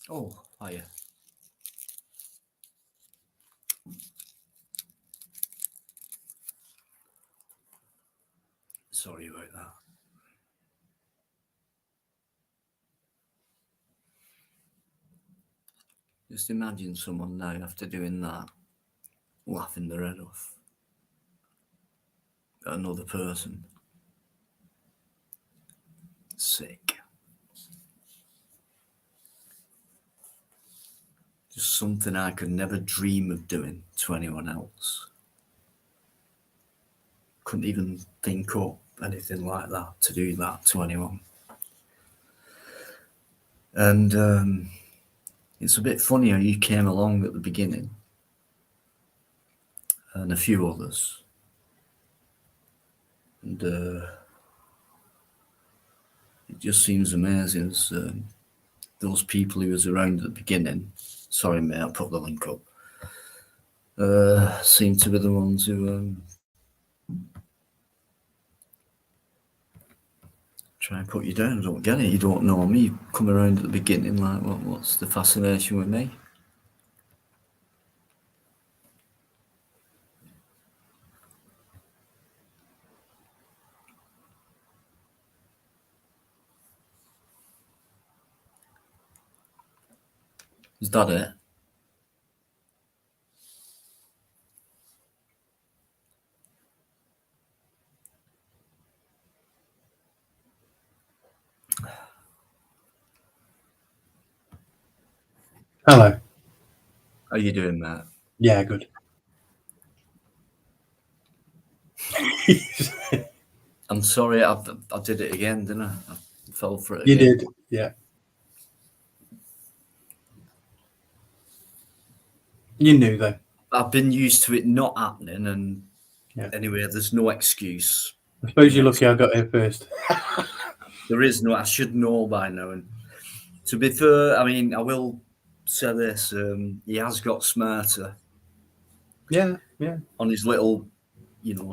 Oh, hiya. Sorry about that. Just imagine someone now after doing that laughing their head off at another person. Sick. Just something I could never dream of doing to anyone else. Couldn't even think up anything like that to do that to anyone. And it's a bit funny how you came along at the beginning and a few others. And it just seems amazing as those people who was around at the beginning, sorry mate, I'll put the link up, seem to be the ones who try and put you down. I don't get it. You don't know me. You come around at the beginning like, what's the fascination with me? Is that it? Hello. How you doing, Matt? Yeah, good. I'm sorry, I did it again, didn't I? I fell for it You again. did, yeah. You knew though. I've been used to it not happening, and Yeah. anyway, there's no excuse. I suppose you're lucky I got here first. There is no, I should know by now. And to be fair, I mean, I will say this, he has got smarter. Yeah. On his little,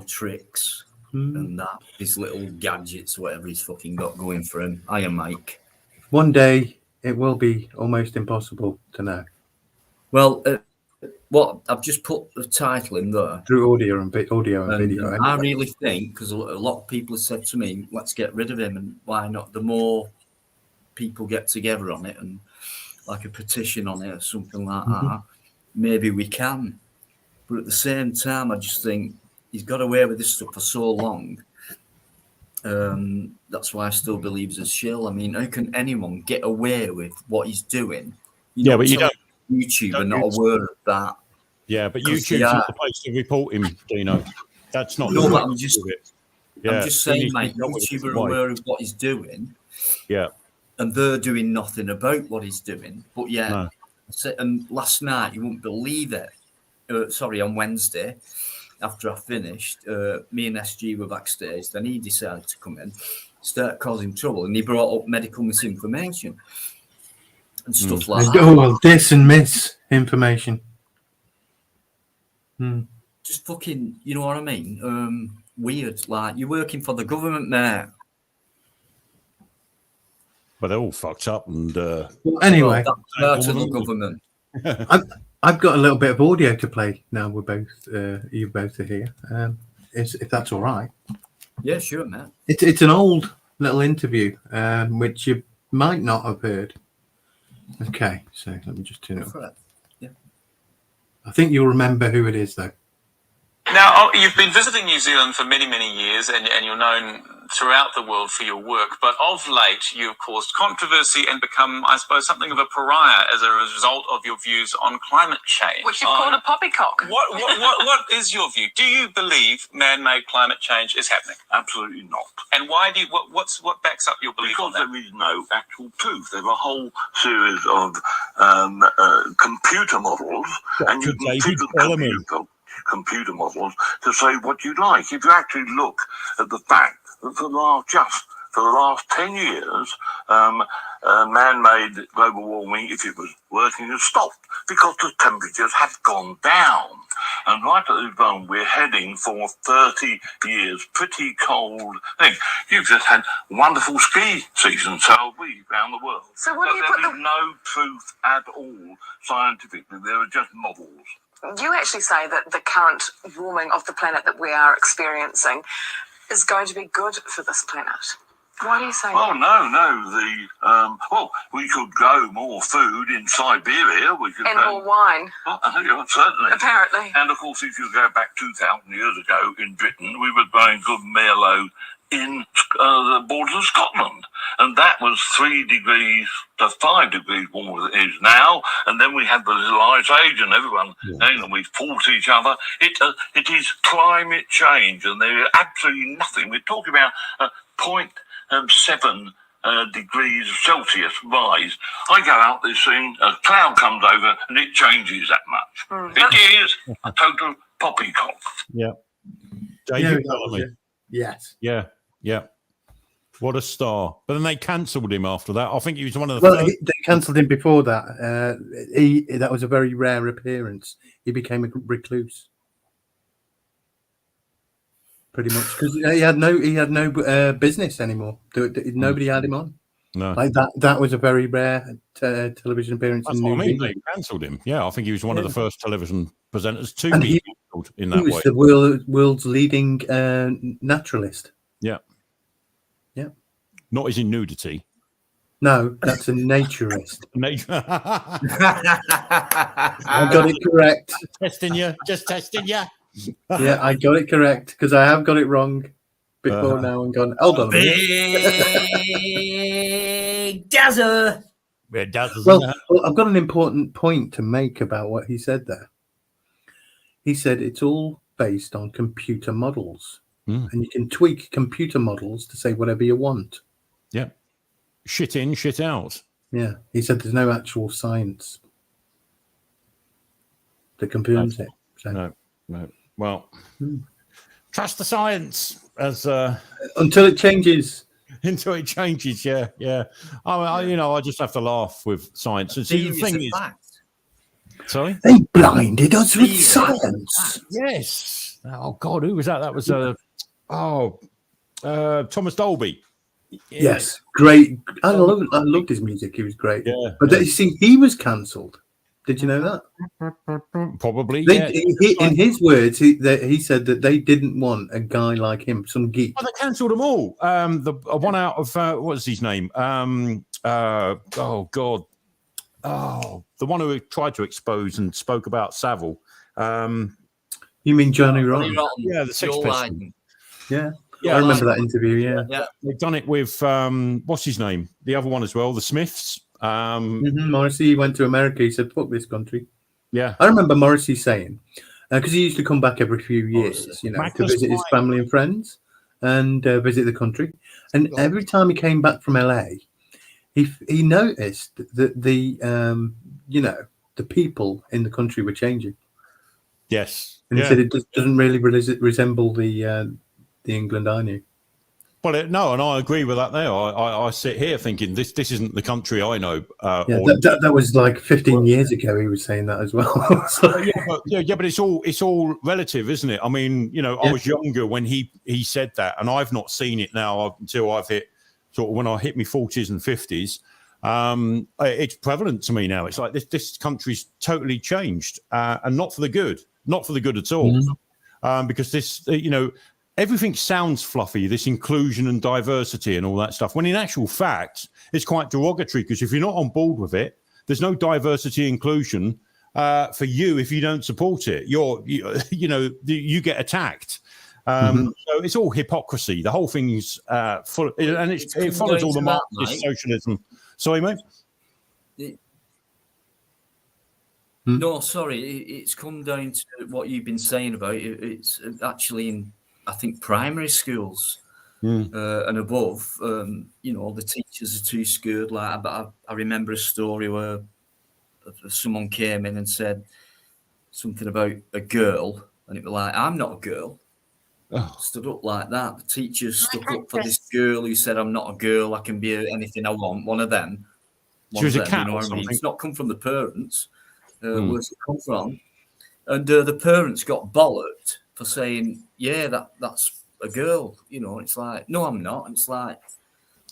tricks Mm. and that, his little gadgets, whatever he's fucking got going for him. Hiya, Mike. One day it will be almost impossible to know. Well, what I've just put the title in there through audio and video. Anyway. I really think, because a lot of people have said to me, let's get rid of him, and why not? The more people get together on it and like a petition on it or something like that, maybe we can. But at the same time, I just think he's got away with this stuff for so long. That's why I still believe he's a shill. I mean, how can anyone get away with what he's doing? But you don't. YouTube are not aware of that. Yeah, but YouTube's not the place to report him, Dino. That's not. No, but I'm just saying, mate. YouTube YouTube are aware of what he's doing. Yeah. And they're doing nothing about what he's doing. But yeah, and last night you wouldn't believe it. On Wednesday, after I finished, me and SG were backstage. Then he decided to come in, start causing trouble, and he brought up medical misinformation and stuff like that. Oh, dis and misinformation. Just fucking, you know what I mean? Weird. Like, you're working for the government, mate. But they're all fucked up. And well, anyway, that's the government. I've got a little bit of audio to play now. We're both, you both are here. If that's all right. Yeah, sure, man. It's an old little interview, which you might not have heard. Okay, so let me just turn it up. Yeah. I think you'll remember who it is, though. Now, you've been visiting New Zealand for many, many years, and you're known throughout the world for your work. But of late, you've caused controversy and become, I suppose, something of a pariah as a result of your views on climate change. Which you call a poppycock. What is your view? Do you believe man-made climate change is happening? Absolutely not. And why do you? What backs up your belief on that? Because there is no actual proof. There's a whole series of computer models, and you can feed them computer models to say what you like. If you actually look at the fact that for the last just for the last 10 years, man-made global warming, if it was working, has stopped because the temperatures have gone down. And right at this moment, we're heading for 30 years, pretty cold thing. You've just had wonderful ski seasons, so have we, around the world. So what do you there put is no truth at all scientifically. There are just models. You actually say that the current warming of the planet that we are experiencing is going to be good for this planet. Why do you say Well, that? no. We could grow more food in Siberia. We could And grow more wine, yeah, certainly. apparently. And of course, if you go back 2,000 years ago in Britain, we were growing good Merlot in the borders of Scotland, and that was 3 degrees to 5 degrees warmer than it is now. And then we had the little ice age, and everyone, and we fought each other. It is climate change, and there is absolutely nothing. We're talking about 0.7 degrees Celsius rise. I go out this thing, a cloud comes over, and it changes that much. It is a total poppycock. Yeah. Yeah, David that was Bellamy. it. Yes. Yeah. What a star. But then they cancelled him after that. I think he was one of the Well, first. they cancelled him before that. That was a very rare appearance. He became a recluse, pretty much, because he had no business anymore. Nobody had him on. No. Like that was a very rare television appearance. That's in what New I mean. Zealand. They cancelled him. Yeah, I think he was one of the first television presenters to And be he- cancelled in He that was way. the world's leading naturalist. Yeah. Yeah. Not as in nudity. No, that's a naturist. Nature. I got it correct. Testing you. Just testing you. Yeah, I got it correct because I have got it wrong before now and gone. Hold on a minute. Big Dazza. It does, Well, I've got an important point to make about what he said there. He said it's all based on computer models, and you can tweak computer models to say whatever you want. Yeah. Shit in, shit out. Yeah, he said there's no actual science that confirms it. So No. Well, trust the science as until it changes. until it changes. Yeah. I just have to laugh with science. And see, the thing is, sorry. They blinded us with Theory. science. Yes. Oh God, who was that? That was Thomas Dolby. Yes, great. I loved his music. He was great. Yeah. But you see, he was cancelled. Did you know that? Probably. In his words, he said that they didn't want a guy like him, some geek. Oh, they cancelled them all. The one out of what's his name? The one who tried to expose and spoke about Savile. You mean Johnny Rotten? Yeah, the Sex Pistols. Yeah. Yeah, I remember that interview. Yeah. They've done it with what's his name? The other one as well, the Smiths. Morrissey went to America. He said, "Fuck this country." Yeah, I remember Morrissey saying, because he used to come back every few years, to visit his family and friends and visit the country. And every time he came back from LA, he noticed that the people in the country were changing. yes, And he said it doesn't really resemble the England I knew. Well, no, and I agree with that. There, I sit here thinking this isn't the country I know. That was like 15 years ago. He was saying that as well. But it's all relative, isn't it? I mean, I was younger when he said that, and I've not seen it now until I've hit sort of when I hit my 40s and 50s. It's prevalent to me now. It's like this country's totally changed, and not for the good at all, because this, everything sounds fluffy, this inclusion and diversity and all that stuff, when in actual fact, it's quite derogatory, because if you're not on board with it, there's no diversity inclusion for you if you don't support it. You get attacked. So it's all hypocrisy. The whole thing's full, and it follows all the Marxist socialism. Sorry, mate? No, sorry. It's come down to what you've been saying about it. It's actually in, I think, primary schools and above. The teachers are too scared. Like, I remember a story where someone came in and said something about a girl, and it was like, "I'm not a girl." stood up like that. The teachers stuck up for this girl who said, "I'm not a girl. I can be anything I want." One of them. She was a cat, you know or what I mean? something. It's not come from the parents. Where's it come from? And the parents got bollocked for saying, "Yeah, that's a girl." You know, it's like, "No, I'm not." And it's like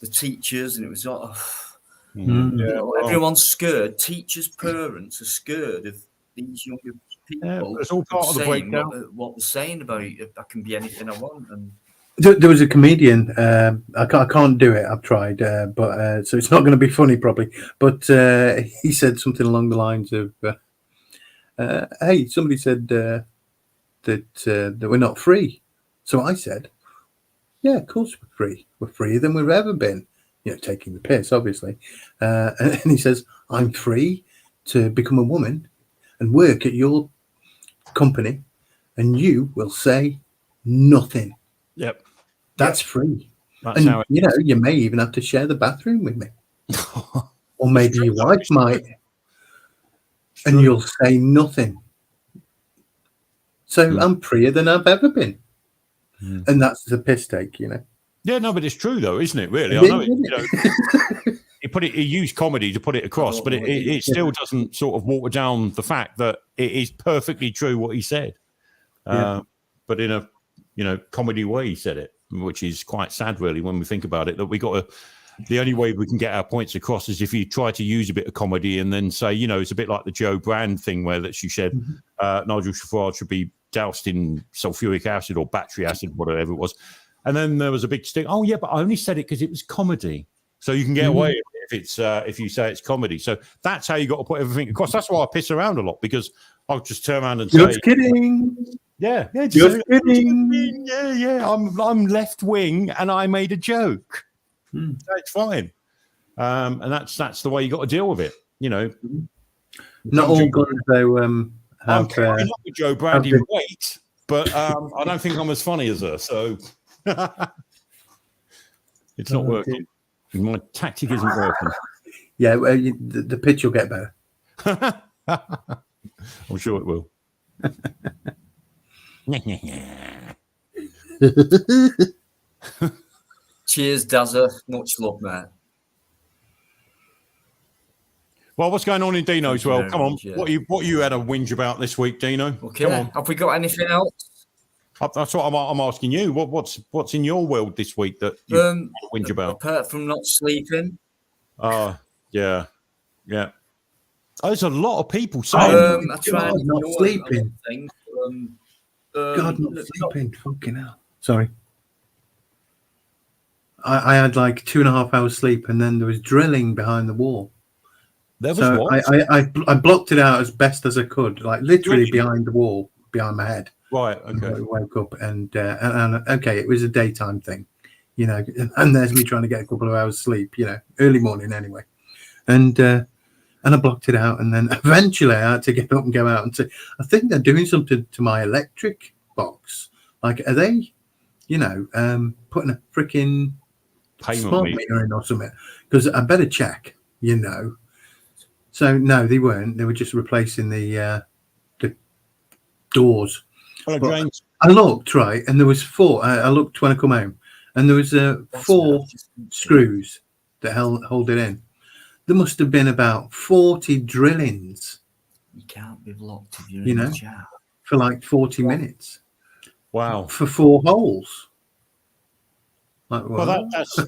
the teachers, and it was sort of, everyone's scared. Teachers' parents are scared of these younger people. It's all part of the breakdown. What they're saying about I can be anything I want. And there was a comedian. I can't do it. I've tried, but so it's not going to be funny probably. But he said something along the lines of, "Hey, somebody said that we're not free." So I said, "Yeah, of course we're free. We're freer than we've ever been." You know, taking the piss, obviously. And he says, "I'm free to become a woman and work at your company, and you will say nothing." Yep. That's free. That's and, how it you know, you may even have to share the bathroom with me. Or maybe your wife might. And you'll say nothing. So I'm freer than I've ever been. And that's the piss take, you know. Yeah, no, but it's true though, isn't it? Really, I know it. You know, he used comedy to put it across, but it still doesn't sort of water down the fact that it is perfectly true what he said. But in a comedy way he said it, which is quite sad really when we think about it, that we got to, the only way we can get our points across is if you try to use a bit of comedy and then say, you know, it's a bit like the Joe Brand thing where that she said Nigel Farage should be doused in sulfuric acid or battery acid, whatever it was. And then there was a big stick. Oh yeah, but I only said it because it was comedy. So you can get away with it if you say it's comedy. So that's how you got to put everything across. That's why I piss around a lot, because I'll just turn around and say, "Just kidding." Yeah, just kidding. Yeah. I'm left wing, and I made a joke. That's fine. And that's the way you got to deal with it. You know, not all guns though. I'm carrying up with Joe Brand in weight, but I don't think I'm as funny as her. So it's not working. My tactic isn't working. Yeah, well, the pitch will get better. I'm sure it will. Cheers, Dazza. Much love, mate. Well, what's going on in Dino's world? Come on, what you had a whinge about this week, Dino? Okay, come on. Have we got anything else? That's what I'm asking you. What's in your world this week that you whinge about? Apart from not sleeping. Yeah. Oh, there's a lot of people saying I tried not sleeping. God, not sleeping. Fucking hell. Sorry. I had like 2.5 hours sleep, and then there was drilling behind the wall. There was what? I blocked it out as best as I could, like literally behind the wall, behind my head. Right. Okay. I woke up and okay, it was a daytime thing, you know, and there's me trying to get a couple of hours sleep, you know, early morning anyway, and I blocked it out, and then eventually I had to get up and go out and say, I think they're doing something to my electric box. Like, are they, you know, putting a freaking smart meter in or something? Because I better check, you know. So no, they weren't. They were just replacing the doors. Hello, James. I looked, right, and there was 4. I looked when I come home, and there was 4 screws that hold it in. There must have been about 40 drillings. You can't be locked if you're in the chat. For like 40 minutes. Wow. For 4 holes. Like, well, that's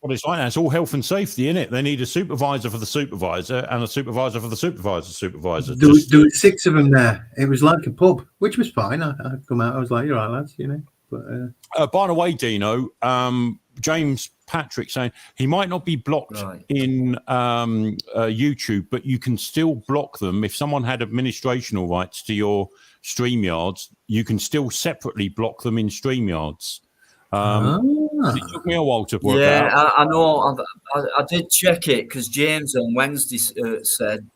what it's like. It's all health and safety, isn't it? They need a supervisor for the supervisor and a supervisor for the supervisor's supervisor. There was 6 of them there. It was like a pub, which was fine. I come out, I was like, "You're right, lads," you know. But by the way, Dino, James Patrick saying he might not be blocked in YouTube, but you can still block them if someone had administrational rights to your StreamYards. You can still separately block them in StreamYards. It took me a while to work out. Yeah, I know. I did check it because James on Wednesday said,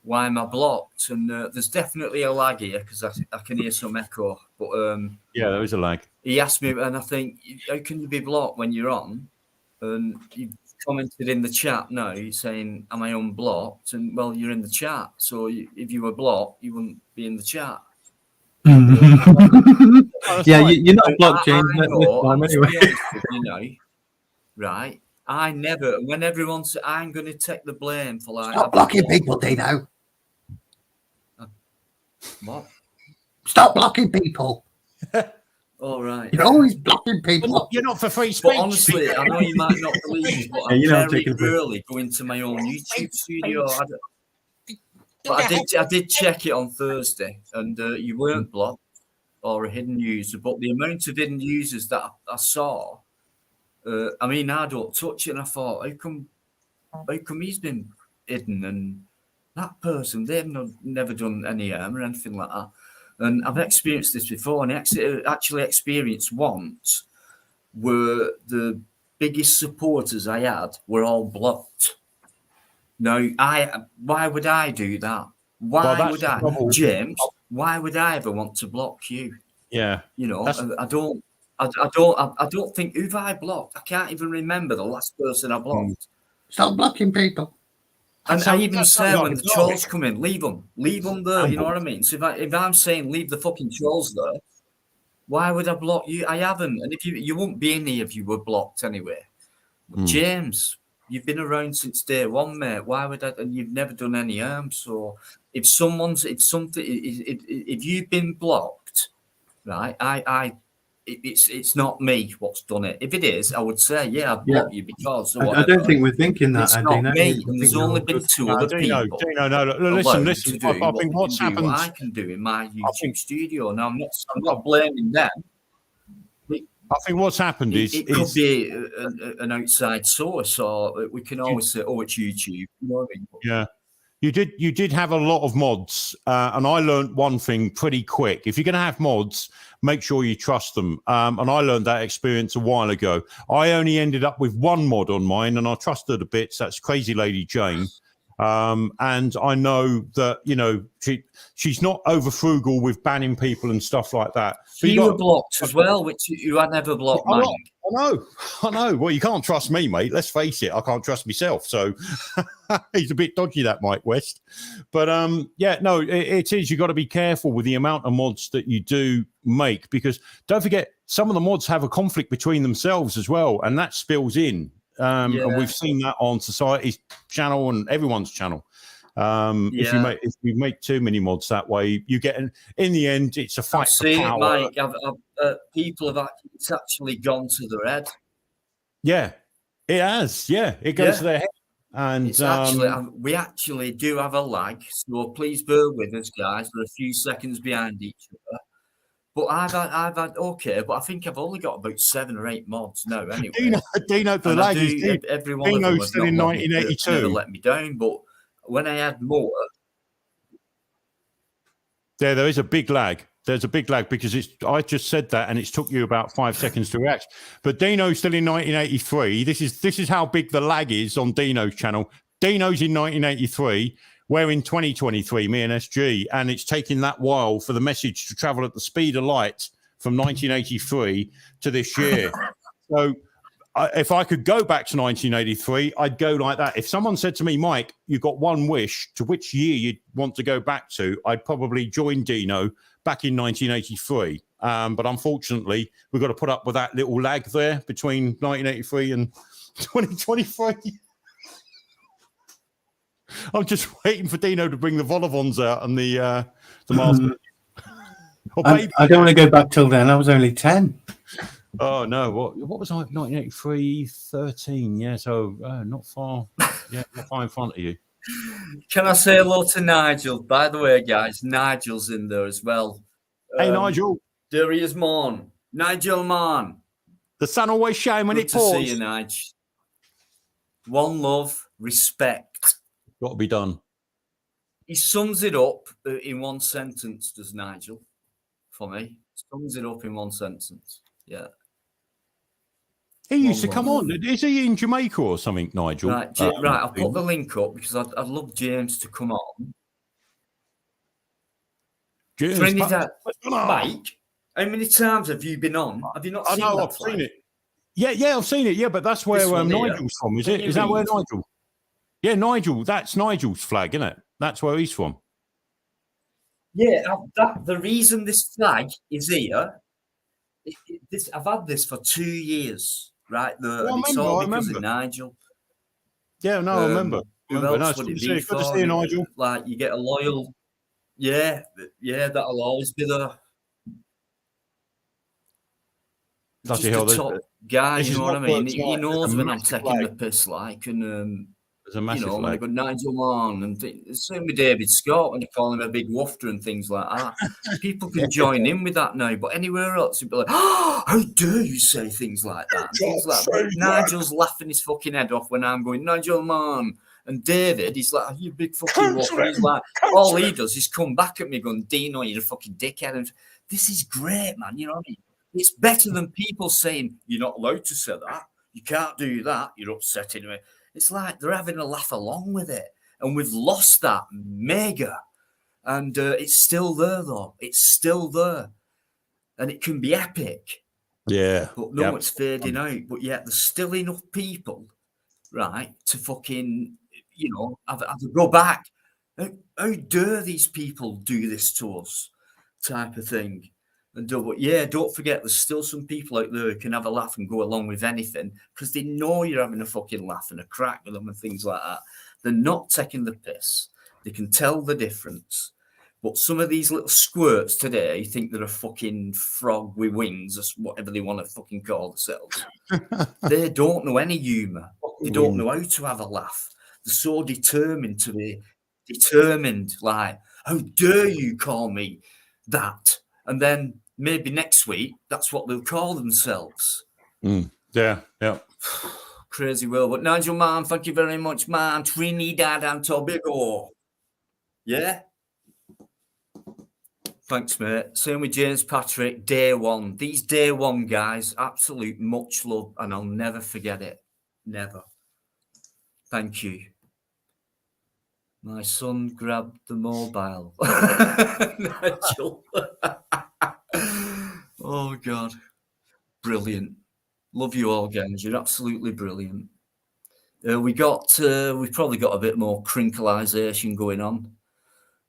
"Why am I blocked?" And there's definitely a lag here because I can hear some echo. But yeah, there is a lag. He asked me, and I think, how can you be blocked when you're on? And you commented in the chat now saying, "Am I unblocked?" And well, you're in the chat, so if you were blocked, you wouldn't be in the chat. Yeah, you're not blocked, James. Anyway. You know, right? I never. When everyone's, I'm going to take the blame for like. Stop blocking people, Dino. What? Stop blocking people. All right. You're always blocking people. You're not for free speech. But honestly, I know you might not believe me, but I'm very early going to my own YouTube studio. But I did check it on Thursday, and you weren't blocked or a hidden user. But the amount of hidden users that I saw, I mean, I don't touch it. And I thought, how come he's been hidden? And that person, they've never done any harm or anything like that. And I've experienced this before, and actually experienced once where the biggest supporters I had were all blocked. No, why would I do that? Why would I, James? Why would I ever want to block you? Yeah, you know, I don't think who've I blocked. I can't even remember the last person I blocked. Stop blocking people. And I even say when the trolls come in, leave them there. You know what I mean? So if I'm saying leave the fucking trolls there, why would I block you? I haven't, and if you won't be any if you were blocked anyway. James, you've been around since day one, mate. Why would I? And you've never done any harm. So if you've been blocked, right? It's not me what's done it. If it is, I would say, yeah, I've blocked you because. I don't think we're thinking that. It's not me. And there's only been two other people. No, listen. I think what's happened. What I can do in my YouTube studio, and I'm not blaming them. I think what's happened is it could be an outside source, or we can always say, "Oh, it's YouTube." You know what I mean? Yeah. You did have a lot of mods, and I learned one thing pretty quick. If you're going to have mods, make sure you trust them. And I learned that experience a while ago. I only ended up with one mod on mine, and I trusted a bit. So that's Crazy Lady Jane. And I know that, you know, she's not over frugal with banning people and stuff like that. You were blocked as well, which you had never blocked Mike. I know. Well, you can't trust me, mate. Let's face it. I can't trust myself. So he's a bit dodgy, that Mike West. But yeah, no, it is. You've got to be careful with the amount of mods that you do make, because don't forget, some of the mods have a conflict between themselves as well, and that spills in. And we've seen that on Society's channel and everyone's channel. If you make too many mods that way, you get in the end it's a fight for power. Mike, people have actually gone to their head. Yeah, it has. Yeah, it goes to their head. And it's we actually do have a lag, so please bear with us, guys. We're a few seconds behind each other. But I've had okay, but I think I've only got about 7 or 8 mods now. Anyway, Dino, the lag is every one of them still in 1982. Never let me down. But when I had more, there is a big lag. There's a big lag because I just said that and it's took you about 5 seconds to react. But Dino's still in 1983. This is how big the lag is on Dino's channel. Dino's in 1983. We're in 2023, me and SG, and it's taking that while for the message to travel at the speed of light from 1983 to this year. So if I could go back to 1983, I'd go like that. If someone said to me, Mike, you've got one wish to which year you'd want to go back to, I'd probably join Dino back in 1983. But unfortunately, we've got to put up with that little lag there between 1983 and 2023. I'm just waiting for Dino to bring the Volivons out and the master. I don't want to go back till then. I was only 10. Oh no! What was I? 1983, 13. Yeah, so not far. Yeah, not far in front of you. Can I say hello to Nigel? By the way, guys, Nigel's in there as well. Hey, Nigel. There he is, man. Nigel, man. The sun always shines when it pours. Good to see you, Nigel. One love, respect. Got to be done. He sums it up in one sentence, does Nigel? For me, sums it up in one sentence. Yeah. He used to come on. Is he in Jamaica or something, Nigel? Right, I'll put the link up because I'd love James to come on. James, Trinidad, Mike, how many times have you been on? Have you not seen that? I've seen it. Yeah, I've seen it. Yeah, but that's where Nigel's from, is it? Is that where Nigel? Yeah, Nigel. That's Nigel's flag, isn't it? That's where he's from. Yeah, the reason this flag is here, I've had this for 2 years, right? And it's all because of Nigel. Yeah, no, I remember. Who else would it be for? Good to see you, Nigel. Like, you get a loyal... Yeah, that'll always be there. Just a top guy, you know what I mean? He knows when I'm taking the piss, like, and there's a massive when I go Nigel on, and same with David Scott when you call him a big wafter and things like that. People can join in with that now, but anywhere else, you'd be like, "Oh, how dare you say things like that?" Things like that. Nigel's laughing his fucking head off when I'm going Nigel man, and David, he's like, "You big fucking wafter." He's like, all he does is come back at me going, "Dino, you're a fucking dickhead." And this is great, man. You know what I mean? It's better than people saying, "You're not allowed to say that. You can't do that. You're upsetting me." It's like they're having a laugh along with it. And we've lost that mega. And it's still there, though. It's still there. And it can be epic. Yeah. But no, it's fading out. But yet there's still enough people, right, to fucking, have to go back. How dare these people do this to us? Type of thing. And don't forget, there's still some people out there who can have a laugh and go along with anything because they know you're having a fucking laugh and a crack with them and things like that. They're not taking the piss. They can tell the difference. But some of these little squirts today, you think they're a fucking frog with wings or whatever they want to fucking call themselves. They don't know any humour. They don't know how to have a laugh. They're so determined to be determined. Like, how dare you call me that? And then maybe next week, that's what they'll call themselves. Yeah. Crazy world. But Nigel, man, thank you very much, man. Trinidad and Tobago. Yeah? Thanks, mate. Same with James Patrick, day one. These day one guys, absolute much love, and I'll never forget it. Never. Thank you. My son grabbed the mobile. Nigel. Oh, God. Brilliant. Love you all, guys. You're absolutely brilliant. We've probably got a bit more crinkleization going on.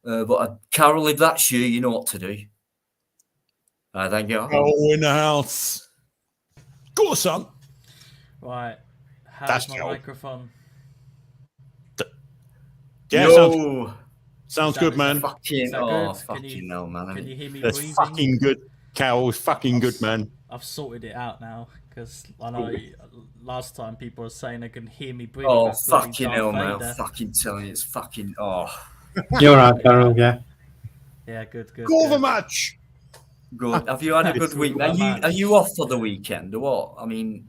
But Carol, if that's you, you know what to do. Thank you. Go in the house. Go, son. Right. How's my microphone? Yeah, sounds good, man. Fucking hell, man. Can you hear me That's breathing? fucking good, Carol. Fucking good, man. I've sorted it out now because I know last time people were saying they can hear me breathing. Oh, fucking hell, man. I'm fucking telling you, it's fucking... You're right, Carol, yeah. Yeah, good. Go the match. Good. Have you had a good week? Are you off for the weekend or what? I mean...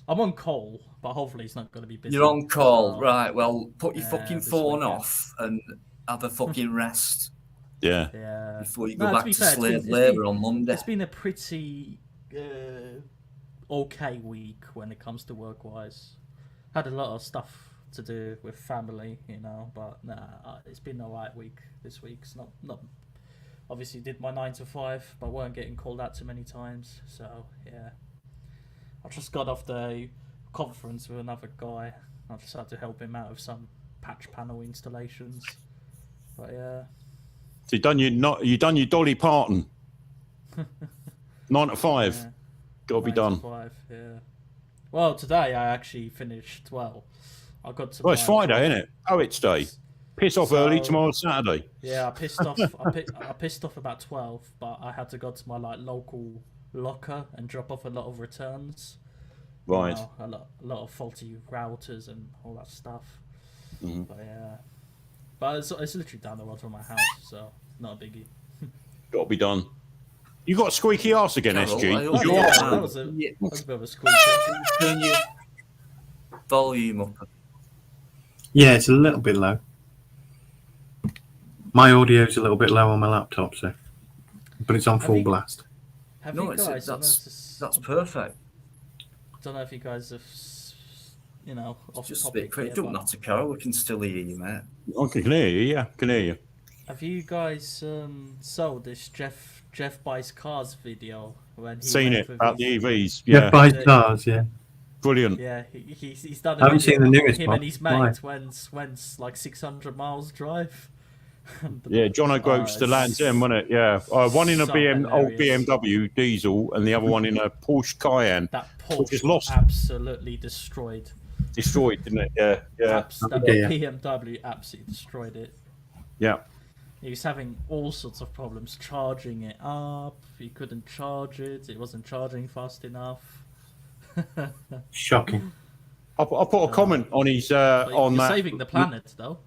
I'm on call, but hopefully it's not going to be busy. You're on call, right. Well, put your fucking phone off and have a fucking rest. Yeah. Before you go back to slave labour on Monday. It's been a pretty okay week when it comes to work-wise. Had a lot of stuff to do with family, but it's been all right week this week. It's not obviously did my 9 to 5, but weren't getting called out too many times. So, yeah. I just got off the conference with another guy. I just had to help him out with some patch panel installations. But yeah. So you done your Dolly Parton. 9 to 5. Yeah. Gotta be done. 5, yeah. Well, today I actually finished. Well, I got to. Well, it's Friday, isn't it? Poets Day. Piss off early tomorrow, Saturday. Yeah, I pissed off. I pissed off about 12, but I had to go to my local locker and drop off a lot of returns. Right. A lot of faulty routers and all that stuff. Mm-hmm. But yeah, it's literally down the road from my house, so not a biggie. Got to be done. You got a squeaky arse again, SG. That was a bit of a squeaky. Turn your volume up. Yeah, it's a little bit low. My audio's a little bit low on my laptop, but it's on full blast. That's perfect. Don't know if you guys have, off just topic. It doesn't matter, Carol. We can still hear you, mate. I can hear you. Yeah, can hear you. Have you guys saw this Jeff buys cars video when he seen it about the EVs? Yeah, Jeff buys cars. Yeah, brilliant. Yeah, he's done. I haven't seen the newest him one. And his mate went like 600 miles drive. Yeah, John O'Groats to Land's End, wasn't it? Yeah, one in a old BMW diesel, and the other one in a Porsche Cayenne. That Porsche lost, absolutely destroyed. Destroyed, didn't it? Yeah, yeah. That BMW absolutely destroyed it. Yeah. He was having all sorts of problems charging it up. He couldn't charge it. It wasn't charging fast enough. Shocking. I put a comment on his on that. Saving the planet, though.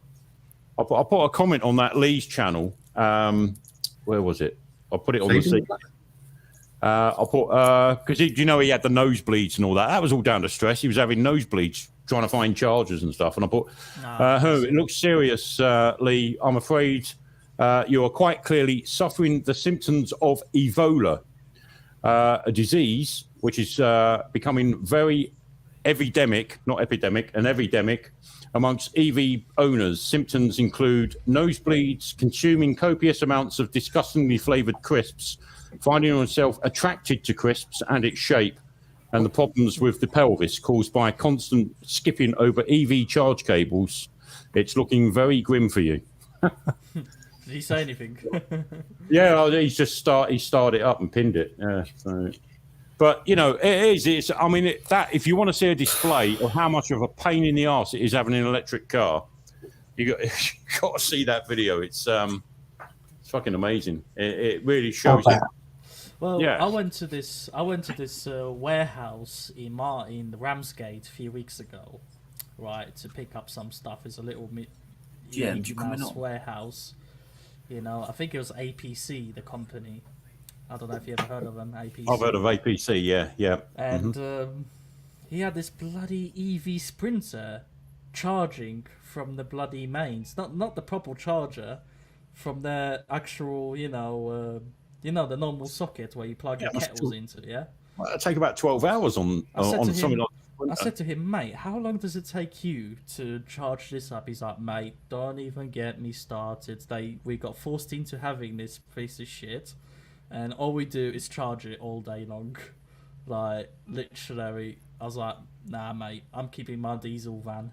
I put a comment on that Lee's channel. Where was it? I put it on the seat. I put because you know he had the nosebleeds and all that. That was all down to stress. He was having nosebleeds trying to find chargers and stuff. And I put, it looks serious, Lee. I'm afraid you are quite clearly suffering the symptoms of Ebola, a disease which is becoming very epidemic, not epidemic, an epidemic amongst EV owners. Symptoms include nosebleeds, consuming copious amounts of disgustingly flavoured crisps, finding oneself attracted to crisps and its shape, and the problems with the pelvis caused by constant skipping over EV charge cables. It's looking very grim for you. Did he say anything? Yeah, he started it up and pinned it. Yeah, so. But you know, it's. I mean, that if you want to see a display of how much of a pain in the arse it is having an electric car, you got to see that video. It's fucking amazing. It really shows it. Well, yeah. I went to this warehouse in Ramsgate a few weeks ago, right, to pick up some stuff. It's a little Mickey Mouse warehouse. You know, I think it was APC, the company. I don't know if you ever heard of them, APC. I've heard of APC, yeah. And he had this bloody EV Sprinter charging from the bloody mains, not the proper charger, from the actual, the normal socket where you plug your kettles into, yeah? Well, it'll take about 12 hours on something like that. I said to him, mate, how long does it take you to charge this up? He's like, mate, don't even get me started. We got forced into having this piece of shit, and all we do is charge it all day long. Like, literally, I was like, nah, mate, I'm keeping my diesel van.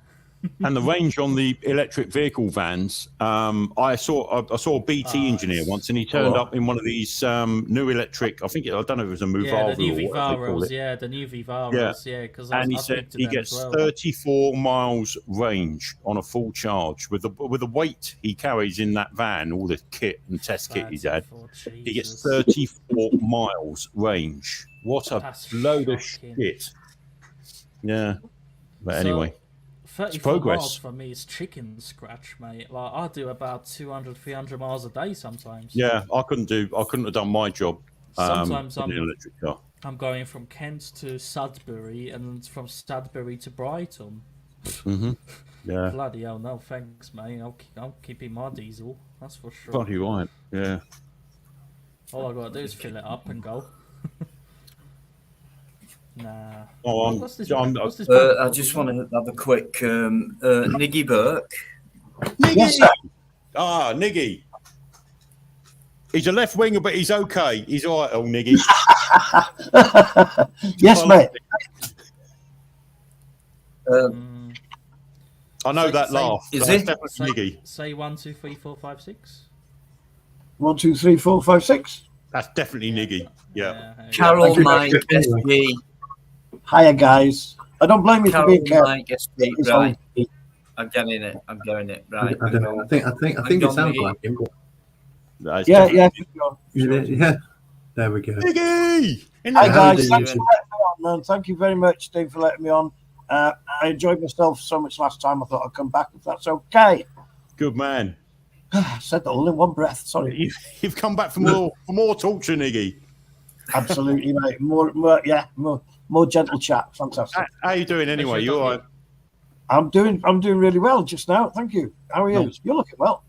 And the range on the electric vehicle vans, I saw a BT engineer once, and he turned up in one of these new electric. I don't know if it was a Movaro. Yeah, the new Vivaros. The new Vivaros. Yeah, because and he said he gets 34 miles range on a full charge with the weight he carries in that van, all the kit and test kit he's had. He gets 34 miles range. What a load of shit! Yeah, but anyway. 34 miles for me is chicken scratch, mate. Like, I do about 200, 300 miles a day sometimes. Yeah, I couldn't have done my job. Sometimes in an electric car. I'm going from Kent to Sudbury and from Sudbury to Brighton. Mm-hmm. Yeah. Bloody hell, no thanks, mate. I'm keeping my diesel. That's for sure. Bloody right. Yeah. All I gotta do is fill it up and go. Nah. Oh, I just want to have a quick Niggy Burke. Niggy! Yes, Niggy. He's a left winger, but he's okay. He's all right, old Niggy. Yes, mate. I know that laugh. Is it? Niggy. Say 1, 2, 3, 4, 5, 6. 1, 2, 3, 4, 5, 6. That's definitely Niggy. Yeah. Carol, Mike, SB. Hiya, guys. I don't blame you for being careful. Right. I'm getting it. Right. I don't know. I think it sounds like him. Yeah. There we go. Niggy! Hi, guys. Thank you very much, Steve, for letting me on. I enjoyed myself so much last time. I thought I'd come back if that's okay. Good man. I said that all in one breath. Sorry. You've come back for more torture, Niggy. Absolutely, mate. More gentle chat. Fantastic. How are you doing anyway? You all right? I'm doing really well just now. Thank you. How are you? No. You're looking well.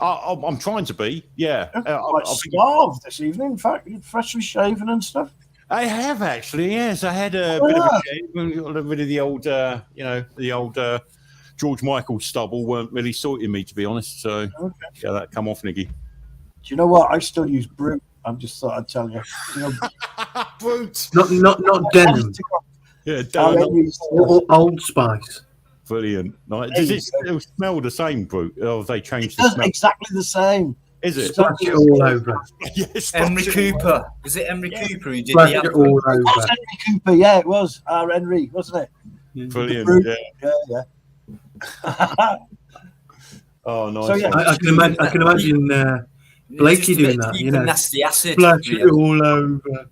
I'm trying to be. Yeah. Quite starved this evening. In fact, you're freshly shaven and stuff. I have actually. Yes, I had a bit of a shave. Got rid of the old, the old George Michael stubble weren't really sorting me, to be honest. So yeah, that come off, Niggy. Do you know what? I still use Brute. I just thought I'd tell you. Brute. Not denim. Yeah, denim. Old Spice. Brilliant. Like, does it still smell the same, Brute? Or have they changed the smell? Exactly the same. Is it? Splash it all over. Yes. Henry Cooper. Was it Henry Cooper who did Splash the it advert? all It was over. Henry Cooper, yeah, it was. Our Henry, wasn't it? Brilliant. Yeah. Oh, nice. So, yeah. I can imagine Blakey doing that. You know, nasty acid. splash it really. all over.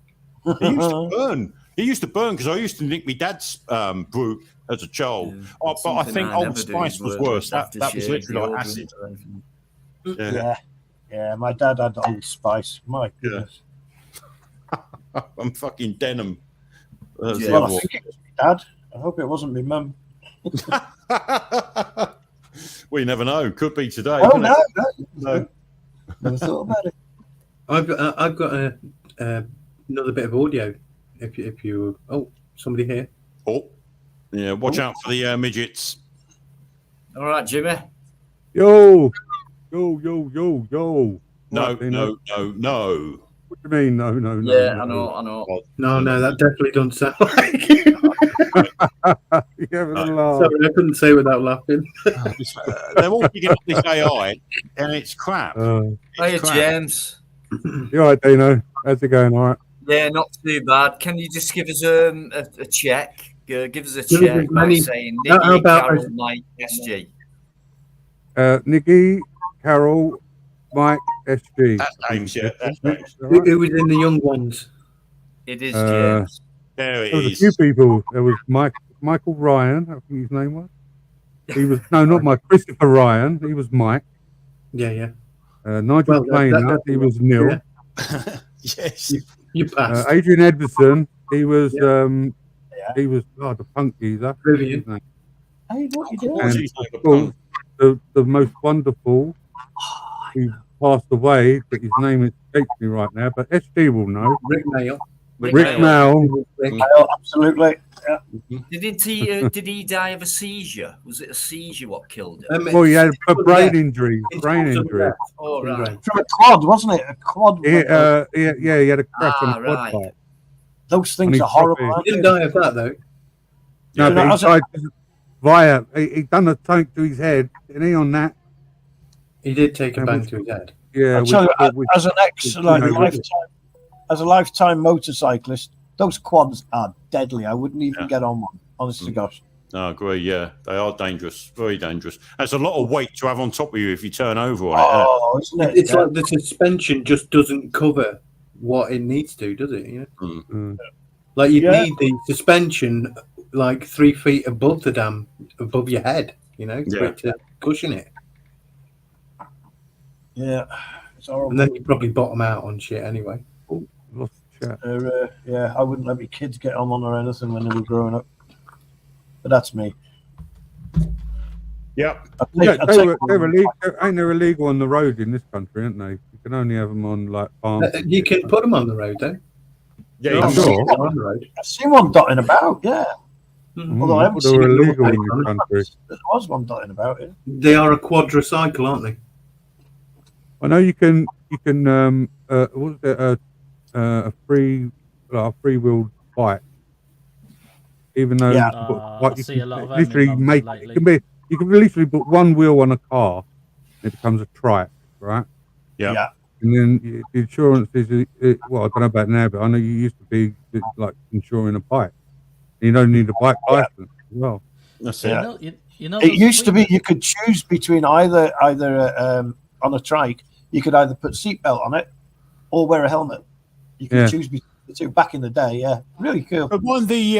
He used to burn. He used to burn because I used to nick my dad's Brute as a child. Yeah, But I something think I Old never do Spice is was work worse. That was aftershave, literally like deodorant acid. or anything. Yeah, my dad had Old Spice. My goodness. I'm fucking denim. Yeah. Well, I think it was my dad. I hope it wasn't my mum. Well, you never know. Could be today. Oh, couldn't no, it? No. Never thought about it. I've got another bit of audio. If you somebody here. Oh, yeah. Watch out for the midgets. All right, Jimmy. Yo. No. Right, What do What do you mean? No. Yeah, I know. No, that definitely doesn't sound like it. You're having a laugh. Sorry, I couldn't say without laughing. They're all picking up this AI, and it's crap. Hey, crap. James. You all right, Dino? How's it going? All right. Yeah, not too bad. Can you just give us a check? Give us a Give us check as by many- saying How Nicky, about Carol, us- Mike, SG. Nikki, Carol, Mike, SG. That's James, yeah. That's James. All right. Who was in the young ones? It is Uh, James. There it There was a is. few people. There was Michael Ryan, I think his name was. He was not Mike. Christopher Ryan. He was Mike. Yeah. Nigel Well, Plainer. He was Neil. Yeah. Yes. You passed. Adrian Edverson. He was. Yeah. He was the punk geezer. Brilliant. Hey, what you doing? And She's like a of course, punk. the most wonderful who passed away, but his name escapes me right now. But SG will know. Rick Mail. Rick Mel. Oh, absolutely. Yeah. Did he die of a seizure? Was it a seizure what killed him? Well, he had a brain injury. Brain injury. Oh, right. From a quad, wasn't it? A quad. He had a crash on a quad right. bike. Those And things he are horrible. probably- aren't He didn't they? die of that though. No, You know, but as he a- died via. He done a tank to his head, and he on that. He did take a And bang we- to his head. Yeah, I tell you, as an know, lifetime motorcyclist, those quads are deadly. I wouldn't even get on one. Honest to gosh. No, I agree. Yeah, they are dangerous. Very dangerous. That's a lot of weight to have on top of you if you turn over on it. Oh, isn't it? It's Yeah. like the suspension just doesn't cover what it needs to, does it? You know? Mm. Like you Yeah. need the suspension like 3 feet above above your head, you know, for Yeah. it to cushion it. Yeah. It's horrible. And then you probably bottom out on shit anyway. Lost chat. Yeah, I wouldn't let my kids get on one or anything when they were growing up. But that's me. Yep. Yeah, they're illegal. Ain't they illegal on the road in this country, aren't they? You can only have them on like farms. You can put them on the road though. Yeah, I'm you sure. can- On the road. I've seen one dotting about, yeah. Although I haven't They seen were it illegal in on this country. There was one dotting about, yeah. They are a quadricycle, aren't they? I know you can what's it, a free-wheeled bike. Even though Yeah. you put, I see a lot of them literally in make London it can be, you can literally put one wheel on a car, and it becomes a trike, right? Yeah. Yeah. And then the insurance is well, I don't know about now, but I know you used to be like insuring a bike. You don't need a bike license as well. That's Yeah. it. You know, It used to be you could choose between either on a trike, you could either put seatbelt on it or wear a helmet. You could Yeah. choose between the two back in the day. Yeah, really cool. But one of the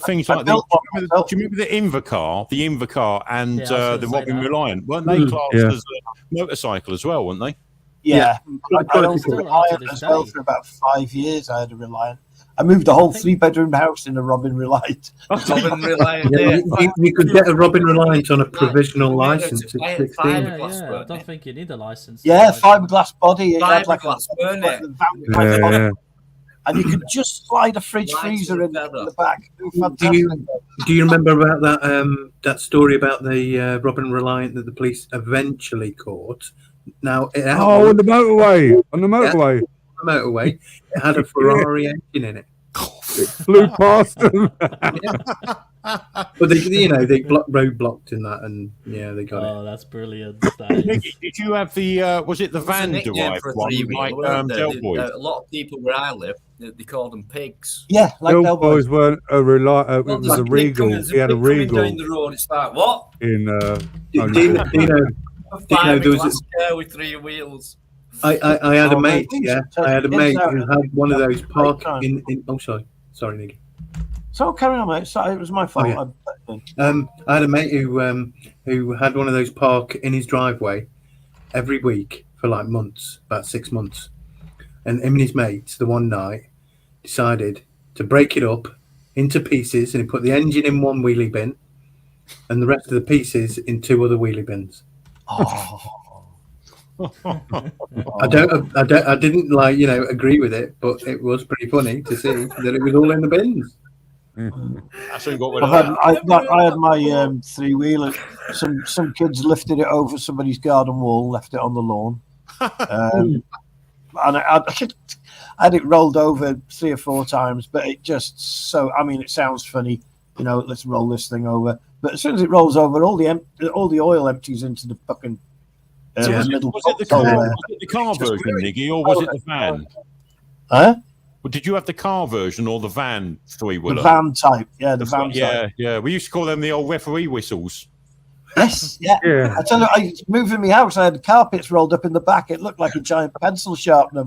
things I like built one do myself. you remember the Invacar and Yeah, I was gonna the say Robin that. Reliant? Weren't they classed Yeah. as a motorcycle as well, weren't they? Yeah, I I tried owned to a do it Reliant after this as well day. for about 5 years. I had a Reliant. I moved a whole I think- 3-bedroom house in a Robin Reliant. Robin Reliant. Yeah, you could get a Robin Reliant on a provisional Yeah, license it's at a 16. fiberglass, I weren't don't it? think you need a license. Yeah, fiberglass body. It had like Fiberglass, weren't it? the vampire body. Yeah. And you could just slide a fridge Light freezer in feather. the back. Do Fantastic. you remember about that story about the Robin Reliant that the police eventually caught? Now it had Oh, on the motorway. On the motorway. on the motorway, it had a Ferrari engine in it. It flew past them. But they roadblocked in that, and yeah, they got it. Oh, that's brilliant. Nicky, did you have the was it the van derived one like Del Boys? A lot of people where I live, they called them pigs. Yeah, like Del Boys weren't a it was a Regal. He had a Regal down the road. It's like what? In Dino, there was car with 3 wheels. I had a mate. Yeah, I had a mate who had one of those park in. Oh, sorry, Nicky. So carry on, mate. Sorry, it was my fault. Oh, yeah. I had a mate who had one of those park in his driveway every week for like months, about 6 months. And him and his mates, the one night, decided to break it up into pieces, and he put the engine in one wheelie bin, and the rest of the pieces in 2 other wheelie bins. Oh. I didn't agree with it, but it was pretty funny to see that it was all in the bins. So you got I had my 3-wheeler. Some kids lifted it over somebody's garden wall, left it on the lawn, and I had it rolled over 3 or 4 times. But it just it sounds funny, let's roll this thing over. But as soon as it rolls over, all the oil empties into the fucking middle. Was it the car version, Niggy, or was it the van? Huh? Well, did you have the car version or the van 3-wheeler? The van type, yeah, the van type. Yeah. We used to call them the old referee whistles. Yes, yeah. I tell you, I moved in my house. I had the carpets rolled up in the back. It looked like a giant pencil sharpener.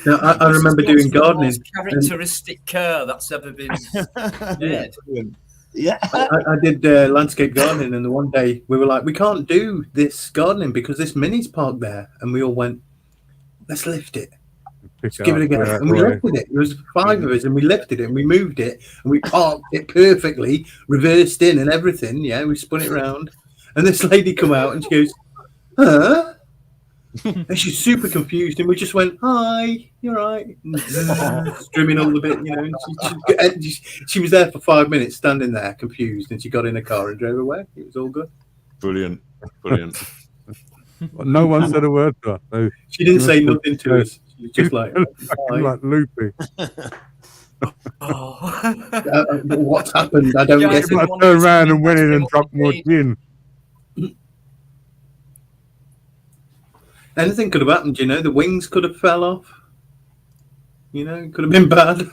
Now, I remember doing gardening. The most characteristic car that's ever been made. Yeah, I did landscape gardening, and the one day we were like, we can't do this gardening because this mini's parked there, and we all went, let's lift it. Let's give it a go. And we lifted it. There was 5 of us, and we lifted it, and we moved it, and we parked it perfectly, reversed in and everything. Yeah, we spun it around, and this lady come out, and she goes, huh? And she's super confused, and we just went, hi, you're right. Strimming all the bit, and she was there for 5 minutes standing there confused, and she got in a car and drove away. It was all good. Brilliant. No one said a word to her. So she didn't say nothing to us. She was just like loopy. What's happened? I don't get it. I turned around and went in and dropped more gin. Anything could have happened, the wings could have fell off. It could have been bad.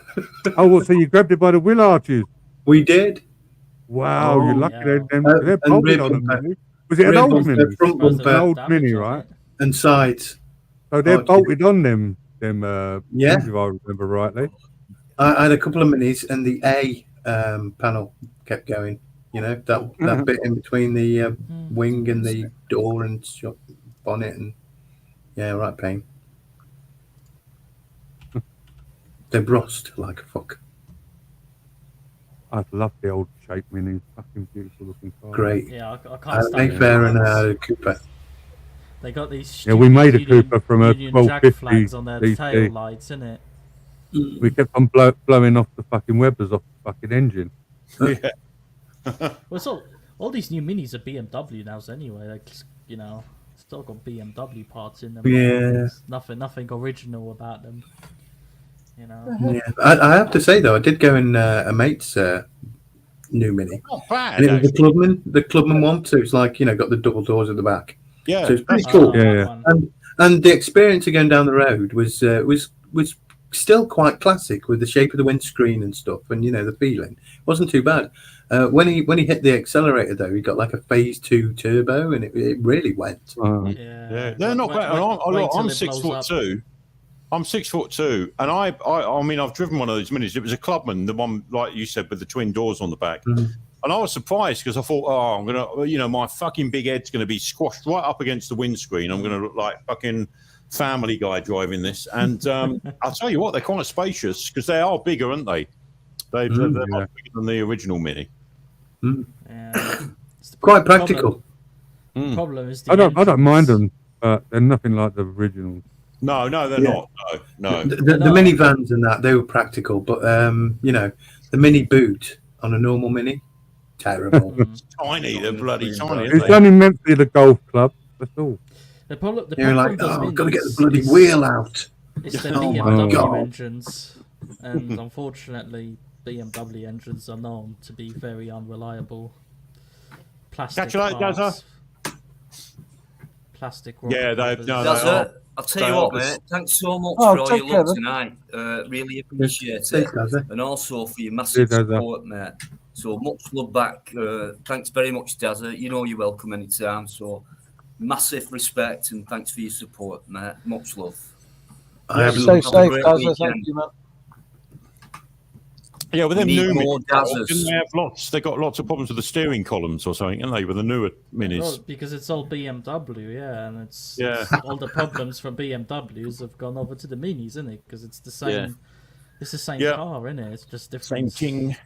So you grabbed it by the wheel arches? We did. Wow, you're lucky. They're bolted on them. Was it an old mini? An old mini, right? And sides. So they're bolted on them. If I remember rightly. I had a couple of minis, and the A panel kept going. That bit in between the wing and the door and bonnet and. Yeah, right pain. They've rust like a fuck. I love the old shape minis. Fucking beautiful looking car. Great. Yeah, I can't stand Mayfair and Cooper. They got these. Yeah, we made a Cooper from a 1250 flags on their tail lights, innit? We kept on blowing off the fucking webbers off the fucking engine. Yeah. Well, all these new minis are BMW now, anyway. Still got BMW parts in them. Yeah. Nothing original about them. Yeah. I have to say though, I did go in a mate's new mini. Not bad. And it was the Clubman one, so it's like got the double doors at the back. Yeah. So it's pretty cool. Yeah. And the experience of going down the road was still quite classic with the shape of the windscreen and stuff, and the feeling it wasn't too bad. When he hit the accelerator though, he got like a phase 2 turbo, and it really went. Yeah, they're not bad. I'm 6'2". I'm 6'2", and I mean I've driven one of those minis. It was a Clubman, the one like you said with the twin doors on the back. Mm-hmm. And I was surprised because I thought, I'm gonna, my fucking big head's gonna be squashed right up against the windscreen. I'm gonna look like fucking Family Guy driving this. And I'll tell you what, they're quite spacious because they are bigger, aren't they? They're much bigger than the original Mini. Mm. Yeah. Quite practical. Problem is, I don't mind them, but they're nothing like the original. No, they're not. No. The minivans and that, they were practical, but the mini boot on a normal Mini, terrible. It's tiny, they're bloody tiny. It's only meant to be the golf club. That's all. The problem You're like, I've got to get the bloody wheel out. It's the Oh my BMW God. engines, and unfortunately, BMW engines are known to be very unreliable. Plastic Catch you later, parts, plastic rubber Yeah, they covers. no, That's they are. it. I'll tell They you are what, the- mate. Thanks so much Oh, for all take your care, love then. tonight. Really appreciate Thanks, it, Dazza. and also for your massive support, mate. So much love back. Thanks very much, Dazza. You know you're welcome anytime. So massive respect and thanks for your support, mate. Much love. I have Stay Have a safe, great Dazza. weekend. Thank you, man. Yeah, with We them need new more minis, Dazzas. didn't they have lots? They got lots of problems with the steering columns or something, and they with the newer minis. Well, because it's all BMW, yeah, and it's all the problems from BMWs have gone over to the minis, isn't it? Because it's the same, Yeah. it's the same Yeah. car, isn't it? It's just Same different. thing.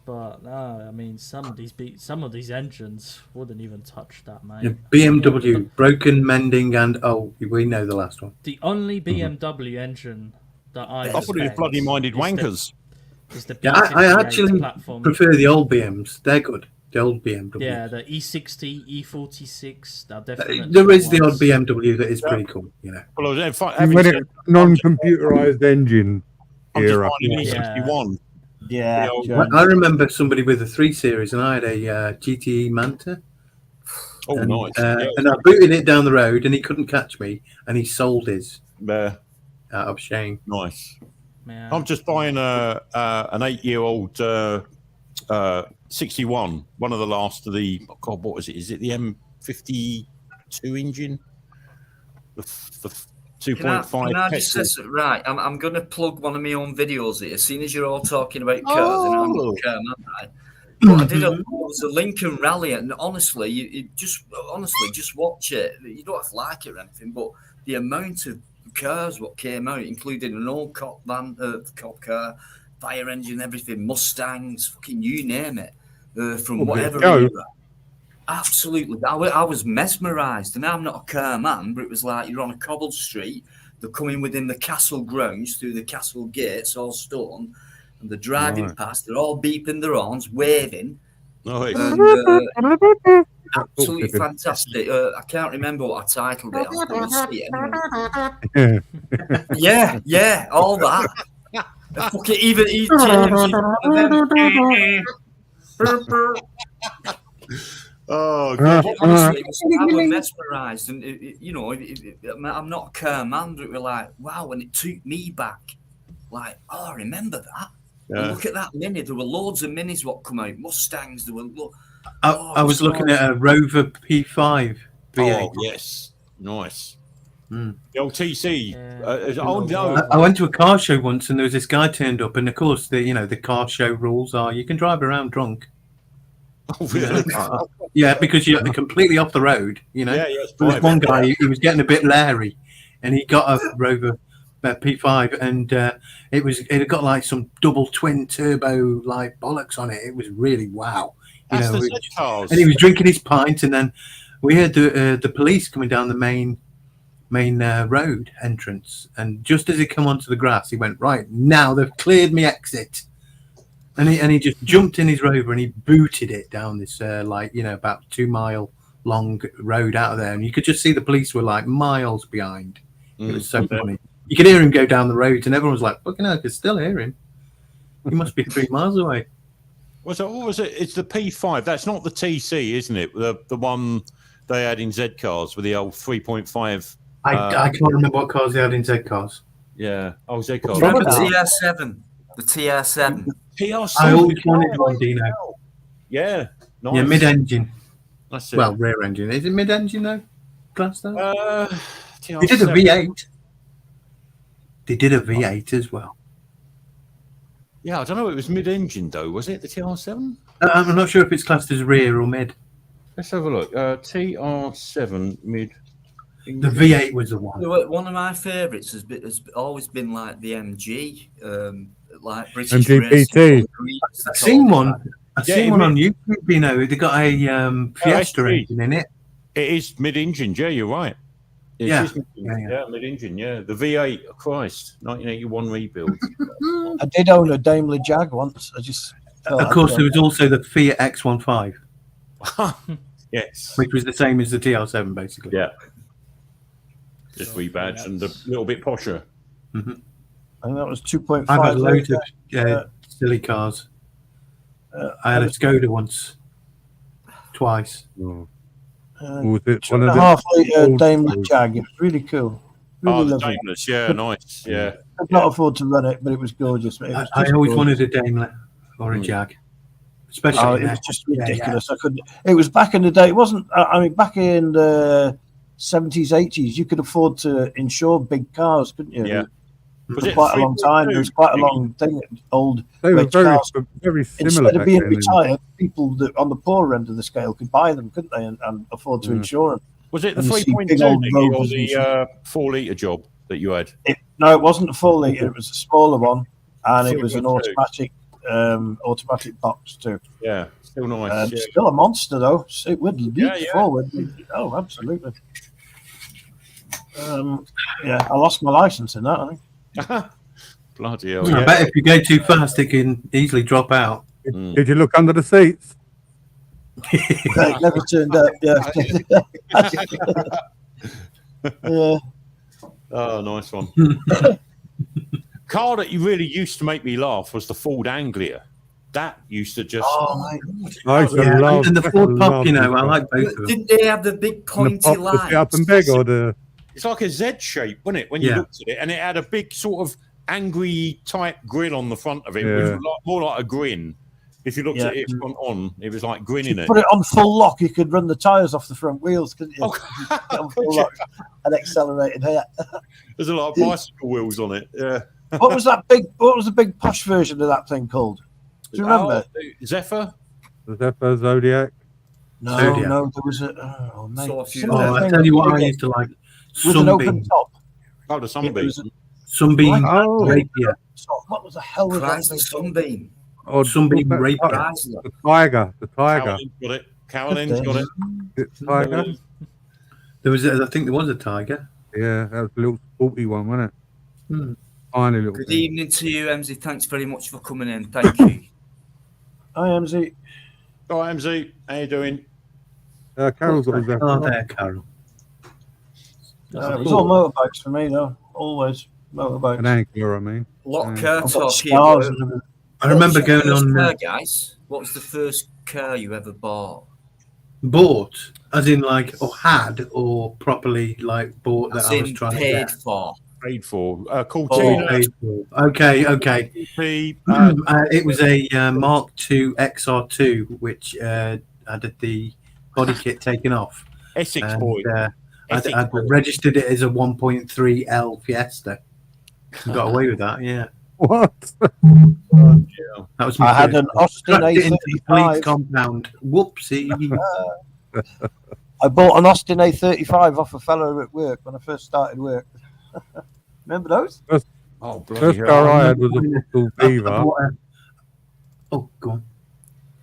But no, I mean, some of these engines wouldn't even touch that, mate. Yeah, Yeah, BMW, broken, mending, and we know the last one. the only BMW engine that I I thought it was respect bloody minded is wankers. the Yeah, I B58 actually platform. prefer the old BMs. They're good. The old BMW. Yeah, the E60, E46. They're definitely There is the odd ones. BMW that is pretty cool. You know. Well, When it's non-computerized engine I'm just era. finding E61. Yeah, I remember somebody with a 3 Series, and I had a GTE Manta. Oh, and, nice. And I booted it down the road, and he couldn't catch me, and he sold his out of shame. Nice. Yeah. I'm just buying an 8-year-old 61, one of the last of the. Oh God, what is it? Is it the M52 engine? The 2.5. Can I just say something? Right, I'm going to plug one of my own videos here. Seeing as you're all talking about cars, and I'm not a car man, right? But I did it was a Lincoln Rally, and honestly, you just watch it. You don't have to like it or anything, but the amount of cars what came out, including an old cop car, fire engine, everything, Mustangs, fucking you name it, from whatever era. Absolutely, I was mesmerised, and I'm not a car man, but it was like you're on a cobbled street. They're coming within the castle grounds through the castle gates, all stone, and they're driving past. They're all beeping their horns, waving. Nice. And, absolutely fantastic. I can't remember what I titled it. You'll see it anyway. Yeah, all that. Fucking even Oh, God. honestly, I was mesmerised, and I'm not a car man, but it was like, wow, and it took me back. Like, oh, I remember that. And look at that Mini. There were loads of Minis what come out. Mustangs. There were. I was looking at a Rover P5 V8. Oh, yes. Nice. The old TC. I went to a car show once, and there was this guy turned up, and of course, the car show rules are you can drive around drunk. Oh, really? Yeah, because you're completely off the road. You know. Yeah, it's there was one guy. He was getting a bit leery, and he got a Rover P5, and it had got like some double twin turbo like bollocks on it. It was really wow. That's the Z cars. And he was drinking his pint, and then we heard the police coming down the main road entrance, and just as he come onto the grass, he went, right, now they've cleared me exit, and he just jumped in his Rover and he booted it down this about 2 mile long road out of there, and you could just see the police were like miles behind. It was so funny. You could hear him go down the road, and everyone was like, fucking hell, I could still hear him. He must be 3 miles away. What was it? It's the P5. That's not the TC, isn't it? The one they had in Z cars with the old 3.5. I can't remember what cars they had in Z cars. Yeah. Oh, Z cars. The TR7. The TR7. TR7. I always wanted one, Dino. Yeah. Nice. Yeah, mid-engine. That's it. Well, rear engine. Is it mid-engine though? Class though? TR7. They did a V8. They did a V8 as well. Yeah, I don't know. It was mid-engine though, was it? The TR7? I'm not sure if it's classed as rear or mid. Let's have a look. TR7 mid. The V8 was the one. One of my favourites has always been like the MG, like British MGPT. I've seen one. I've seen one on YouTube. You know, they got a Fiesta engine in it. It is mid-engine. Yeah, you're right. Yeah, mid-engine. Yeah, the V8. Christ, 1981 rebuild. I did own a Daimler Jag once. Of course, there was also the Fiat X15. Yes, which was the same as the TR7, basically. Yeah. just rebadged and a little bit posher. Mm-hmm. I think that was 2.5. I've had loads of silly cars. I had a Skoda once, twice. Was it 2.5 litre Daimler Jag. It was really cool. Really the lovely. Daimlers, yeah, nice, yeah. Could not afford to run it, but it was gorgeous. It was I always wanted a Daimler or a Jag, especially. It was just ridiculous. I couldn't. It was back in the day. It wasn't. I mean, back in the 70s, 80s, you could afford to insure big cars, couldn't you? Yeah. For quite a long time. There was quite a long thing. Old They were cars. very similar. Instead of being retired, people that on the poorer end of the scale could buy them, couldn't they, and afford to insure them. Was it the And you see 3.2 big old or Rovers the 4 litre job that you had? No, it wasn't a 4 litre. It was a smaller one, and it was an 3.2. automatic box too. Yeah, still nice. Yeah. Still a monster though. It would leap yeah. forward. Oh, absolutely. I lost my license in that. I think. Bloody hell! I bet if you go too fast, it can easily drop out. Did you look under the seats? It never turned up. Yeah. Oh, nice one. Car that you really used to make me laugh was the Ford Anglia. That used to just. I used to love, and the Ford Pop, I like both of them. Didn't they have the big pointy lines? The up and big or the? It's like a Z shape, wasn't it? When you looked at it, and it had a big sort of angry type grill on the front of it, which was more like a grin. If you looked at it front on, it was like grinning it. Put it on full lock, you could run the tyres off the front wheels, couldn't you? On full lock and accelerated here. There's a lot of bicycle wheels on it. Yeah. What was the big posh version of that thing called? Do you remember? Zephyr? The Zephyr Zodiac? No, Zodiac. no, there was a. Oh, mate. I tell you what, I used to like with an open top. Oh, the Sunbeam. Sunbeam. Rapier. What was the hell was that? Sunbeam. Oh, Sunbeam Rapier. The Tiger. Caroline's got it. Tiger. There was, I think, there was a Tiger. Yeah, that was a little sporty one, wasn't it? Tiny little. Good evening to you, MZ. Thanks very much for coming in. Thank you. Hi, MZ. Hi, MZ. How you doing? Carol's got a Zephyr. Oh, there, Carol. It was all motorbikes for me, though. Always motorbikes. An Anglia, I mean. A lot of car talk here. I remember going on. Car, guys, what was the first car you ever bought? Bought, as in like, or had, or properly like bought that I was trying to get. Paid for. Cortina. Paid for. Okay. It was a Mark II XR2, which had the body kit taken off. Essex boy. I registered it as a 1.3 L Fiesta. Got away with that, yeah. What? That was my I had an Austin A35 compound. Whoopsie. I bought an Austin A35 off a fellow at work when I first started work. Remember those? First car I had was a Vauxhall Viva. Oh, go on.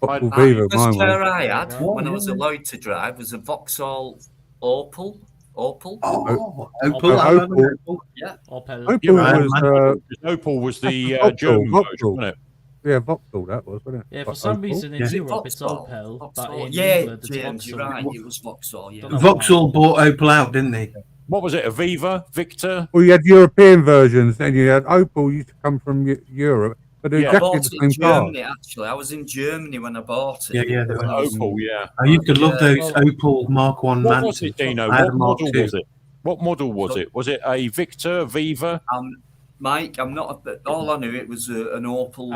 Vauxhall Viva. The first car I had when I was allowed to drive was a Vauxhall Opel. Opel. Yeah, Opel was the German version, wasn't it? Yeah, Vauxhall that was, wasn't it? Yeah, for some reason in Europe it's Opel, but in England it's James, Vauxhall. you're right. It was Vauxhall. Yeah. Vauxhall bought Opel out, didn't they? What was it? Aviva, Victor? Well, you had European versions, and you had Opel used to come from Europe, but they're exactly the same car. Germany, actually, I was in Germany when I bought it. Yeah. Opel, yeah. I used to love those Opel Mark 1 What was it, Dino? What model was it? What model was it? Was it a Victor, Viva? Mike, I'm not. All I knew it was an Opel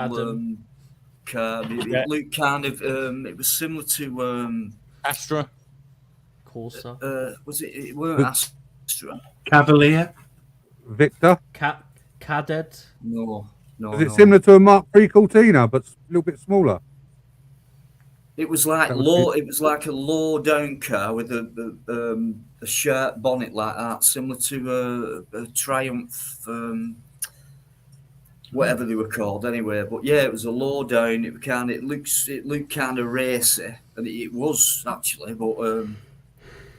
car. It looked kind of. It was similar to Astra. Corsa. Was it? It weren't Astra. Cavalier. Victor. Cadet. No. Is it similar to a Mark III Cortina, but a little bit smaller? It was like low. It was like a low down car with a sharp bonnet like that, similar to a Triumph, whatever they were called anyway. But yeah, it was a low down. It looked kind of racy, and it was actually. But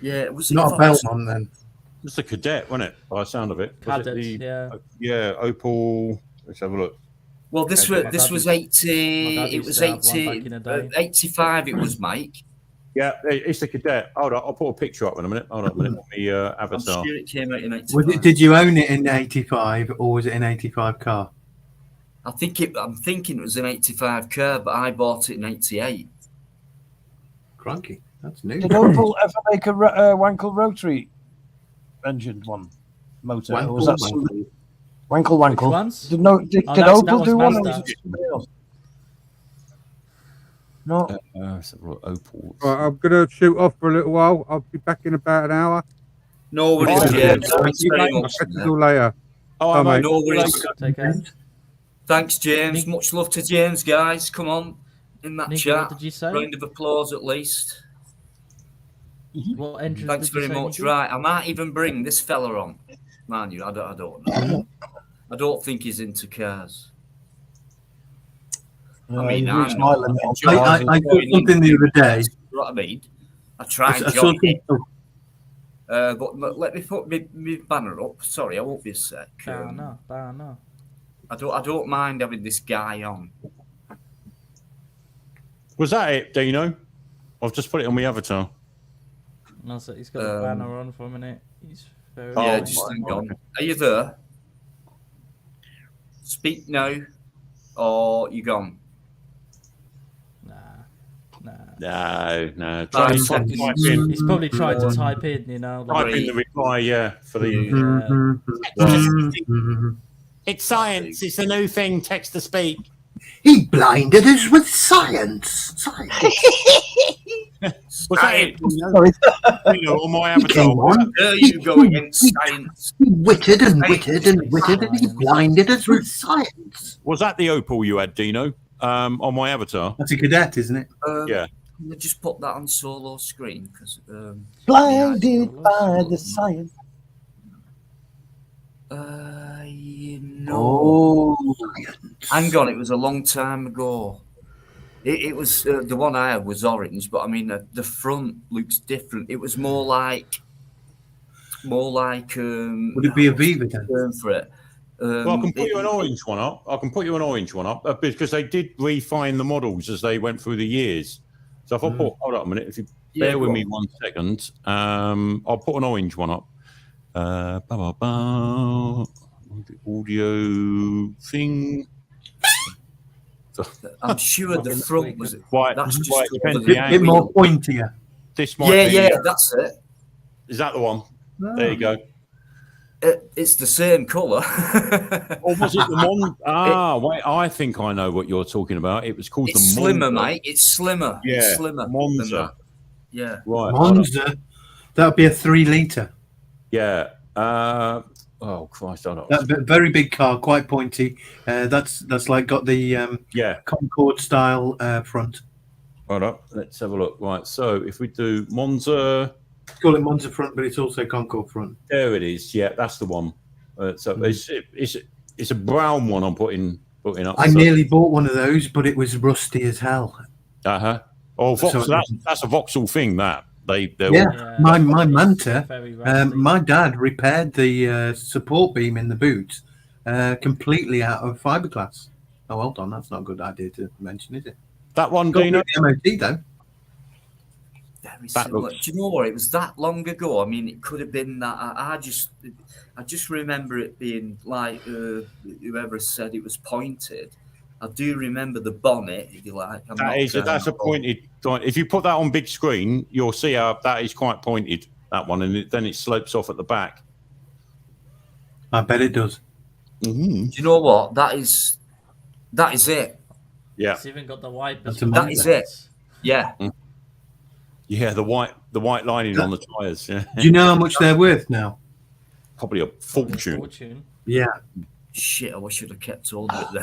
yeah, it was not a Belmont then. It was the Cadet, wasn't it? By the sound of it. Cadet, yeah, Opel. Let's have a look. Well, this was 80. It was 80. 85. It was, Mike. Yeah, it's the Cadet. Hold on, I'll put a picture up in a minute. Hold on a minute. The I'm avatar. sure it came out in 85. Did you own it in 85 or was it an 85 car? I'm thinking it was an 85 car, but I bought it in 88. Crikey, that's new. Did Opel ever make a Wankel rotary engined one motor? Or was that somebody? Wankel? Which ones? Did that Opel was do one? Or Mazda. was it somebody else? No. Opal. Right, I'm gonna shoot off for a little while. I'll be back in about an hour. No worries, James. Thanks very much. I'll catch you all later. Oh, mate. No worries. Take care. Thanks, James. Much love to James, guys. Come on in that Nicky, chat. what did you say? Round of applause at least. What engines Thanks did you very say, much. Nicky? Right, I might even bring this fella on. Man, I don't know. I don't think he's into cars. I mean, I I got something the other day. You know what I mean? I try and I join saw it. But let me put my banner up. Sorry, I won't be a sec. Banner. I don't mind having this guy on. Was that it, Dino? I've just put it on my avatar. No, so he's got the banner on for a minute. He's very Yeah, nice. just hang on. Are you there? Speak now, or you gone? No. Five He's seconds. Probably trying to type in, you know. Type in the reply, for the. It's science. It's a new thing. Text to speak. He blinded us with science. Was that it? Sorry. On my avatar. There you go against science. He witted and he blinded us with science. Was that the Opal you had, Dino? On my avatar. That's a Cadet, isn't it? Yeah. Can I just put that on solo screen? Because blinded by the science. Hang on, it was a long time ago. It was the one I had was orange, but I mean the front looks different. It was more like. Would it be a Viva then? For it. Well, I can put you an orange one up. Because they did refine the models as they went through the years. So if I put, hold up a minute, if you bear with me 1 second, I'll put an orange one up. The audio thing. I'm sure the front was white. That's just White, a bit more pointier. This might be, that's it. Is that the one? Oh. There you go. It's the same colour. Or was it the Mon? Wait, I think I know what you're talking about. It was called the slimmer, Monza. mate. It's slimmer. Yeah, it's slimmer. Monza. Yeah, right. Monza. That would be a 3 litre. Yeah. Oh Christ! I don't know. That's a very big car, quite pointy. That's like got the Concorde style front. Hold up. Let's have a look. Right. So if we do Monza. Call it Monza front, but it's also Concorde front. There it is. Yeah, that's the one. So it's a brown one I'm putting up. I nearly bought one of those, but it was rusty as hell. Oh, Vauxhall, that's a Vauxhall thing. That my Manta. My dad repaired the support beam in the boot completely out of fiberglass. Oh, hold on, that's not a good idea to mention, is it? That one, Dino. MOT though. Very similar. Do you know what? It was that long ago. I mean, it could have been that. I just remember it being like whoever said it was pointed. I do remember the bonnet, if you like. That's a pointed. If you put that on big screen, you'll see how that is quite pointed. That one, and then it slopes off at the back. I bet it does. Mm-hmm. Do you know what? That is it. Yeah. It's even got the wipers. That is it. Yeah. Yeah, the white lining on the tyres. Yeah. Do you know how much they're worth now? Probably a fortune. Yeah. Shit, I wish I'd have kept hold of it then.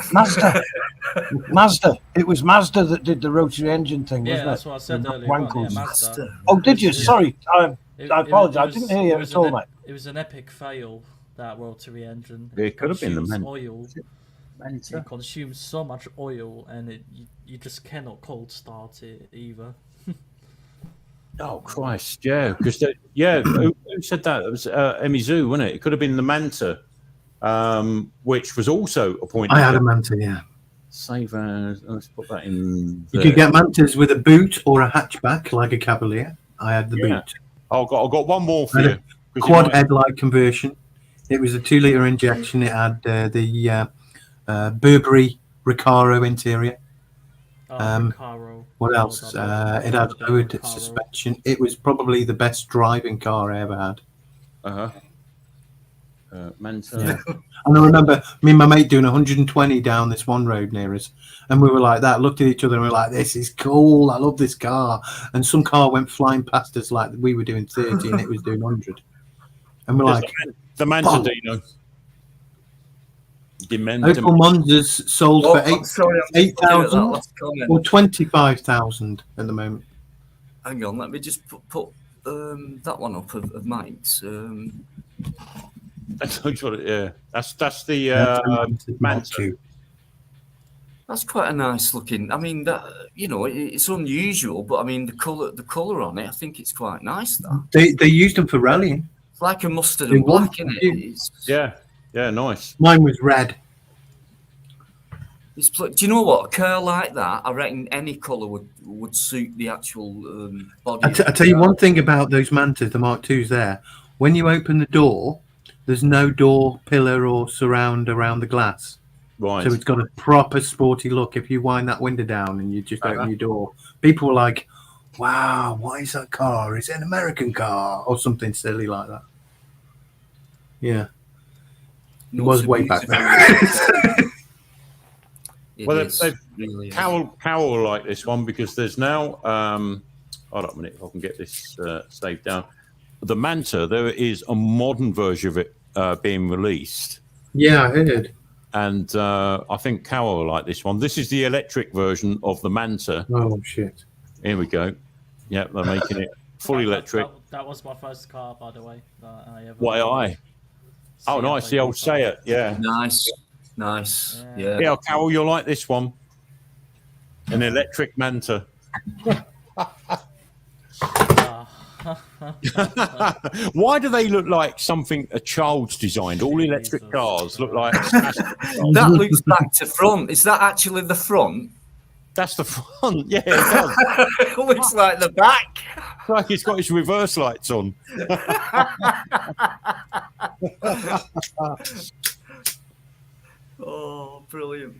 Mazda. It was Mazda that did the rotary engine thing, wasn't it? Yeah, that's what I said earlier. Yeah, Mazda. Oh, did you? Sorry. I apologise. I didn't hear you at all, mate. It was an epic fail, that rotary engine. It could have been the man. Oil. It consumes so much oil, and you just cannot cold start it either. Oh Christ! Yeah, because who said that? It was Emizu, wasn't it? It could have been the Manta, which was also appointed. I had a Manta, yeah. Save as. Let's put that in. You could get Mantas with a boot or a hatchback, like a Cavalier. I had the boot. I've got one more for you. Quad headlight conversion. It was a 2-litre injection. It had the Burberry Recaro interior. Recaro. What else? It had lowered suspension. It was probably the best driving car I ever had. Manta. Yeah. And I remember me and my mate doing 120 down this one road near us, and we were like that, looked at each other and we were like, this is cool, I love this car. And some car went flying past us like we were doing 30 and it was doing 100. And we're like, the Manta Dino. Opel Monzas sold for 8,000 or 25,000 at the moment. Hang on, let me just put that one up of Mike's. That's the Manta. That's quite a nice looking. I mean, that it's unusual, but I mean the color on it, I think it's quite nice. That they used them for rallying. It's like a mustard and black, isn't it? Yeah, nice. Mine was red. Do you know what? A car like that, I reckon any colour would suit the actual body. I tell you one thing about those Mantas, the Mark IIs there. When you open the door, there's no door pillar or surround around the glass. Right. So it's got a proper sporty look. If you wind that window down and you just open your door, people were like, wow, what is that car? Is it an American car? Or something silly like that. Yeah. It was way back then. Well, Carol like this one because there's now, hold on a minute if I can get this saved down. The Manta, there is a modern version of it being released. Yeah, I heard. And I think Carol like this one. This is the electric version of the Manta. Oh, shit. Here we go. Yeah, they're making it fully electric. That was my first car, by the way. Oh, nice. The old Seat. Yeah. Nice. Yeah, Carol, you'll like this one. An electric Manta. Why do they look like something a child's designed? All electric cars look like that looks back to front. Is that actually the front? That's the front. Yeah, it does. It looks like the back. Like it's got its reverse lights on. Oh, brilliant.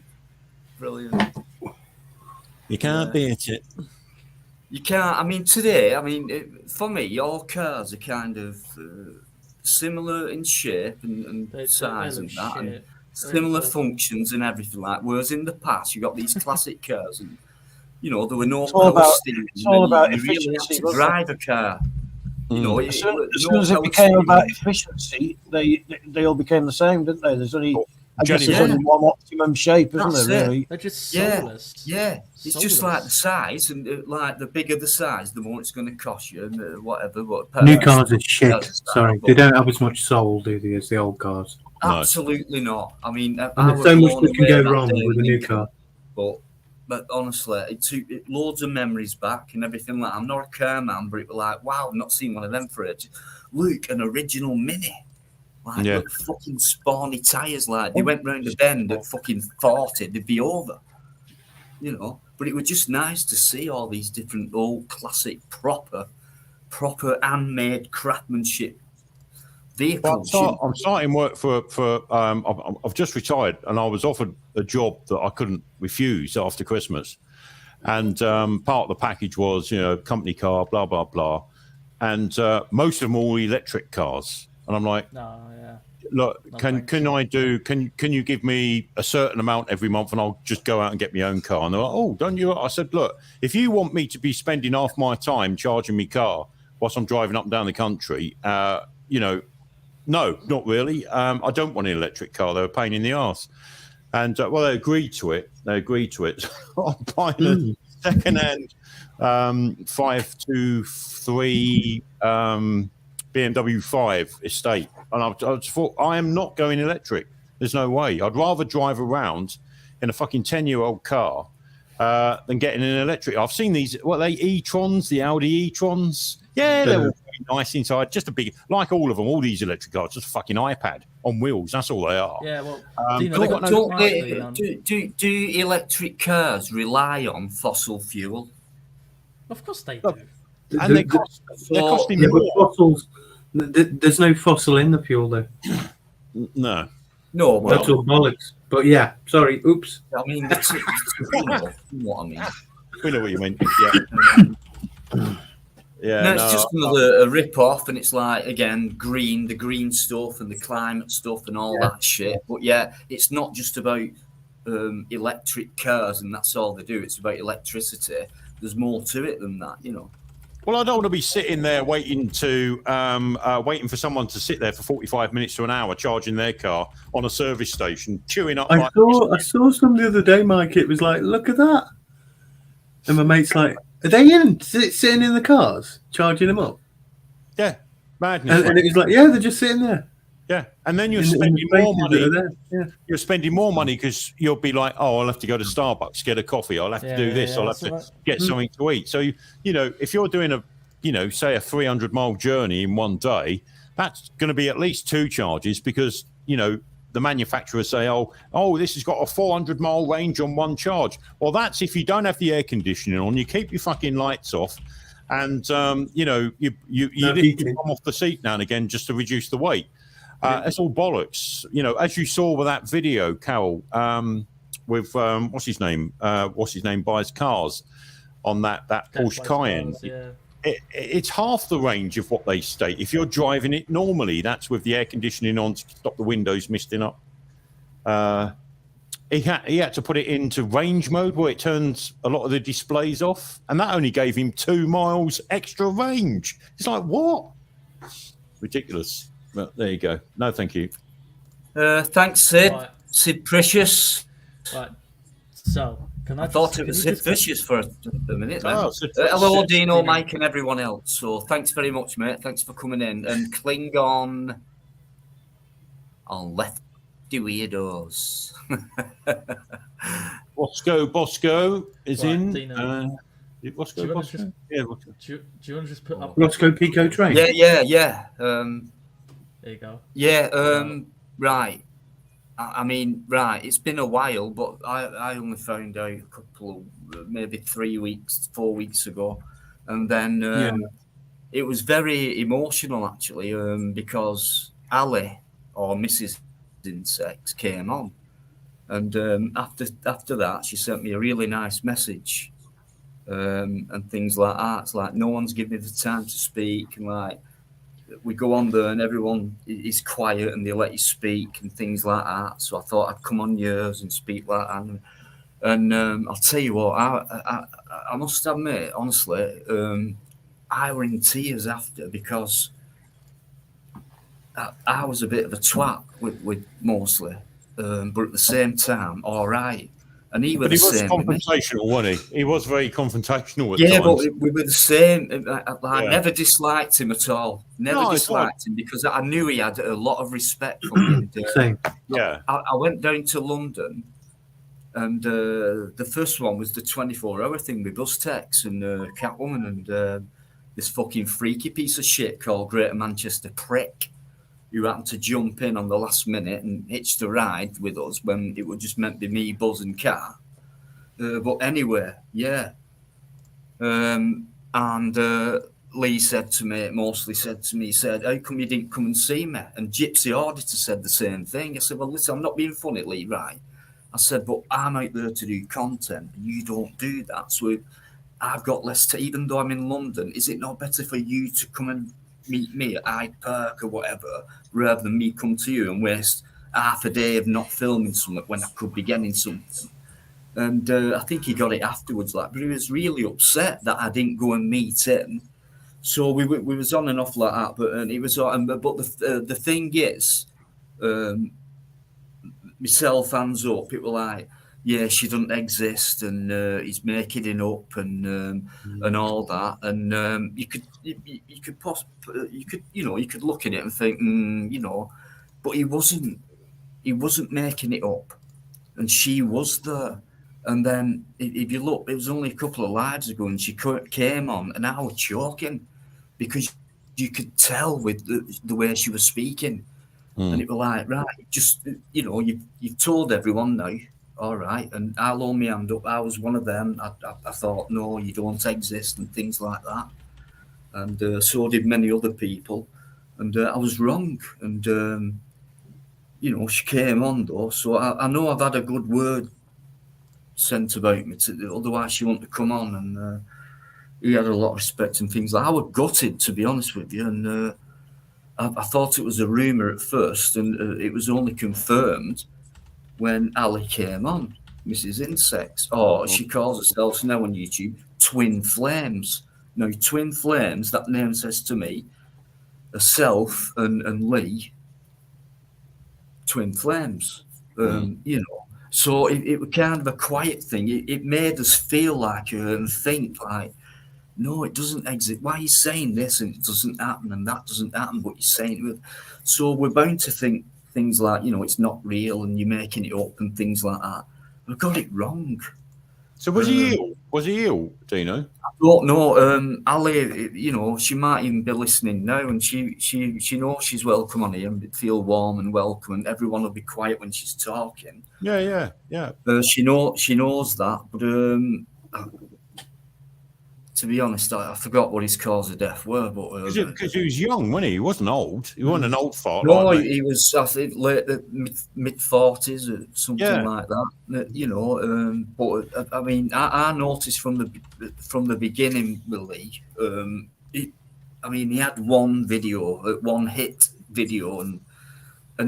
You can't beat it. You can't. I mean, today, for me, all cars are kind of similar in shape and size and that, and similar functions and everything like. Whereas in the past, you got these classic cars, and there were no power steering. It's all about you really had efficiency. to drive a car. As soon as it became about efficiency, they all became the same, didn't they? There's only. I guess there's only one optimum shape, isn't there? Really? They're just soulless. Yeah. It's just like the size, and like the bigger the size, the more it's going to cost you, and whatever. New cars are shit. Sorry, they don't have as much soul, do they, as the old cars? Absolutely not. I mean, there's so much that can go wrong with a new car. But honestly, it loads of memories back and everything like. I'm not a car man, but it was like, wow, I've not seen one of them for it. Look, an original Mini. Like fucking spawny tyres, like they went round the bend at fucking 40, they'd be over. But it was just nice to see all these different old classic proper handmade craftsmanship vehicles. I'm starting work for I've just retired and I was offered a job that I couldn't refuse after Christmas. And part of the package was, company car, blah, blah, blah. And most of them are all electric cars. And I'm like, look, can you give me a certain amount every month and I'll just go out and get my own car? And they're like, oh, don't you? I said, look, if you want me to be spending half my time charging my car whilst I'm driving up and down the country, no, not really. I don't want an electric car. They're a pain in the arse. And they agreed to it. I'm buying a second-hand 523 BMW 5 estate. And I just thought, I am not going electric. There's no way. I'd rather drive around in a fucking 10-year-old car than getting an electric. I've seen these, they e-trons, the Audi e-trons? Yeah, they're all nice inside, just a big, like all of them, all these electric cars, just a fucking iPad on wheels. That's all they are. Yeah, well, do electric cars rely on fossil fuel? Of course they do. And they're costing more. Fossils, there's no fossil in the fuel, though. No. No, well, that's all bollocks. But yeah, sorry, oops. I mean, that's you know what I mean. We know what you mean. Yeah. No, it's just another rip-off, and it's like, again, the green stuff and the climate stuff and all that shit. But yeah, it's not just about electric cars and that's all they do. It's about electricity. There's more to it than that, you know. Well, I don't want to be sitting there waiting for someone to sit there for 45 minutes to an hour charging their car on a service station, chewing up. I saw some the other day, Mike. It was like, look at that. And my mate's like, are they sitting in the cars, charging them up? Yeah, madness. And it was like, yeah, they're just sitting there. Yeah, and then you're spending more money. You're spending more money because you'll be like, oh, I'll have to go to Starbucks, get a coffee. I'll have to do this. I'll have to get something to eat. So, you know, if you're doing say a 300-mile journey in one day, that's going to be at least 2 charges because, you know, the manufacturers say, oh, this has got a 400-mile range on one charge. Well, that's if you don't have the air conditioning on, you keep your fucking lights off, and you know, you lift them off the seat now and again just to reduce the weight. It's all bollocks. You know, as you saw with that video, Carol, with what's his name buys cars on that Porsche Cayenne. It's half the range of what they state. If you're driving it normally, that's with the air conditioning on to stop the windows misting up. He had to put it into range mode where it turns a lot of the displays off, and that only gave him 2 miles extra range. It's like, what? Ridiculous. But there you go. No, thank you. Thanks, Sid. Right. Sid Precious. Right. So, I thought it was Sid Precious for a minute. Oh, hello, Dino, Mike, and everyone else. So, thanks very much, mate. Thanks for coming in. And Klingon on Lefty Weirdos. Bosco is in. Dino. Bosco? Do you want to just put up Roscoe Pico train? Yeah. There you go. Yeah, right. I mean, right, it's been a while, but I only found out a couple of, maybe 4 weeks ago. And then it was very emotional, actually, because Ali, or Mrs. Insects, came on. And after that, she sent me a really nice message and things like that. It's like, no one's given me the time to speak, and like, we go on there and everyone is quiet and they let you speak and things like that. So I thought I'd come on yours and speak like that. And I'll tell you what, I must admit, honestly, I were in tears after, because I was a bit of a twat with Mosley, but at the same time, all right. And he was confrontational, wasn't he? He was very confrontational at times. But we were the same. I never disliked him at all. Never disliked him, because I knew he had a lot of respect for me. Same. Yeah. I went down to London, and the first one was the 24-hour thing with Bustex and Catwoman and this fucking freaky piece of shit called Greater Manchester Prick, who happened to jump in on the last minute and hitched a ride with us when it would just meant be me, Buzz, and Kat. But anyway, yeah. And Lee said to me, mostly said to me, he said, how come you didn't come and see me? And Gypsy Auditor said the same thing. I said, well, listen, I'm not being funny, Lee, right? I said, but I'm out there to do content. You don't do that. So I've got less to, even though I'm in London, is it not better for you to come and meet me at Hyde Park or whatever, rather than me come to you and waste half a day of not filming something when I could be getting something? And I think he got it afterwards, like, but he was really upset that I didn't go and meet him. So we was on and off like that, but it was. But the thing is, myself, hands up. It were like, yeah, she doesn't exist, and he's making it up, and all that, and you could look at it and think, but he wasn't making it up, and she was there. And then if you look, it was only a couple of lives ago, and she came on, and I was choking, because you could tell with the way she was speaking. And it was like, right, just, you know, you've told everyone now, all right, and I'll hold my hand up. I was one of them. I thought, no, you don't exist and things like that. And so did many other people. And I was wrong. And, you know, she came on, though. So I know I've had a good word sent about me. Otherwise, she wouldn't have come on. And he had a lot of respect and things like that. I was gutted, to be honest with you. And I thought it was a rumour at first. And it was only confirmed when Ali came on, Mrs. Insects. Oh, she calls herself now on YouTube Twin Flames. Now, Twin Flames, that name says to me, herself and Lee, Twin Flames. You know, so it was kind of a quiet thing. It made us feel like and think like, no, it doesn't exist. Why are you saying this and it doesn't happen and that doesn't happen? But you're saying it. So we're bound to think things like, you know, it's not real and you're making it up and things like that. I got it wrong. So was he ill? Was he ill, Dino? I don't know. Ali, you know, she might even be listening now, and she knows she's welcome on here and feel warm and welcome, and everyone will be quiet when she's talking. Yeah. She knows that, but to be honest, I forgot what his cause of death were. But because he was young, wasn't he? He wasn't old. He wasn't an old fart. No, like he was, I think, late mid-40s or something like that. You know, but I mean, I noticed from the beginning, Willie. I mean, he had one hit video, and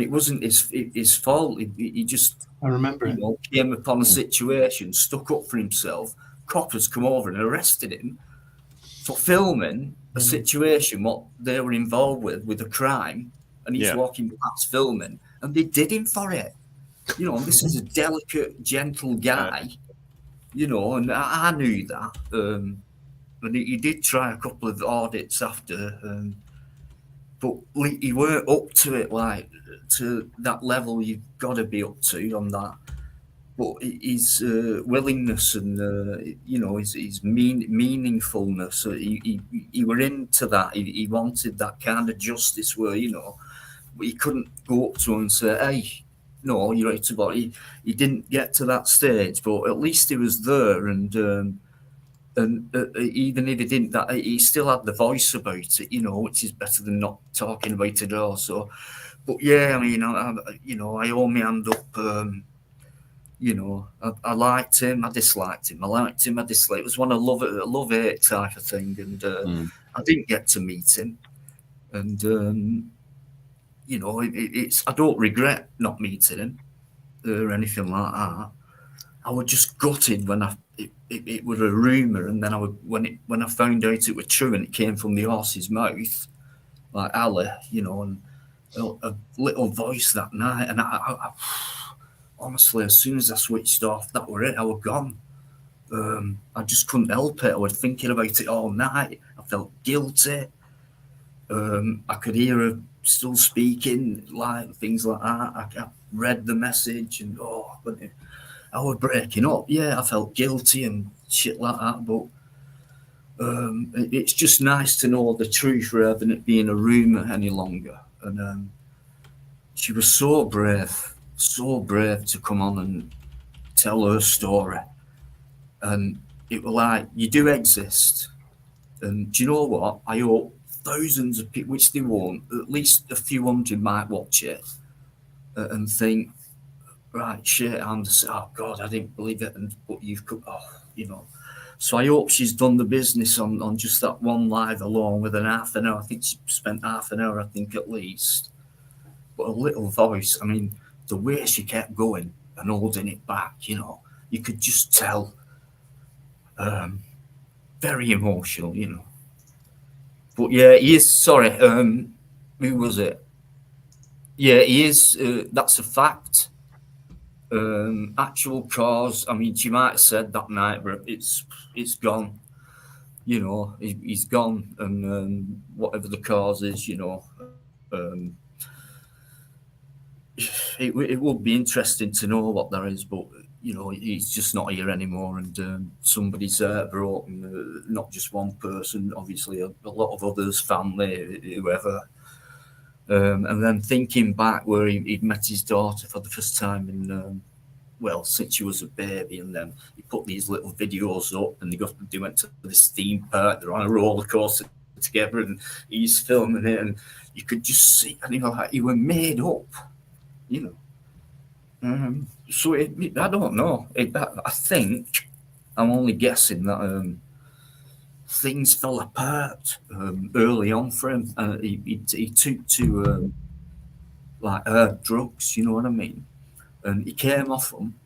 it wasn't his fault. He just, I remember it. Know, came upon a situation, stuck up for himself. Coppers come over and arrested him for filming a situation what they were involved with a crime, and he's walking past filming, and they did him for it. You know, and this is a delicate, gentle guy. You know, and I knew that. And he did try a couple of audits after, but he weren't up to it, like to that level you've got to be up to on that. But his willingness and you know his meaningfulness, he were into that. He wanted that kind of justice where, you know, he couldn't go up to him and say, "Hey, no, you're right about it." He didn't get to that stage, but at least he was there, and even if he didn't, that he still had the voice about it, you know, which is better than not talking about it also. But yeah, I mean, you know, I hold my hand up. You know, I liked him, I disliked him. I liked him, I disliked. It was one of love-hate type of thing, and I didn't get to meet him. And you know, it's I don't regret not meeting him or anything like that. I was just gutted when it was a rumor, and then when I found out it was true and it came from the horse's mouth, like Ali, you know, and a little voice that night, and I honestly, as soon as I switched off, that were it. I was gone. I just couldn't help it. I was thinking about it all night. I felt guilty. I could hear her still speaking, like things like that. I read the message, and I was breaking up. Yeah, I felt guilty and shit like that. But it's just nice to know the truth rather than it being a rumor any longer. And she was so brave to come on and tell her story. And it was like, you do exist. And do you know what? I hope thousands of people, which they won't, at least a few hundred might watch it and think, right, shit, oh God, I didn't believe it. But you've, you know. So I hope she's done the business on just that one live alone within half an hour. I think she spent half an hour, I think, at least. But a little voice, I mean, the way she kept going and holding it back, you know, you could just tell. Very emotional, you know. But yeah, he is, sorry, who was it? Yeah, he is, that's a fact. Actual cause, I mean, she might have said that night, but it's gone. You know, he's gone, and whatever the cause is, you know, it would be interesting to know what there is, but he's just not here anymore, and somebody's broken, not just one person, obviously a lot of others, family, whoever. And then thinking back where he'd met his daughter for the first time in, since she was a baby, and then he put these little videos up, and they went to this theme park, they're on a roller coaster together, and he's filming it, and you could just see, and he were made up, So I don't know. I think I'm only guessing that things fell apart early on for him. He took to drugs, you know what I mean? And he came off them,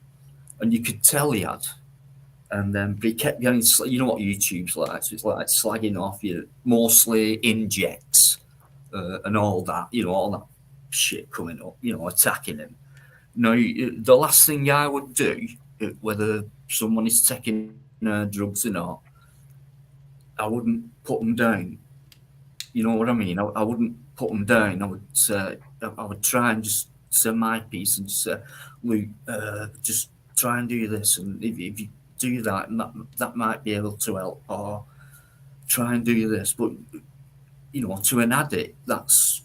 and you could tell he had. And then but he kept getting, you know what YouTube's like? So it's like slagging off you, mostly injects and all that, all that shit coming up, attacking him. No, the last thing I would do, whether someone is taking drugs or not, I wouldn't put them down. You know what I mean? I wouldn't put them down. I would try and just say my piece and just say, Luke, just try and do this, and if you do that, and that might be able to help, or try and do this. But to an addict, that's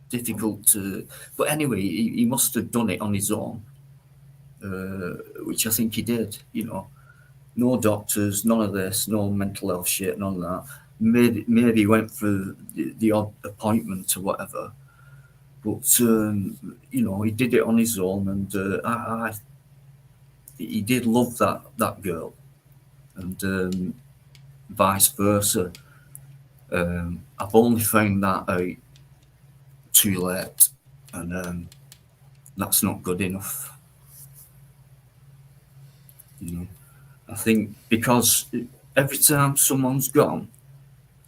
difficult to. But anyway, he must have done it on his own, which I think he did. No doctors, none of this, no mental health shit, none of that. Maybe he went for the odd appointment or whatever, but he did it on his own, and he did love that girl, and vice versa. I've only found that out too late, and that's not good enough. I think because every time someone's gone,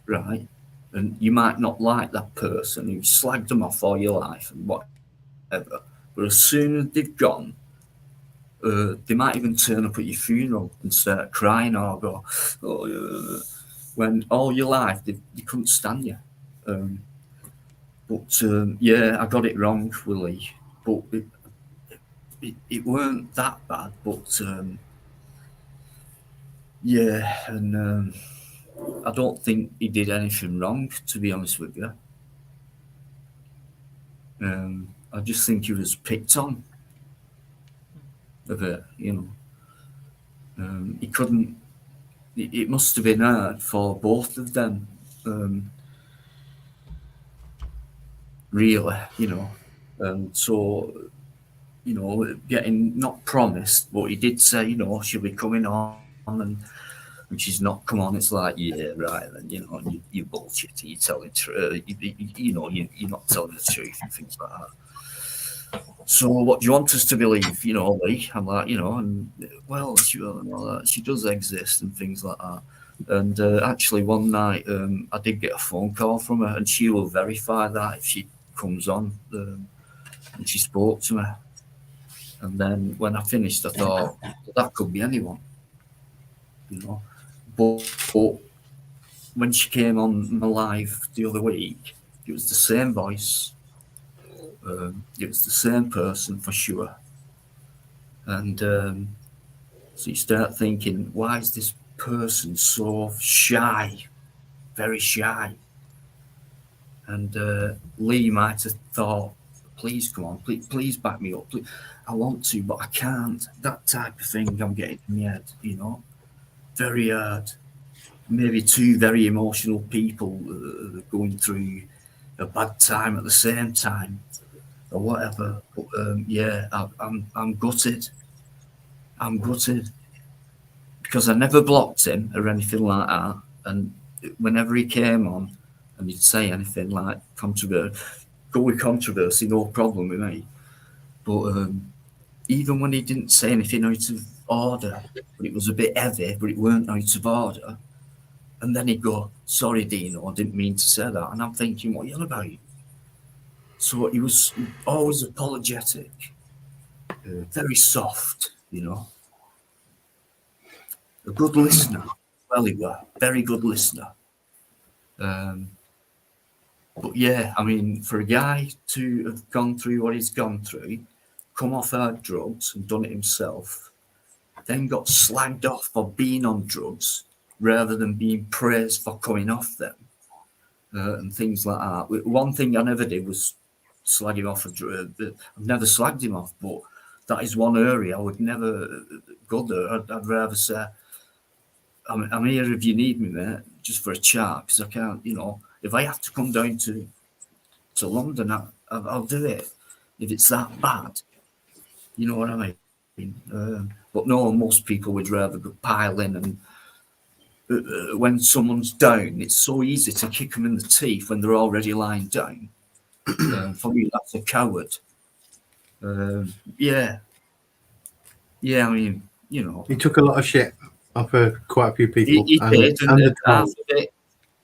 right, and you might not like that person, you slagged them off all your life and whatever, but as soon as they've gone, they might even turn up at your funeral and start crying or go, when all your life they couldn't stand you. But I got it wrong, Willie. But it weren't that bad. But and I don't think he did anything wrong, to be honest with you. I just think he was picked on a bit, He couldn't. It must have been hard for both of them, really, And so, getting not promised, but he did say, she'll be coming on, and she's not come on. It's like, yeah, right, then, you bullshit. You're telling you're not telling the truth and things like that. So what do you want us to believe, Lee? I'm like, and well, she does exist and things like that. And actually, one night I did get a phone call from her, and she will verify that if she comes on. And she spoke to me. And then when I finished, I thought that could be anyone, But when she came on my live the other week, it was the same voice. It was the same person for sure. And so you start thinking, why is this person so shy, very shy? And Lee might have thought, please come on, please back me up. Please. I want to, but I can't. That type of thing I'm getting in my head, very hard. Maybe two very emotional people going through a bad time at the same time, or whatever. But I'm gutted. I'm gutted because I never blocked him or anything like that. And whenever he came on and he'd say anything like controversy, no problem with me. But even when he didn't say anything out of order, but it was a bit heavy, but it weren't out of order, and then he'd go, sorry, Dino, I didn't mean to say that. And I'm thinking, what are you on about? So he was always apologetic, very soft, a good listener. Well, he was very good listener. But yeah, I mean, for a guy to have gone through what he's gone through, come off hard drugs and done it himself, then got slagged off for being on drugs rather than being praised for coming off them and things like that. One thing I never did was slag him off. I've never slagged him off, but that is one area I would never go there. I'd rather say, I'm here if you need me, mate, just for a chat, because I can't, if I have to come down to London, I'll do it if it's that bad. You know what I mean? But no, most people would rather pile in, and when someone's down, it's so easy to kick them in the teeth when they're already lying down. For me, that's a coward. Yeah. I mean, he took a lot of shit off quite a few people. He did, and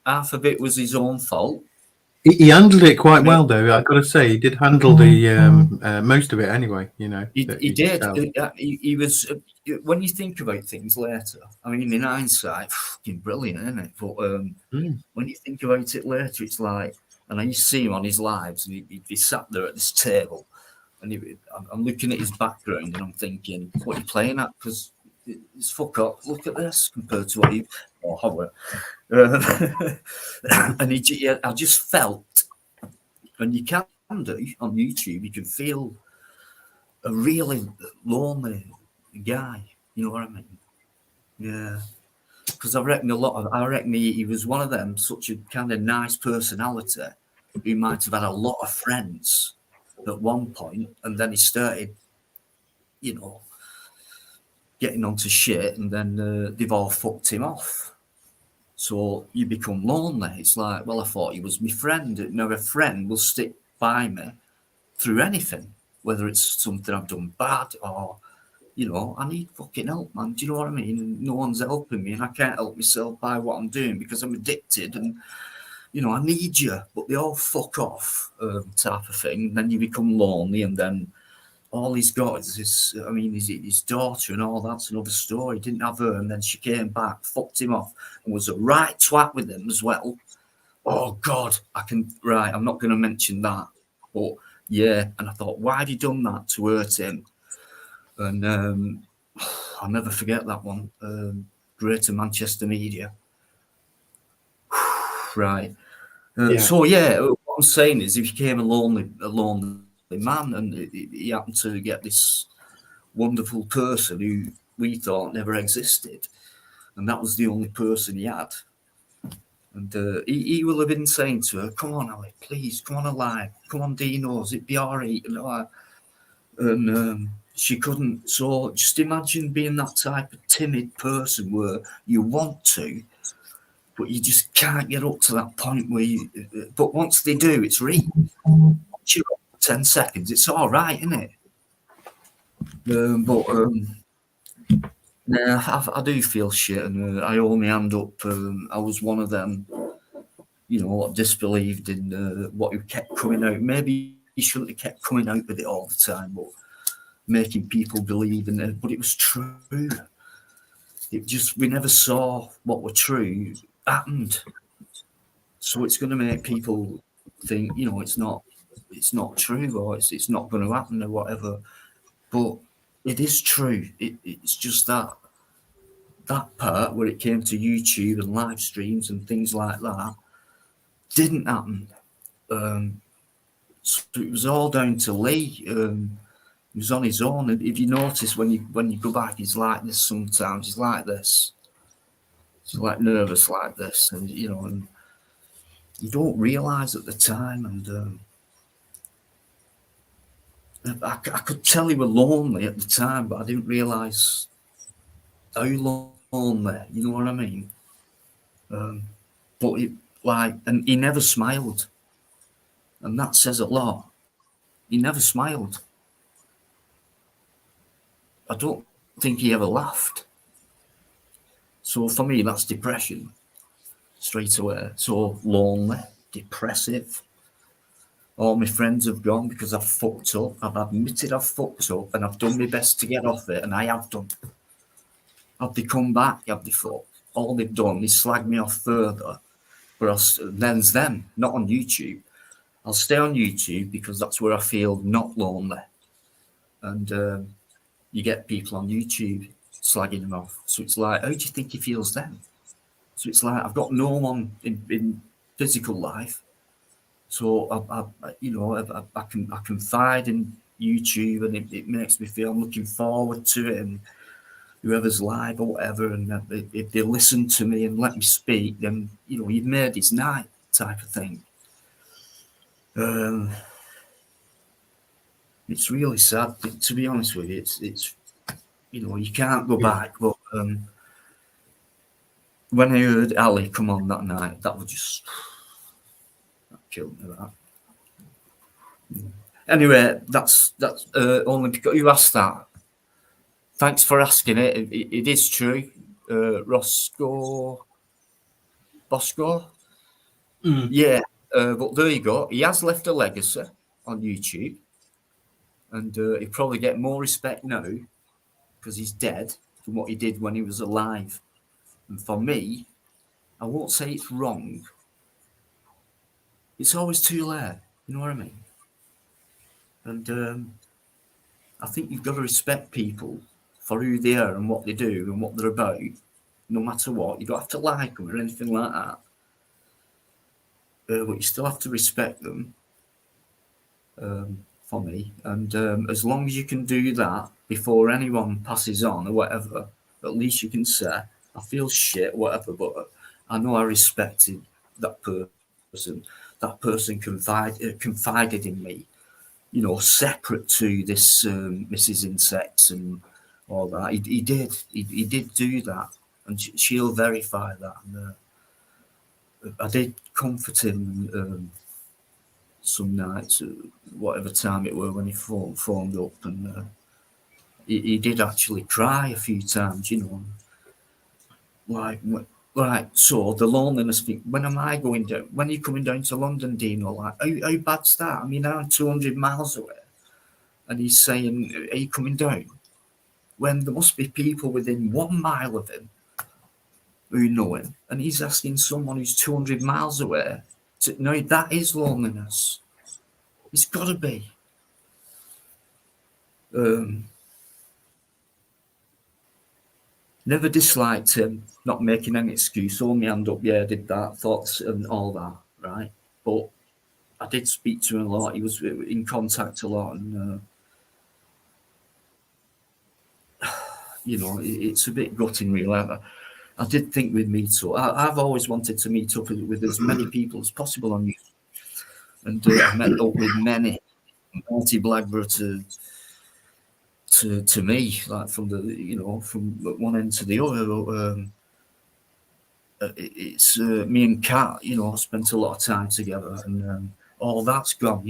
half of it was his own fault. He handled it quite well, though. I've got to say, he did handle the most of it anyway. He did. He was. When you think about things later, I mean, in hindsight, fucking brilliant, isn't it? But when you think about it later, it's like, and I used to see him on his lives, and he'd be sat there at this table, and I'm looking at his background, and I'm thinking, what are you playing at? Because it's fuck up. Look at this compared to what you. And I just felt, and you can do on YouTube, you can feel a really lonely guy. You know what I mean? Yeah. Because I reckon he was one of them, such a kind of nice personality, who might have had a lot of friends at one point, and then he started, getting onto shit, and then they've all fucked him off. So you become lonely. It's like, well, I thought he was my friend. Now a friend will stick by me through anything, whether it's something I've done bad or, I need fucking help, man. Do you know what I mean? No one's helping me, and I can't help myself by what I'm doing because I'm addicted, and, I need you, but they all fuck off type of thing. And then you become lonely, and then all he's got is his daughter, and all that's another story. He didn't have her, and then she came back, fucked him off, and was a right twat with him as well. Oh God, I'm not going to mention that, but yeah. And I thought, why have you done that to hurt him? And I'll never forget that one. Greater Manchester Media, right? So yeah, what I'm saying is, he became a lonely man, and he happened to get this wonderful person who we thought never existed, and that was the only person he had. And he will have been saying to her, "Come on, Ali, please, come on alive, come on, Dino's, it'd be all right." And she couldn't. So just imagine being that type of timid person where you want to, but you just can't get up to that point where you. But once they do, it's right. 10 seconds, it's all right, isn't it? I do feel shit, and I hold my hand up. I was one of them, disbelieved in what he kept coming out. Maybe he shouldn't have kept coming out with it all the time, but making people believe in it. But it was true. We never saw what were true happened. So it's going to make people think, it's not true, or it's not going to happen, or whatever. But it is true. It's just that part where it came to YouTube and live streams and things like that didn't happen. So it was all down to Lee. He was on his own. And if you notice, when you go back, he's like this sometimes. He's like this. He's like nervous like this, and and you don't realise at the time, and I could tell he was lonely at the time, but I didn't realise how lonely. You know what I mean? But and he never smiled, and that says a lot. He never smiled. I don't think he ever laughed. So for me, that's depression straight away. So lonely, depressive. All my friends have gone because I've fucked up. I've admitted I've fucked up, and I've done my best to get off it, and I have done. Have they come back? Have they fucked? All they've done is slag me off further. But then's them, not on YouTube. I'll stay on YouTube because that's where I feel not lonely. And you get people on YouTube slagging him off. So it's like, how do you think he feels then? So it's like, I've got no one in physical life. So I can confide in YouTube, and it makes me feel I'm looking forward to it, and whoever's live or whatever, and if they listen to me and let me speak, then you've made his night, type of thing. It's really sad, to be honest with you. It's you can't go back, but when I heard Ali come on that night, that killed me. That. Anyway, that's only because you asked that. Thanks for asking it. It is true. Bosco. Yeah, but there you go. He has left a legacy on YouTube, and he'll probably get more respect now because he's dead than what he did when he was alive. And for me, I won't say it's wrong. It's always too late. You know what I mean? And I think you've got to respect people for who they are and what they do and what they're about, no matter what. You don't have to like them or anything like that. But you still have to respect them, for me. And as long as you can do that before anyone passes on or whatever, at least you can say, I feel shit, whatever, but I know I respected that person. That person confided in me, separate to this Mrs. Insects and all that. He did do that, and she'll verify that. And I did comfort him some nights, whatever time it were, when he phoned up, and he did actually cry a few times, Like, so the loneliness thing, when am I going down? When are you coming down to London, Dino? Like, how bad's that? I mean, I'm 200 miles away. And he's saying, are you coming down? When there must be people within 1 mile of him who know him. And he's asking someone who's 200 miles away to know that is loneliness. It's got to be. Never disliked him, not making any excuse, hold my hand up, yeah, I did that, thoughts and all that, right? But I did speak to him a lot. He was in contact a lot, and it's a bit gutting, really. I did think we'd meet up. I've always wanted to meet up with as many people as possible on YouTube, and I met up with many, Marty Blackburn to me, like from from one end to the other. It's me and Kat, spent a lot of time together, and all that's gone,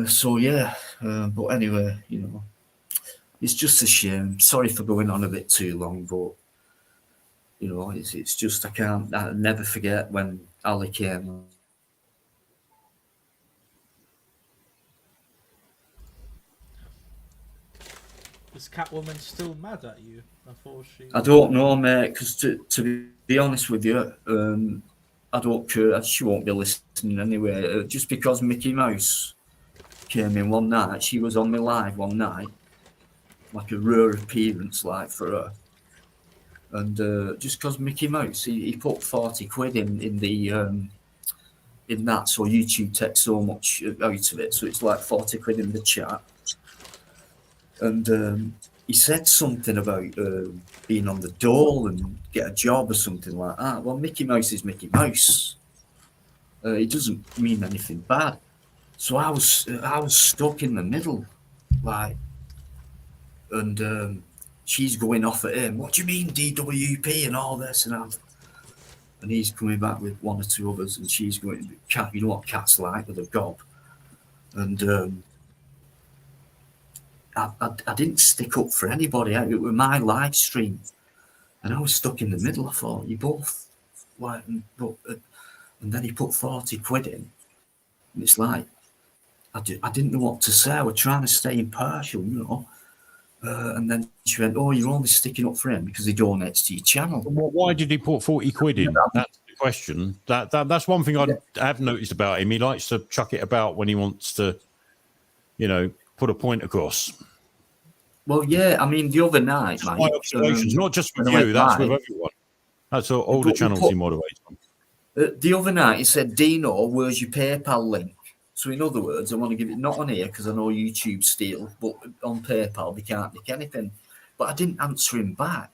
so yeah, but anyway, it's just a shame. Sorry for going on a bit too long, but it's just I never forget when Ali came. Is Catwoman still mad at you? I don't know, mate, because to be honest with you, I don't care. She won't be listening anyway. Just because Mickey Mouse came in one night, she was on me live one night, like a rare appearance, like, for her. And just because Mickey Mouse, he put 40 quid in the in that, so YouTube takes so much out of it, so it's like 40 quid in the chat. And he said something about being on the dole and get a job or something like that. Well, Mickey Mouse is Mickey Mouse. It doesn't mean anything bad. So I was stuck in the middle, like, and she's going off at him. What do you mean DWP and all this and that? And he's coming back with one or two others, and she's going, Cat, you know what cats like with a gob. And I didn't stick up for anybody. It was my live stream, and I was stuck in the middle. I thought, you both like, but and then he put 40 quid in, and it's like I didn't know what to say. I was trying to stay impartial, and then she went, "Oh, you're only sticking up for him because he donates to your channel." Why did he put 40 quid in? That's the question. That's one thing I have noticed about him. He likes to chuck it about when he wants to, put a point across. Well, yeah, I mean, the other night, My mate. observations, not just with when I you, went that's live, with everyone. That's all the channels he moderates on. The other night, he said, Dino, where's your PayPal link? So, in other words, I want to give it not on here because I know YouTube steal, but on PayPal, they can't nick anything. But I didn't answer him back.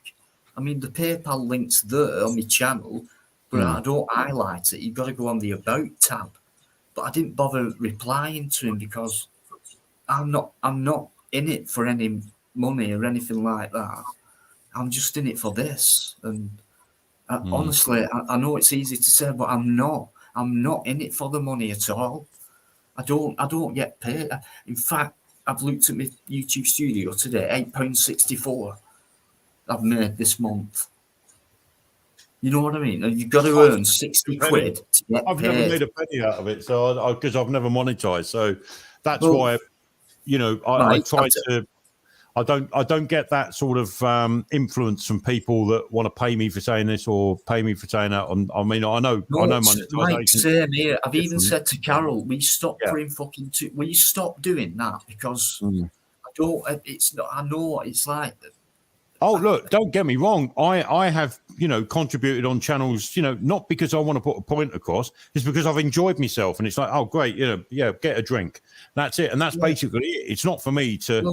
I mean, the PayPal link's there on my channel, but I don't highlight it. You've got to go on the About tab. But I didn't bother replying to him because I'm not in it for any money or anything like that. I'm just in it for this. And honestly, I know it's easy to say, but I'm not. I'm not in it for the money at all. I don't get paid. In fact, I've looked at my YouTube studio today, £8.64 I've made this month. You know what I mean? And you've got to earn 60 quid to get I've paid. never made a penny out of it, so because I've never monetized. So that's why, you know, I try to. I don't get that sort of influence from people that want to pay me for saying this or pay me for saying that. I mean, I know monetization. Mike, same here. I've even said to Carol, we stop putting fucking. We stop doing that because I don't. It's not. I know it's like. Oh, look, don't get me wrong. I have, you know, contributed on channels, you know, not because I want to put a point across. It's because I've enjoyed myself. And it's like, oh, great, you know, yeah, get a drink. That's it. And that's basically it. It's not for me to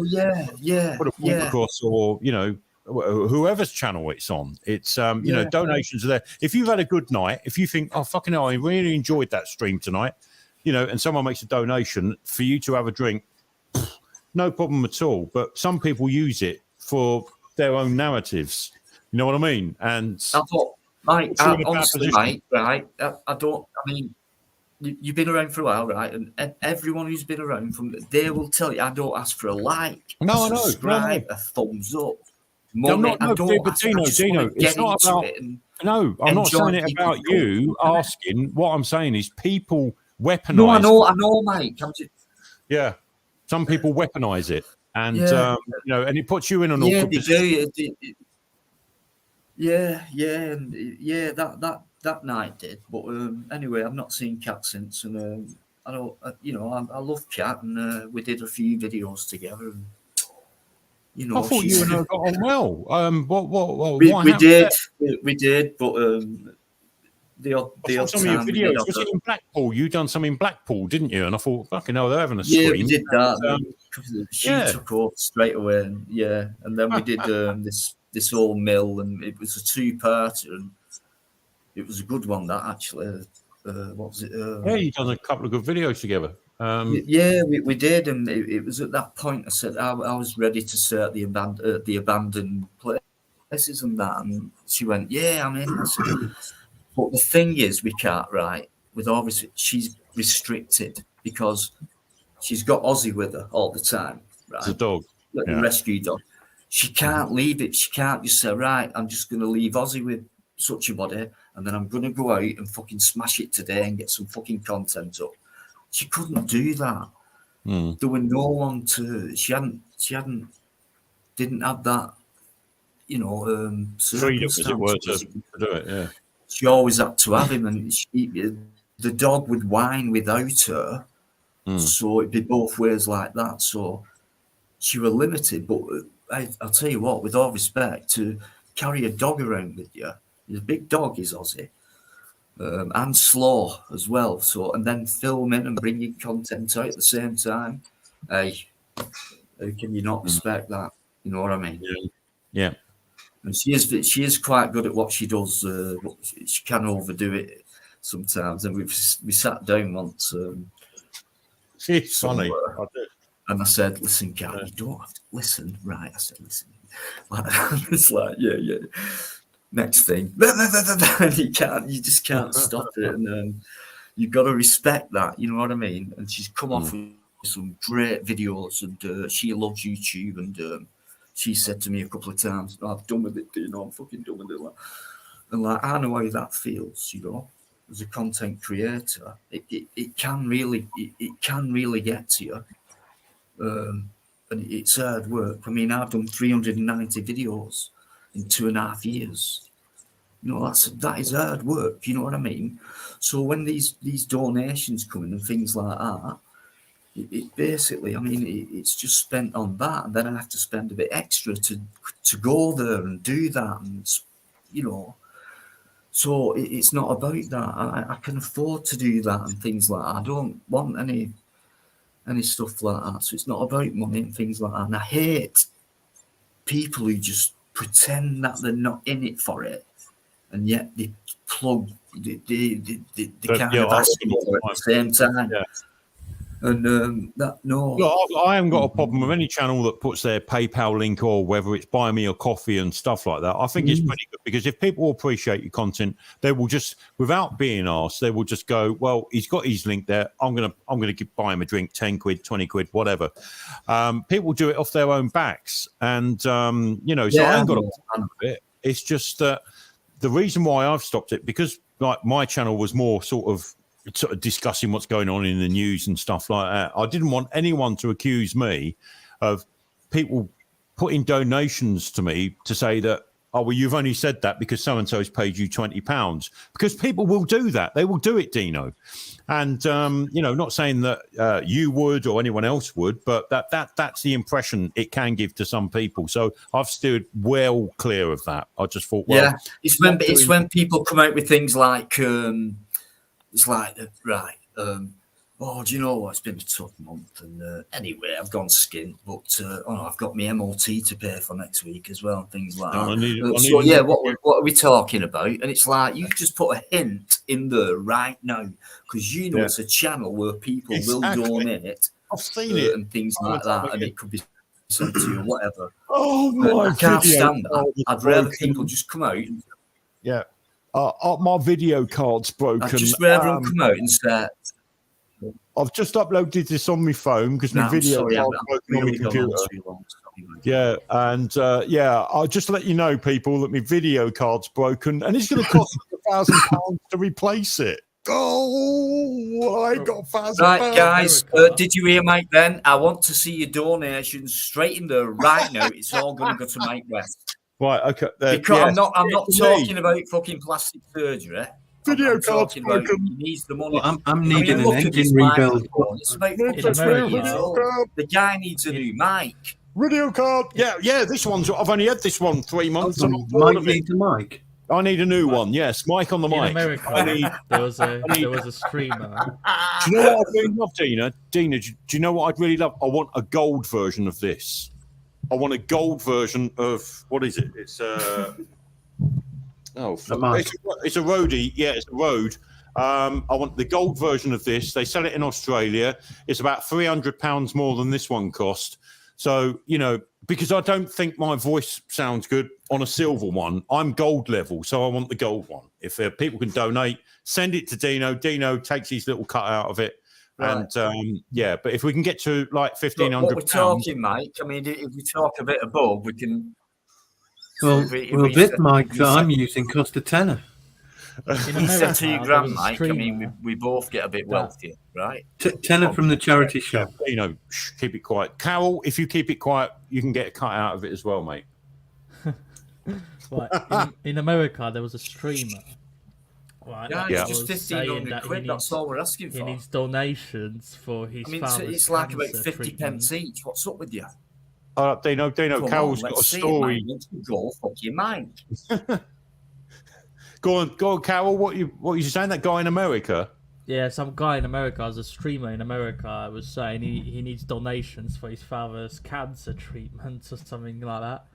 put a point across or, you know, whoever's channel it's on. It's, you know, donations are there. If you've had a good night, if you think, oh, fucking hell, I really enjoyed that stream tonight, you know, and someone makes a donation for you to have a drink, no problem at all. But some people use it for their own narratives, you know what I mean? And I thought, Mike, honestly, Mike, right? I mean, you've been around for a while, right? And everyone who's been around they will tell you, I don't ask for a like, a subscribe, a thumbs up, money. I don't. Dino, it's not about. No, I'm not saying it about you asking. What I'm saying is people weaponize. No, I know, Mike. Yeah, some people weaponize it. And you know, and it puts you in an awkward position. That night did. But anyway, I've not seen Kat since, and I don't, you know, I love Kat, and we did a few videos together. And, you know, I thought you and her got on well. What we did, but the odd some of your videos. Was it in Blackpool? You done some in Blackpool, didn't you? And I thought, fucking hell, they're having a scream. Yeah, we did that. She took off straight away, and then we did this whole mill, and it was a 2-parter, and it was a good one. That actually, what was it? You done a couple of good videos together. We did, and it was at that point I said I was ready to start the abandoned places and that, and she went, "Yeah, I'm in." I said, but the thing is, we can't, right? With obviously, she's restricted because she's got Ozzy with her all the time, right? It's a dog, a rescue dog. She can't leave it. She can't just say, right, I'm just going to leave Ozzy with such a body, and then I'm going to go out and fucking smash it today and get some fucking content up. She couldn't do that. There were no one to. She didn't have that, you know, freedom, as it were, to do it. Yeah. She always had to have him, and the dog would whine without her. So it'd be both ways like that. So she was limited. But I'll tell you what, with all respect, to carry a dog around with you, he's a big dog, is Ozzy, and slow as well. So, and then filming and bringing content out at the same time. Hey, how can you not respect that? You know what I mean? Yeah. And she is quite good at what she does. She can overdo it sometimes. And we sat down once. She's funny. And I said, "Listen, Kat, you don't have to listen." Right. I said, "Listen." It's like, yeah. Next thing. You just can't stop it. And you've got to respect that. You know what I mean? And she's come off with some great videos, and she loves YouTube. And she said to me a couple of times, "I'm done with it, Dino. I'm fucking done with it." And like, I know how that feels, you know. As a content creator, it can really get to you, and it's hard work. I mean, I've done 390 videos in 2.5 years. You know, that is hard work. You know what I mean? So when these donations come in and things like that, it basically, I mean, it's just spent on that, and then I have to spend a bit extra to go there and do that, and you know. So it's not about that. I can afford to do that and things like that. I don't want any stuff like that. So it's not about money and things like that. And I hate people who just pretend that they're not in it for it, and yet they plug, they kind of ask for it at the same time. Yeah. And that, no. Look, I haven't got a problem with any channel that puts their PayPal link or whether it's buy me a coffee and stuff like that. I think it's pretty good, because if people appreciate your content, they will just, without being asked, they will just go, well, he's got his link there. I'm gonna buy him a drink, 10 quid, 20 quid, whatever. People do it off their own backs, and you know, so I ain't got a problem with it. It's just that the reason why I've stopped it, because like my channel was more sort of discussing what's going on in the news and stuff like that. I didn't want anyone to accuse me of people putting donations to me to say that, oh, well, you've only said that because so-and-so's paid you £20, because people will do that. They will do it, Dino. And, you know, not saying that you would or anyone else would, but that's the impression it can give to some people. So I've steered well clear of that. I just thought, well... Yeah, it's when people come out with things like... it's like, right, oh, do you know what? It's been a tough month. And anyway, I've gone skint, but I've got my MOT to pay for next week as well, and things like that. What are we talking about? And it's like, you just put a hint in there right now, because you know it's a channel where people will donate. I've seen it. And things like that, and it could be sent to you or whatever. Oh, my I can't stand that. I'd rather people just come out. Yeah. My video card's broken. I'd just rather them come out and say, I've just uploaded this on my phone because my video card's broken on my computer. Yeah, and I'll just let you know, people, that my video card's broken, and it's going to cost £1,000 to replace it. Oh, I got £1,000. Right, guys, did you hear Mike then? I want to see your donations straight in there right now. It's all going to go to Mike West. Right, okay. Because I'm not talking about fucking plastic surgery. Video card's broken. He needs the money. Well, I'm needing an engine rebuild. It's about the guy needs a new mic. Video card. Yeah. This one's. I've only had this one 3 months. Mike needs a mic. I need a new one. Yes, mic on the mic. In America, there was a streamer. Do you know what I'd really love, Dina? Dina, do you know what I'd really love? I want a gold version of this. I want a gold version of, what is it? It's it's a roadie. Yeah, it's a Rode. I want the gold version of this. They sell it in Australia. It's about £300 more than this one cost. So, you know, because I don't think my voice sounds good on a silver one. I'm gold level, so I want the gold one. If people can donate, send it to Dino. Dino takes his little cut out of it. Right. And but if we can get to like £1,500, what we're talking, Mike. I mean, if we talk a bit above, we can. Well, this mic that I'm using cost a tenner. You said £2 Mike. I mean, we both get a bit wealthier, right? Tenner from the charity shop. You know, keep it quiet, Carol. If you keep it quiet, you can get a cut out of it as well, mate. Right. In America, there was a streamer. Right, it's just 1,500 quid. That's all we're asking for. He needs donations for his. It's like about 50 pence each. What's up with you? Dino, Carol's got a story. Go fuck your mind. Go on, Carol. What you saying? That guy in America? Yeah, some guy in America, as a streamer in America, was saying he needs donations for his father's cancer treatment or something like that,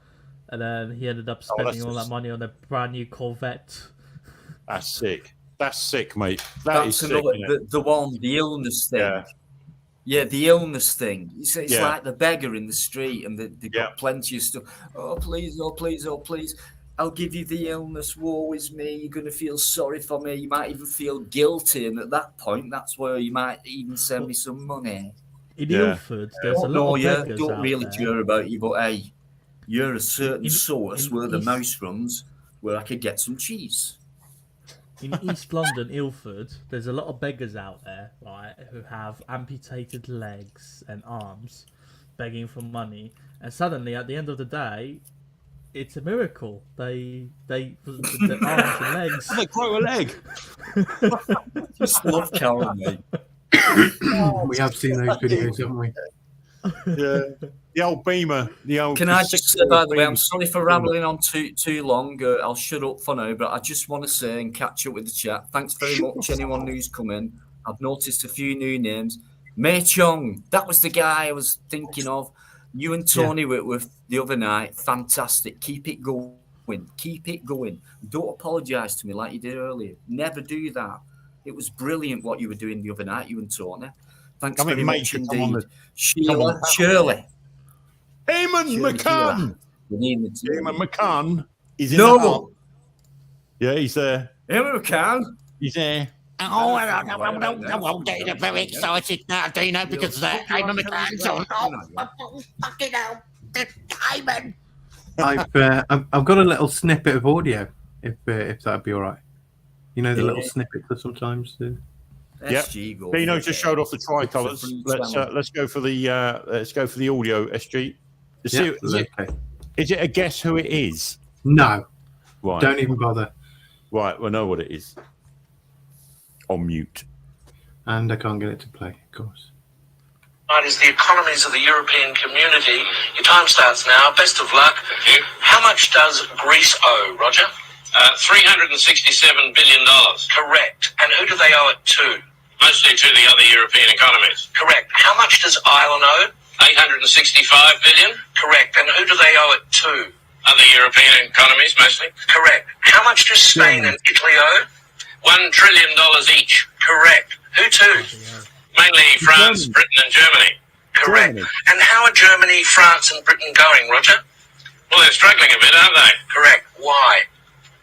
and then he ended up spending all that money on a brand new Corvette. That's sick. That's sick, mate. That's another, the illness thing. Yeah, the illness thing. It's like the beggar in the street, and they've got plenty of stuff. Oh, please, oh, please, oh, please. I'll give you the illness. Woe is me. You're going to feel sorry for me. You might even feel guilty. And at that point, that's where you might even send me some money. In Ilford, there's a lot of beggars don't out really there. care about you, but hey, you're a certain source where the mouse runs, where I could get some cheese. In East London, Ilford, there's a lot of beggars out there, right, who have amputated legs and arms, begging for money, and suddenly, at the end of the day, it's a miracle. The arms and legs. They grow a leg. Just love Carol, mate. We have seen those videos, haven't we? Yeah, the old Beamer. The old. Can I just say, by the way, I'm sorry for rambling on too long. I'll shut up for now, but I just want to say and catch up with the chat. Thanks very much, anyone who's come in. I've noticed a few new names. Mei Chong, that was the guy I was thinking of. You and Tony were the other night. Fantastic. Keep it going. Keep it going. Don't apologise to me like you did earlier. Never do that. It was brilliant what you were doing the other night, you and Tony. Thanks very much indeed. Shirley. Eamon McCann. Eamon McCann is in the house. Yeah, he's there. Eamon McCann. He's there. Oh, I'm getting very excited now, Dino, because Eamon McCann's on. Oh, fucking hell. Eamon. I've got a little snippet of audio, if that'd be all right. You know the little snippets that sometimes do. Yeah, Dino just showed off the tricolours. Let's go for the audio. SG. Is it a guess who it is? No. Right. Don't even bother. Right. We know what it is. On mute. And I can't get it to play, of course. Is the economies of the European community. Your time starts now. Best of luck. Thank you. How much does Greece owe, Roger? $367 billion. Correct. And who do they owe it to? Mostly to the other European economies. Correct. How much does Ireland owe? $865 billion. Correct. And who do they owe it to? Other European economies, mostly. Correct. How much do Spain and Italy owe? $1 trillion each. Correct. Who to? Mainly France, Britain and Germany. Correct. Germany. And how are Germany, France and Britain going, Roger? Well, they're struggling a bit, aren't they? Correct. Why?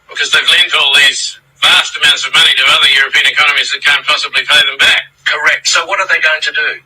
Because they've lent all these vast amounts of money to other European economies that can't possibly pay them back. Correct. So what are they going to do?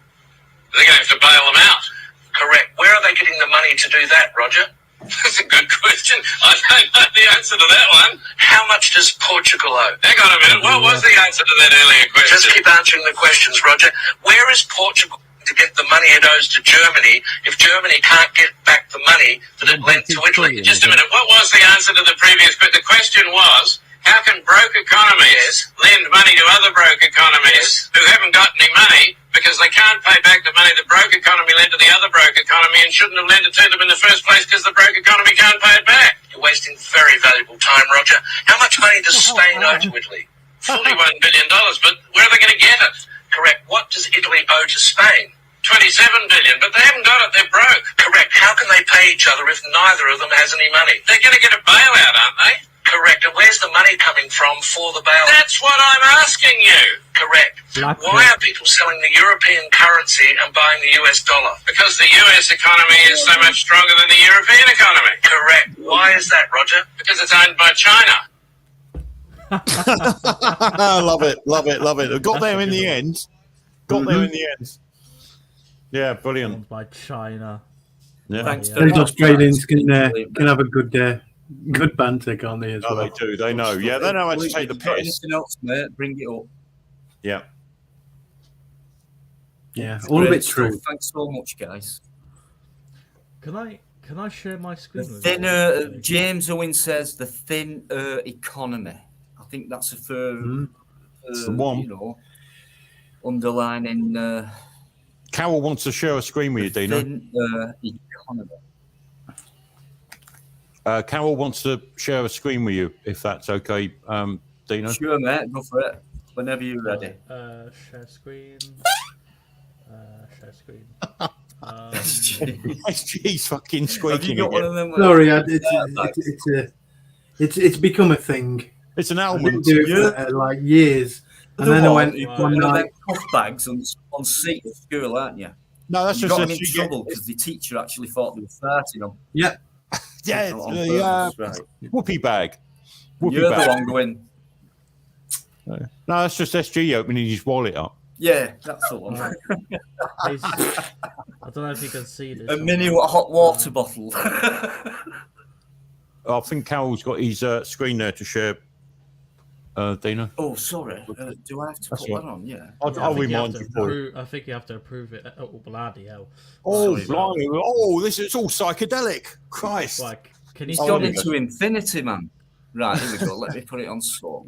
They're going to have to bail them out. Correct. Where are they getting the money to do that, Roger? That's a good question. I don't know the answer to that one. How much does Portugal owe? Hang on a minute. What was the answer to that earlier question? Just keep answering the questions, Roger. Where is Portugal to get the money it owes to Germany if Germany can't get back the money that it lent to Italy? Just a minute. What was the answer to the previous question? The question was, how can broke economies lend money to other broke economies who haven't got any money because they can't pay back the money the broke economy lent to the other broke economy and shouldn't have lent it to them in the first place because the broke economy can't pay it back? You're wasting very valuable time, Roger. How much money does Spain owe to Italy? $41 billion, but where are they going to get it? Correct. What does Italy owe to Spain? $27 billion, but they haven't got it. They're broke. Correct. How can they pay each other if neither of them has any money? They're going to get a bailout, aren't they? Correct. And where's the money coming from for the bailout? That's what I'm asking you. Correct. Why are people selling the European currency and buying the US dollar? Because the US economy is so much stronger than the European economy. Correct. Why is that, Roger? Because it's owned by China. Love it. I got there in the end. Yeah, brilliant. Owned by China. Yeah. Thanks. Those Australians can have a good banter, can't they? As well, they do. They know. Yeah, they know how to take the piss. Anything else, mate? Bring it up. Yeah. Yeah, all of it's true. Thanks so much, guys. Can I share my screen? The thinner James Owen says the thin economy. I think that's a firm. It's the one. You know, underlining. Carol wants to share a screen with you, Dino. Thin economy. Carol wants to share a screen with you, if that's okay, Dino. Sure, mate. Go for it. Whenever you're ready. Share screen. Share screen. He's fucking squeaking. Sorry, it's become a thing. It's an element. Do it for, like years, and then I went one night. Cuff bags on seat at school, aren't you? No, that's you just got them in trouble because the teacher actually thought they were farting on. Yeah. Yeah, right. Whoopee bag. You're the one going. No, that's just SG opening his wallet up. Yeah, that's the one. I don't know if you can see this. A mini hot water bottle. I think Carol's got his screen there to share. Dana. Oh, sorry. Do I have to put that on? Yeah. I'll remind you for it. I think you have to approve it. Oh, bloody hell. Oh, blimey. Oh, this is all psychedelic. Christ. Like, He's gone into infinity, man. Right, here we go. Let me put it on slow.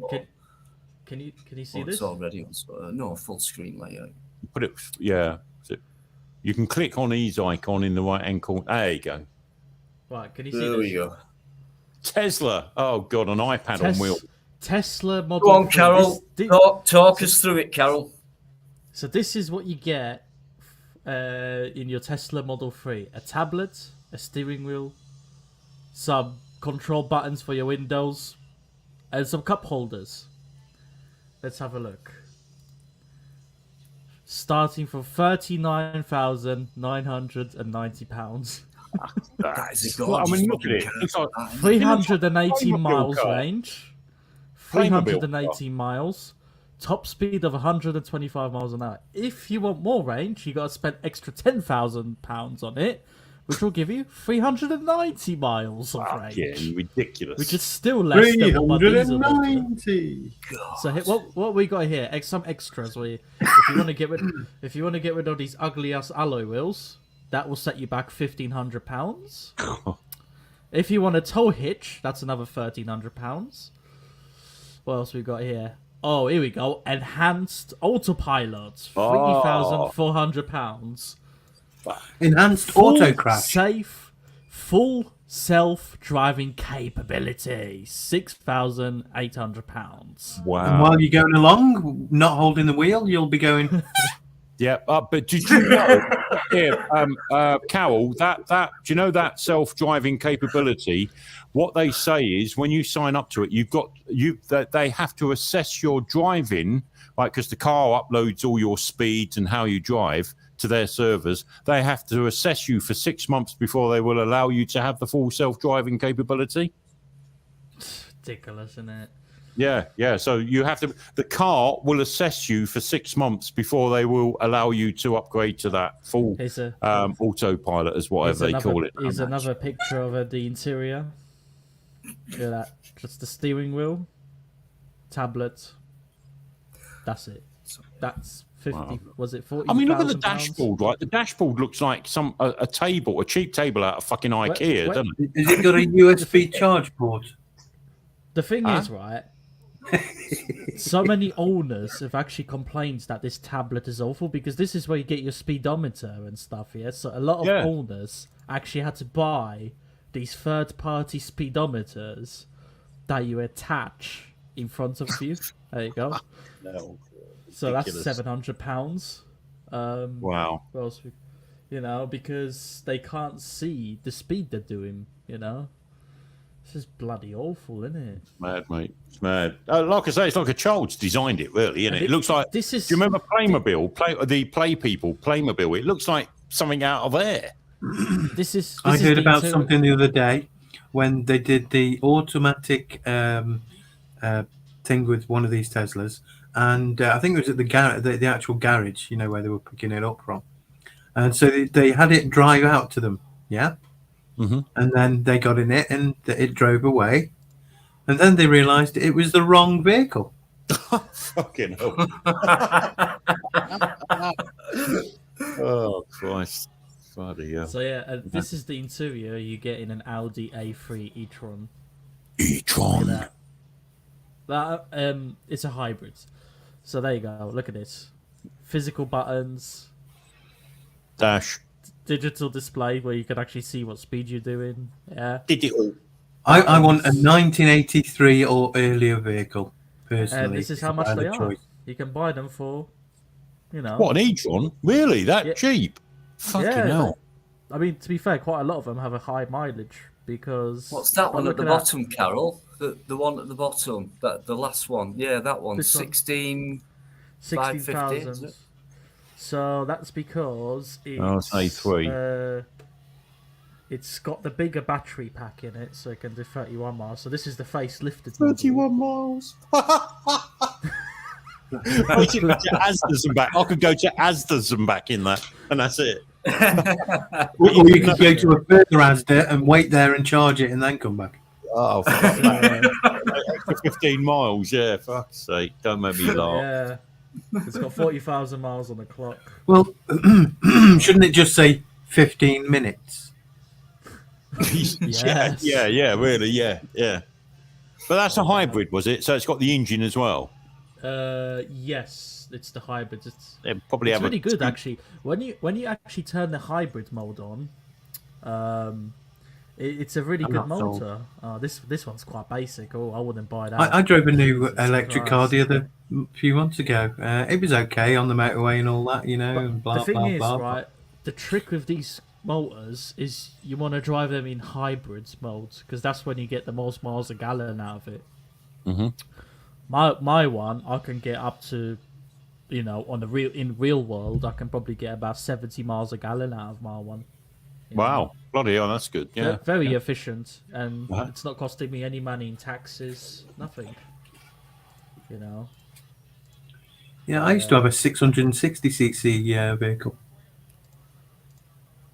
Can you see this? It's already on slow. No, full screen layout. Put it, yeah. So you can click on his icon in the right-hand corner. There you go. Right, can you see There this? we go. Tesla. Oh God, an iPad on wheels. Tesla Model Go on, 3. Carol. Talk us through it, Carol. So this is what you get in your Tesla Model 3. A tablet, a steering wheel, some control buttons for your windows, and some cup holders. Let's have a look. Starting from £39,990. That is a Well, I gorgeous mean, look at it. fucking It's like 380 Playmobil miles car. range. Playmobil 380 miles. Top speed of 125 miles an hour. If you want more range, you got to spend extra £10,000 on it, which will give you 390 miles of range. Yeah, ridiculous. Which is still less than what my diesel will do. 390. So what we got here? Some extras. If you want to get rid of these ugly ass alloy wheels, that will set you back £1,500. If you want a tow hitch, that's another £1,300. What else we got here? Oh, here we go. Enhanced autopilot, £3,400. Enhanced auto crash. Full self-driving capability, £6,800. Wow. And while you're going along, not holding the wheel, you'll be going. Yeah, but did you know, Carol, that do you know that self-driving capability? What they say is when you sign up to it, that they have to assess your driving, right? Because the car uploads all your speeds and how you drive to their servers. They have to assess you for 6 months before they will allow you to have the full self-driving capability. Ridiculous, isn't it? Yeah. So you have to. The car will assess you for 6 months before they will allow you to upgrade to that full autopilot, as whatever they call it. Here's another picture of the interior. Look at that. Just the steering wheel, tablet. That's it. That's 50. Wow. Was it 40? I mean, look at the dashboard. Right, the dashboard looks like a table, a cheap table out of fucking IKEA, doesn't it? Has it got a USB charge port? The thing is, right. So many owners have actually complained that this tablet is awful because this is where you get your speedometer and stuff. Yeah, so a lot of owners actually had to buy these third-party speedometers that you attach in front of you. There you go. No, so that's £700. Wow. What else? Because they can't see the speed they're doing. This is bloody awful, isn't it? It's mad, mate. It's mad. Like I say, it's like a child's designed it, really, isn't it? It looks like. Do you remember Playmobil? Playmobil. It looks like something out of there. I heard about something the other day when they did the automatic thing with one of these Teslas, and I think it was at the actual garage, where they were picking it up from, and so they had it drive out to them, yeah. Mm-hmm. And then they got in it and it drove away. And then they realised it was the wrong vehicle. Fucking hell. Oh, Christ. Bloody hell. So, this is the interior you get in an Audi A3 e-tron. E-tron. That it's a hybrid. So, there you go. Look at this. Physical buttons. Dash. Digital display where you can actually see what speed you're doing. Yeah. Digital. I want a 1983 or earlier vehicle, personally. And this is how much they are. You can buy them for, What, an e-tron? Really? That cheap? Fucking hell. I mean, to be fair, quite a lot of them have a high mileage because... What's that one at the bottom, Carol? The one at the bottom, the last one. Yeah, that one. 16,550. So that's because it's, it's got the bigger battery pack in it, so it can do 31 miles. So this is the facelifted 31 miles. I could go to Asda's and back. I could go to Asda's and back in that, and that's it. Or you could go to a further Asda and wait there and charge it and then come back. Oh, extra 15 miles, yeah, fuck's sake. Don't make me laugh. Yeah. It's got 40,000 miles on the clock. Well, shouldn't it just say 15 minutes? Yes. Yeah, really, yeah. But that's a hybrid, was it? So it's got the engine as well? Yes, it's the hybrid. They probably it's have really good actually. When you actually turn the hybrid mode on, it's a really good motor. This one's quite basic. Oh, I wouldn't buy that. I drove a new electric car the few months ago. It was okay on the motorway and all that, and blah, the thing blah, is, blah. right, the trick with these motors is you want to drive them in hybrids modes because that's when you get the most miles a gallon out of it. Mm-hmm. My one, I can get up to, on the real world, I can probably get about 70 miles a gallon out of my one. Wow, bloody hell, that's good. Yeah, very efficient, and it's not costing me any money in taxes, nothing. Yeah, I used to have a 660cc vehicle.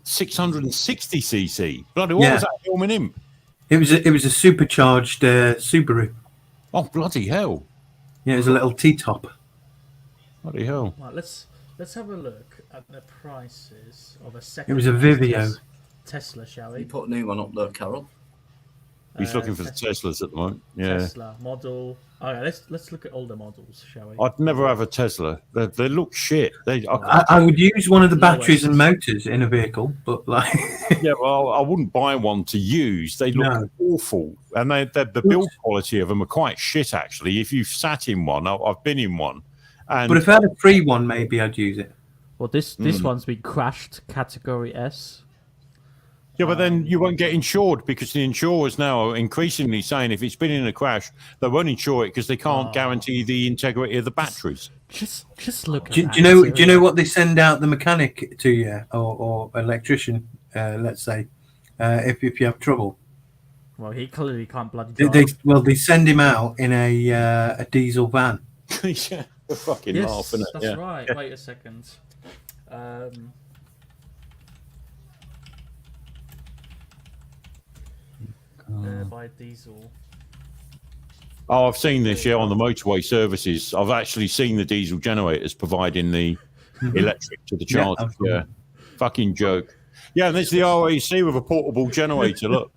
660cc. Bloody, what was that filming in? It was a supercharged Subaru. Oh, bloody hell! Yeah, it was a little T-top. Bloody hell! Right, let's have a look at the prices of a second. It was a Vivio. Tesla, shall we? You put a new one up there, Carol. He's looking for the Teslas at the moment. Yeah. Tesla model. Okay, let's look at older models, shall we? I'd never have a Tesla. They look shit. I would use one of the batteries and motors in a vehicle, but like. Yeah, well, I wouldn't buy one to use. They look awful, and the build quality of them are quite shit. Actually, if you've sat in one, I've been in one. But if I had a free one, maybe I'd use it. Well, this one's been crashed, Category S. Yeah, but then you won't get insured because the insurers now are increasingly saying if it's been in a crash, they won't insure it because they can't guarantee the integrity of the batteries. Just look at do you know what they send out the mechanic to you or electrician, let's say, if you have trouble? Well, he clearly can't bloody drive. They send him out in a diesel van. Yeah, they're fucking laugh, isn't it? That's right. Yeah. Wait a second. By diesel. Oh, I've seen this, on the motorway services. I've actually seen the diesel generators providing the electric to the charger. Yeah, fucking joke. Yeah, and there's the RAC with a portable generator. Look.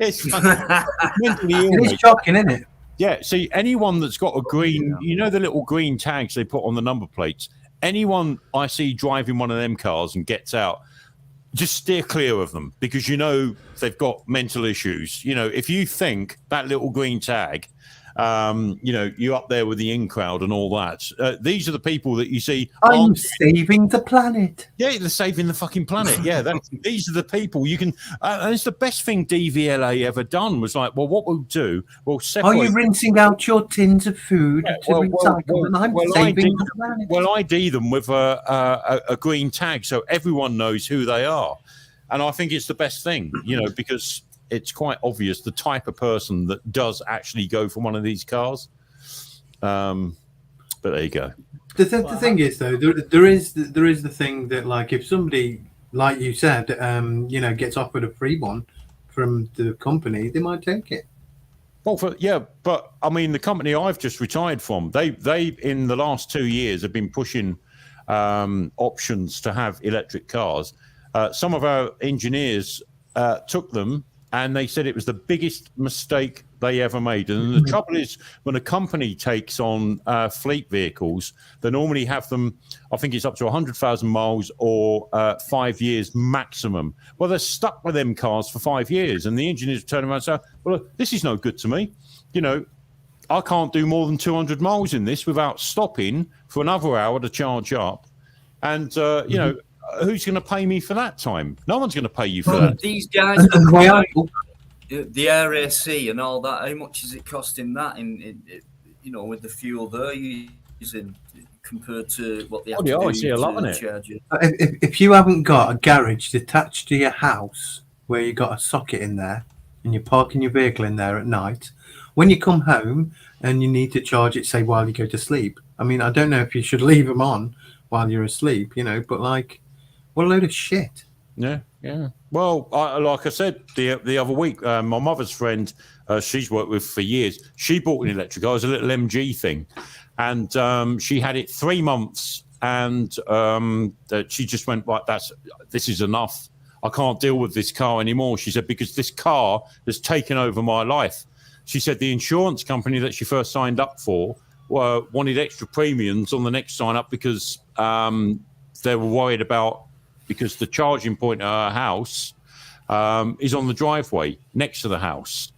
It's mentally ill. It's shocking, isn't it? Yeah, see, anyone that's got a green, the little green tags they put on the number plates, anyone I see driving one of them cars and gets out, just steer clear of them because they've got mental issues. If you think that little green tag, you're up there with the in crowd and all that. These are the people that you see. I'm saving the planet. Yeah, they're saving the fucking planet. Yeah, these are the people you can. And it's the best thing DVLA ever done was like, well, what we'll do, we'll separate. Are you rinsing out your tins of food to recycle? And I'm saving the planet. Well, ID them with a green tag so everyone knows who they are, and I think it's the best thing, because it's quite obvious the type of person that does actually go for one of these cars. But there you go. The thing is, though, there is the thing that, like, if somebody, like you said, gets offered a free one from the company, they might take it. Well, but I mean, the company I've just retired from, they in the last 2 years have been pushing options to have electric cars. Some of our engineers took them. And they said it was the biggest mistake they ever made. And the trouble is, when a company takes on fleet vehicles, they normally have them, I think it's up to 100,000 miles or 5 years maximum. Well, they're stuck with them cars for 5 years. And the engineers turn around and say, well, look, this is no good to me. I can't do more than 200 miles in this without stopping for another hour to charge up. And, who's going to pay me for that time? No one's going to pay you for that. These guys, the RAC and all that, how much is it costing that in with the fuel they're using compared to what they have to do? I see a lot in it. If you haven't got a garage detached to your house where you got a socket in there and you're parking your vehicle in there at night, when you come home and you need to charge it, say, while you go to sleep, I mean, I don't know if you should leave them on while you're asleep, but like, what a load of shit. Yeah. Well, like I said the other week, my mother's friend, she's worked with for years, she bought an electric car. It was a little MG thing. And she had it 3 months. And she just went, right, this is enough. I can't deal with this car anymore. She said, because this car has taken over my life. she said the insurance company that she first signed up for wanted extra premiums on the next sign up because they were worried about, because the charging point at her house is on the driveway next to the house.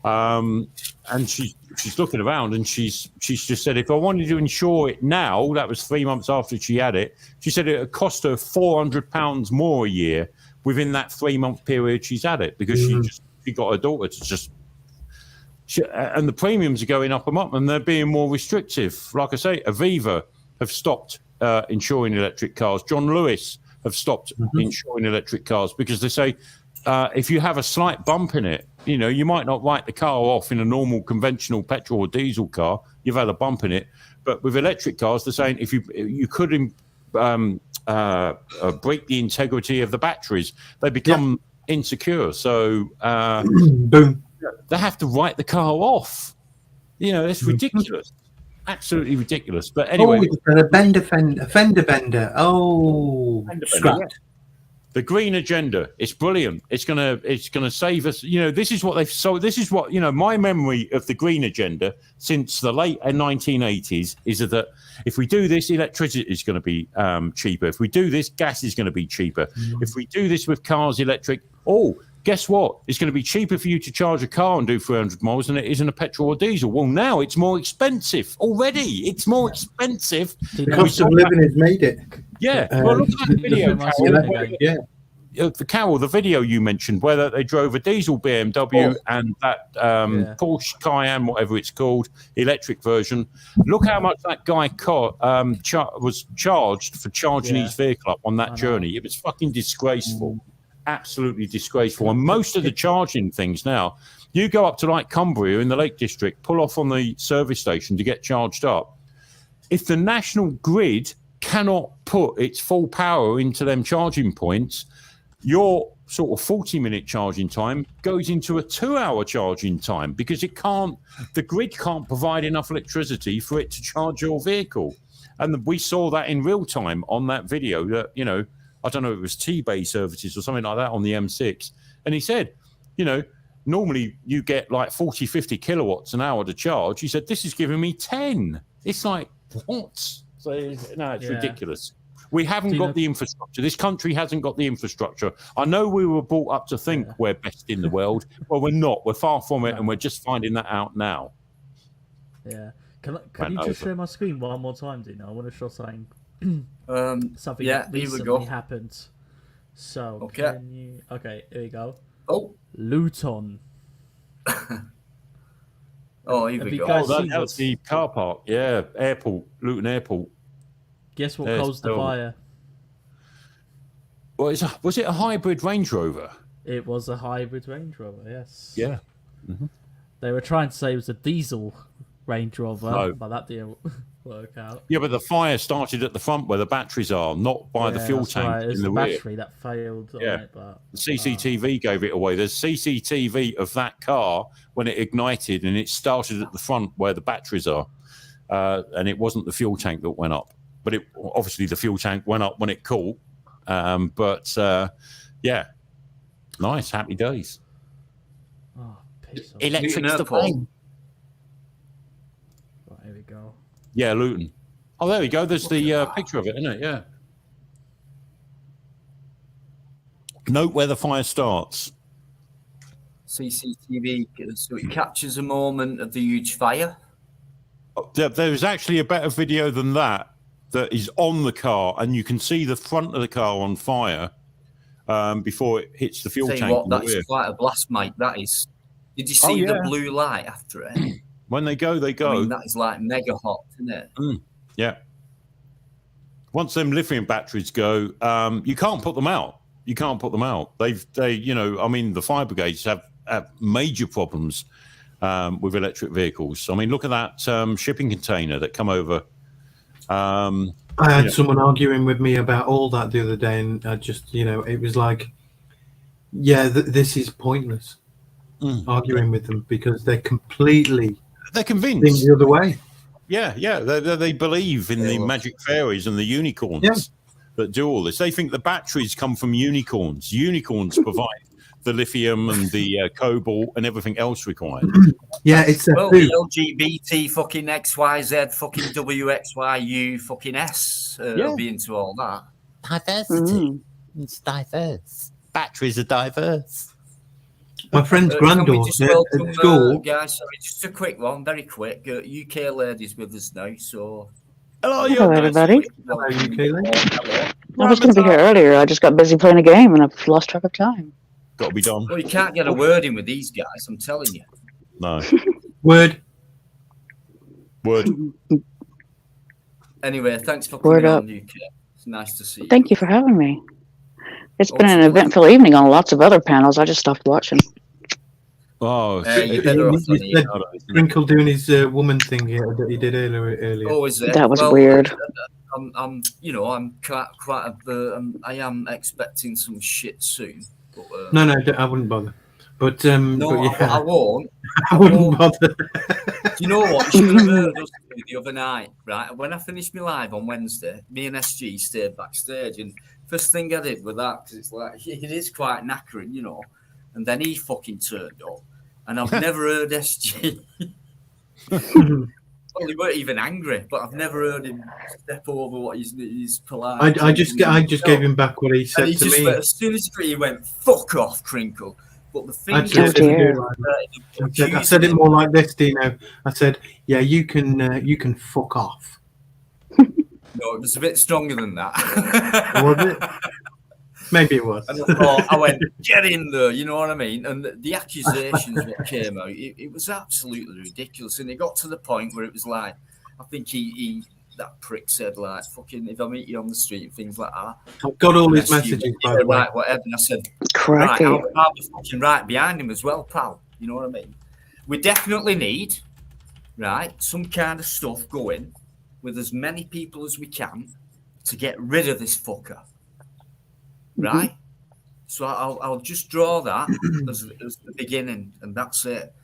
And she's looking around, and she's just said, if I wanted to insure it now, that was 3 months after she had it, she said it would cost her £400 more a year within that 3 month period she's had it, because she got her daughter to just. And the premiums are going up and they're being more restrictive. Like I say, Aviva have stopped insuring electric cars. John Lewis have stopped insuring electric cars because they say if you have a slight bump in it, you know, you might not write the car off in a normal conventional petrol or diesel car. You've had a bump in it, but with electric cars, they're saying if you could break the integrity of the batteries, they become insecure. So boom, they have to write the car off. You know, it's ridiculous. Absolutely ridiculous. But anyway, a fender bender. Oh, scrapped. The green agenda, it's brilliant. It's gonna save us. You know, this is what this is what, you know, my memory of the green agenda since the late 1980s is that if we do this, electricity is going to be cheaper. If we do this, gas is going to be cheaper. If we do this with cars electric, guess what? It's going to be cheaper for you to charge a car and do 300 miles than it is in a petrol or diesel. Well, now it's more expensive already. It's more expensive. The cost of living has made it. Yeah. Well, look at that video, Carol, the video you mentioned where they drove a diesel BMW and that Porsche Cayenne, whatever it's called, electric version. Look how much that guy was charged for charging his vehicle up on that journey. It was fucking disgraceful. Absolutely disgraceful. And most of the charging things now, you go up to like Cumbria in the Lake District, pull off on the service station to get charged up. If the national grid cannot put its full power into them charging points, your sort of 40-minute charging time goes into a 2-hour charging time because the grid can't provide enough electricity for it to charge your vehicle. And we saw that in real time on that video that, you know, I don't know if it was T-Bay services or something like that on the M6. And he said, you know, normally you get like 40, 50 kilowatts an hour to charge. He said, this is giving me 10. It's like, what? So, no, it's ridiculous. We haven't got the infrastructure. This country hasn't got the infrastructure. I know we were brought up to think we're best in the world. Well, we're not. We're far from it, and we're just finding that out now. Yeah. Can you just share my screen one more time, Dino? I want to show something. Something that recently happened. So can you? Okay, here we go. Luton. Here we go. That was the car park. Yeah, airport, Luton Airport. Guess what caused the fire? Well, was it a hybrid Range Rover? It was a hybrid Range Rover. Yes. Yeah. They were trying to say it was a diesel Range Rover, but that didn't work out. Yeah, but the fire started at the front where the batteries are, not by the fuel tank. Right. It was in the battery that failed. Yeah. On it, but the CCTV gave it away. There's CCTV of that car when it ignited, and it started at the front where the batteries are, and it wasn't the fuel tank that went up. But obviously the fuel tank went up when it caught. Yeah, nice, happy days. Oh, piss off. Electric's the plane. Right, here we go. Yeah, Luton. Oh, there we go. There's the picture of it, isn't it? Yeah. Note where the fire starts. CCTV, so it captures a moment of the huge fire. There's actually a better video than that is on the car, and you can see the front of the car on fire before it hits the fuel tank. That is quite a blast, mate. That is. Did you see the blue light after it? When they go, they go. I mean, that is like mega hot, isn't it? Yeah. Once them lithium batteries go, you can't put them out. You can't put them out. You know, I mean, the fire brigades have major problems with electric vehicles. I mean, look at that shipping container that come over. I had someone arguing with me about all that the other day, and I just, you know, it was like, this is pointless arguing with them because they're convinced the other way. Yeah, they believe in the magic fairies and the unicorns that do all this. They think the batteries come from unicorns. Unicorns provide the lithium and the cobalt and everything else required. Yeah, it's well, the LGBT fucking XYZ fucking WXYU fucking S will be into all that. Diversity. It's diverse. Batteries are diverse. My friend's granddaughter at school. Guys, sorry, just a quick one, very quick. UK ladies with us now, so. Hello, everybody. Hello, UK lady. I was going to be here earlier. I just got busy playing a game and I've lost track of time. Got to be done. Well, you can't get a word in with these guys, I'm telling you. No. Word. Anyway, thanks for coming on, UK. It's nice to see you. Thank you for having me. It's been an eventful evening on lots of other panels. I just stopped watching. Oh, you better off than Krinkle doing his woman thing that he did earlier. Oh, is it? That was weird. I'm I am expecting some shit soon. But, No, I wouldn't bother. But no, but yeah. I won't. I wouldn't bother. Do you know what? You should have heard us the other night, right? When I finished my live on Wednesday, me and SG stayed backstage, and first thing I did with that, because it's like it is quite knackering, you know. And then he fucking turned up, and I've never heard SG. Well, he weren't even angry, but I've never heard him step over what he's polite. I just gave him back what he said and he to just me. Went, as soon as he went, "Fuck off, Krinkle." But the thing I said it more like this, Dino. I said, "Yeah, you can fuck off." No, it was a bit stronger than that. Was it? Maybe it was. And I went, get in there, you know what I mean? And the accusations that came out, it was absolutely ridiculous. And it got to the point where it was like, I think that prick said, like, fucking, if I meet you on the street and things like that. I've got all his messages, by the way. Right, whatever. And I said, Crikey. right, I'll be fucking right behind him as well, pal. You know what I mean? We definitely need, right, some kind of stuff going with as many people as we can to get rid of this fucker. Right, so I'll just draw that as the beginning, and that's it.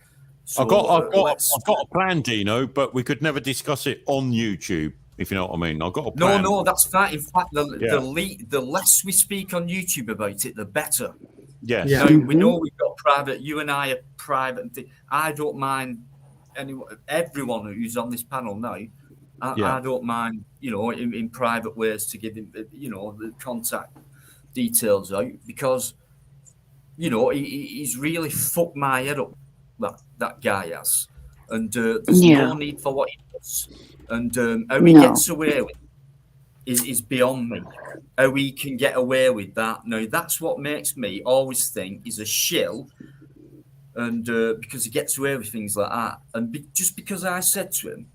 So, I've got a plan, Dino, but we could never discuss it on YouTube, if you know what I mean. I've got a plan. No, that's fine. In fact, the less we speak on YouTube about it, the better. Yes. Yeah. So we know we've got private. You and I are private. I don't mind everyone who's on this panel now. I don't mind, you know, in private ways to give him, you know, the contact details out, because you know he's really fucked my head up, that guy has, and there's no need for what he does, and how he gets away with is beyond me. How he can get away with that now, that's what makes me always think he's a shill, and because he gets away with things like that, and just because I said to him,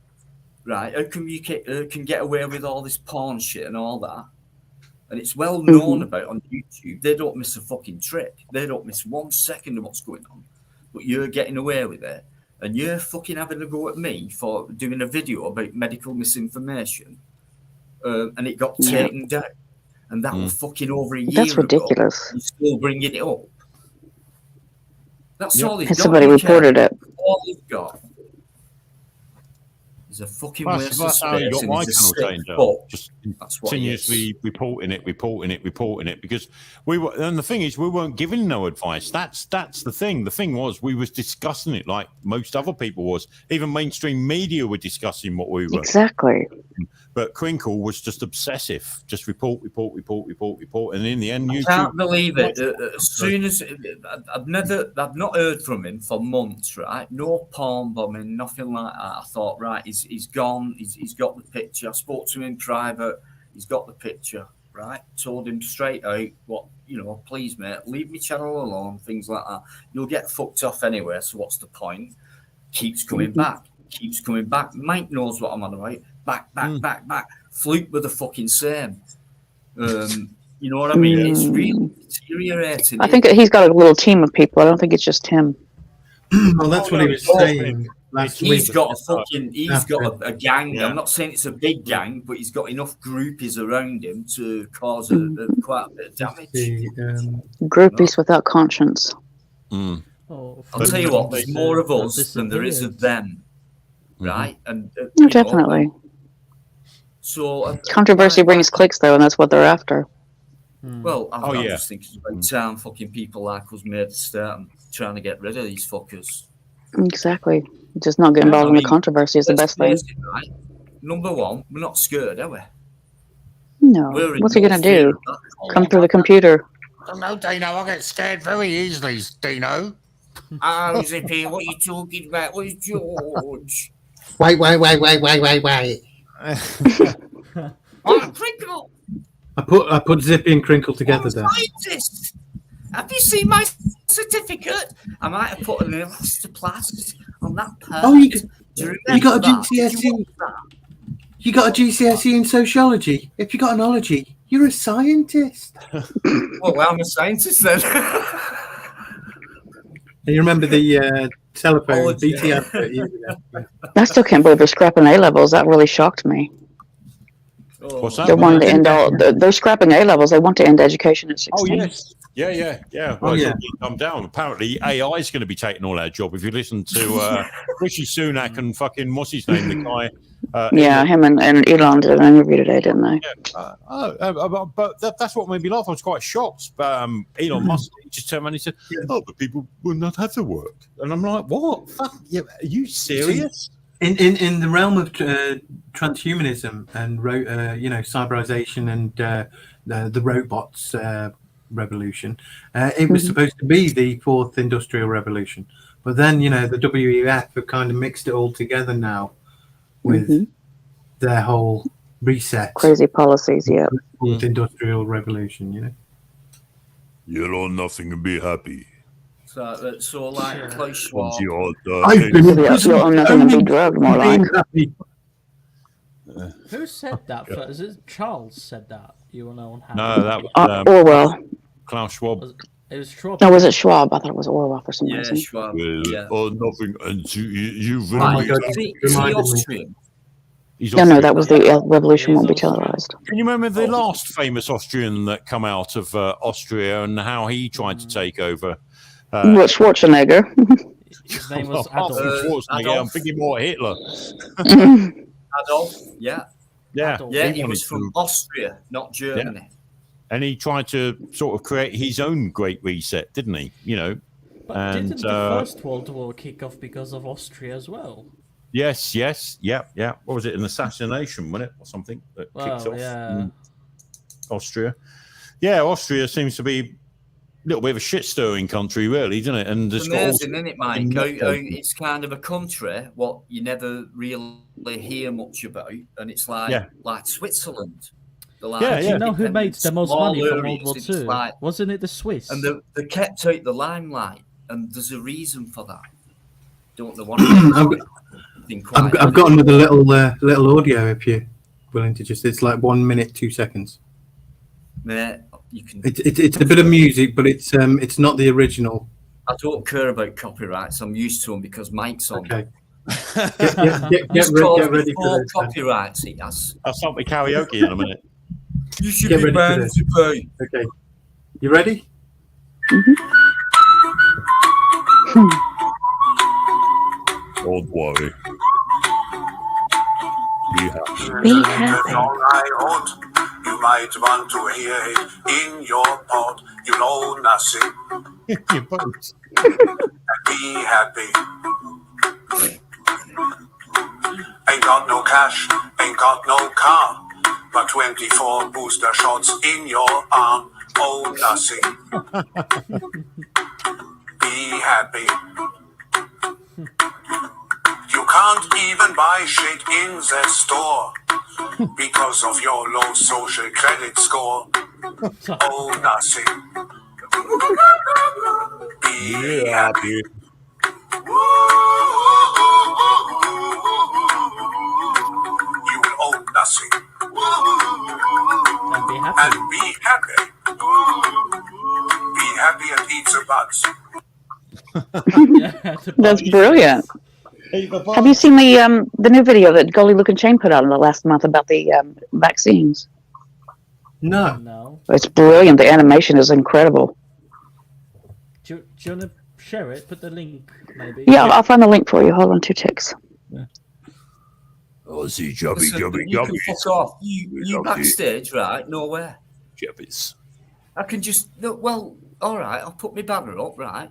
right, how come you can get away with all this porn shit and all that? And it's well known about on YouTube. They don't miss a fucking trick. They don't miss 1 second of what's going on. But you're getting away with it. And you're fucking having a go at me for doing a video about medical misinformation. And it got taken down. And that was fucking over a year ago. That's ridiculous. You're still bringing it up. That's all he's got. Somebody reported it. All he's got. A fucking waste of space. You got my channel danger. Just continuously reporting it, because we were. And the thing is, we weren't giving no advice. That's the thing. The thing was, we was discussing it like most other people was. Even mainstream media were discussing what we were. Exactly. But Krinkle was just obsessive. Just report. And in the end, I can't believe it. As soon as I've not heard from him for months, right? No porn bombing, nothing like that. I thought, right, he's gone. He's got the picture. I spoke to him in private. He's got the picture, right? Told him straight out, what, you know, please, mate, leave me channel alone, things like that. You'll get fucked off anyway, so what's the point? Keeps coming back. Mike knows what I'm on about. Back. Fluke with the fucking same. You know what I mean? It's really deteriorating. I think he's got a little team of people. I don't think it's just him. Well, that's what he was saying last week. He's got a gang. Yeah. I'm not saying it's a big gang, but he's got enough groupies around him to cause quite a bit of damage. Groupies without conscience. I'll tell you what, there's more of us than there is of them. Right? And definitely. So controversy brings clicks, though, and that's what they're after. Well, I just think it's about time fucking people like us made a start and trying to get rid of these fuckers. Exactly. Just not get involved in the controversy is the best thing. Right? Number one, we're not scared, are we? No. What's he going to do? Come through the computer? Oh, no, Dino, I get scared very easily, Dino. Oh, Zippy, what are you talking about? Where's George? Wait. Oh, Krinkle! I put Zippy and Krinkle together there. Scientist! Have you seen my certificate? I might have put an elastoplast on that part. Oh, you got a GCSE. You got a GCSE in sociology. If you got an ology, you're a scientist. Well, I'm a scientist then. And you remember the telephone BT advert? I still can't believe they're scrapping A levels. That really shocked me. What's that? They wanted to end all. They're scrapping A levels. They want to end education at 16. Oh yes, yeah. Well, it's come down. Apparently, AI is going to be taking all our job. If you listen to Rishi Sunak and fucking what's his name, the guy. Him and Elon did an interview today, didn't they? Yeah. But that's what made me laugh. I was quite shocked. Elon Musk just turned around and he said, "Oh, but people will not have to work," and I'm like, "What? Fuck, are you serious?" In the realm of transhumanism and cyberization and the robots revolution, it was supposed to be the fourth industrial revolution, but then the WEF have kind of mixed it all together now with their whole reset, crazy policies. Yeah, fourth industrial revolution. You're all nothing and be happy. So like Klaus Schwab. You're on nothing and be drugged, more like. Who said that? Is it Charles said that? You want to know? No, that was Orwell. Klaus Schwab. It was Schwab. No, was it Schwab? I thought it was Orwell for some reason. Schwab. Or nothing and you Austrian. No, that was the revolution won't be televised. Can you remember the last famous Austrian that come out of Austria and how he tried to take over? Schwarzenegger. His name was Adolf. Adolf. I'm thinking more Hitler. Adolf, yeah. He was from Austria, not Germany. Yeah. And he tried to sort of create his own great reset, didn't he? But didn't the First World War kick off because of Austria as well? Yes, yeah. What was it? An assassination, wasn't it, or something that kicked off? Yeah. Austria. Yeah, Austria seems to be a little bit of a shit-stirring country, really, doesn't it? And it's amazing, isn't it, Mike? It's kind of a country what you never really hear much about, and it's like Switzerland. Do you know who made the most money from World War II? Wasn't it the Swiss? And they kept out the limelight, and there's a reason for that. Don't know what. I've got another little audio if you're willing to it's like 1 minute 2 seconds. Yeah, you can. It's a bit of music, but it's not the original. I don't care about copyrights. I'm used to them because Mike's on. Okay. Get ready for this. Copyrights, he has. I'll start with karaoke in a minute. You should be banned to pay. Okay. You ready? Don't worry. Be happy. Be happy. You might want to hear it in your pod. You know nothing. Be happy. Ain't got no cash, ain't got no car, but 24 booster shots in your arm. Oh, nothing. Be happy. You can't even buy shit in the store because of your low social credit score. Oh, nothing. Be happy. You will own nothing. And be happy. And be happy. Be happy and eat the bugs. That's brilliant. Have you seen the new video that Goalie Luke and Shane put out in the last month about the vaccines? No. It's brilliant. The animation is incredible. Do you want to share it? Put the link, maybe. Yeah, I'll find the link for you. Hold on 2 ticks. Oh, see, jubby. You can fuck off. You backstage, right? Nowhere. Jubbies. I can just look. Well, all right. I'll put my banner up. Right.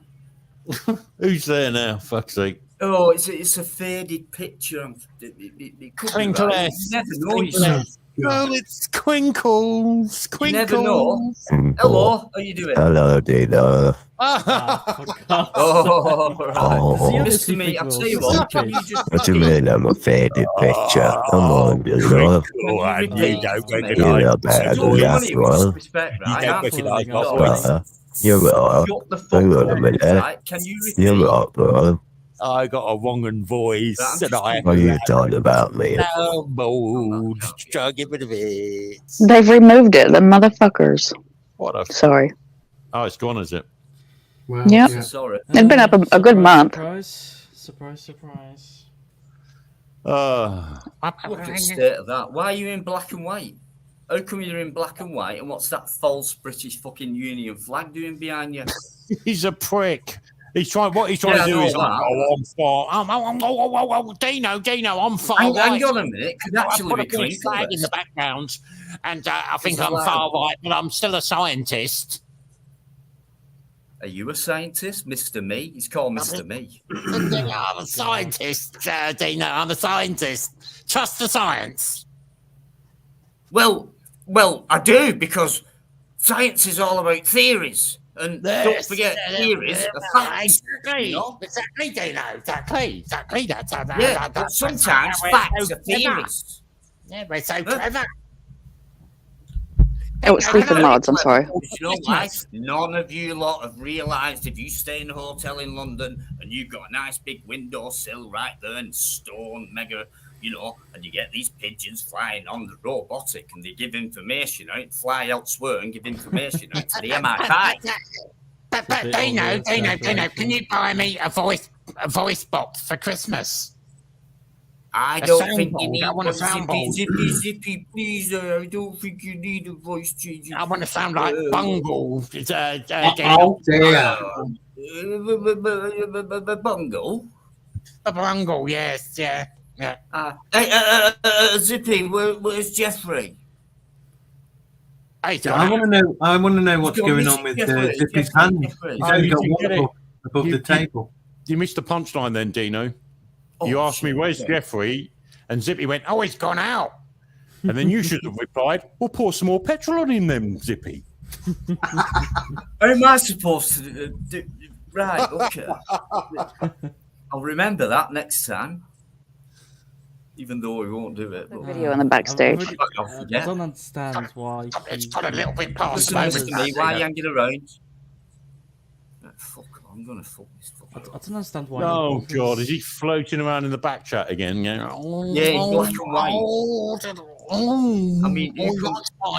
Who's there now? Fuck's sake. Oh, it's a faded picture. It could be Krinkle. right. You never know. You see. Oh, it's Quinkles. You never know. Hello, how you doing? Hello, Dino. Oh, right. Mr. Me, I'll tell you what. Can you just? What do you mean I'm a faded picture? Come on, Dino. You don't recognise. You're better than that one. Respect, You right? don't recognise my voice. You're right. Shut the fuck Hang on a up, minute. right? Can you repeat? You're right, bro. I got a wrong voice. And I What are you talking about, me? no mood. Try to get rid of it. They've removed it, the motherfuckers. What a. Sorry. Oh, it's gone, is it? Wow, Yep. yeah. Sorry. It's been up a good month. Surprise. Look at the state of that. Why are you in black and white? How come you're in black and white? And what's that false British fucking Union flag doing behind you? He's a prick. What he's trying to do is, I'm far. Dino, I'm far right. Hang on a minute. Could actually I be put a big flag in the background, and I think I'm far right, but I'm still a scientist. Are you a scientist, Mr. Me? He's called Mr. Me. I'm a scientist, Dino. I'm a scientist. Trust the science. Well, I do, because science is all about theories. And don't forget, theories are facts. Exactly, you know? exactly, Dino. Exactly. Yeah, but sometimes facts are theories. Yeah, we're so clever. Oh, it's sleeping mods, I'm sorry. You know why? None of you lot have realised if you stay in a hotel in London and you've got a nice big windowsill right there and stone mega, you know, and you get these pigeons flying on the robotic and they give information out, fly elsewhere and give information out to the MI5. But Dino, can you buy me a voice box for Christmas? I don't think you need I want a soundboard. Zippy, please. I don't think you need a voice change. I want to sound like Bungle. Oh, dear. Bungle? A Bungle, yes, yeah. Zippy, where's Jeffrey? Hey, I want to know what's going on with Zippy's hand. He's only got one above the table. You missed the punchline then, Dino. You asked me, where's Jeffrey? And Zippy went, oh, he's gone out. And then you should have replied, well, pour some more petrol on him then, Zippy. How am I supposed to do? Right, okay. I'll remember that next time. Even though we won't do it. But... Video in the backstage. I don't understand why. It's got a little bit past Listen to me, why are you hanging around? Fuck, I'm going to fuck this. I don't understand why. Oh, God, is he floating around in the back chat again? Yeah, in black and white. I mean,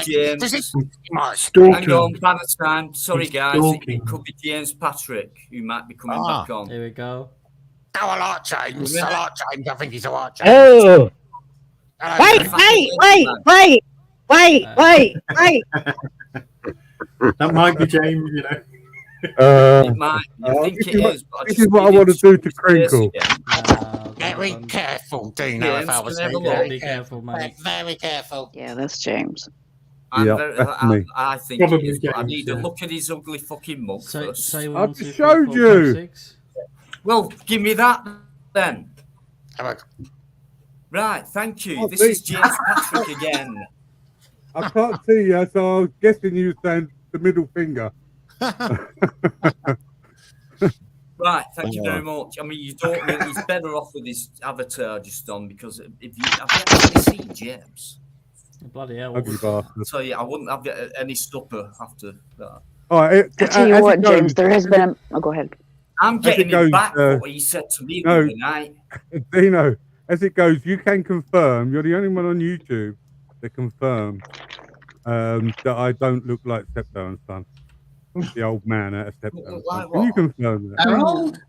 James. Hang on, banner time. Sorry, guys. It could be James Patrick who might be coming back on. Here we go. Oh, I like James. I think he's a lot, James. Oh! Wait! That might be James, you know. This is what I want to do to Krinkle. Very careful, Dino. James, if I was very careful, mate. Very careful. Yeah, that's James. I think Probably I need to look at his ugly fucking mug first. I've just showed you. Well, give me that then. Right, thank you. This is James Patrick again. I can't see you, so I'm guessing you saying the middle finger. Right, thank you very much. I mean, you don't really, he's better off with his avatar just on, because if you have actually seen James. Bloody hell. So yeah, I wouldn't have any stopper after that. All right, I tell you what, James, there has been a... go ahead. I'm getting him back for what he said to me the other night. Dino, as it goes, you can confirm, you're the only one on YouTube that confirm that I don't look like Steptoe's son. The old man out of Steptoe's son. Can you confirm that? Harold?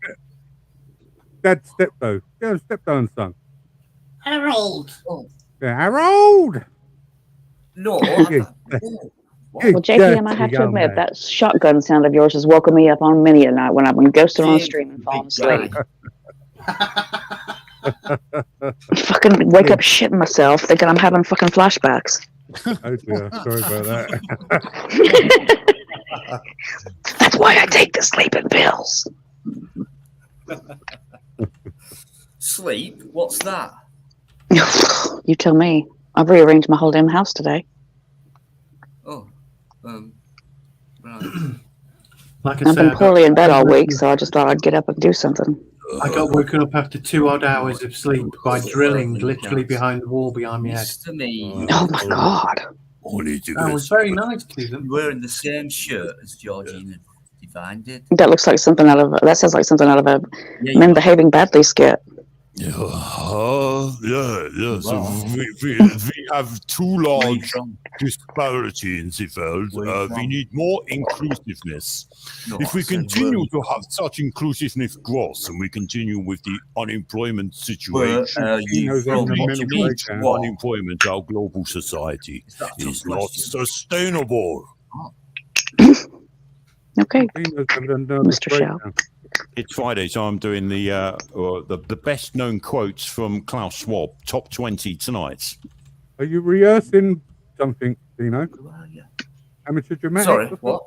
Dad's Steptoe. Yeah, Steptoe's son. Harold. Yeah, Harold! No. Well, JPM, I have to admit, that shotgun sound of yours has woken me up on many a night when I've been ghosted on stream and fallen asleep. Fucking wake up shitting myself thinking I'm having fucking flashbacks. Oh dear, sorry about that. That's why I take the sleeping pills. Sleep? What's that? You tell me. I've rearranged my whole damn house today. Oh, right. Like I I've said, been poorly in bed all week, so I just thought I'd get up and do something. I got woken up after 2 odd hours of sleep by drilling literally behind the wall behind my head. Mr. Me. Oh my God. That was very nice to them. You're wearing the same shirt as Georgina Divine did. That looks like something out of that sounds like something out of a Men Behaving Badly skit. Yeah. So we have too large disparity in the world. We need more inclusiveness. If we continue to have such inclusiveness growth and we continue with the unemployment situation, unemployment, our global society is not sustainable. Okay, Mr. Shaw. It's Friday, so I'm doing the best known quotes from Klaus Schwab, top 20 tonight. Are you rehearsing something, Dino? Amateur dramatics? Sorry, what?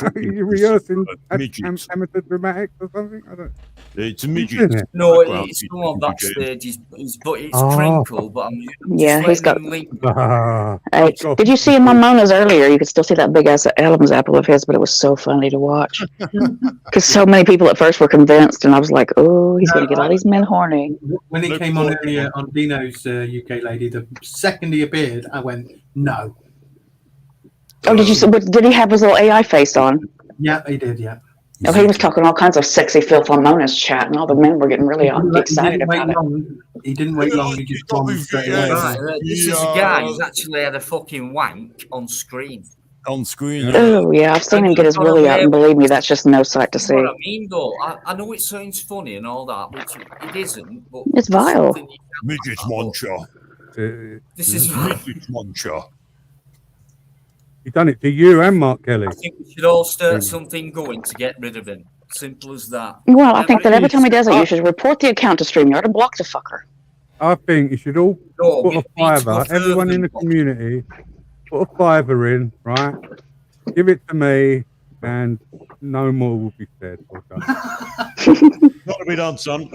Are you rehearsing amateur dramatics or something? I don't. It's a midget. No, it's someone backstage. It's Krinkle, but I'm Yeah, he's got. Ah, Hey, did you see him on Mona's earlier? You could still see that big ass Adam's apple of his, but it was so funny to watch because so many people at first were convinced, and I was like, "Oh, he's going to get all these men horny." When he came on earlier on Dino's UK lady, the second he appeared, I went, "No." Oh, did you? Did he have his little AI face on? Yeah, he did. Yeah. Oh, he was talking all kinds of sexy filth on Mona's chat, and all the men were getting really excited about it. He didn't wait long. He just bombed straight away. This is a guy who's actually had a fucking wank on screen. On screen. Oh yeah, I've seen him get his willy out, and believe me, that's just no sight to see. What I mean, though, I know it sounds funny and all that, which it isn't. But it's vile. Midget muncher. This is midget muncher. You've done it to you and Mark Kelly. I think we should all start something going to get rid of him. Simple as that. Well, I think that every time he does it, you should report the account to StreamYard and block the fucker. I think you should all put a fiver, everyone in the community, put a fiver in, right? Give it to me, and no more will be said. Not to be done, son.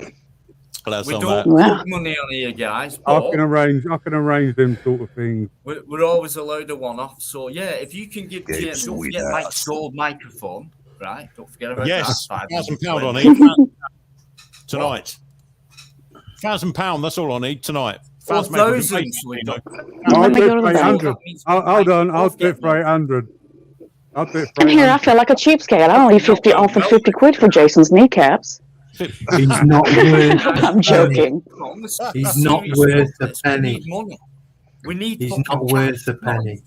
We don't put money on here, guys. I can arrange them sort of things. We're always allowed a one-off. So yeah, if you can give James, don't forget Mike's gold microphone, right? Don't forget about that. £1,000 on each tonight. £1,000. That's all I need tonight. 4,000. I'll do it for 800. Hold on, I'll do it for 800. And here I feel like a cheapskate. I only 50 offered 50 quid for Jason's kneecaps. He's not worth. I'm joking. He's not worth a penny. We need. He's not worth a penny.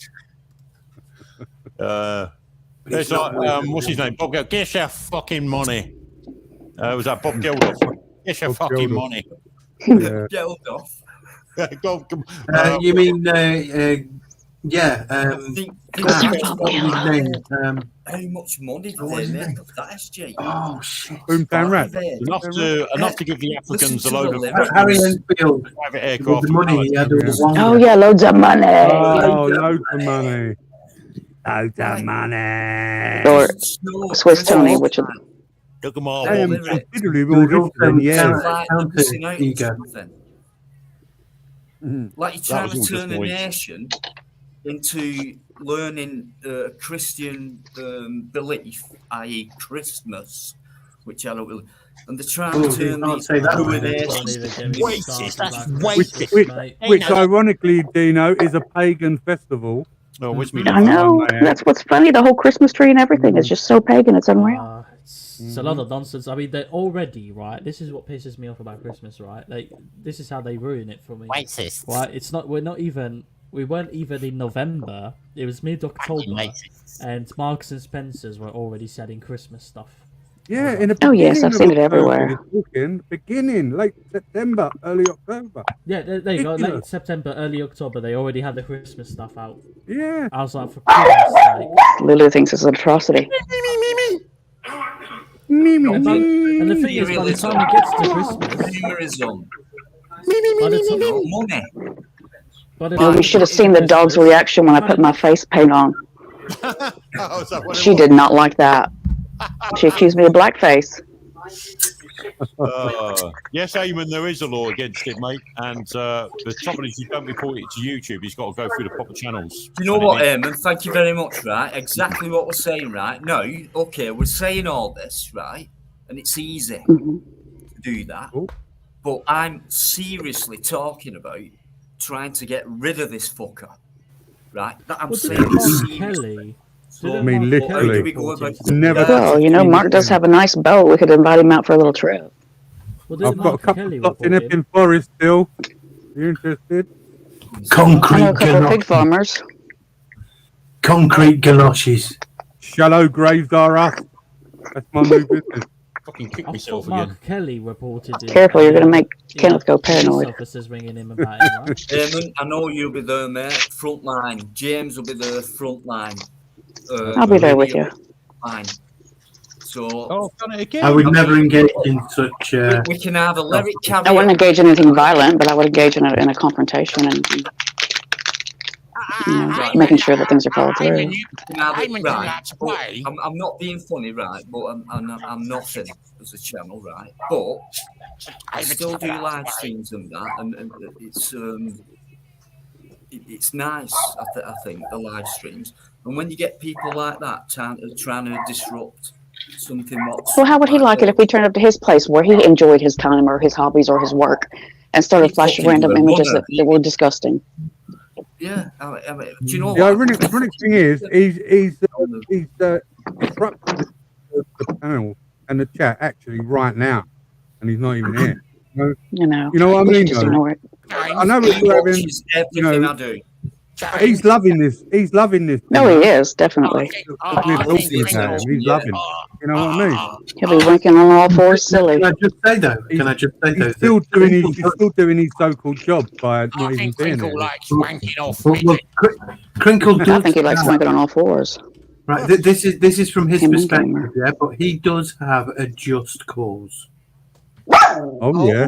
It's like what's his name? Bob Geldof. Get your fucking money. Was that Bob Geldof? Get your fucking money. Geldof. You mean? Yeah. How much money did they make off that, SG? Oh shit! Boomtown Rat. Enough to give the Africans a load of Harry Enfield private aircraft. The money he had Oh yeah, loads of money. Oh, loads of money. Loads of money. Or Swiss Tony, which is. Look at my like you're trying to turn a nation into learning Christian belief, i.e. Christmas, which I don't really... And they're trying to turn these which ironically, Dino, is a pagan festival. I know. That's what's funny. The whole Christmas tree and everything is just so pagan. It's unreal. It's a lot of nonsense. I mean, they're already right. This is what pisses me off about Christmas, right? This is how they ruin it for me. Racist. Right? It's not. We weren't even in November. It was mid-October, and Marks and Spencers were already selling Christmas stuff. Yeah, in the beginning. Oh yes, I've seen it everywhere. Beginning, late September, early October. Yeah, there you go. Late September, early October. They already had the Christmas stuff out. Yeah. I was like, for Christmas sake. Lulu thinks it's an atrocity. And the thing is, by the time it gets to Christmas, we should have seen the dog's reaction when I put my face paint on. Oh, is that what it She was? did not like that. She accused me of blackface. Yes, Eamon, there is a law against it, mate. And the trouble is, you don't report it to YouTube. It's got to go through the proper channels. Do you know what, Eamon? Thank you very much, right? Exactly what we're saying, right? No, okay, we're saying all this, right? And it's easy to do that. But I'm seriously talking about trying to get rid of this fucker, right? That I'm saying it's Kelly. So, I mean, how do literally. we go about Never. Well, you know, Mark does have a nice boat. We could invite him out for a little trip. I've got a couple of slots in Epping Forest still. You interested? I know Concrete a couple of pig galoshes. farmers. Concrete galoshes. Shallow graves are us. That's my new business. Fucking kick I myself thought Mark again. Kelly reported it. Careful, you're going to make Kenneth go paranoid. Police officers ringing him about it, right? Eamon, I know you'll be there, mate. Front line. James will be there, front line. I'll be there with you. Fine. So, done it again. I would never engage in such. We can either let it carry I wouldn't on. engage in anything violent, but I would engage in a confrontation and you know, making sure that things are followed through. Right, but I'm not being funny, right? But I'm nothing as a channel, right? But I still do live streams and that, and it's nice. I think the live streams, and when you get people like that trying to disrupt something. Well, how would he like it if we turned up to his place where he enjoyed his time or his hobbies or his work and started flashing random images that were disgusting? Yeah, I mean, do you know The what? ironic thing is, he's disrupting the panel and the chat actually right now, and he's not even here. You know what I we should mean? just Though? ignore it. I know we're still having, you know, I do. he's loving this. He's loving this. No, he is definitely. He's loving. You know what I mean? He'll be winking on all fours, silly. Can I just say though? He's still doing his so-called job by not even being there. Krinkle does. I think he likes wanking on all fours. Right, this is from his perspective, yeah, but he does have a just cause. Oh yeah.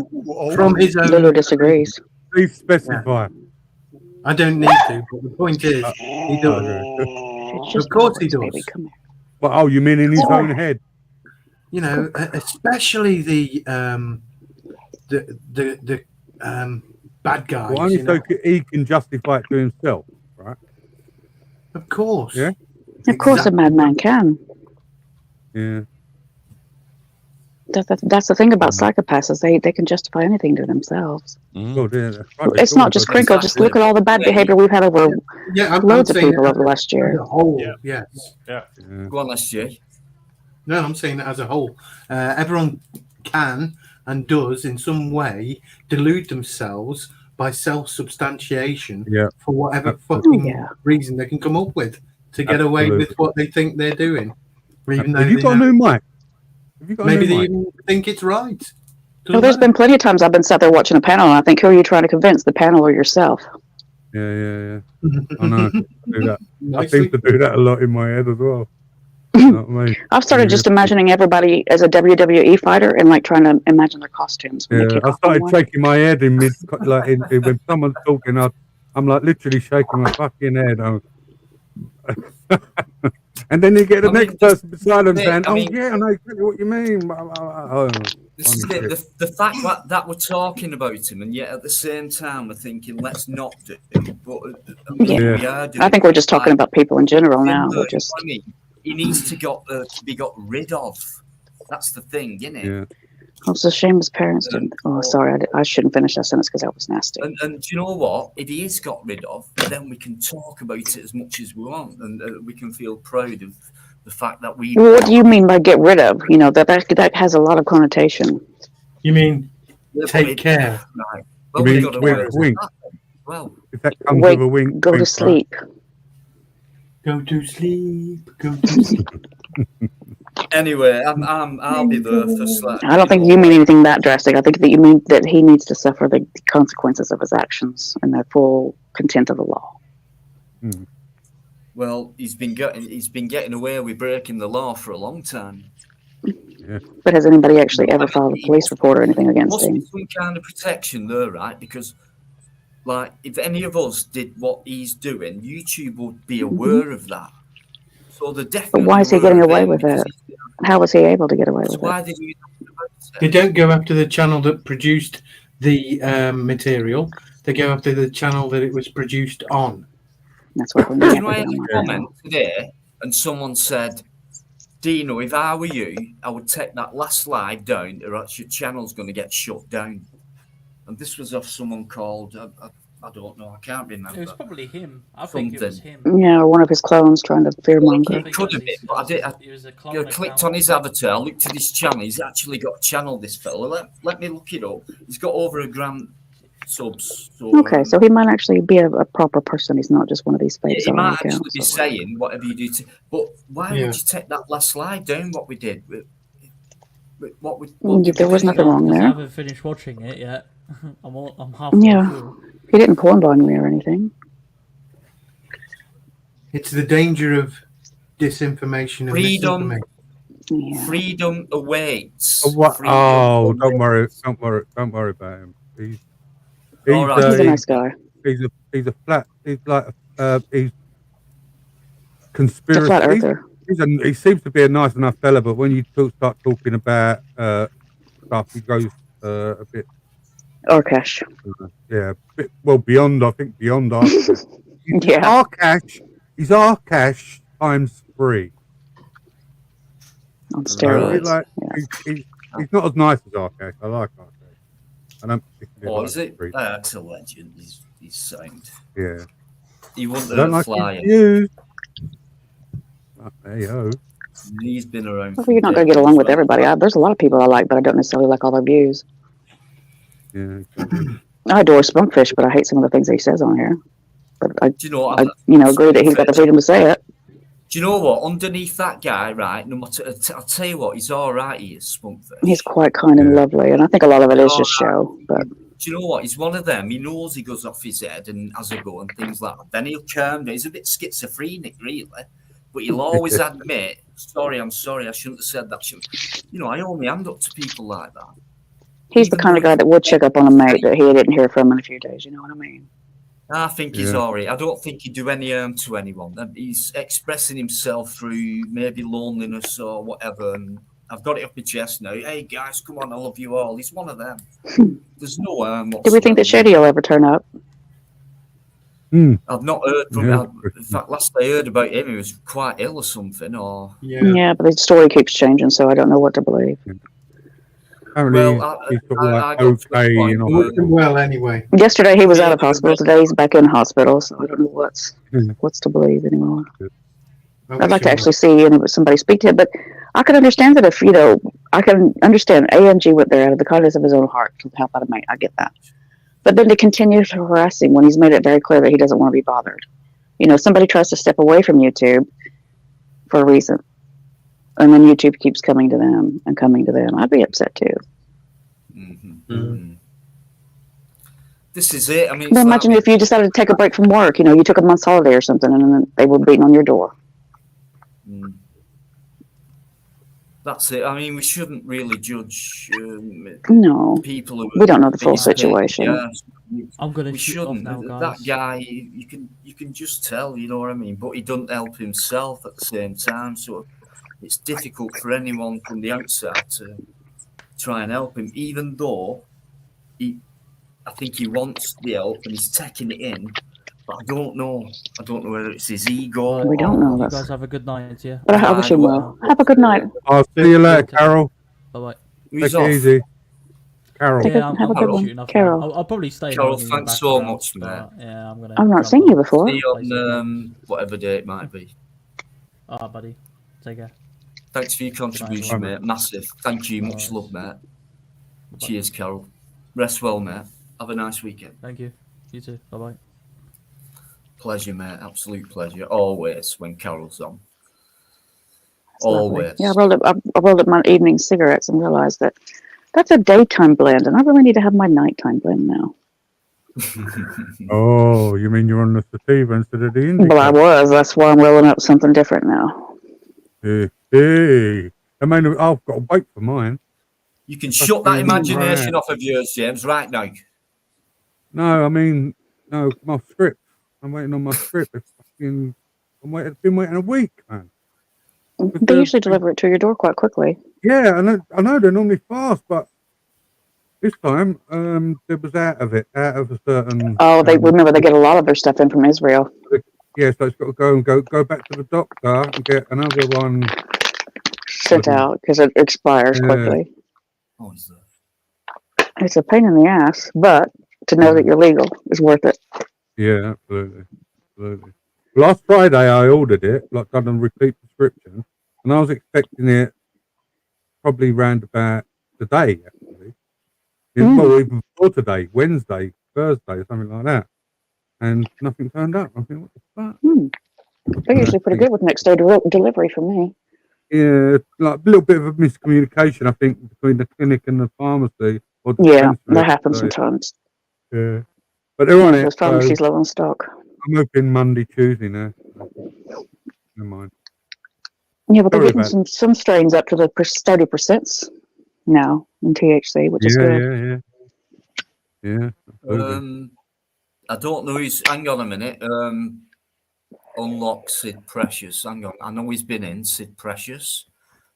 From his own. Lulu disagrees. Please specify. I don't need to, but the point is, he does. Of course he does. Well, oh, you mean in his own head? You know, especially the bad guys. Well, only so he can justify it to himself, right? Of course. Yeah. Of course, a madman can. Yeah. That's the thing about psychopaths is they can justify anything to themselves. Oh, yeah, It's not just Krinkle. Just look at all the bad behavior we've had over loads of people over the last year. As a whole, yes. Yeah. Go on, SJ. No, I'm saying that as a whole. Everyone can and does in some way delude themselves by self-substantiation for whatever fucking reason they can come up with to get away with what they think they're doing. Even Have you got a new mic? Maybe they even think it's right. Well, there's been plenty of times I've been sat there watching a panel and I think, who are you trying to convince, the panel or yourself? Yeah. I know. I do that. I seem to do that a lot in my head as well. Not me. I've started just imagining everybody as a WWE fighter and like trying to imagine their costumes. When they kick I off started on one. shaking my head in mid, like when someone's talking. I'm like literally shaking my fucking head. And then you get the next person beside them saying, "Oh yeah, I know exactly what you mean." This is the fact that we're talking about him, and yet at the same time we're thinking, let's not do it. But we are doing I think we're just talking about people in general now. We're just... He needs to be got rid of. That's the thing, isn't it? Yeah. It's a shame his parents didn't. Oh, sorry, I shouldn't finish that sentence because that was nasty. And do you know what? If he is got rid of, then we can talk about it as much as we want, and we can feel proud of the fact that we. Well, what do you mean by get rid of? You know, that has a lot of connotation. You mean take care? Right. Well, you mean wink? Well, if that comes with a wink, go to sleep. Go to sleep. Go to sleep. Anyway, I'll be there for slack. I don't think you mean anything that drastic. I think that you mean that he needs to suffer the consequences of his actions and the full contempt of the law. Well, he's been getting away with breaking the law for a long time. Yeah. But has anybody actually ever filed a police report or anything against him? Some kind of protection there, right? Because, like, if any of us did what he's doing, YouTube would be aware of that. So they're But definitely why is he aware getting of away him with because it? How was he able to get away that's with why it? they do They don't go after the channel that produced the material. They go after the channel that it was produced on. That's what we Do need you know, to I had do. a comment today, and someone said, Dino, if I were you, I would take that last slide down, or else your channel's going to get shut down. And this was off someone called, I don't know, I can't remember. It was probably him. I Something. think it was him. Yeah, or one of his clones trying to fearmonger. It could have been, but I clicked on his avatar, looked at his channel. He's actually got a channel, this fella. Let me look it up. He's got over 1 grand subs. So, Okay, so he might actually be a proper person. He's not just one of these fake he might actually accounts. be saying whatever you do to. But why Yeah. would you take that last slide down? What we did? What There was nothing wrong Because I there. haven't finished watching it yet. I'm halfway Yeah, through. he didn't porn me or anything. It's the danger of disinformation and Freedom. misinformation. Yeah. Freedom awaits. Oh, what? Freedom Oh, don't awaits. worry about him. He's All right. He's a nice guy. He's a flat. He's like he's He's a conspiracy. flat earther. He seems to be a nice enough fella, but when you start talking about stuff, he goes a bit. Orcash. Yeah, beyond. I think beyond Arcash. Yeah. Arcash. He's Arcash times 3. On steroids. Like, he's not as nice as Arcash. I like Arcash. I don't particularly like Is it? Free. That's a legend. He's sound. Yeah. He wouldn't I don't hurt like flying. his Hey ho. He's been around. Well, you're not going to get along with everybody. There's a lot of people I like, but I don't necessarily like all their views. Yeah. I adore Spunkfish, but I hate some of the things he says on here. But I, Do you know? I agree that he's got the freedom to say it. Do you know what? Underneath that guy, right? No matter, I'll tell you what. He's all right. He is Spunkfish. He's quite kind and lovely, and I think a lot of it is just show. But do you know what? He's one of them. He knows he goes off his head and has a go and things like that. Then he'll calm down. He's a bit schizophrenic, really, but he'll always admit, I'm sorry, I shouldn't have said that. I only hand up to people like that. he's the kind of guy that would check up on a mate that he didn't hear from in a few days. You know what I mean? I think he's all right. I don't think he'd do any harm to anyone. He's expressing himself through maybe loneliness or whatever. And I've got it up my chest now. Hey, guys, come on, I love you all. He's one of them. There's no harm. Do we think that Shady will ever turn up? I've not heard from him. In fact, last I heard about him, he was quite ill or something. Yeah, but the story keeps changing, so I don't know what to believe. Apparently, he's well, anyway. Yesterday he was out of hospital. Today he's back in hospital, so I don't know what's to believe anymore. I'd like to actually see somebody speak to him, but I can understand that if I can understand AMG went there out of the kindness of his own heart to help out a mate. I get that, but then to continue to harass him when he's made it very clear that he doesn't want to be bothered. Somebody tries to step away from YouTube for a reason, and then YouTube keeps coming to them and coming to them. I'd be upset too. This is it. I mean, but imagine if you decided to take a break from work. You took a month's holiday or something, and then they were beating on your door. That's it. I mean, we shouldn't really judge people who we don't know the full situation. I'm gonna we shouldn't. Now, guys. That guy, you can just tell. You know what I mean? But he doesn't help himself at the same time, so it's difficult for anyone from the outside to try and help him, even though I think he wants the help and he's taking it in. But I don't know whether it's his ego. We don't know. You guys have a good night, yeah? But I wish you well. Have a good night. I'll see you later, Carol. Bye-bye. Take it easy. Carol. Yeah, have a good one. Carol. I'll probably stay. Carol, thanks so much, mate. Yeah, I've not seen you before. See you on whatever day it might be. Buddy. Take care. Thanks for your contribution, mate. Massive. Thank you. Much love, mate. Cheers, Carol. Rest well, mate. Have a nice weekend. Thank you. You too. Bye-bye. Pleasure, mate. Absolute pleasure. Always when Carol's on. That's lovely. Always. Yeah, I rolled up my evening cigarettes and realized that that's a daytime blend, and I really need to have my nighttime blend now. Oh, you mean you're on the sativa instead of the indica? Well, I was. That's why I'm rolling up something different now. Hey. I mean, I've got to wait for mine. You can shut that imagination off of yours, James, right now. No, I mean, my script. I'm waiting on my script. Been waiting a week, man. They usually deliver it to your door quite quickly. Yeah, I know they're normally fast, but this time they was out of a certain. Oh, they remember they get a lot of their stuff in from Israel. Yeah, so it's got to go back to the doctor and get another one Sent out because it expires quickly. Oh, is that? It's a pain in the ass, but to know that you're legal is worth it. Yeah, absolutely. Last Friday I ordered it, like done a repeat prescription, and I was expecting it probably round about today, actually. Well, even before today, Wednesday, Thursday, something like that. And nothing turned up. I think, what the fuck? They're usually pretty good with next day delivery for me. Yeah, like a little bit of a miscommunication, I think, between the clinic and the pharmacy. Or the Yeah, dispensary, that happens so, sometimes. Yeah. But they're on it. Those pharmacies low on stock. I'm hoping Monday, Tuesday now. Never mind. Yeah, but they're getting some strains up to the 30% now in THC, which is good. Yeah. I don't know. Hang on a minute. Unlock Sid Precious. Hang on. I know he's been in Sid Precious.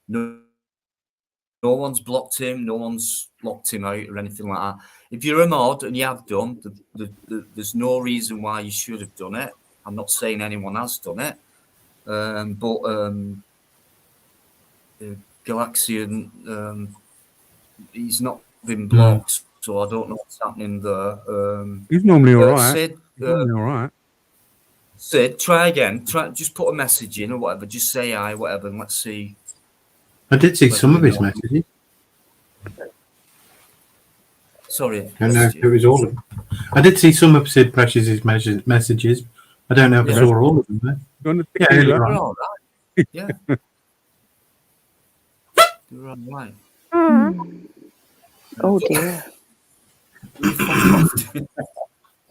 No one's blocked him. No one's locked him out or anything like that. If you're a mod and you have done, there's no reason why you should have done it. I'm not saying anyone has done it, but Galaxian, he's not been blocked, so I don't know what's happening there. He's normally all right. Sid, he's normally all right. Sid, try again. Just put a message in or whatever. Just say hi, whatever, and let's see. I did see some of his messages. Sorry. I don't know if it was all of them. I did see some of Sid Precious's messages. I don't know if I saw all of them. Yeah, you're all right. Yeah. You're all right. Oh, dear.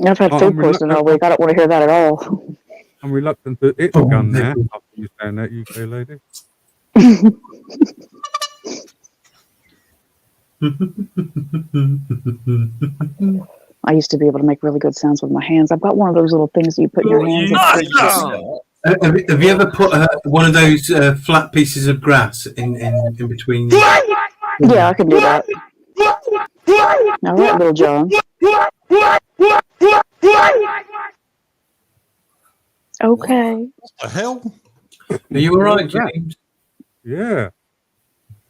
I've had food poisoning all week. I don't want to hear that at all. I'm reluctant to hit the gun now after you saying that, UK lady. I used to be able to make really good sounds with my hands. I've got one of those little things that you put in your hands. Have you ever put one of those flat pieces of grass in between? Yeah, I can do that. All right, little John. Okay. What the hell? Are you all right, James? Yeah.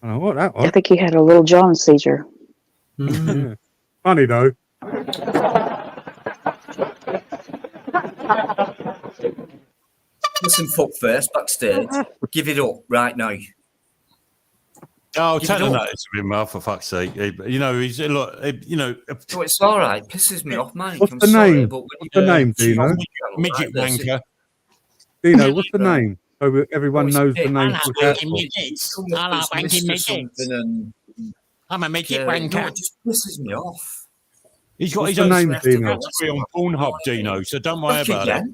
I don't know what that was. I think he had a little John seizure. Yeah. Funny though. Listen, fuckface, backstage. Give it up right now. Oh, tell him that it's a bit mouth, for fuck's sake. You know, he's look. You know, so it's all right. Pisses me off, mate. What's the name? What's the name, Dino? Midget wanker. Dino, what's the name? So everyone knows the name. I like wanking midgets. I'm a midget wanker. No, it just pisses me off. He's got his What's the own name, Dino? category on Pornhub, Dino. So don't worry about it.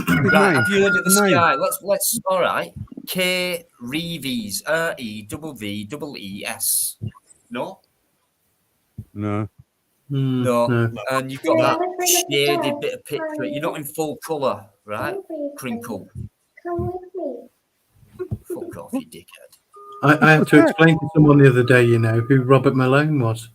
Right, have you heard of this guy? Let's. All right. K Reeves, REVVEES. No. No. No. And you've got that shady bit of picture. You're not in full colour, right? Krinkle. Fuck off, you dickhead. I had to explain to someone the other day, you know, who Robert Malone was.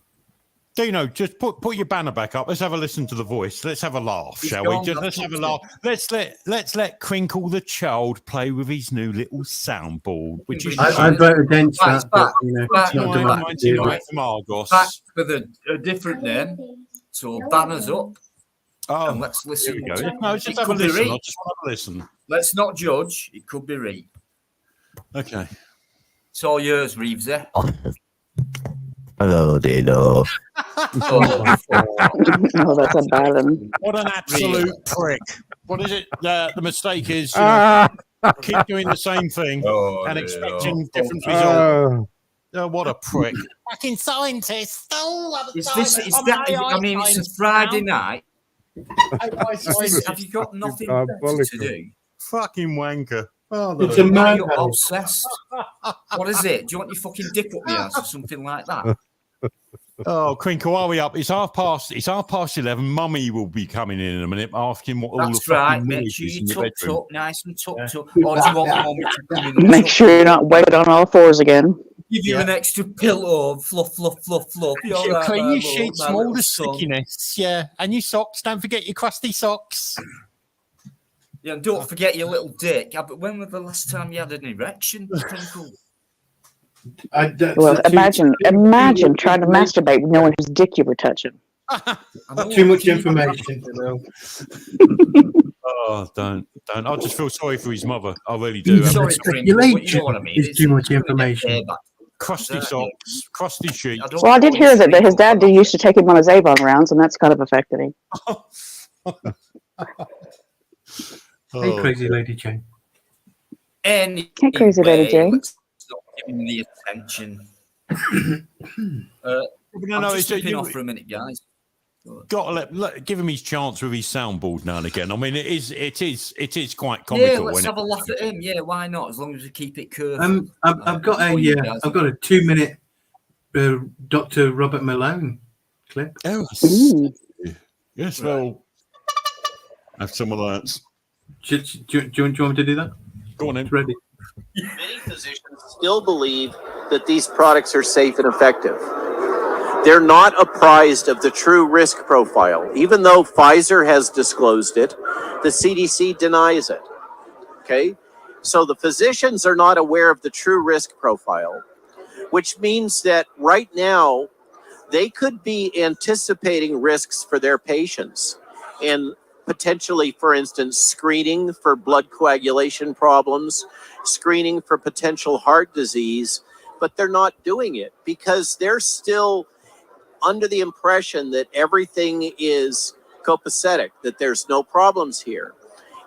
Dino, just put your banner back up. Let's have a listen to the voice. Let's have a laugh, shall we? Let's have a laugh. Let's let Krinkle the child play with his new little soundboard, which is I vote against that. But, you know, back, it's not democracy. from Argos. Back with a different name. So banners up. Oh, and let's listen. Here we go. No, just have a listen. I just want to listen. Let's not judge. It could be right. Okay. It's all yours, Reeves. Hello, Dino. Oh, that's a bad one. What an absolute prick. What is it? The mistake is keep doing the same thing and expecting different results. Oh, what a prick. Fucking scientist. Oh, Is that? I mean, it's a Friday night. Have you got nothing better to do? Fucking wanker. Oh, it's a man. You're obsessed. What is it? Do you want your fucking dick up the ass or something like that? Oh, Krinkle, are we up? It's 11:30. Mummy will be coming in a minute, asking what all the That's right. fucking Make noise sure is you in your tucked bedroom. up, nice and tucked up. Or do you want Mummy to come in and Make tuck sure you you're up? not weighted on all fours again. Give you an extra pillow, fluff. You're all right, Clean my your love, sheets my from all little the son. stickiness, yeah, and your socks. Don't forget your crusty socks. Yeah, and don't forget your little dick. But when was the last time you had an erection, Krinkle? Well, imagine trying to masturbate knowing whose dick you were touching. Too much information. Oh, don't. I just feel sorry for his mother. I really do. Even the speculation is too much information. Crusty socks, crusty sheets. Well, I did hear that his dad used to take him on his Avon rounds, and that's kind of affected him. Hey, crazy Lady Jane. Anyway, Hey, crazy Lady Jane. let's not give him the attention. I'm just slipping off for a minute, guys. Got to give him his chance with his soundboard now and again. I mean, it is quite comical. Yeah, let's have a laugh at him. Yeah, why not? As long as we keep it curved. I've got a 2-minute Dr. Robert Malone clip. Oh, yes, well, have some of that. Do you want me to do that? Go on, then. It's ready. Many physicians still believe that these products are safe and effective. They're not apprised of the true risk profile. Even though Pfizer has disclosed it, the CDC denies it. Okay? So the physicians are not aware of the true risk profile, which means that right now they could be anticipating risks for their patients and potentially, for instance, screening for blood coagulation problems, screening for potential heart disease, but they're not doing it because they're still under the impression that everything is copacetic, that there's no problems here.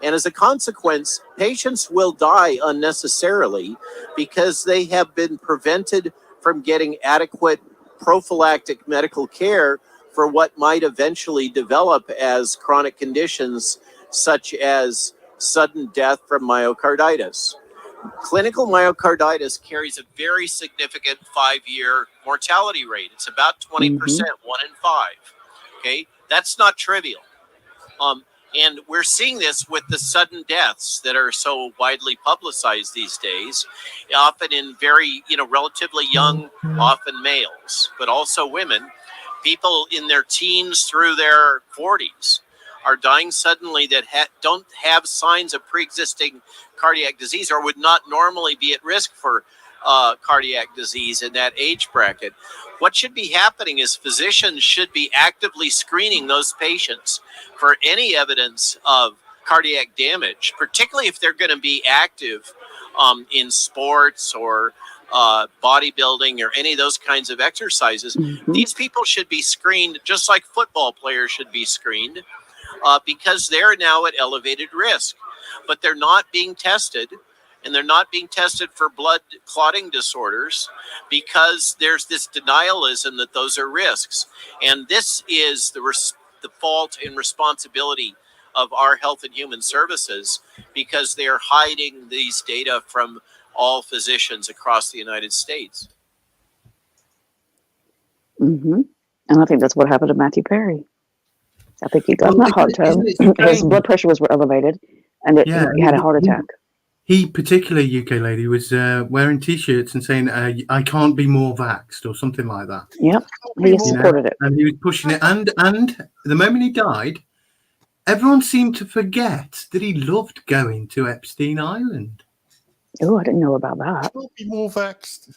And as a consequence, patients will die unnecessarily because they have been prevented from getting adequate prophylactic medical care for what might eventually develop as chronic conditions such as sudden death from myocarditis. Clinical myocarditis carries a very significant 5-year mortality rate. It's about 20%, 1 in 5. Okay, that's not trivial. And we're seeing this with the sudden deaths that are so widely publicized these days, often in very, relatively young, often males, but also women. People in their teens through their 40s are dying suddenly that don't have signs of pre-existing cardiac disease or would not normally be at risk for cardiac disease in that age bracket. What should be happening is physicians should be actively screening those patients for any evidence of cardiac damage, particularly if they're going to be active in sports or bodybuilding or any of those kinds of exercises. These people should be screened just like football players should be screened because they're now at elevated risk, but they're not being tested. And they're not being tested for blood clotting disorders because there's this denialism that those are risks. And this is the fault and responsibility of our Health and Human Services because they're hiding these data from all physicians across the United States. And I think that's what happened to Matthew Perry. I think he got in a hot tub. His blood pressure was elevated, and he had a heart attack. He, particularly UK lady, was wearing T-shirts and saying, "I can't be more vaxxed" or something like that. Yep, he supported it, and he was pushing it. And the moment he died, everyone seemed to forget that he loved going to Epstein Island. Oh, I didn't know about that. Can't be more vaxxed.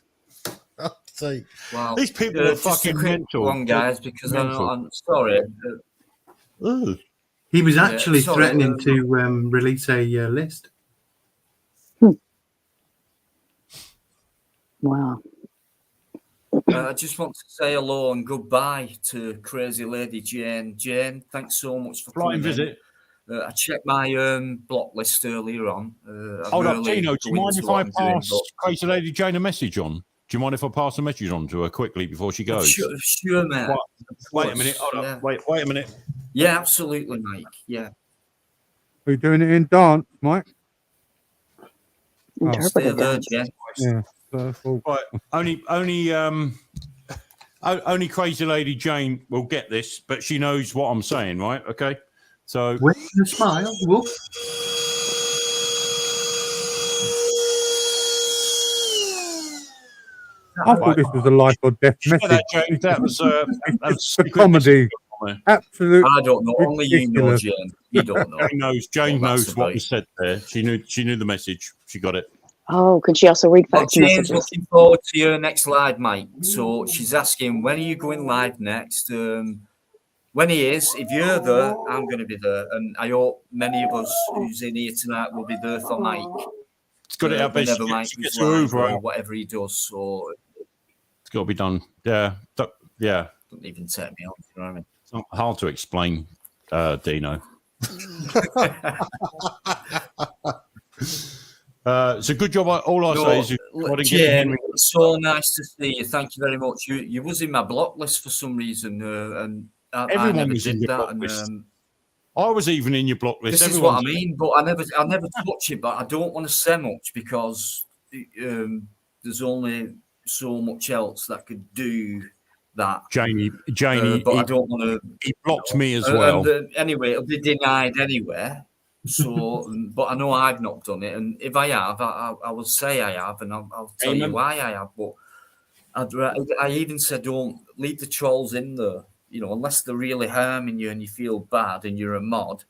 Wow. These people are fucking mental. One, guys, because I'm sorry. He was actually threatening to release a list. Wow. I just want to say hello and goodbye to Crazy Lady Jane. Jane, thanks so much for flying visit. I checked my block list earlier on. Hold up, Tino, do you mind if I pass Crazy Lady Jane a message on? Do you mind if I pass a message on to her quickly before she goes? Sure, man. Wait a minute. Hold up. Wait a minute. Yeah, absolutely, Mike. Yeah. Are you doing it in dance, Mike? Stay there, Jen. Yeah. Right. Only only crazy lady Jane will get this, but she knows what I'm saying, right? Okay, so where's the smile? Whoop. I thought this was a life or death message. that, Jane, that was the comedy. Absolute. I don't know. Only you know, ridiculous. Jane. You don't know. Jane knows what was said there. She knew the message. She got it. Oh, can she also read Well, fax Jane's messages? looking forward to your next live, Mike. So she's asking, when are you going live next? When he is, if you're there, I'm going to be there. And I hope many of us who's in here tonight will be there for Mike. It's got it up. Whenever Mike goes live or whatever he does. So it's got to be done. Yeah. Yeah. Don't even set me off. You know what I mean? It's not hard to explain, Dino. It's a good job. All I say is, Jane, it's so nice to see you. Thank you very much. You was in my block list for some reason, and I never did that. And I was even in your block list. This is what I mean, but I never touch it. But I don't want to say much because there's only so much else that could do that. Jamie, but I don't want to. He blocked me as well. Anyway, it'll be denied anyway. So, but I know I've not done it, and if I have, I will say I have, and I'll tell you why I have. But I even said, don't leave the trolls in there, you know, unless they're really harming you and you feel bad and you're a mod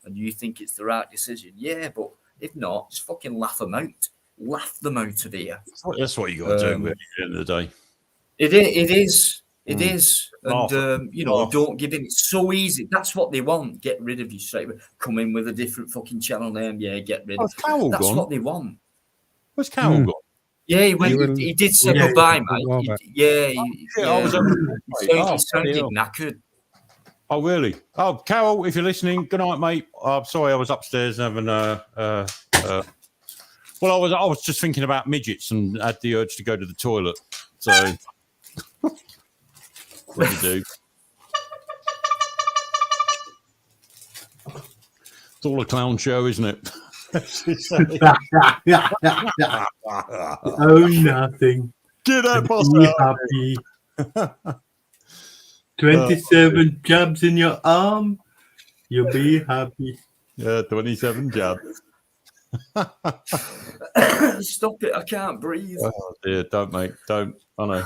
and you think it's the right decision. Yeah, but if not, just fucking laugh them out. Laugh them out of here. That's what you got to do at the end of the day. It is. It is. And, you know, don't give in. It's so easy. That's what they want. Get rid of you straight away. Come in with a different fucking channel name. Yeah, get rid of you. That's what they want. Where's Carol gone? Yeah, he did say goodbye, mate. He sounded knackered. Oh, really? Oh, Carol, if you're listening, good night, mate. I'm sorry, I was upstairs having well, I was just thinking about midgets and had the urge to go to the toilet. So, what do you do? It's all a clown show, isn't it? Oh, nothing. Get that boss happy. 27 jabs in your arm. You'll be happy. Yeah, 27 jabs. Stop it. I can't breathe. Oh, dear. Don't, mate. Don't. I know.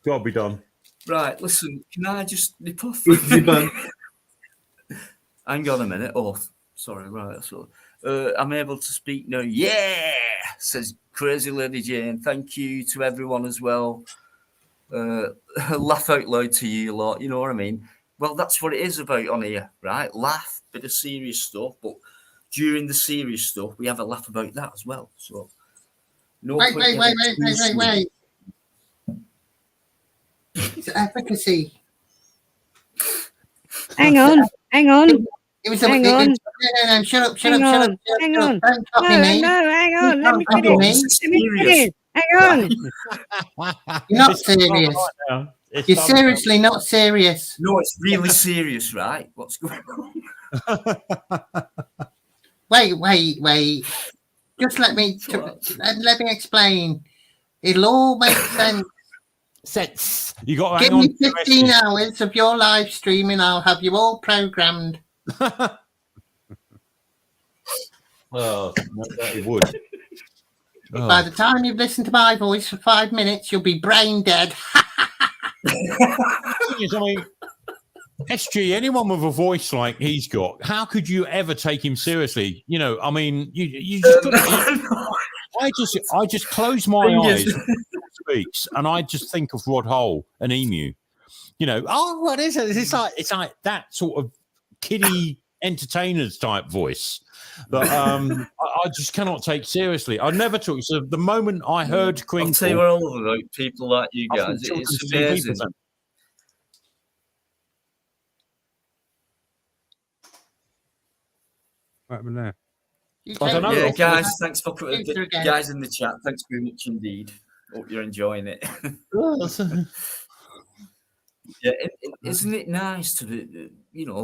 Gotta be done. Right, listen. Can I just nip off? Hang on a minute. Oh, sorry. Right. So, I'm able to speak now. Yeah, says Crazy Lady Jane. Thank you to everyone as well. Laugh out loud to you lot. You know what I mean? Well, that's what it is about on here, right? Laugh, bit of serious stuff, but during the serious stuff, we have a laugh about that as well. So, no. Wait. It's efficacy. Hang on. It was hang on. No, shut up. Hang on. Don't copy me. No, hang on. Let me Don't finish. Hang on. You're not serious. You're seriously not serious. No, it's really serious, right? What's going on? Wait. Just let me explain. It'll all make sense. You got to give me 15 hours of your live streaming. I'll have you all programmed. Oh, that would. By the time you've listened to my voice for 5 minutes, you'll be brain dead. I mean, SG, anyone with a voice like he's got, how could you ever take him seriously? You know, I mean, you just I just close my eyes when he speaks, and I just think of Rod Hole and Emu. You know, oh, what is it? It's like that sort of kiddie entertainers type voice that I just cannot take seriously. I never took. So the moment I heard Krinkle, I'll tell you what I love about people like you guys. It's amazing. What happened there? Yeah, guys, thanks for guys in the chat. Thanks very much indeed. Hope you're enjoying it. Yeah, isn't it nice to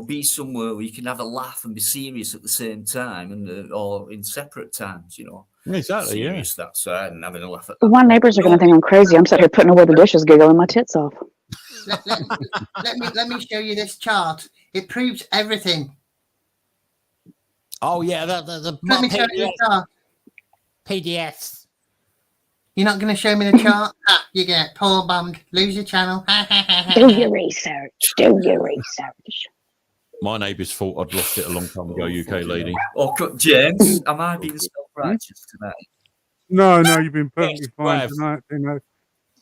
be somewhere where you can have a laugh and be serious at the same time, and or in separate times, Exactly. Serious that side and having a laugh at. My neighbors are going to think I'm crazy. I'm sitting here putting away the dishes, giggling my tits off. let me show you this chart. It proves everything. Oh yeah, the Let me show you the chart. PDFs. You're not going to show me the chart? You get poor bummed. Lose your channel. Do your research. Do your research. My neighbours thought I'd lost it a long time ago, UK lady. Oh, James, am I being self-righteous tonight? No, you've been perfectly fine tonight.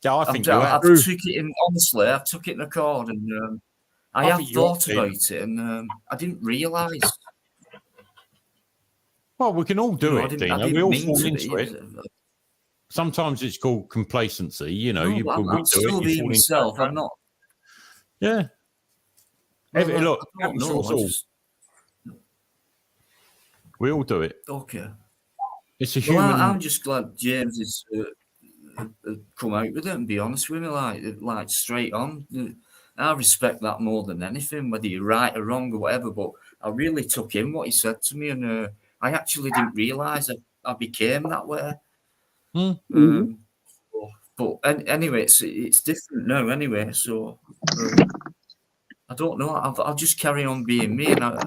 Yeah, I think I've took it in, honestly, I've took it in accord, and I have thought about it, and I didn't realise. Well, we can all do it, Dino. We all fall into it. Be. Sometimes it's called complacency. You know, I'm still being myself. I'm not. Yeah. Look, we all do it. Okay. It's a human. I'm just glad James has come out with it and be honest with me, like straight on. I respect that more than anything, whether you're right or wrong or whatever. But I really took in what he said to me, and I actually didn't realise I became that way. But anyway, it's different now. Anyway, so I don't know. I'll just carry on being me, and I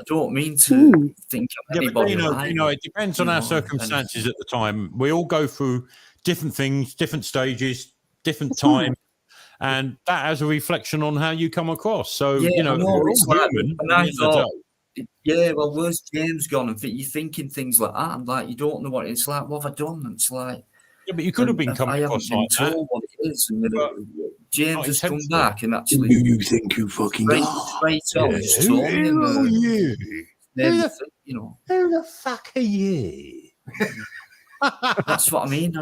don't mean to think of anybody. It depends on our circumstances at the time. We all go through different things, different stages, different time, and that has a reflection on how you come across. So we're all human. And I thought, well, where's James gone? And you're thinking things like that, and like you don't know what it's like. What have I done? And it's like, yeah, but you could have been coming across like that. What it is, and James has come back and actually. Who you think you fucking are? Straight on, just told me. Who are you? Who the fuck are you? That's what I mean.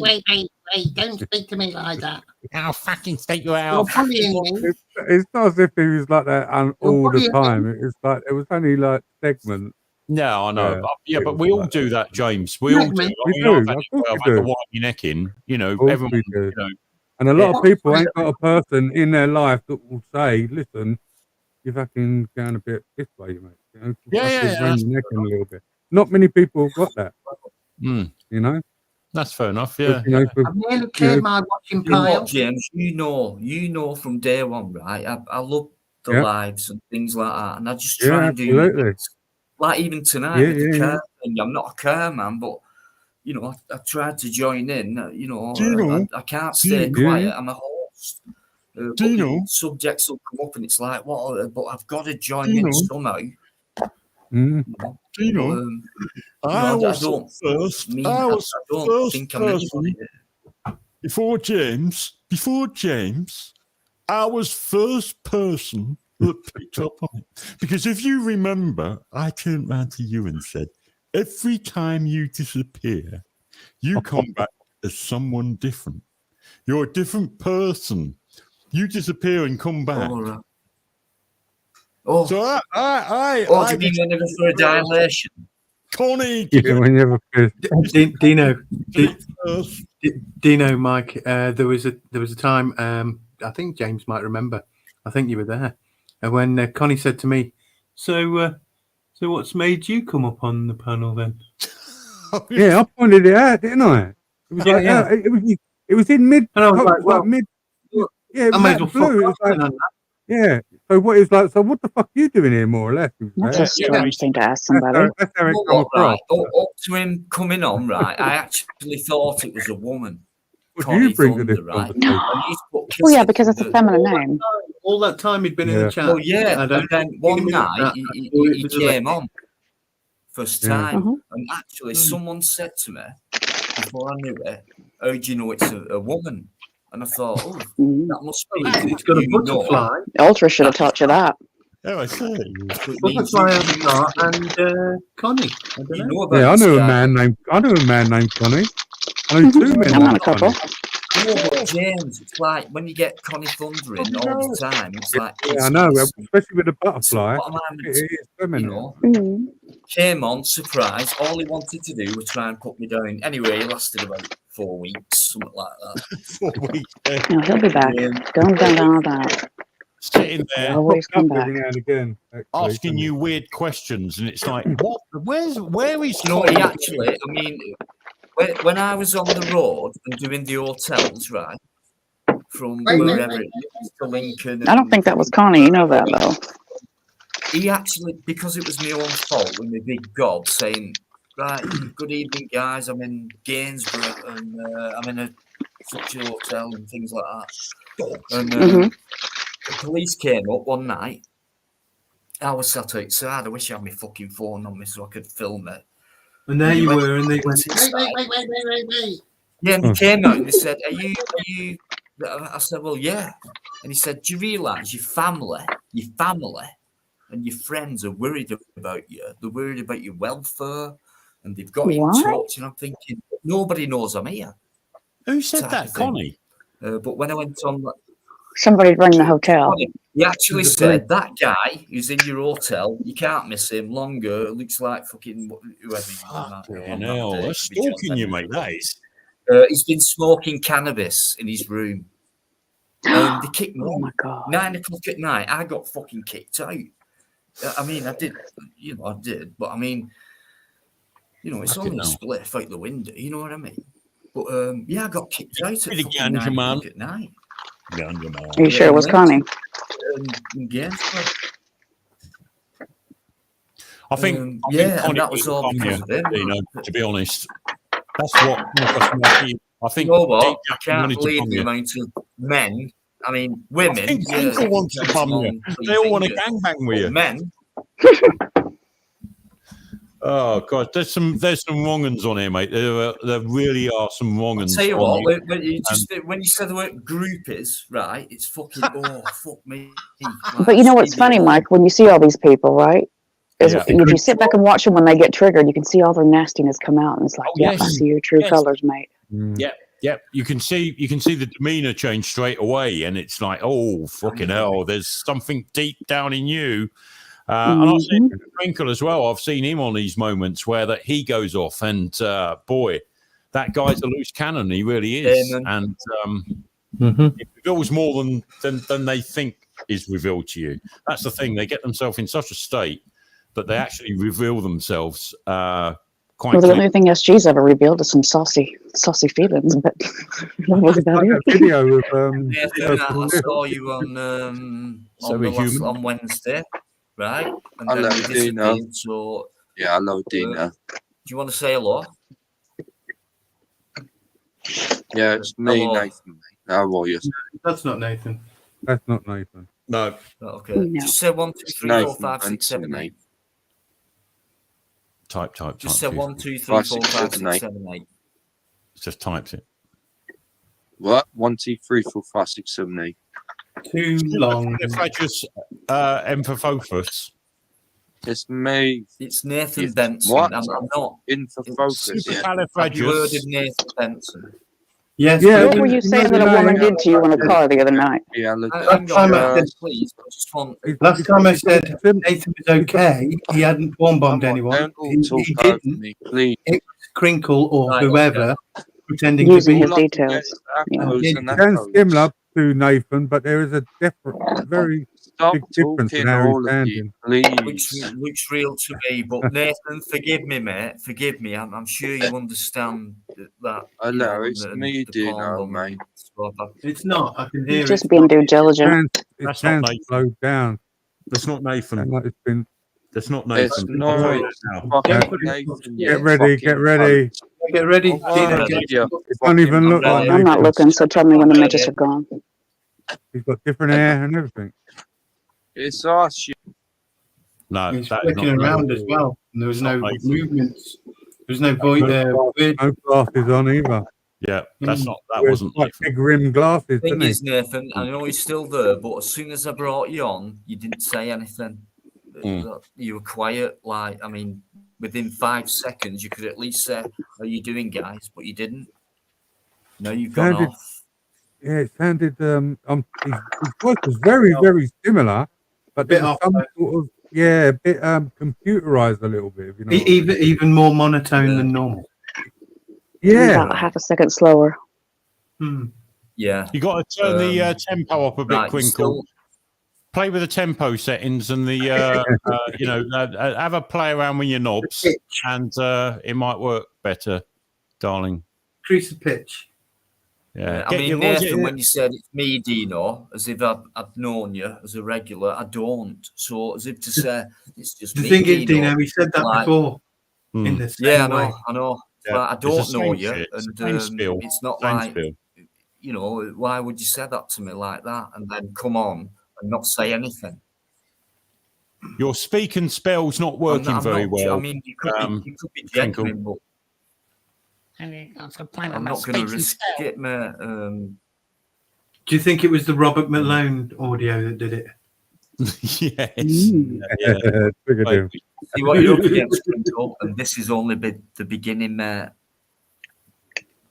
Wait! Don't speak to me like that. I'll fucking take you out. It's not as if he was like that all the time. It's like it was only like segments. No, I know. But we all do that, James. We all do. I've had the white neck in. Everyone. And a lot of people ain't got a person in their life that will say, "Listen, you're fucking going a bit this way, mate." Bring your neck in a little bit. Not many people have got that. That's fair enough. Yeah. I've nearly cleared my watching pile. James, you know from day one, right? I love the lives and things like that, and I just try and do things. Like even tonight with the car thing. I'm not a car man, but I tried to join in. I can't stay quiet. I'm a host. Subjects will come up, and it's like, what? But I've got to join in somehow. I was first person before James. I was first person that picked up on it, because if you remember, I turned round to you and said, every time you disappear, you come back as someone different. You're a different person. You disappear and come back. So I do you mean whenever for a dilation? Connie, Dino, Mike. There was a time. I think James might remember. I think you were there, and when Connie said to me, "So what's made you come up on the panel then?" Yeah, I pointed it out, didn't I? It was it was in mid. And I was like, well, mid. Yeah, I may as well blue. It was like, yeah. So what is like? So what the fuck are you doing here, more or less? That's a strange thing to ask somebody. That's how it come across. Up to him coming on, right? I actually thought it was a woman. What do you bring to this conversation? Well, yeah, because it's a feminine name. All that time he'd been in the chat. Oh yeah, and then one night he came on first time, and actually someone said to me before I knew it, "How do you know it's a woman?" And I thought, that must be. It's got a butterfly. Ultra should have taught you that. Oh, I see. Butterfly and Connie. I knew a man named Connie. I know two men. I'm on a couple. But James, it's like when you get Connie thundering all the time. It's like I know, especially with the butterfly. It is feminine. Came on, surprise. All he wanted to do was try and put me down. Anyway, it lasted about 4 weeks, something like that. 4 weeks. No, he'll be back. Don't that. Sitting there, always come back. Again, asking you weird questions, and it's like, what? Where is? No, he actually. I mean, when I was on the road and doing the hotels, right, from wherever it is to Lincoln. I don't think that was Connie. You know that, though. He actually, because it was my own fault with my big gob saying, right, good evening, guys. I'm in Gainsborough and I'm in such a hotel and things like that. And the police came up one night. I was sat outside. I wish I had my fucking phone on me so I could film it. And there you were, and they went, Wait. Yeah, and they came out and they said, Are you? I said, well, yeah. And he said, do you realise your family and your friends are worried about you? They're worried about your welfare and they've got in touch. And I'm thinking, nobody knows I'm here. Who said that, Connie? But when I went on... Somebody rang the hotel. He actually said, that guy who's in your hotel, you can't miss him longer. It looks like fucking whoever you know. That's stalking you, mate, that is. He's been smoking cannabis in his room. And they kicked me out. My God. 9 o'clock at night, I got fucking kicked out. I mean, I did, but I mean, it's only a spliff out the window, you know what I mean? But I got kicked out at fucking 9 o'clock at night. Are you sure it was Connie? I think Connie and that was all because of him. To be honest, that's what I think. You know what? I can't believe the amount of men. I mean, women. I think Krinkle wants to bum you. They all want to gangbang with you. Men. Oh God, there's some wrong uns on here, mate. There really are some wrong uns. I'll tell you what, when you said the word groupies, right? It's fucking fuck me. Like, but you know what's funny, Mike? When you see all these people, right? If you sit back and watch them when they get triggered, you can see all their nastiness come out, and it's like, I see your true colors, mate. Yep. You can see the demeanor change straight away, and it's like, oh fucking hell, there's something deep down in you. And I've seen Krinkle as well. I've seen him on these moments where that he goes off, and boy, that guy's a loose cannon. He really is, and it reveals more than they think is revealed to you. That's the thing. They get themselves in such a state that they actually reveal themselves. Well, the only thing SG's ever revealed is some saucy feelings, but that was about it. Video of I saw you on Wednesday, right? And hello, Dina. So, hello, Dina. Do you want to say hello? Yeah, it's me, hello. Nathan. How are you? That's not Nathan. That's not Nathan. No. Okay. No. Just say 1, 2, 3, 4, 5, 6, 7, 8. Type. Just say 1, 2, 3, 4, 5, 6, 7, 8. Just types it. What? 1, 2, 3, 4, 5, 6, 7, 8. Too long. If I just Infofocus. It's me. It's Nathan Benson. What? I'm not. Infofocus. Have you heard of Nathan Benson? Yes. What were you saying that a woman did to you in a car the other night? Last time I said Nathan was okay, he hadn't porn bombed anyone. He didn't. It was Krinkle or whoever pretending to be his details. Sounds similar to Nathan, but there is a very big difference in how he's standing. Looks real to me, but Nathan, forgive me, mate. Forgive me. I'm sure you understand that. I know it's me, Dino, mate. It's not. I can hear He's just being due diligent. It sounds slowed down. That's not Nathan. That's not Nathan. It's not Nathan. Get ready. Get ready. It don't even look like I'm not looking, so tell me when the midgets are gone. He's got different hair and everything. It's us. No, he's flicking around as well. And there was no movements. There was no voice there. No glasses on either. Yeah, that wasn't like big rim glasses. The thing is, Nathan, I know he's still there, but as soon as I brought you on, you didn't say anything. You were quiet. Like, I mean, within 5 seconds, you could at least say, "How are you doing, guys?" But you didn't. No, you've gone off. Yeah, it sounded. His voice was very, very similar, but there was some sort of a bit computerized a little bit. You know, even more monotone than normal. Yeah, about half a second slower. Yeah, you got to turn the tempo up a bit, Krinkle. Play with the tempo settings and the have a play around with your knobs, and it might work better, darling. Increase the pitch. Yeah. I mean, Nathan, when you said it's me, Dino, as if I'd known you as a regular, I don't. So as if to say it's just The me, thing is, Dino. Dino, he said that like, before in the same yeah, way. I know. Yeah. Like, I It's the don't know same you, shit. and Same spiel. it's not Same like spiel. you know. Why would you say that to me like that, and then come on and not say anything? Your speak and spell's not working I'm very not, well. I mean, you could be genuine, but I'm not going to risk it, mate. Do you think it was the Robert Malone audio that did it? Yes. Yeah. Triggered him. See what you're up against, Krinkle, and this is only the beginning, mate.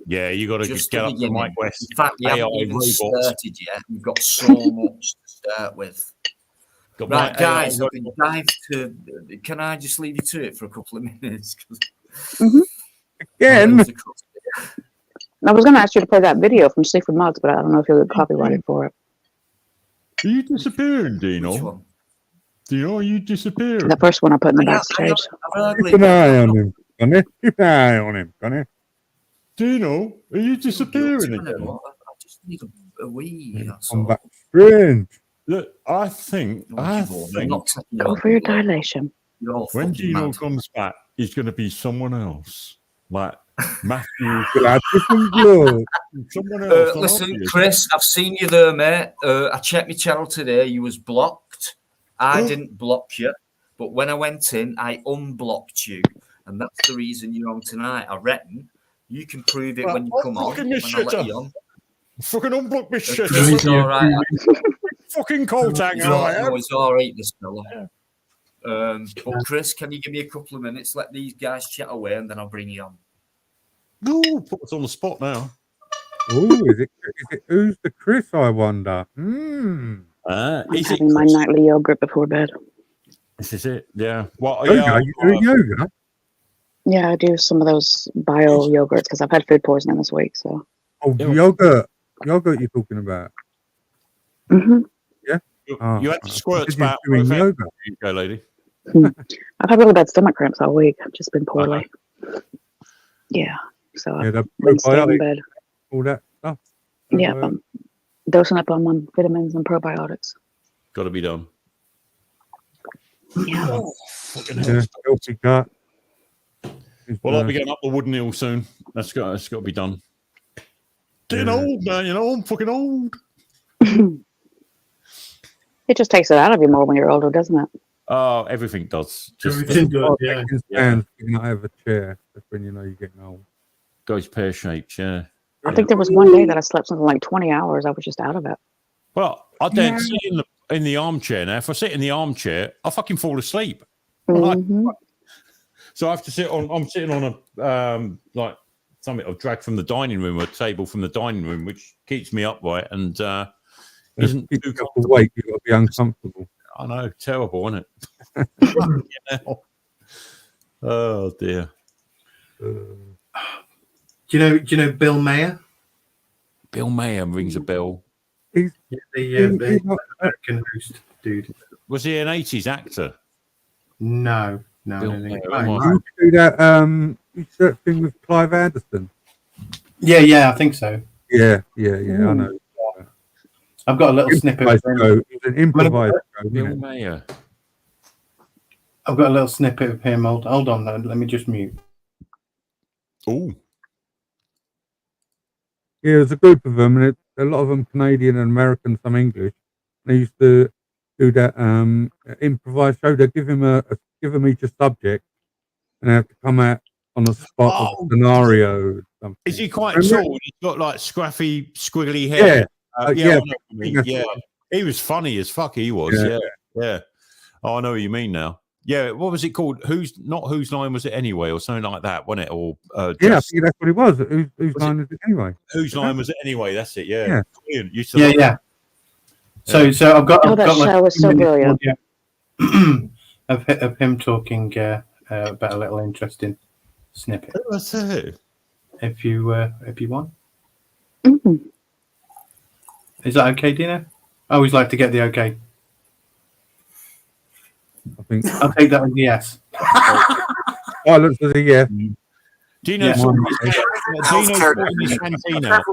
Yeah, you got to Just get the up to beginning. Mike West. In fact, you AI haven't even robots. started yet. We've got so much to start with. Got Right, my guys, AI I've been dived to. Can I just leave you to it for a couple of minutes? Again. I was going to ask you to play that video from Sleaford Mods, but I don't know if you'll get copyrighted for it. Are you disappearing, Dino? Dino, are you disappearing? The first one I put in the backstage. Keep an eye on him, Connie. Keep an eye on him, Connie. Dino, are you disappearing again? I just need a wee. Come back strange. Look, I think Go for your dilation. when Dino comes back, he's going to be someone else. Like Matthew. Someone else. Listen, Chris, I've seen you there, mate. I checked my channel today. You was blocked. I didn't block you, but when I went in, I unblocked you, and that's the reason you're on tonight. I reckon you can prove it when you come on. When I let you on. Fucking unblock me shit. It's all right. Fucking cold tang. It's all right, this fella. But Chris, can you give me a couple of minutes? Let these guys chat away, and then I'll bring you on. Ooh, put us on the spot now. Oh, is it who's the Chris? I wonder. I'm having my nightly yogurt before bed. This is it. Yeah. Well, Yoga? You doing yoga? Yeah, I do some of those bio yogurts because I've had food poisoning this week. So. Oh, yogurt you're talking about? Mm-hmm. Yeah. You had to squirt about doing yoga. Go, lady. I've had really bad stomach cramps all week. I've just been poorly. Yeah. So I've been staying in bed. All that stuff. Yeah, I'm dosing up on vitamins and probiotics. Got to be done. Yeah. Healthy gut. Well, I'll be getting up the wooden hill soon. That's got to be done. Getting old, man. You know, I'm fucking old. It just takes it out of you more when you're older, doesn't it? Oh, everything does. Everything does, yeah. And you not have a chair. That's when you know you're getting old. Goes pear-shaped, yeah. I think there was one day that I slept something like 20 hours. I was just out of it. Well, I don't sit in the armchair now. If I sit in the armchair, I fucking fall asleep. Mm-hmm. So I have to sit on. I'm sitting on a like something I've dragged from the dining room, a table from the dining room, which keeps me upright and isn't too comfortable. Weight, you've got to be uncomfortable. I know, terrible, isn't it? Oh dear. Do you know Bill Mayer? Bill Mayer rings a bell. He's the American host dude. Was he an 80s actor? No. Bill I don't think Mayer, You do that thing with Clive Anderson. Yeah, I think so. Yeah, I know. I've got a little snippet. It's an improvised show. Bill Mayer. I've got a little snippet of him. Hold on, let me just mute. Oh. Yeah, there's a group of them, and a lot of them Canadian and American, some English. They used to do that improvised show. They give them each a subject, and they have to come out on the spot of a scenario. Something. Is he quite tall? He's got like scruffy, squiggly hair. Yeah. He was funny as fuck. He was. Yeah. Oh, I know what you mean now. Yeah, what was it called? Whose line was it anyway, or something like that, wasn't it? Or I think that's what it was. Whose line is it anyway? Whose line was it anyway? That's it. Yeah. Yeah. So I've got. that show was so brilliant. of him talking about a little interesting snippet. What's it? If you want. Mm-hmm. Is that okay, Dino? I always like to get the okay. I think I'll take that as a yes. Oh, looks as a yes. Dino, Yeah. Careful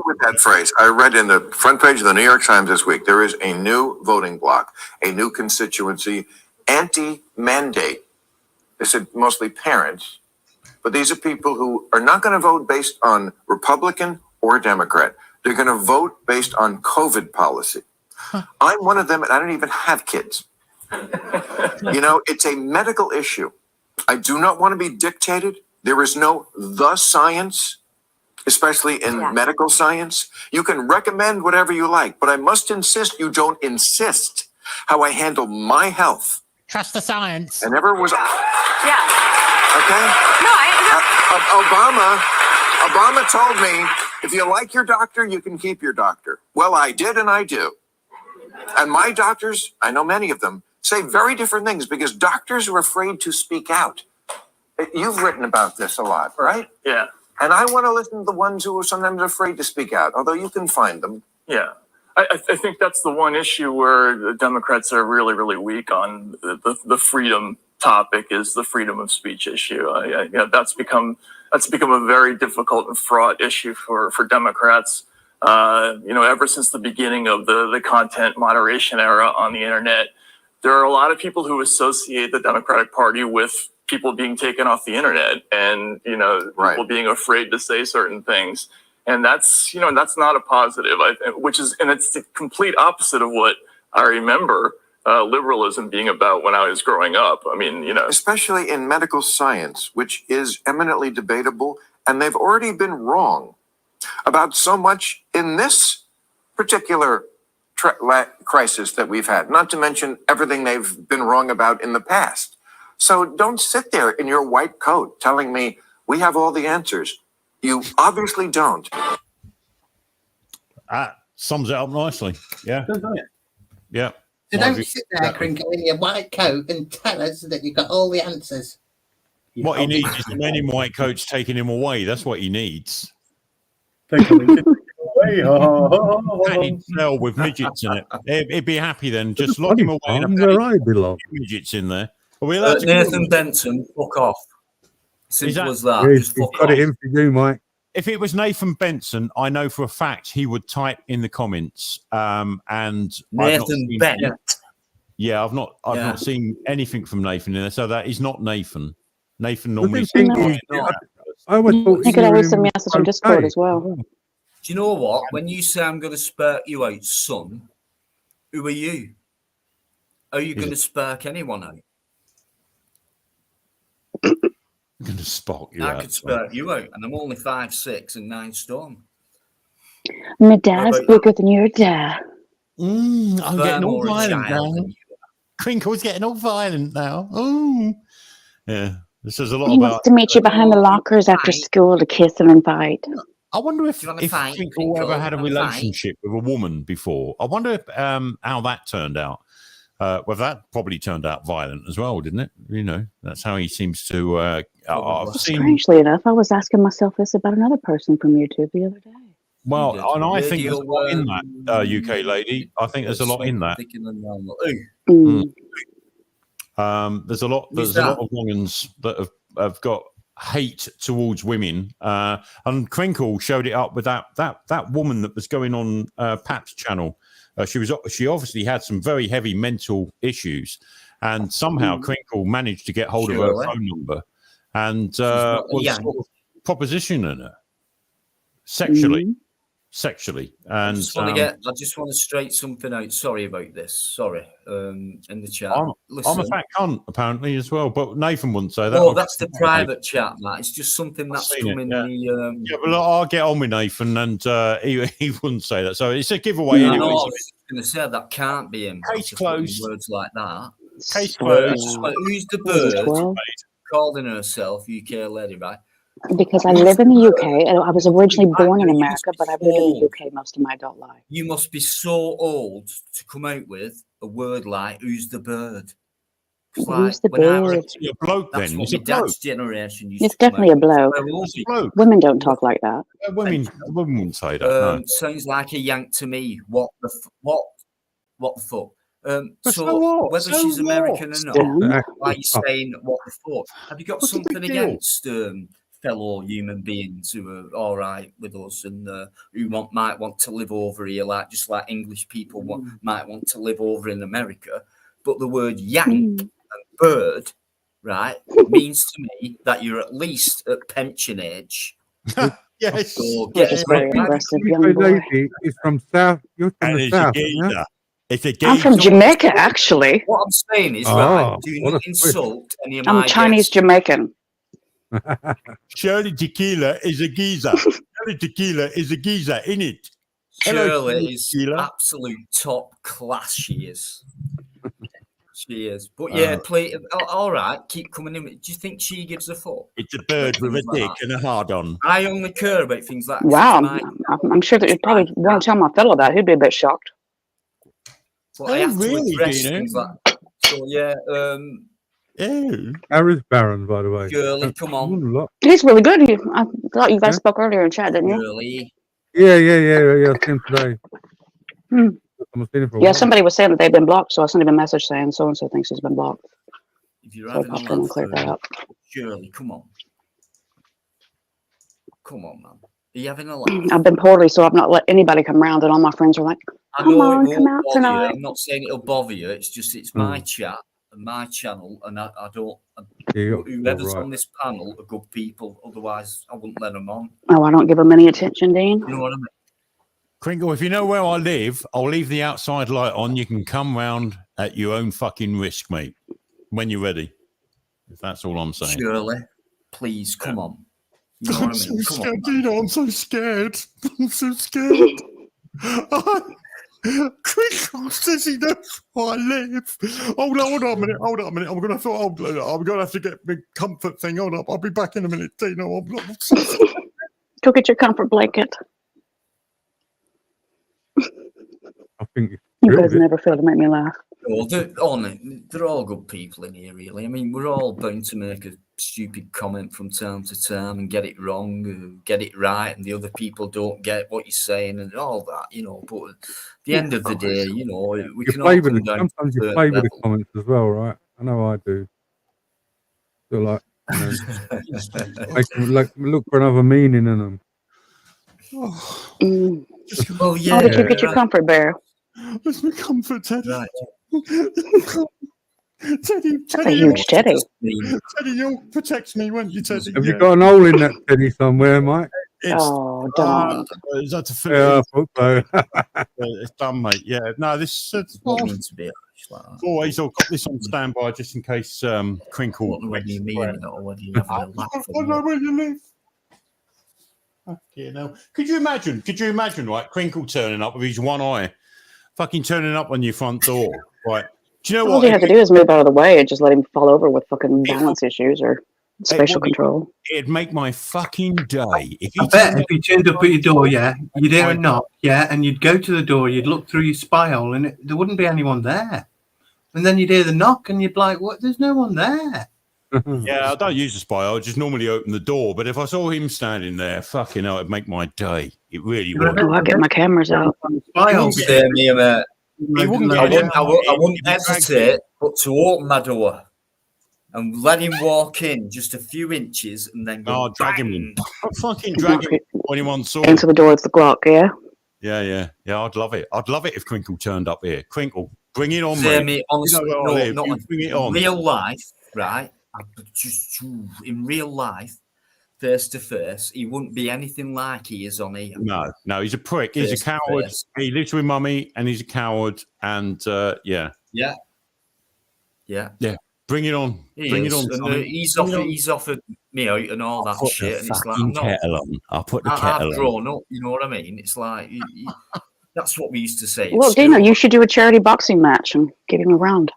with that phrase. I read in the front page of the New York Times this week, there is a new voting bloc, a new constituency, anti-mandate. They said mostly parents, but these are people who are not going to vote based on Republican or Democrat. They're going to vote based on COVID policy. I'm one of them, and I don't even have kids. You know, it's a medical issue. I do not want to be dictated. There is no the science, especially in medical science. You can recommend whatever you like, but I must insist you don't insist how I handle my health. Trust the science. I never was. Yeah. Okay? No, Obama told me, if you like your doctor, you can keep your doctor. Well, I did, and I do. And my doctors, I know many of them, say very different things because doctors are afraid to speak out. You've written about this a lot, right? Yeah. And I want to listen to the ones who are sometimes afraid to speak out, although you can find them. Yeah. I think that's the one issue where the Democrats are really, really weak on the freedom topic is the freedom of speech issue. That's become a very difficult and fraught issue for Democrats. Ever since the beginning of the content moderation era on the internet, there are a lot of people who associate the Democratic Party with people being taken off the internet and, people being afraid to say certain things. And that's not a positive, it's the complete opposite of what I remember liberalism being about when I was growing up. I mean, especially in medical science, which is eminently debatable, and they've already been wrong about so much in this particular crisis that we've had, not to mention everything they've been wrong about in the past. So don't sit there in your white coat telling me we have all the answers. You obviously don't. Sums it up nicely. Yeah. Yeah. So don't sit there, Krinkle, in your white coat and tell us that you've got all the answers. What he needs is the men in white coats taking him away. That's what he needs. Take him away. Cell with midgets in it. He'd be happy then. Just lock him away. Where I belong. Midgets in there. Are we allowed to Nathan Benson, fuck off. Simple as that. Yeah, Just he's fuck got off. it in for you, Mike. If it was Nathan Benson, I know for a fact he would type in the comments. And Nathan Bennett. Yeah, I've not seen anything from Nathan in there. So that is not Nathan. Nathan normally. I could always send me a message on Discord as well. Do you know what? When you say I'm going to spark you out, son, who are you? Are you going to spark anyone out? I'm going to spark you out. I could spark you out, and I'm only 5'6" and 9 stone. My dad's bigger than your dad. I'm getting all violent now. Crinkle's getting all violent now. Oh, yeah. This is a lot He about. wants to meet you behind the lockers after school to kiss him and fight. I wonder if Crinkle ever had a relationship with a woman before. I wonder if, how that turned out. Well, that probably turned out violent as well, didn't it? That's how he seems to. Strangely enough, I was asking myself this about another person from YouTube the other day. Well, and I think there's a lot in that, UK lady. I think there's a lot in that. There's a lot of women's that have got hate towards women, and Krinkle showed it up with that woman that was going on Pap's channel. She obviously had some very heavy mental issues, and somehow Krinkle managed to get hold of her phone number and was sort of propositioning her sexually. And I just want to straight something out. Sorry about this. Sorry, in the chat. I'm a fat cunt apparently as well, but Nathan wouldn't say that. Oh, that's the private chat, Matt. It's just something that's come in the. Yeah, but I'll get on with Nathan, and he wouldn't say that. So it's a giveaway anyway. I was going to say that can't be him. Case closed. Words like that. Case closed. Who's the bird calling herself UK lady, right? Because I live in the UK. I was originally born in America, but I've lived in the UK most of my adult life. You must be so old to come out with a word like "Who's the bird?" Who's the bird? It's a bloke then. It's It's a bloke. dad's generation. It's definitely a bloke. Women don't talk like that. Women wouldn't say that. No. Sounds like a yank to me. What the fuck? So what? Whether So she's American what? or not, why are you saying what the fuck? Have you got something against fellow human beings who are all right with us and who might want to live over here, just like English people might want to live over in America. But the word yank and bird, right, means to me that you're at least at pension age. Yes. So get Just very aggressive young boy. Lady is from South. You're from the South, yeah? It's a I'm from Jamaica, actually. What I'm saying is, right, do not insult any of my I'm Chinese guests. Jamaican. Shirley Tequila is a geezer. Shirley Tequila is a geezer, innit? Shirley is absolute top class. She is. She is. But yeah, play. All right, keep coming in. Do you think she gives a fuck? It's a bird with a dick and a hard-on. I only care about things like wow. I'm sure that you probably won't tell my fellow that. He'd be a bit shocked. Well, I have to address things like. So yeah. Harry's Baron, by the way. Girly, come on. He's really good. I thought you guys spoke earlier in chat, didn't you? Girly. Yeah. I seen him today. Yeah, somebody was saying that they've been blocked, so I sent him a message saying so and so thinks he's been blocked. If you're so I popped in and cleared that up. Shirley, come on. Come on, man. Are you having a laugh? I've been poorly, so I've not let anybody come round, and all my friends were like, "Come on, come out tonight." I'm not saying it'll bother you. It's just it's my chat and my channel, and I don't. Whoever's on this panel are good people. Otherwise, I wouldn't let them on. Oh, I don't give them any attention, Dean. You know what I mean? Krinkle, if you know where I live, I'll leave the outside light on. You can come round at your own fucking risk, mate, when you're ready. If that's all I'm saying. Shirley, please, come on. You know what I mean? Come on, Dino, I'm so scared. I'm so scared. Krinkle says he knows where I live. Hold on a minute. I'm gonna have to get my comfort thing on up. I'll be back in a minute, Dino. Go get your comfort blanket. I think you guys never fail to make me laugh. Well, they're all good people in here, really. I mean, we're all bound to make a stupid comment from time to time and get it wrong, and get it right, and the other people don't get what you're saying and all that, you know. But at the end of the day, you know, we can all come down. Sometimes you favour the comments as well, right? I know I do. So like, look for another meaning in them. Oh yeah. Oh, did you get your comfort bear? That's my comfort, Teddy. Right. Teddy, that's a huge Teddy. Teddy, you'll protect me, won't you, Teddy? Have you got an hole in that Teddy somewhere, Mike? Oh, don't. Is that a yeah, I thought so. It's done, mate. Yeah, no, this needs to be always. I've got this on standby just in case Krinkle. What do you mean? Or what do you have a laugh? I know where you live. You know, could you imagine, right? Krinkle turning up with his one eye, fucking turning up on your front door, right? Do you know what? All you have to do is move out of the way and just let him fall over with fucking balance issues or spatial control. It'd make my fucking day. If you turned up at your door, you'd hear a knock, and you'd go to the door, you'd look through your spy hole, and there wouldn't be anyone there. And then you'd hear the knock, and you'd be like, "What? There's no one there." Yeah, I don't use the spy. I just normally open the door. But if I saw him standing there, fucking hell, it'd make my day. It really would. Oh, I'll get my cameras out. I wouldn't hesitate but to open my door and let him walk in just a few inches and then go. Drag him in. Fucking drag him when he wants saw. Into the door with the Glock, yeah? Yeah. I'd love it. I'd love it if Krinkle turned up here. Krinkle, bring it on, mate. Honestly, bring it on. Real life, right? Just in real life, face to face, he wouldn't be anything like he is on here. No, he's a prick. He's a coward. He lives with mummy, and he's a coward. And yeah. Bring it on. Bring it on. He's offered me out and all that shit, and it's like I'll put the kettle on. I've grown up. You know what I mean? It's like that's what we used to say. Well, Dino, you should do a charity boxing match and get him around.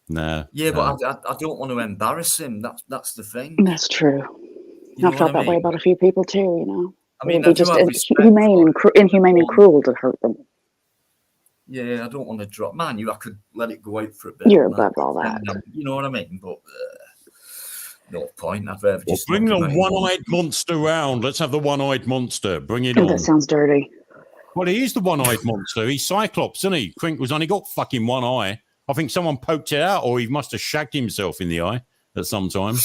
No. Yeah, but I don't want to embarrass him. That's the thing. That's true. I've felt that way about a few people too. You know, I mean, it would be just inhumane and cruel to hurt them. Yeah, I don't want to drop. Man, I could let it go out for a bit. You're above all that. You know what I mean? But no point. I'd rather just bring the one-eyed monster round. Let's have the one-eyed monster. Bring it on. That sounds dirty. Well, he is the one-eyed monster. He's Cyclops, isn't he? Krinkle's only got fucking one eye. I think someone poked it out, or he must have shagged himself in the eye at some time.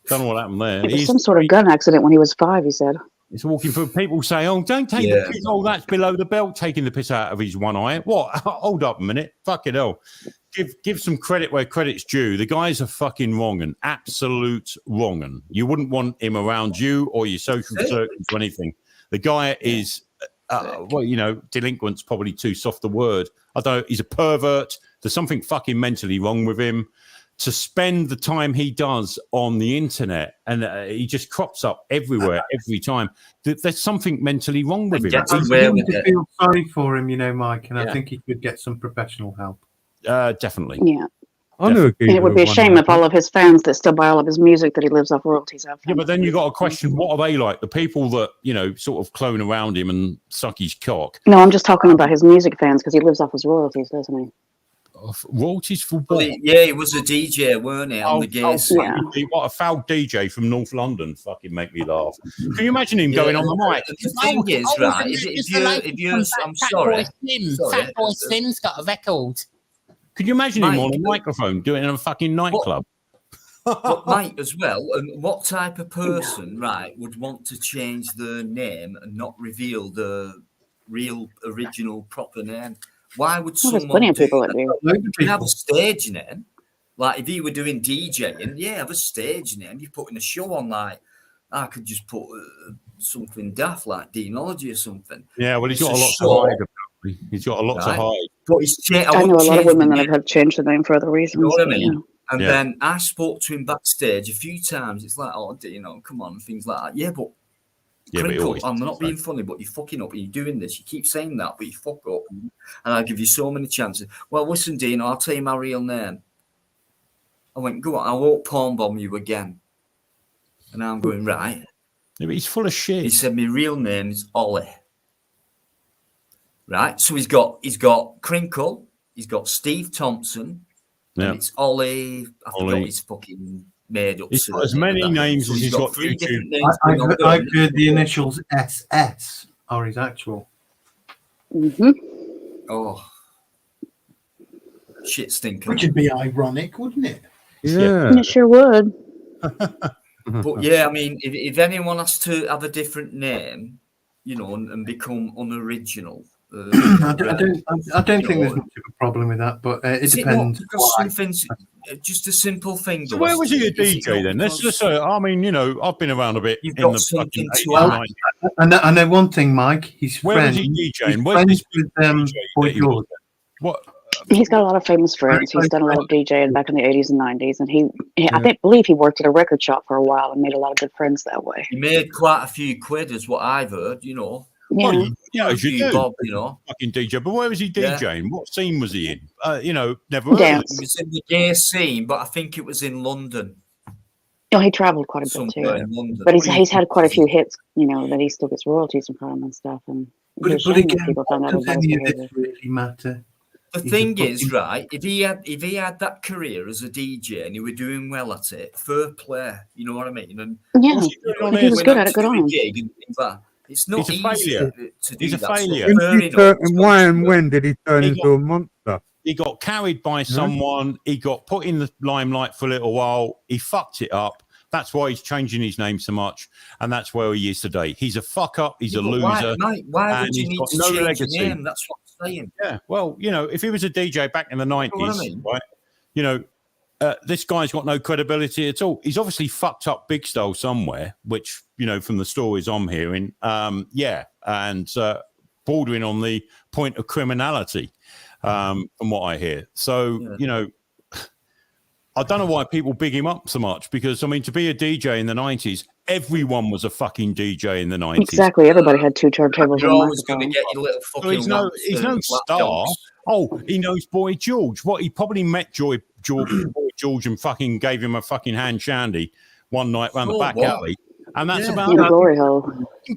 Don't know what happened there. It was some sort of gun accident when he was 5, he said. He's walking through. People say, "Oh, don't take the piss." Oh, that's below the belt, taking the piss out of his one eye. What? Hold up a minute. Fucking hell. Give some credit where credit's due. The guy's a fucking wrong un, absolute wrong un. You wouldn't want him around you or your social circles or anything. The guy is, well, you know, delinquent's probably too soft a word. I don't know. He's a pervert. There's something fucking mentally wrong with him. To spend the time he does on the internet and he just crops up everywhere every time. There's something mentally wrong with him. I feel sorry for him, you know, Mike, and I think he could get some professional help. Definitely. Yeah. I know. And it would be a shame if all of his fans that still buy all of his music that he lives off royalties have. Yeah, but then you got to question, what are they like? The people that, you know, sort of clone around him and suck his cock. No, I'm just talking about his music fans because he lives off his royalties, doesn't he? Royalties for what? Yeah, he was a DJ, weren't he? On the gay scene. What a foul DJ from North London. Fucking make me laugh. Can you imagine him going on the mic? The thing is, right, if you're, I'm sorry. Fatboy Slim's got a record. Could you imagine him on a microphone doing it in a fucking nightclub? But Mike as well, and what type of person, right, would want to change their name and not reveal the real, original, proper name? Why would Well, there's someone plenty of do people that? that do. You can have a stage name. Like if you were doing DJing, yeah, have a stage name. You're putting a show on, like I could just put something daft like Deanology or something. Yeah, well, he's got a lot to hide. Apparently. He's got a lot to hide. But he's I know a lot of women that have had to change the name for other reasons. You know what I but, mean? yeah. And then I spoke to him backstage a few times. It's like, oh, you know, come on, things like that. Yeah, but Krinkle, I'm not being funny, but you're fucking up. You're doing this. You keep saying that, but you fuck up. And I'll give you so many chances. Well, listen, Dean, I'll tell you my real name. I went, go on, I won't palm bomb you again. And I'm going, right. Yeah, but he's full of shit. He said, my real name is Ollie. Right? So he's got Krinkle, he's got Steve Thompson, and it's Ollie. I forgot his fucking made up. He's got as many names as he's got three YouTube. different names. I've heard the initials SS are his actual. Mm-hmm. Oh, shit stinker. Which would be ironic, wouldn't it? Yeah. It sure would. But yeah, I mean, if anyone has to have a different name, you know, and become unoriginal. I don't think there's much of a problem with that, but it depends. Just a simple thing. So where was he a DJ then? Let's just say, I mean, you know, I've been around a bit in the fucking 80s, 90s. I know one thing, Mike. He's where was he DJing? Where's with Boy George. What? He's got a lot of famous friends. He's done a lot of DJing back in the 80s and 90s, and I believe he worked at a record shop for a while and made a lot of good friends that way. He made quite a few quid, is what I've heard. You know. Yeah, yeah, as you do. Bob, you know, fucking DJ. But where was he DJing? Yeah. What scene was he in? You know, never heard of it. He was in the gay scene, but I think it was in London. Oh, he travelled quite a bit too. But he's had quite a few hits, you know, that he still gets royalties from and stuff. And but again, people find out does any of this really matter? The thing is, right, if he had that career as a DJ and he were doing well at it, fair play, you know what I mean? And yeah, if he was good at it, good on him. It's not easy to do He's a that. failure. When did he turn into a monster? He got carried by someone. He got put in the limelight for a little while. He fucked it up. That's why he's changing his name so much, and that's where he is today. He's a fuck up. He's a loser. Why would you need to change legacy. your name? That's what I'm saying. Yeah, well, you know, if he was a DJ back in the 90s, right, you know, this guy's got no credibility at all. He's obviously fucked up big style somewhere, which, you know, from the stories I'm hearing, and bordering on the point of criminality, from what I hear. So, you know, I don't know why people big him up so much, because, I mean, to be a DJ in the 90s, everyone was a fucking DJ in the 90s. Exactly. Everybody had two turntables. You're always going to get your little fucking so he's no star. Oh, he knows Boy George. What, he probably met Boy George and fucking gave him a fucking hand shandy one night round the back alley. And that's about the glory hole.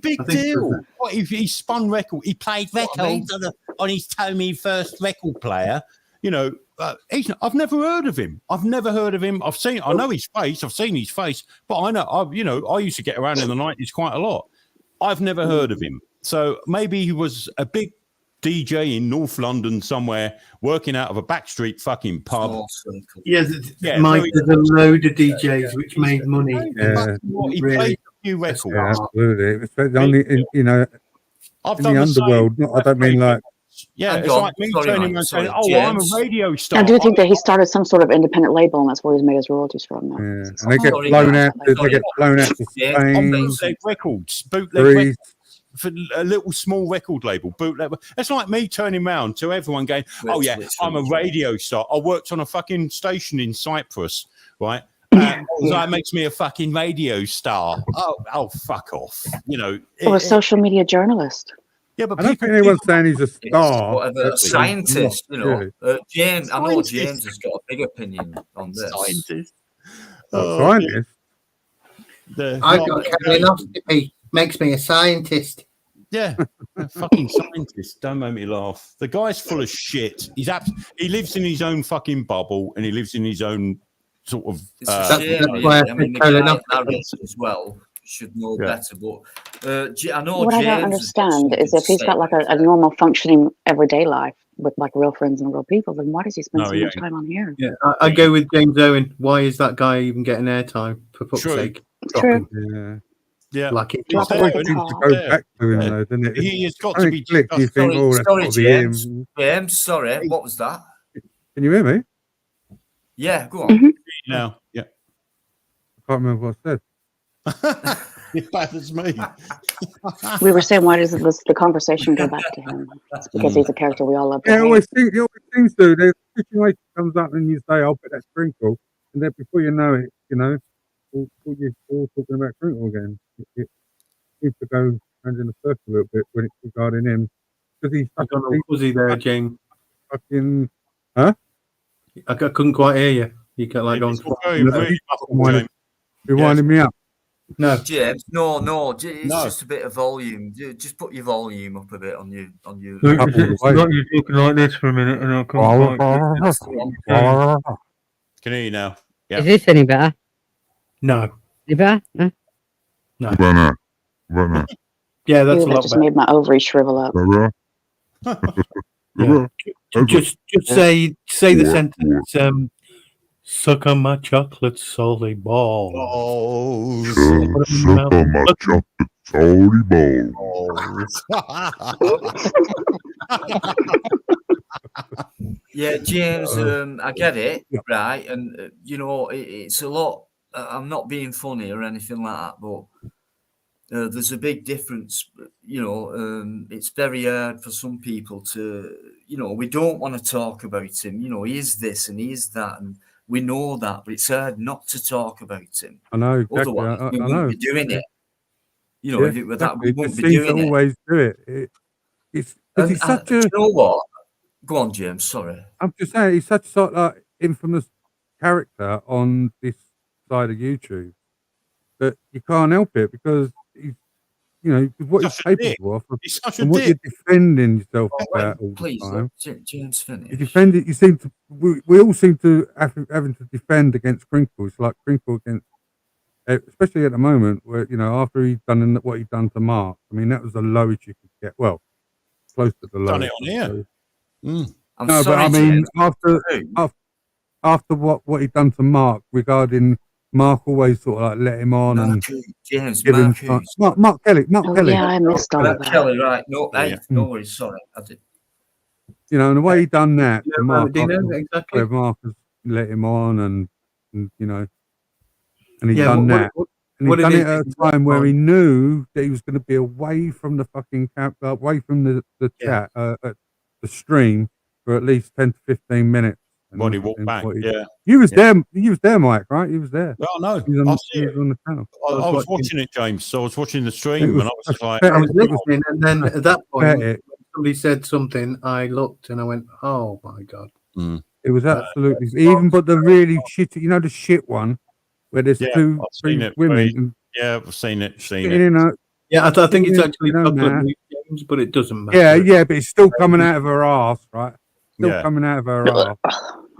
Big deal. What, he spun record. He played records on his Tommy First record player. You know, I've never heard of him. I know his face. I've seen his face, but I used to get around in the 90s quite a lot. I've never heard of him. So maybe he was a big DJ in North London somewhere, working out of a backstreet fucking pub. Yeah, Mike, there's a load of DJs which made money. Yeah. He really played a few records. Yeah, absolutely. It's only in, you know, I've in done the the same. underworld. I don't mean like. Yeah, Hang it's on. like me Sorry, turning mate. around saying, Sorry, "Oh, well, I'm a James. radio star." I do think that he started some sort of independent label, and that's where he's made his royalties from. Now. Yeah. And they get blown out. They get blown out to Spain. Bootleg records, bootleg Greece. records for a little small record label. Bootleg. It's like me turning around to everyone going, "Oh yeah, I'm a radio star. I worked on a fucking station in Cyprus, right? So that makes me a fucking radio star. Oh, fuck off. You know, Or a social media journalist. Yeah, but I don't think anyone's saying he's a star. Whatever, a scientist, you know. James, I know Scientist. James has got a big opinion on this. Scientist. Scientist. I've got colonoscopy. Makes me a scientist. Yeah, a fucking scientist. Don't make me laugh. The guy's full of shit. He lives in his own fucking bubble, and he lives in his own sort of. That's why I mean, the guy as well should know better. But I know What James I don't understand is if he's got like a normal functioning everyday life with like real friends and real people, then why does he spend so much time on here? Yeah, I go with James Owen. Why is that guy even getting airtime? For fuck's sake. True. Yeah. Yeah, like it. It's always seems to go back to him, though, doesn't it? He has got Only to be. click, you think, oh, that's Sorry, got to be James. him. James, sorry. What was that? Can you hear me? Yeah, go on. No, yeah. I can't remember what I said. As bad as me. We were saying, why does the conversation go back to him? It's because he's a character we all love. Yeah, it always seems to. There's a situation comes up and you say, "I'll bet that's Krinkle," and then before you know it, you know, you're all talking about Krinkle again. It seems to go round in a circle a little bit when it's regarding him because he's. I don't know. Was he there, James? Fucking, huh? I couldn't quite hear you. You got like on. You're winding me up. No, James. No. It's just a bit of volume. Just put your volume up a bit on your. It's not you talking like this for a minute, and I'll come back. Can hear you now. Yeah. Is this any better? No. Any better? No. No. Right. Yeah, that's Ooh, a that lot just better. made my ovaries shrivel up. Yeah. Just say the sentence. Suck on my chocolate salty ball. Suck on my chocolate salty ball. Yeah, James, I get it, right? And, you know, it's a lot. I'm not being funny or anything like that, but there's a big difference. You know, it's very hard for some people to, you know, we don't want to talk about him. You know, he is this and he is that. And we know that, but it's hard not to talk about him. I know, exactly. Otherwise, we I wouldn't know. be doing it. You know, if it were that, we wouldn't be seems doing to it. always do it. It's such do you know what? Go on, James. Sorry. I'm just saying, he's such a like infamous character on this side of YouTube that you can't help it because he's, you know, what he's capable of, and what you're defending yourself about all please, the time. James, finish. You defend it. You seem to. We all seem to having to defend against Krinkle. It's like Krinkle against, especially at the moment where after he's done what he's done to Mark. I mean, that was the lowest you could get. Well, close to the lowest. Done it on here. No, but I mean, after what he'd done to Mark regarding Mark always sort of like let him on and James, give him Mark Kelly. Yeah, I missed all that. Kelly, right? No, no worries. Sorry, I did. You know, and the way he done that, Yeah, to Mark, exactly. Mark has let him on, and you know, and he done but that, and he done it at a time where he knew that he was going to be away from the fucking away from the chat, at the stream for at least 10 to 15 minutes. When he walked back, he was there. He was there, Mike. Right? He was there. Well, no, he was on the channel. I was watching it, James. So I was watching the stream, and I was just like, I was listening, and then at that point, when somebody said something, I looked and I went, "Oh my god!" It was absolutely even, but the really shitty, the shit one where there's three women. I've seen it. Yeah, I think it's actually chocolate James, but it doesn't matter. Yeah, but it's still coming out of her ass, right? Still coming out of her ass.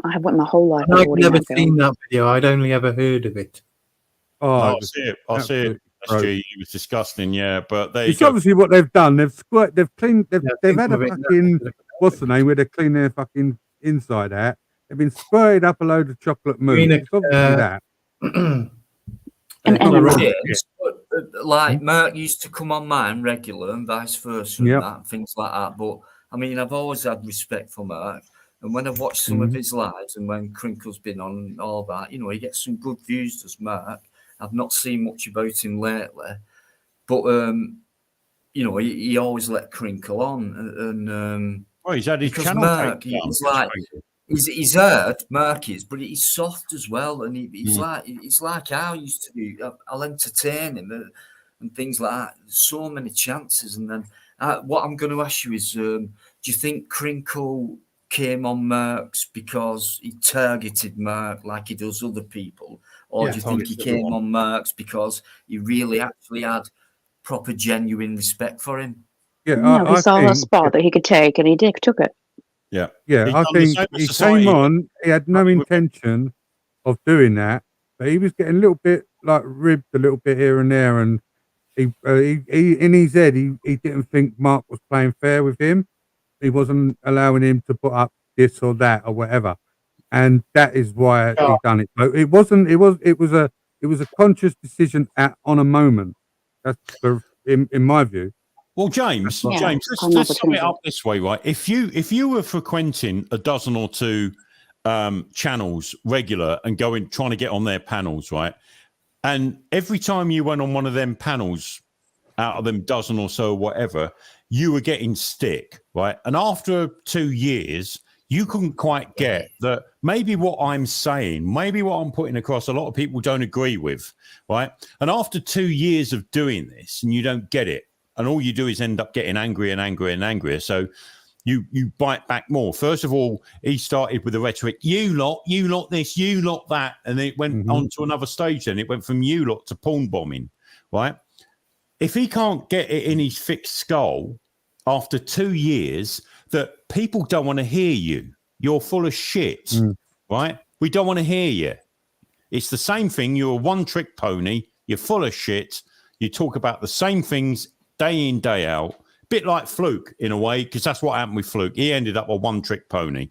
I went my whole life. I've never seen that video. I'd only ever heard of it. I'll see it. SG. He was disgusting, yeah. But there you It's go. obviously what they've done. They've cleaned. They've had a of it fucking what's the name where they clean their fucking inside out. They've been squirted up a load of chocolate mousse. Green, It's obviously that. James, like Mark used to come on mine regular and vice versa and that, things like that. But I mean, I've always had respect for Mark. And when I've watched some of his lives and when Krinkle's been on and all that, you know, he gets some good views, does Mark. I've not seen much about him lately. But, you know, he always let Krinkle on. And well, he's had his because channel Mark, taken down, he's like... He's hard, Mark is, but he's soft as well, and he's like I used to do. I'll entertain him and things like that. So many chances, and then what I'm going to ask you is, do you think Krinkle came on Mark's because he targeted Mark like he does other people, or do you think he came on Mark's because he really actually had proper, genuine respect for him? Yeah, no, he saw a spot that he could take, and he took it. Yeah, I think he came on. He had no intention of doing that, but he was getting a little bit like ribbed a little bit here and there, and he in his head he didn't think Mark was playing fair with him. He wasn't allowing him to put up this or that or whatever, and that is why he done it. So it wasn't. It was a conscious decision on a moment. That's in my view. Well, James, let's sum it up this way, right? If you were frequenting a dozen or two channels regular and trying to get on their panels, right? And every time you went on one of them panels, out of them dozen or so, or whatever, you were getting stick, right? And after 2 years, you couldn't quite get that maybe what I'm saying, maybe what I'm putting across, a lot of people don't agree with, right? And after 2 years of doing this and you don't get it, and all you do is end up getting angrier and angrier and angrier. So you bite back more. First of all, he started with the rhetoric, you lot this, you lot that. And then it went on to another stage then. It went from you lot to porn bombing, right? If he can't get it in his fixed skull after 2 years that people don't want to hear you, you're full of shit, right? We don't want to hear you. It's the same thing. You're a one-trick pony. You're full of shit. You talk about the same things day in, day out, bit like Fluke in a way, because that's what happened with Fluke. He ended up a one-trick pony.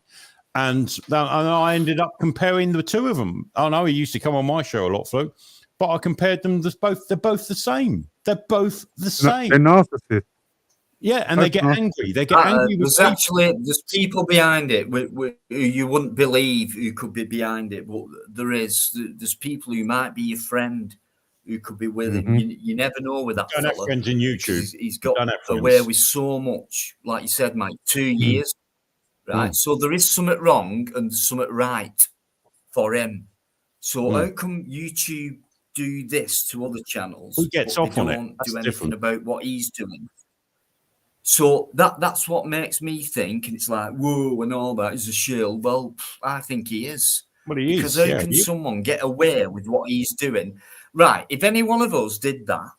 And I ended up comparing the two of them. I know he used to come on my show a lot, Fluke, but I compared them. They're both the same. They're both the same. They're narcissists. Yeah, and they get angry. They get angry. There's people behind it who you wouldn't believe who could be behind it, but there's people who might be your friend who could be with him. You never know with that fella. Don't have friends in YouTube. He's got away with so much, like you said, mate. 2 years, right? So there is something wrong and something right for him. So how come YouTube do this to other channels? Who gets off on it? Don't do anything about what he's doing. So that's what makes me think, and it's like, whoa, and all that is a shill. Well, I think he is. Well, he because is. how can someone get away with what he's doing? Right. If any one of us did that,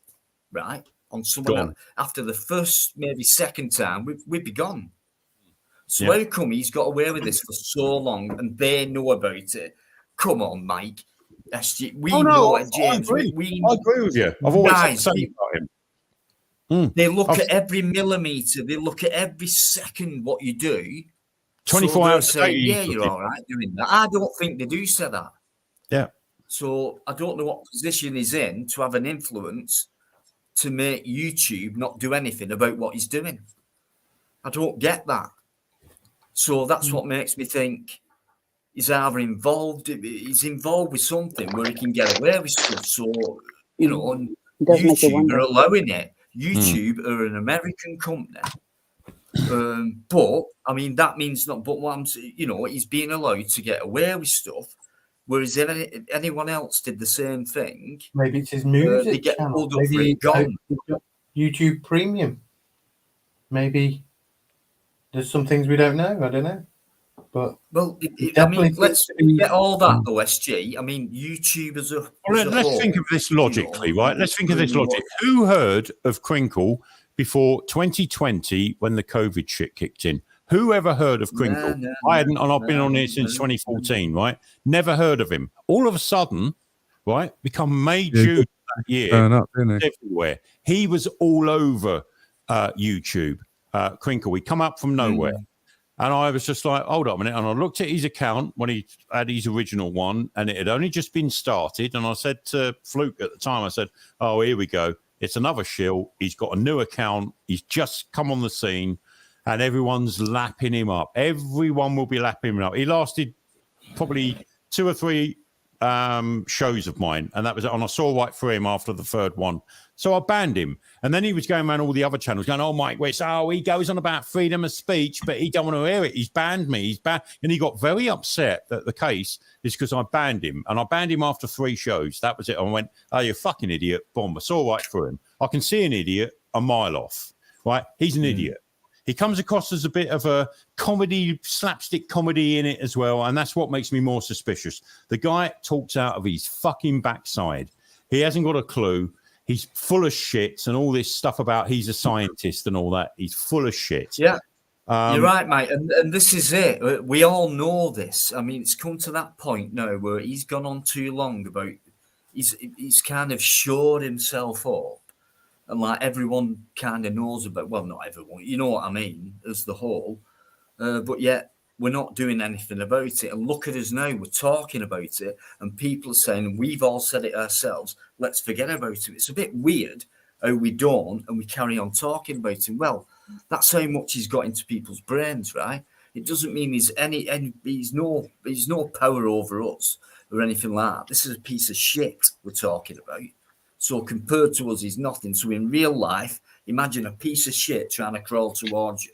right, on someone else, after the first, maybe second time, we'd be gone. So how come he's got away with this for so long and they know about it? Come on, Mike. We know it, James. I agree with you. I've always said the same about him. They look at every millimeter. They look at every second what you do. 24 hours a day. Yeah, you're all right doing that. I don't think they do say that. Yeah. So I don't know what position he's in to have an influence to make YouTube not do anything about what he's doing. I don't get that. So that's what makes me think he's either involved. He's involved with something where he can get away with stuff. So, you know, and YouTube are allowing it. YouTube are an American company. But I mean, that means not. But what I'm saying, you know, he's being allowed to get away with stuff. Whereas if anyone else did the same thing, maybe it's his music they get channel. pulled up for it gone. YouTube Premium. Maybe there's some things we don't know. I don't know. But I mean, let's get all that though, SG. I mean, YouTube as a let's think of this logically, right? Let's think of this logic. Who heard of Krinkle before 2020 when the COVID shit kicked in? Who ever heard of Krinkle? No, I hadn't, and I've been on it since 2014, right? Never heard of him. All of a sudden, right, become major that year, turn up, didn't he? everywhere. He was all over YouTube. Krinkle, he come up from nowhere. And I was just like, hold up a minute. And I looked at his account when he had his original one, and it had only just been started. And I said to Fluke at the time, I said, oh, here we go. It's another shill. He's got a new account. He's just come on the scene, and everyone's lapping him up. Everyone will be lapping him up. He lasted probably 2 or 3 shows of mine, and that was it. And I saw right through him after the third one. So I banned him. And then he was going around all the other channels going, oh, Mike West, he goes on about freedom of speech, but he don't want to hear it. He's banned me. He's banned. And he got very upset that the case is because I banned him. And I banned him after 3 shows. That was it. I went, oh, you fucking idiot. Boom. I saw right through him. I can see an idiot a mile off, right? He's an idiot. He comes across as a bit of a comedy, slapstick comedy in it as well. And that's what makes me more suspicious. The guy talks out of his fucking backside. He hasn't got a clue. He's full of shit and all this stuff about he's a scientist and all that. He's full of shit. Yeah, you're right, mate. And this is it. We all know this. I mean, it's come to that point now where he's gone on too long about. He's kind of shored himself up, and like everyone kind of knows about. Well, not everyone. You know what I mean, as the whole. But yet we're not doing anything about it. And look at us now. We're talking about it, and people are saying we've all said it ourselves. Let's forget about it. It's a bit weird how we don't, and we carry on talking about him. Well, that's how much he's got into people's brains, right? It doesn't mean he's he's no power over us or anything like that. This is a piece of shit we're talking about. So compared to us, he's nothing. So in real life, imagine a piece of shit trying to crawl towards you.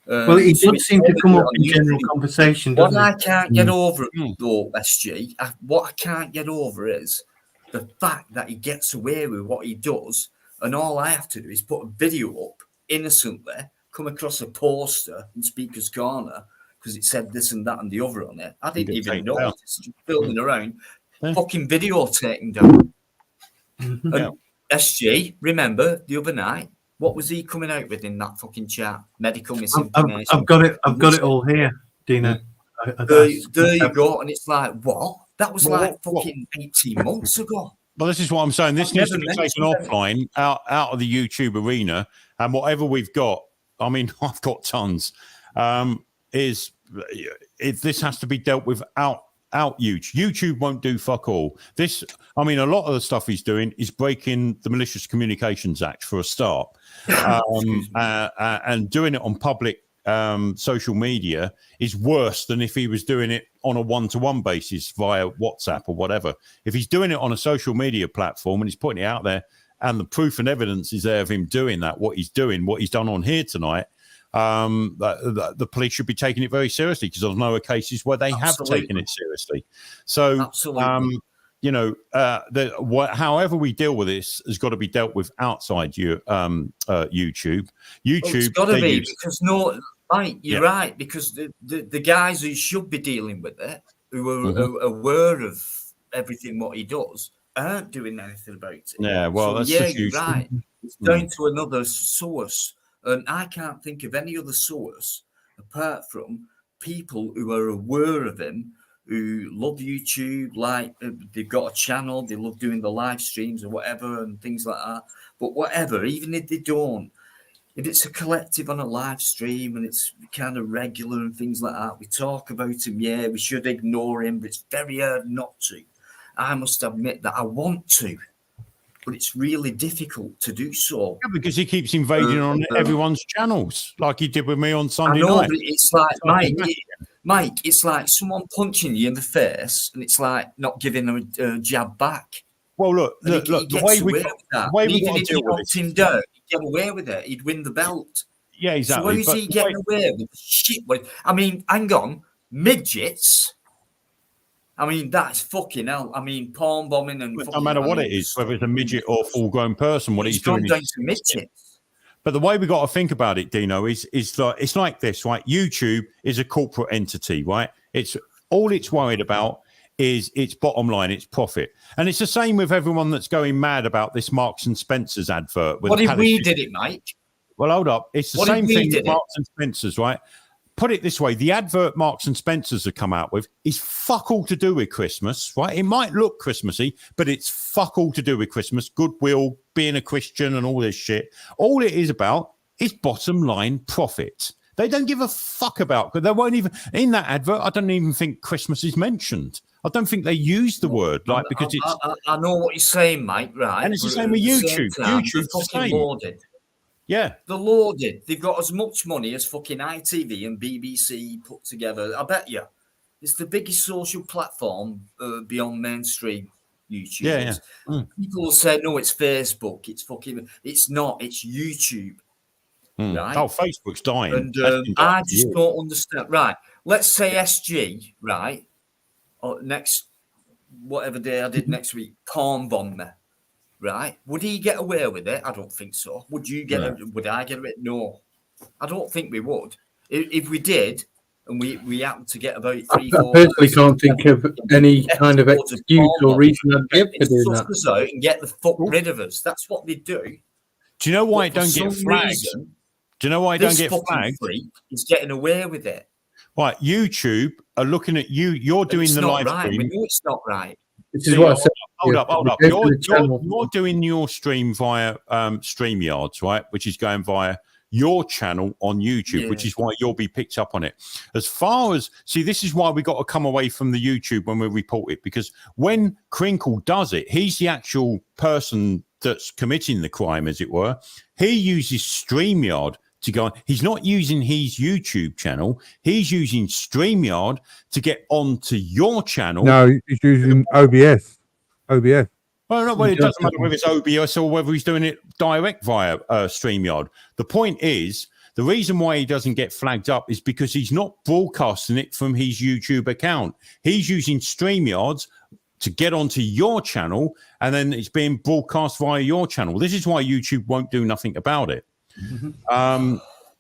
Well, it does seem to come up in general conversation, doesn't it? What I can't get over, though, SG, what I can't get over is the fact that he gets away with what he does, and all I have to do is put a video up innocently, come across a poster in Speaker's Corner because it said this and that and the other on it. I didn't even know it. It's just building around, fucking video taken down. And SG, remember the other night? What was he coming out with in that fucking chat? Medical misinformation. I've got it all here, Dina. There you go. And it's like, what? That was fucking 18 months ago. Well, this is what I'm saying. This needs to be taken offline, out of the YouTube arena, and whatever we've got. I mean, I've got tons. This has to be dealt with out YouTube. YouTube won't do fuck all. A lot of the stuff he's doing is breaking the Malicious Communications Act for a start, and doing it on public social media is worse than if he was doing it on a one-to-one basis via WhatsApp or whatever. If he's doing it on a social media platform and he's putting it out there, and the proof and evidence is there of him doing that, what he's done on here tonight. The police should be taking it very seriously because I know cases where they have taken it seriously. So, however we deal with this has got to be dealt with outside YouTube. It's got to be because you're right, because the guys who should be dealing with it, who are aware of everything what he does, aren't doing anything about it. Yeah, well, so, you're right. It's down to another source. And I can't think of any other source apart from people who are aware of him, who love YouTube, like they've got a channel, they love doing the live streams or whatever and things like that. But whatever, even if they don't, if it's a collective on a live stream and it's kind of regular and things like that, we talk about him, we should ignore him, but it's very hard not to. I must admit that I want to. But it's really difficult to do so. Yeah, because he keeps invading on everyone's channels, like he did with me on Sunday night. But it's like, Mike, it's like someone punching you in the face, and it's like not giving them a jab back. Well, look, the way we even if he knocked him down, he'd get away with it. He'd win the belt. Yeah, exactly. So how is he getting away with shit? I mean, hang on, midgets. I mean, that's fucking hell. I mean, porn bombing and no matter what it is, whether it's a midget or a full-grown person, what he's doing is midgets. But the way we got to think about it, Dino, is like it's like this, right? YouTube is a corporate entity, right? It's all it's worried about is its bottom line, its profit, and it's the same with everyone that's going mad about this Marks and Spencer's advert. What if we did it, Mike? Well, hold up, it's the same thing with Marks and Spencer's, right? put it this way, the advert Marks and Spencers have come out with is fuck all to do with Christmas, right? It might look Christmassy, but it's fuck all to do with Christmas, goodwill, being a Christian and all this shit. All it is about is bottom line profit. They don't give a fuck about, because they won't even, in that advert, I don't even think Christmas is mentioned. I don't think they use the word, like, because it's... I know what you're saying, Mike, right? And it's the same with YouTube. YouTube's the same. Loaded. Yeah. They're loaded. They've got as much money as fucking ITV and BBC put together. I bet you. It's the biggest social platform beyond mainstream YouTubers. Yeah. People will say, no, it's Facebook. It's not. It's YouTube. Right? Oh, Facebook's dying. And I just don't understand. Right. Let's say SG, right? Or next, whatever day I did next week, porn bomb me. Right? Would he get away with it? I don't think so. Would you get it? Would I get away? No. I don't think we would. If we did, and we happened to get about 3, 4... I personally can't think of any kind of excuse or reason I'd give for doing that. Us out and get the fuck rid of us. That's what they do. Do you know why it don't get flagged? Do you know why it don't get flagged? He's getting away with it. Right, YouTube are looking at you. You're doing the live stream. We know it's not right. This is what I said. Hold up. You're doing your stream via StreamYards, right? Which is going via your channel on YouTube, which is why you'll be picked up on it. As far as, see, this is why we got to come away from the YouTube when we report it, because when Krinkle does it, he's the actual person that's committing the crime, as it were. He uses StreamYard to go on. He's not using his YouTube channel. He's using StreamYard to get onto your channel. No, he's using OBS. OBS. Well, it doesn't matter whether it's OBS or whether he's doing it direct via StreamYard. The point is, the reason why he doesn't get flagged up is because he's not broadcasting it from his YouTube account. He's using StreamYards to get onto your channel, and then it's being broadcast via your channel. This is why YouTube won't do nothing about it.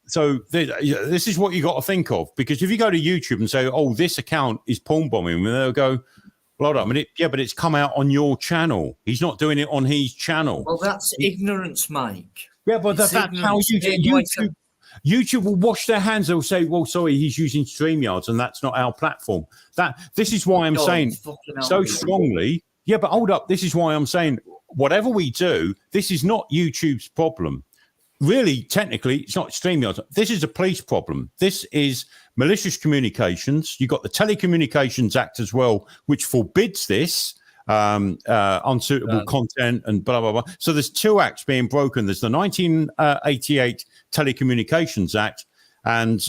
So this is what you got to think of, because if you go to YouTube and say, oh, this account is porn bombing, and they'll go, well, hold on a minute, yeah, but it's come out on your channel. He's not doing it on his channel. Well, that's ignorance, Mike. Yeah, but that's how YouTube will wash their hands. They'll say, well, sorry, he's using StreamYards and that's not our platform. This is why I'm saying so strongly. Yeah, but hold up. This is why I'm saying whatever we do, this is not YouTube's problem. Really, technically, it's not StreamYards. This is a police problem. This is malicious communications. You've got the Telecommunications Act as well, which forbids this unsuitable content and blah, blah, blah. So there's two acts being broken. There's the 1988 Telecommunications Act and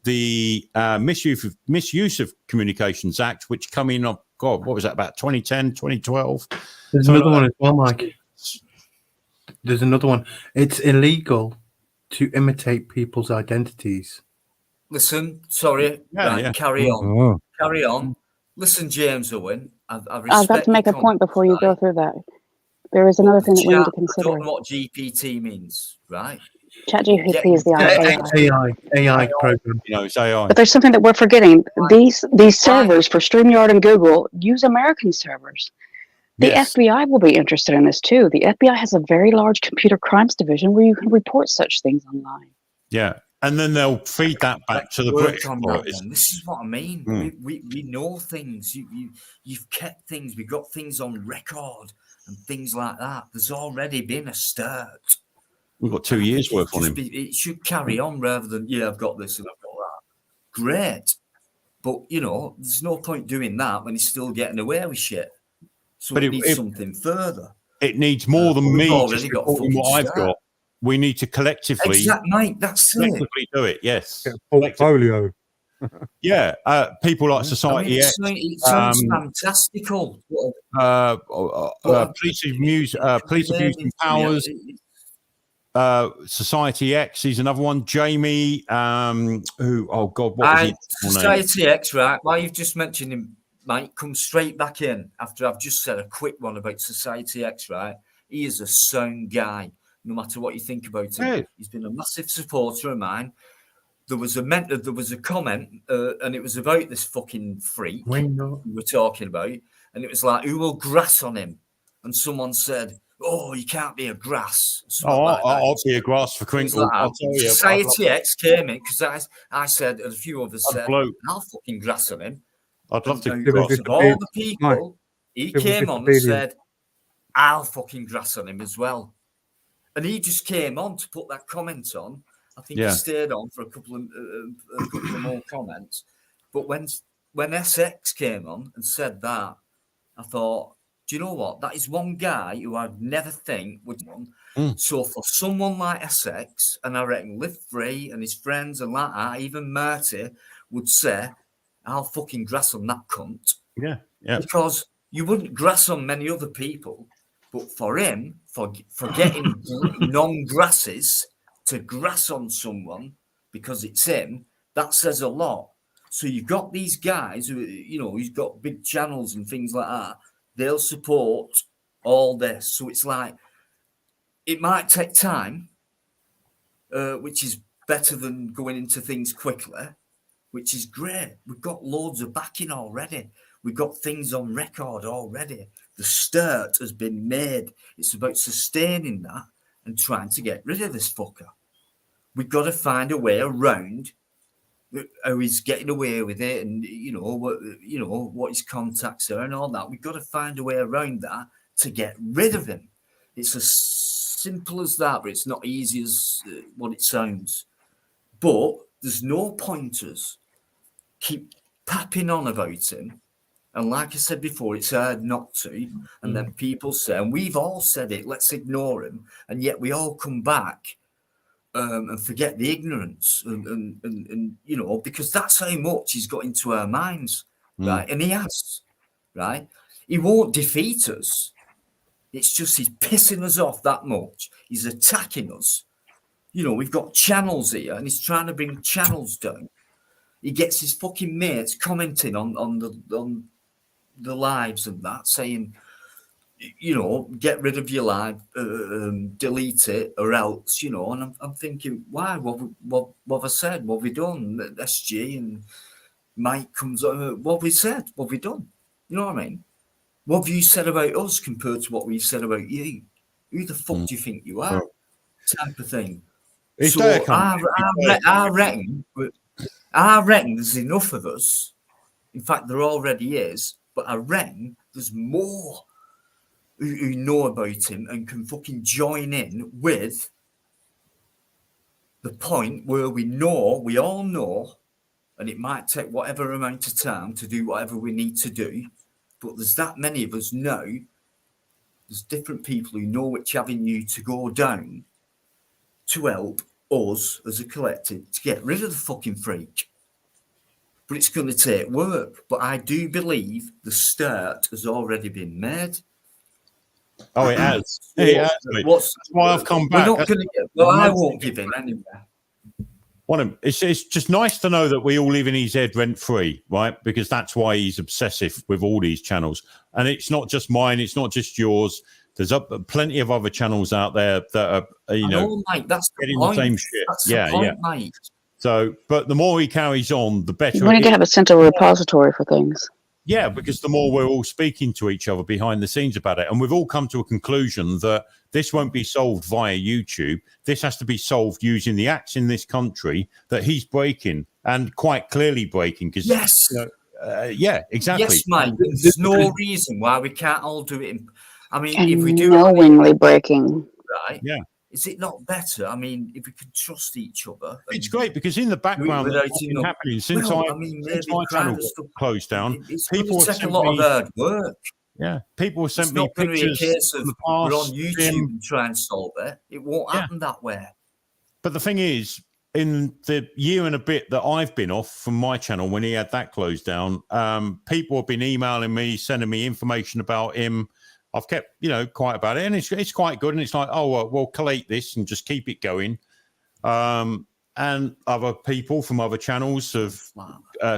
the Misuse of Communications Act, which come in, what was that, about 2010, 2012? There's another one as well, Mike. There's another one. It's illegal to imitate people's identities. Listen, sorry. Carry on. Carry on. Listen, James Owen. I've got to make a point before you go through that. There is another thing that we need to consider. I don't know what GPT means, right? ChatGPT is the AI program. It's AI. But there's something that we're forgetting. These servers for StreamYard and Google use American servers. The FBI will be interested in this too. The FBI has a very large computer crimes division where you can report such things online. Yeah, and then they'll feed that back to the British authorities. This is what I mean. We know things. You've kept things. We've got things on record and things like that. There's already been a start. We've got 2 years worth on him. It should carry on rather than, I've got this and I've got that. Great. But, there's no point doing that when he's still getting away with shit. So it needs something further. It needs more than me just reporting what I've got. We need to collectively... Exactly, mate. That's collectively do it, yes. Get a portfolio. Yeah, people like Society X. It sounds fantastical. Police abusing powers. Society X is another one. Jamie, who? Oh God, what was his Society X, right? Why you've just mentioned him, Mike? Come straight back in after I've just said a quick one about Society X, right? He is a sound guy. No matter what you think about him, he's been a massive supporter of mine. There was a comment, and it was about this fucking freak we were talking about, and it was like, who will grass on him? And someone said, oh, you can't be a grass. Oh, I'll be a grass for Krinkle. I'll tell you. Society X came in because I said, and a few others said, bloke. I'll fucking grass on him. I'd love to. And grass of all the people, he came on and said, I'll fucking grass on him as well. And he just came on to put that comment on. I think he stayed on for a couple of more comments. But when SX came on and said that, I thought, do you know what? That is one guy who I'd never think would one. So for someone like SX, and I reckon Live Free and his friends and like that, even Marty would say, I'll fucking grass on that cunt. Yeah, yeah. Because you wouldn't grass on many other people, but for him, for getting non-grasses to grass on someone because it's him, that says a lot. So you've got these guys who, you know, he's got big channels and things like that. They'll support all this. So it's like, it might take time, which is better than going into things quickly, which is great. We've got loads of backing already. We've got things on record already. The start has been made. It's about sustaining that and trying to get rid of this fucker. We've got to find a way around how he's getting away with it, and you know what his contacts are and all that. We've got to find a way around that to get rid of him. It's as simple as that, but it's not easy as what it sounds. But there's no pointers. Keep papping on about him. And like I said before, it's hard not to. And then people say, and we've all said it, let's ignore him. And yet we all come back and forget the ignorance. And you know, because that's how much he's got into our minds, right? And he has, right? He won't defeat us. It's just he's pissing us off that much. He's attacking us. You know, we've got channels here, and he's trying to bring channels down. He gets his fucking mates commenting on the lives and that, saying, you know, get rid of your live, delete it, or else, you know. And I'm thinking, why? What have I said? What have we done? SG and Mike comes on. What have we said? What have we done? You know what I mean? What have you said about us compared to what we've said about you? Who the fuck do you think you are? Type of thing. It's so I reckon there's enough of us. In fact, there already is. But I reckon there's more who know about him and can fucking join in with the point where we all know, and it might take whatever amount of time to do whatever we need to do. But there's that many of us now. There's different people who know which avenue to go down to help us as a collective to get rid of the fucking freak. But it's going to take work. But I do believe the start has already been made. Oh, it has. That's why I've come back. We're not going to get. Well, I won't give in anyway. It's just nice to know that we all live in his head rent free, right? Because that's why he's obsessive with all these channels. And it's not just mine. It's not just yours. There's plenty of other channels out there that are, you know, mate, that's getting the same shit. That's the point, mate. So, but the more he carries on, the better. We need to have a central repository for things. Yeah, because the more we're all speaking to each other behind the scenes about it, and we've all come to a conclusion that this won't be solved via YouTube. This has to be solved using the acts in this country that he's breaking, and quite clearly breaking. Because yeah, exactly. Yes, mate. There's no reason why we can't all do it. I mean, And if we do knowingly breaking. right, yeah. Is it not better? I mean, if we could trust each other. It's great because in the background, what's been happening since since my channel got closed down, people have sent a lot of hard work. Yeah, people have sent It's me not going to be a pictures case of from the we're past. on YouTube and try and solve it. It won't happen that way. But the thing is, in the year and a bit that I've been off from my channel when he had that closed down, people have been emailing me, sending me information about him. I've kept, quiet about it, and it's quite good. And it's like, oh, we'll collate this and just keep it going. And other people from other channels have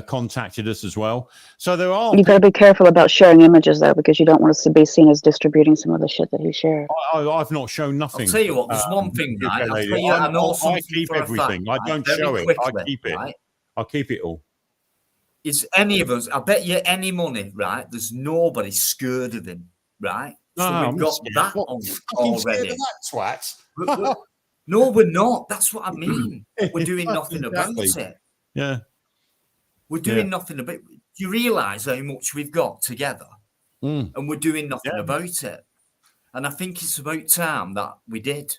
contacted us as well. So there are. You've got to be careful about sharing images, though, because you don't want us to be seen as distributing some of the shit that he shared. I've not shown nothing. I'll tell you what, there's one thing, right? I keep everything. I don't show it. I keep it. Right? I keep it all. Is any of us, I bet you any money, right? There's nobody scared of him, right? So we've got that on already. That twat. No, we're not. That's what I mean. We're doing nothing Exactly. about it. Yeah. We're doing nothing about it. Do you realise how much we've got together? And we're doing nothing about it. And I think it's about time that we did.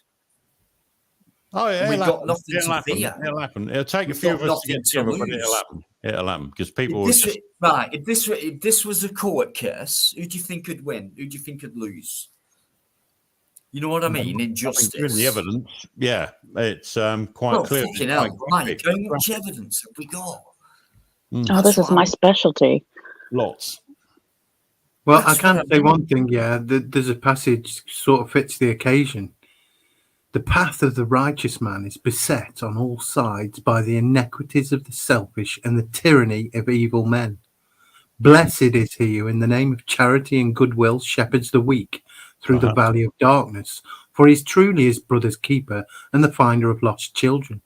Oh, yeah. We've got nothing It'll to happen. fear. It'll happen. It'll take We've a few got of us to nothing get to together, but it'll lose. happen. It'll happen because people will If just. this was a court case, who do you think could win? Who do you think could lose? You know what I mean? Injustice. Given the evidence, yeah, it's quite Well, clear. fucking hell, Mike, how much evidence have we got? Oh, this is my specialty. Lots. Well, I can say one thing, there's a passage sort of fits the occasion. The path of the righteous man is beset on all sides by the iniquities of the selfish and the tyranny of evil men. Blessed is he who in the name of charity and goodwill shepherds the weak through the valley of darkness, for he is truly his brother's keeper and the finder of lost children.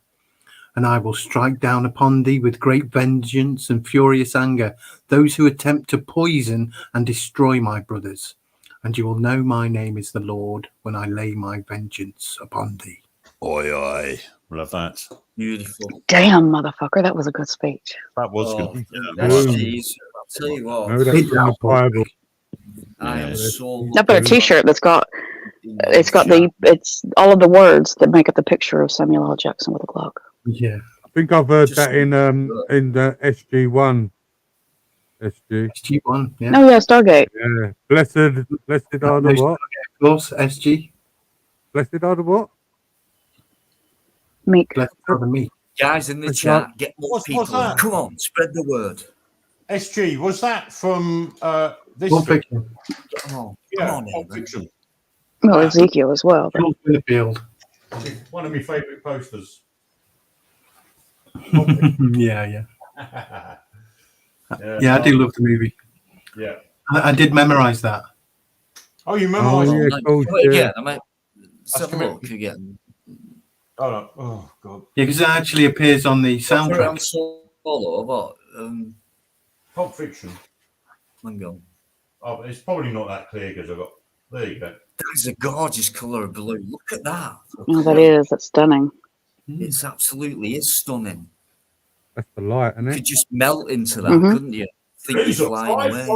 And I will strike down upon thee with great vengeance and furious anger those who attempt to poison and destroy my brothers. And you will know my name is the Lord when I lay my vengeance upon thee. Oi, oi. Love that. Beautiful. Damn, motherfucker, that was a good speech. That was good. I'll tell you what. No, that's in the Bible. I am so. I've got a T-shirt that's got it's all of the words that make up the picture of Samuel L. Jackson with a Glock. Yeah, I think I've heard that in the SG1. SG1, yeah. Oh yeah, Stargate. Yeah. Blessed are the what? Of course, SG. Blessed are the what? Meek. Blessed are the meek. Guys in the chat, get more people. that? Come on, spread the word. SG, was that from this? Pulp Fiction. Come Yeah, on, Pulp Fiction. Well, Ezekiel as well. But... Field. One of my favourite posters. Yeah, I do love the movie. Yeah. I did memorize that. Oh, you memorized yeah, it? cool, Again, I might have a look again. Oh, no. Oh, God. Yeah, because it actually appears on the soundtrack. Solo, what? Pulp Fiction. Hang on. Oh, it's probably not that clear because I've got. There you go. That is a gorgeous colour of blue. Look at that. Oh, that is. That's stunning. It's absolutely is stunning. That's the light, isn't You it? could just melt into that, Mhm. couldn't you? Think you're flying away.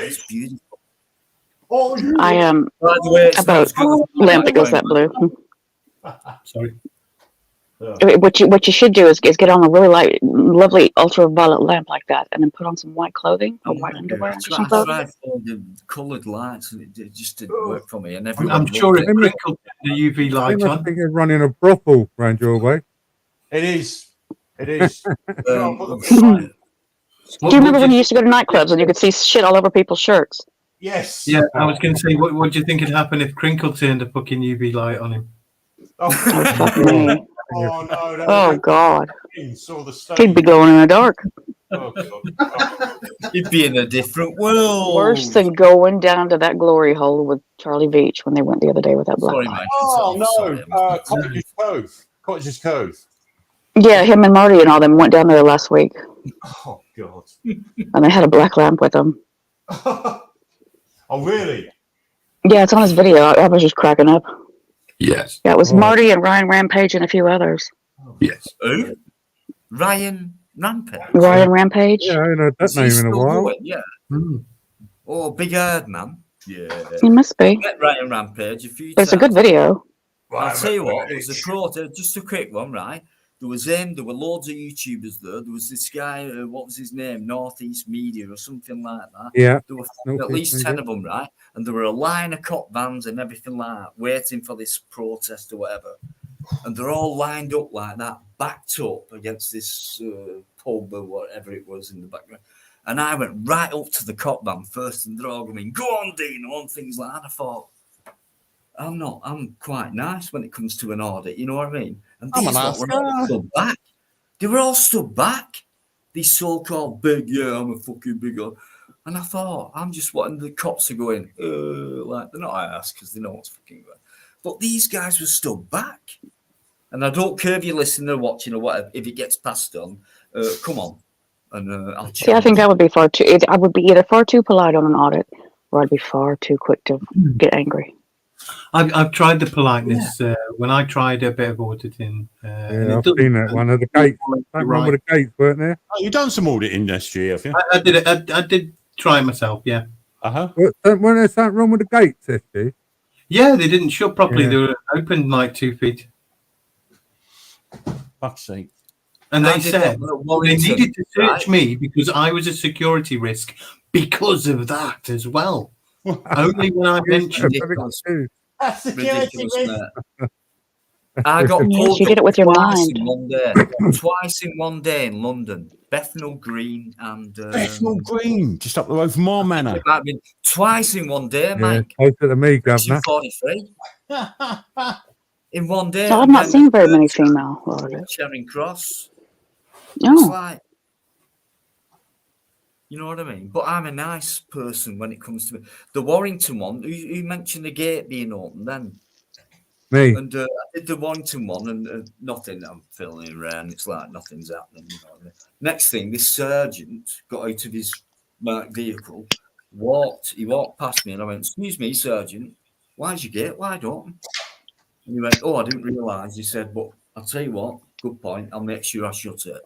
It's beautiful. Oh, I am By the way, it's not about as good as lamp that goes that blue. Sorry. What you should do is get on a really light, lovely ultraviolet lamp like that, and then put on some white clothing or white underwear or I something. tried for the coloured lights and it just didn't work for me. And everyone I'm sure loved it Krinkle the UV light I on. think they're running a brothel round your way. It is. It is. it. Do you remember when you used to go to nightclubs and you could see shit all over people's shirts? Yes. Yeah, I was going to say, what do you think would happen if Krinkle turned a fucking UV light on him? Oh, Fuck me. oh no. That Oh was- God. Saw the He'd be glowing in the dark. Oh, God. You'd be in a different world. Worse than going down to that glory hole with Charlie Beach when they went the other day with that black Sorry, light. mate. Oh no. Cottages Cove. Cottages Cove. Yeah, him and Marty and all them went down there last week, Oh God. and they had a black lamp with them. Oh really? Yeah, it's on his video. I was just cracking up. Yes. Yeah, it was Oh. Marty and Ryan Rampage and a few others. Yes. Who? Ryan Rampage. Ryan Rampage. Yeah, I ain't heard that Is he name in a still while. going? Yeah. Oh, big haired man. Yeah. He must be. Met Ryan Rampage a few But it's a times. good video. I'll tell you what, there was a protest, just a quick one, right? There was him, there were loads of YouTubers there. There was this guy, what was his name? Northeast Media or something like that. Yeah. There were at Northeast least 10 Media. of them, right? And there were a line of cop vans and everything like that, waiting for this protest or whatever. And they're all lined up like that, backed up against this pub or whatever it was in the background. And I went right up to the cop van first, and they're all going, "Go on, Dino," and things like that. I thought, I'm quite nice when it comes to an audit, you know what I mean? And I'm these an lot were all stood back. They were all stood back. These so-called big, I'm a fucking big one. And I thought, I'm just wanting the cops to go in, like, they're not ass because they know what's fucking going on. But these guys were stood back. And I don't care if you're listening or watching or whatever, if it gets passed on, come on. And I'll See, I think that would be far too. I would be either far too polite on an audit, or I'd be far too quick to get angry. I've tried the politeness when I tried a bit of auditing. And Yeah, I've seen that one of the gates. Something wrong with the gates, weren't there? Oh, you've done some auditing SG, have you? I did it. I did try it myself. Yeah. Wasn't there something wrong with the gates, SG? Yeah, they didn't shut properly. Yeah. They were open like 2 feet. Fuck's sake. And I they did said that at they Warrington, needed to search right? me because I was a security risk because of that as well. Only when I mentioned it. Ridiculous, mate. I got Yes, pulled you did it with your twice mind. in one day. Twice in one day in London. Bethnal Green and Bethnal Green, just up the road from our manor. It might have been twice in one day, Yeah, Mike. closer to me, Governor. 243 in one day. So I've and not then seen very many female auditors. Charing Cross. No. It's like, you know what I mean? But I'm a nice person when it comes to the Warrington one. You mentioned the gate being open then. Me. And I did the Warrington one and nothing. I'm filling around. It's like nothing's happening. You know what I mean? Next thing, this sergeant got out of his marked vehicle, he walked past me and I went, "Excuse me, sergeant, why's your gate wide open?" And he went, "Oh, I didn't realise." He said, "But I'll tell you what, good point. I'll make sure I shut it."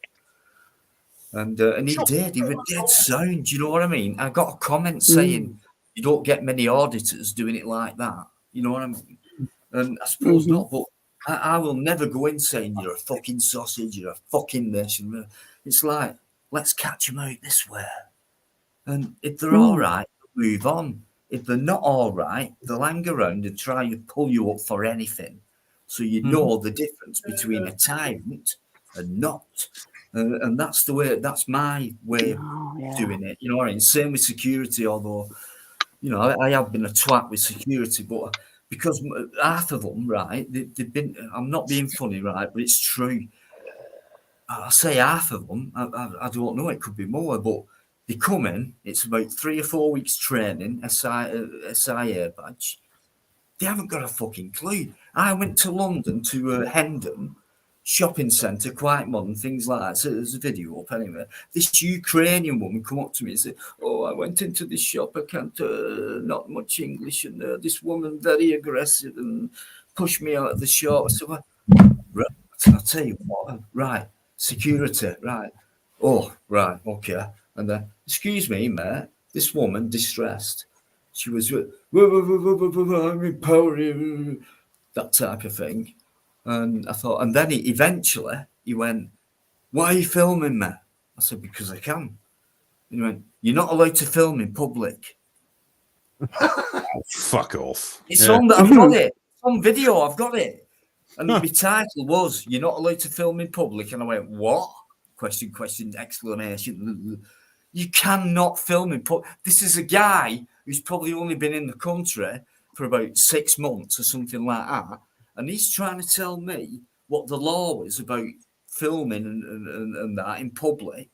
And he did. He was dead sound. You know what I mean? I got a comment saying, "You don't get many auditors doing it like that." You know what I mean? And I suppose not, but I will never go in saying you're a fucking sausage, you're a fucking this. And it's like, let's catch them out this way. And if they're all right, move on. If they're not all right, they'll hang around and try to pull you up for anything. So you know the difference between a tyrant and not. And that's the way, that's my way of doing it. You know what I mean? Same with security, although, you know, I have been a twat with security, but because half of them, right, they've been, I'm not being funny, right, but it's true. I say half of them, I don't know, it could be more, but they come in, it's about 3 or 4 weeks training, SIA badge. They haven't got a fucking clue. I went to London to Hendon shopping centre, quite modern, things like that. So there's a video up anyway. This Ukrainian woman come up to me and said, "Oh, I went into this shop, I can't, not much English, and this woman very aggressive and pushed me out of the shop." I said, "Well, right, I'll tell you what, right, security, right. Oh, right, okay." And then, "Excuse me, mate, this woman distressed. She was, I'm empowering," that type of thing. And I thought, and then eventually he went, "Why are you filming me?" I said, "Because I can." And he went, "You're not allowed to film in public." Fuck off. It's on, I've got it. It's on video, I've got it. And my title was, "You're not allowed to film in public." And I went, "What?" Question, exclamation. You cannot film in public. This is a guy who's probably only been in the country for about 6 months or something like that. And he's trying to tell me what the law is about filming and that in public.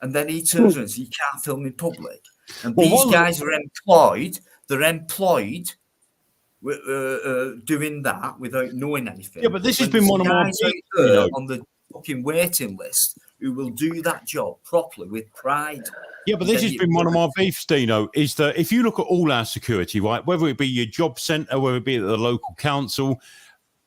And then he turns around and says, "You can't film in public." And these guys are employed. They're employed doing that without knowing anything. Yeah, but this has been one of my guys out there on the fucking waiting list who will do that job properly with pride. Yeah, but this has been one of my beefs, Dino, is that if you look at all our security, right, whether it be your job centre, whether it be at the local council,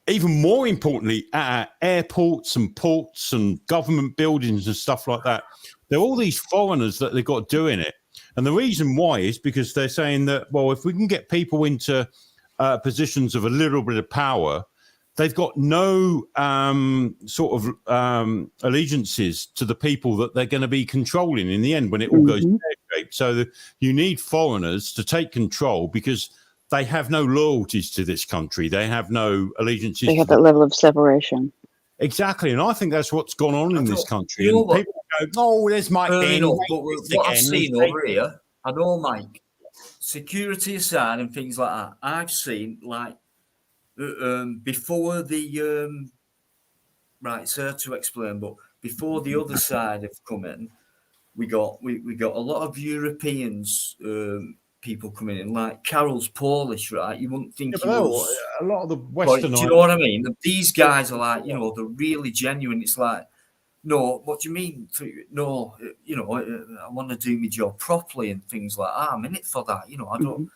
even more importantly, at our airports and ports and government buildings and stuff like that, there are all these foreigners that they've got doing it. And the reason why is because they're saying that, well, if we can get people into positions of a little bit of power, they've got no sort of allegiances to the people that they're going to be controlling in the end when it all goes pear-shaped. So you need foreigners to take control because they have no loyalties to this country. They have no allegiances. They have that level of separation. Exactly. And I think that's what's gone on in this country. You know And what? people go, "Oh, there's Mike being But what I've again." seen over here, I know, Mike, security aside and things like that, I've seen like before the right, sir, to explain, but before the other side have come in, we got a lot of Europeans, people coming in. Like Carol's Polish, right? You wouldn't think he was a lot of the Western. Do you know what I mean? These guys are like, you know, they're really genuine. It's like No, what do you mean? No, I want to do my job properly and things like that. I'm in it for that. I don't.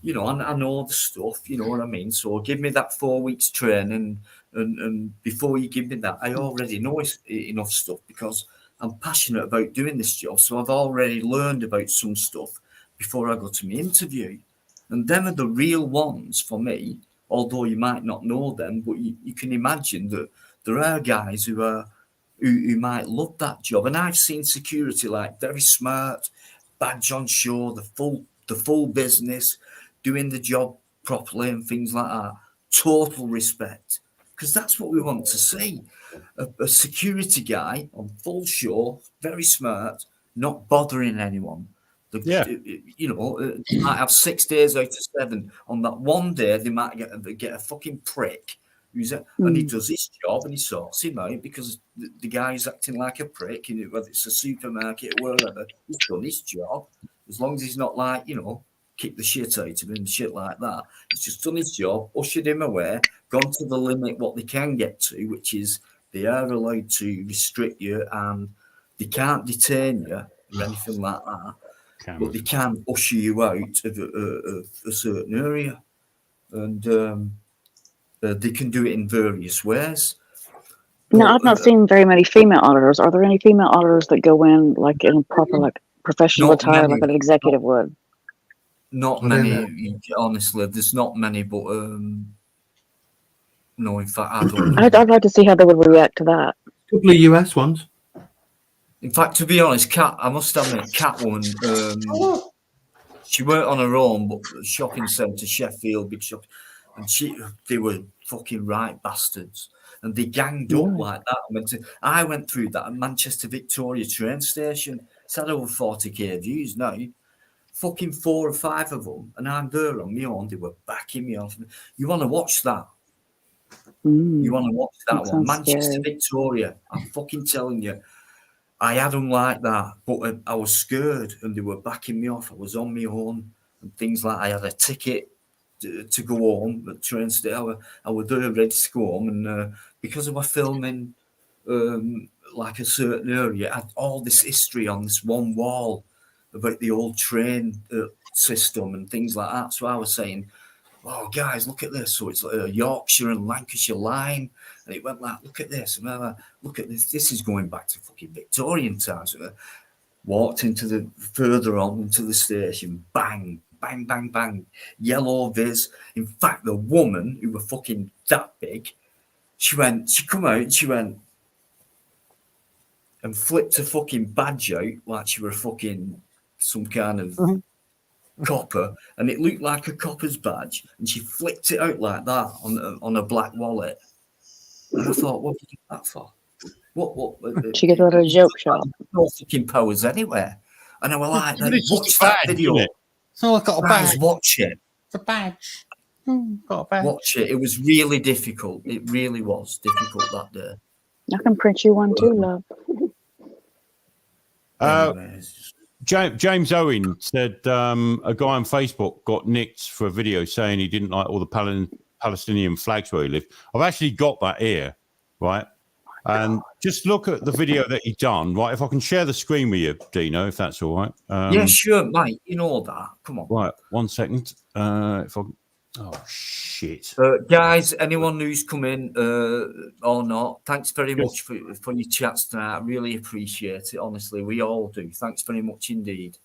I know the stuff. You know what I mean. So give me that 4 weeks training, and before you give me that, I already know enough stuff because I'm passionate about doing this job. So I've already learned about some stuff before I go to my interview, and them are the real ones for me. Although you might not know them, but you can imagine that there are guys who might love that job. And I've seen security like very smart, badge on show, the full business, doing the job properly and things like that. Total respect, because that's what we want to see. A security guy on full show, very smart, not bothering anyone. They might have 6 days out of 7. On that one day, they might get a fucking prick. And he does his job and he sorts him out because the guy's acting like a prick, whether it's a supermarket or wherever. He's done his job. As long as he's not like, kick the shit out of him and shit like that. He's just done his job, ushered him away, gone to the limit what they can get to, which is they are allowed to restrict you and they can't detain you or anything like that. But they can usher you out of a certain area. And they can do it in various ways. No, I've not seen very many female auditors. Are there any female auditors that go in like in a proper professional attire like an executive would? Not many, honestly. There's not many, but no, in fact, I don't know. I'd like to see how they would react to that. A couple of US ones. In fact, to be honest, I must admit, Catwoman, she weren't on her own, but shopping centre, Sheffield, big shop, and they were fucking right bastards. And they ganged up like that. I went through that at Manchester Victoria train station. It's had over 40k views now. Fucking 4 or 5 of them, and I'm there on my own. They were backing me off. You want to watch that? You want to watch that one? Manchester Victoria. I'm fucking telling you. I had them like that, but I was scared, and they were backing me off. I was on my own, and things like I had a ticket to go home, but train station. I was there ready to go home, and because I was filming like a certain area, I had all this history on this one wall about the old train system and things like that. So I was saying, "Oh, guys, look at this." So it's like a Yorkshire and Lancashire line, and it went like, "Look at this, and look at this. This is going back to fucking Victorian times." So I walked further on into the station, bang, bang, bang, bang, yellow vis. In fact, the woman who was fucking that big, she come out and she went and flipped a fucking badge out like she were fucking some kind of copper, and it looked like a copper's badge, and she flicked it out like that on a black wallet. And I thought, what did you do that for? What? She gets out of a joke shop. No fucking powers anywhere. And I was like, watch that video. So I got a badge. Watch it. It's a badge. Got a badge. Watch it. It was really difficult. It really was difficult that day. I can print you one too, love. James Owen said a guy on Facebook got nicked for a video saying he didn't like all the Palestinian flags where he lived. I've actually got that here, right? And just look at the video that he done, right? If I can share the screen with you, Dino, if that's all right. Yeah, sure, mate. You know that. Come on. Right, 1 second. Oh, shit. Guys, anyone who's come in or not, thanks very much for your chats tonight. I really appreciate it, honestly. We all do. Thanks very much indeed.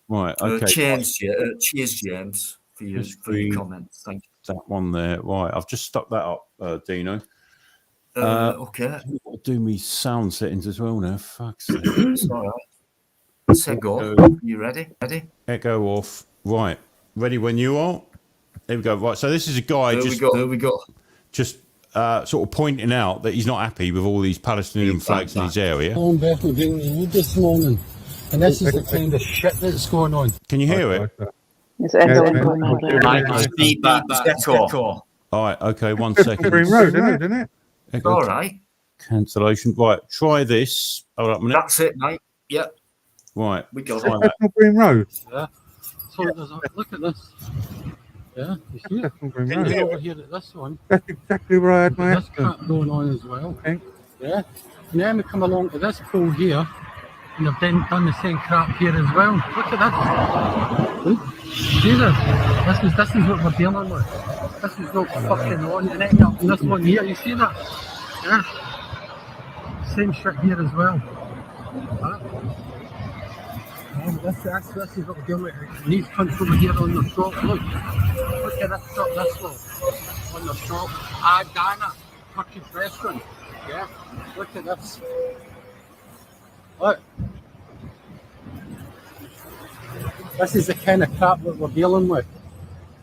Right, okay. Cheers, James, for your comments. Thank you. That one there. Right, I've just stuck that up, Dino. Okay. I've got to do me sound settings as well now. Fuck's sake. It's all right. Say go. You ready? Echo off. Right. Ready when you are? There we go. Right. So this is a guy There we go. Just sort of pointing out that he's not happy with all these Palestinian flags in his area. I'm back this morning, and this is the kind of shit that's going on. Can you hear it? It's echoing. Echo. All right. Okay. 1 second. Green Road, isn't it? It's all right. Cancellation. Right. Try this. Hold up a minute. That's it, mate. Yep. Right. We got it. Green Road. Yeah. So look at this. Yeah, you see it? Very And much. then over here at this one, That's exactly where I had my this accident. crap going on as well. Okay. Yeah. And then we come along to this pole here, and they've then done the same crap here as well. Look at that. Look. See this? This is what we're dealing with. This is not fucking on. And then and this one here, you see that? Yeah. Same shit here as well. This is what we're dealing with. And these cunts over here on the shop, look at this shop, this one. On the shop, Dana, Turkish restaurant. Yeah, look at this. Look. This is the kind of crap that we're dealing with.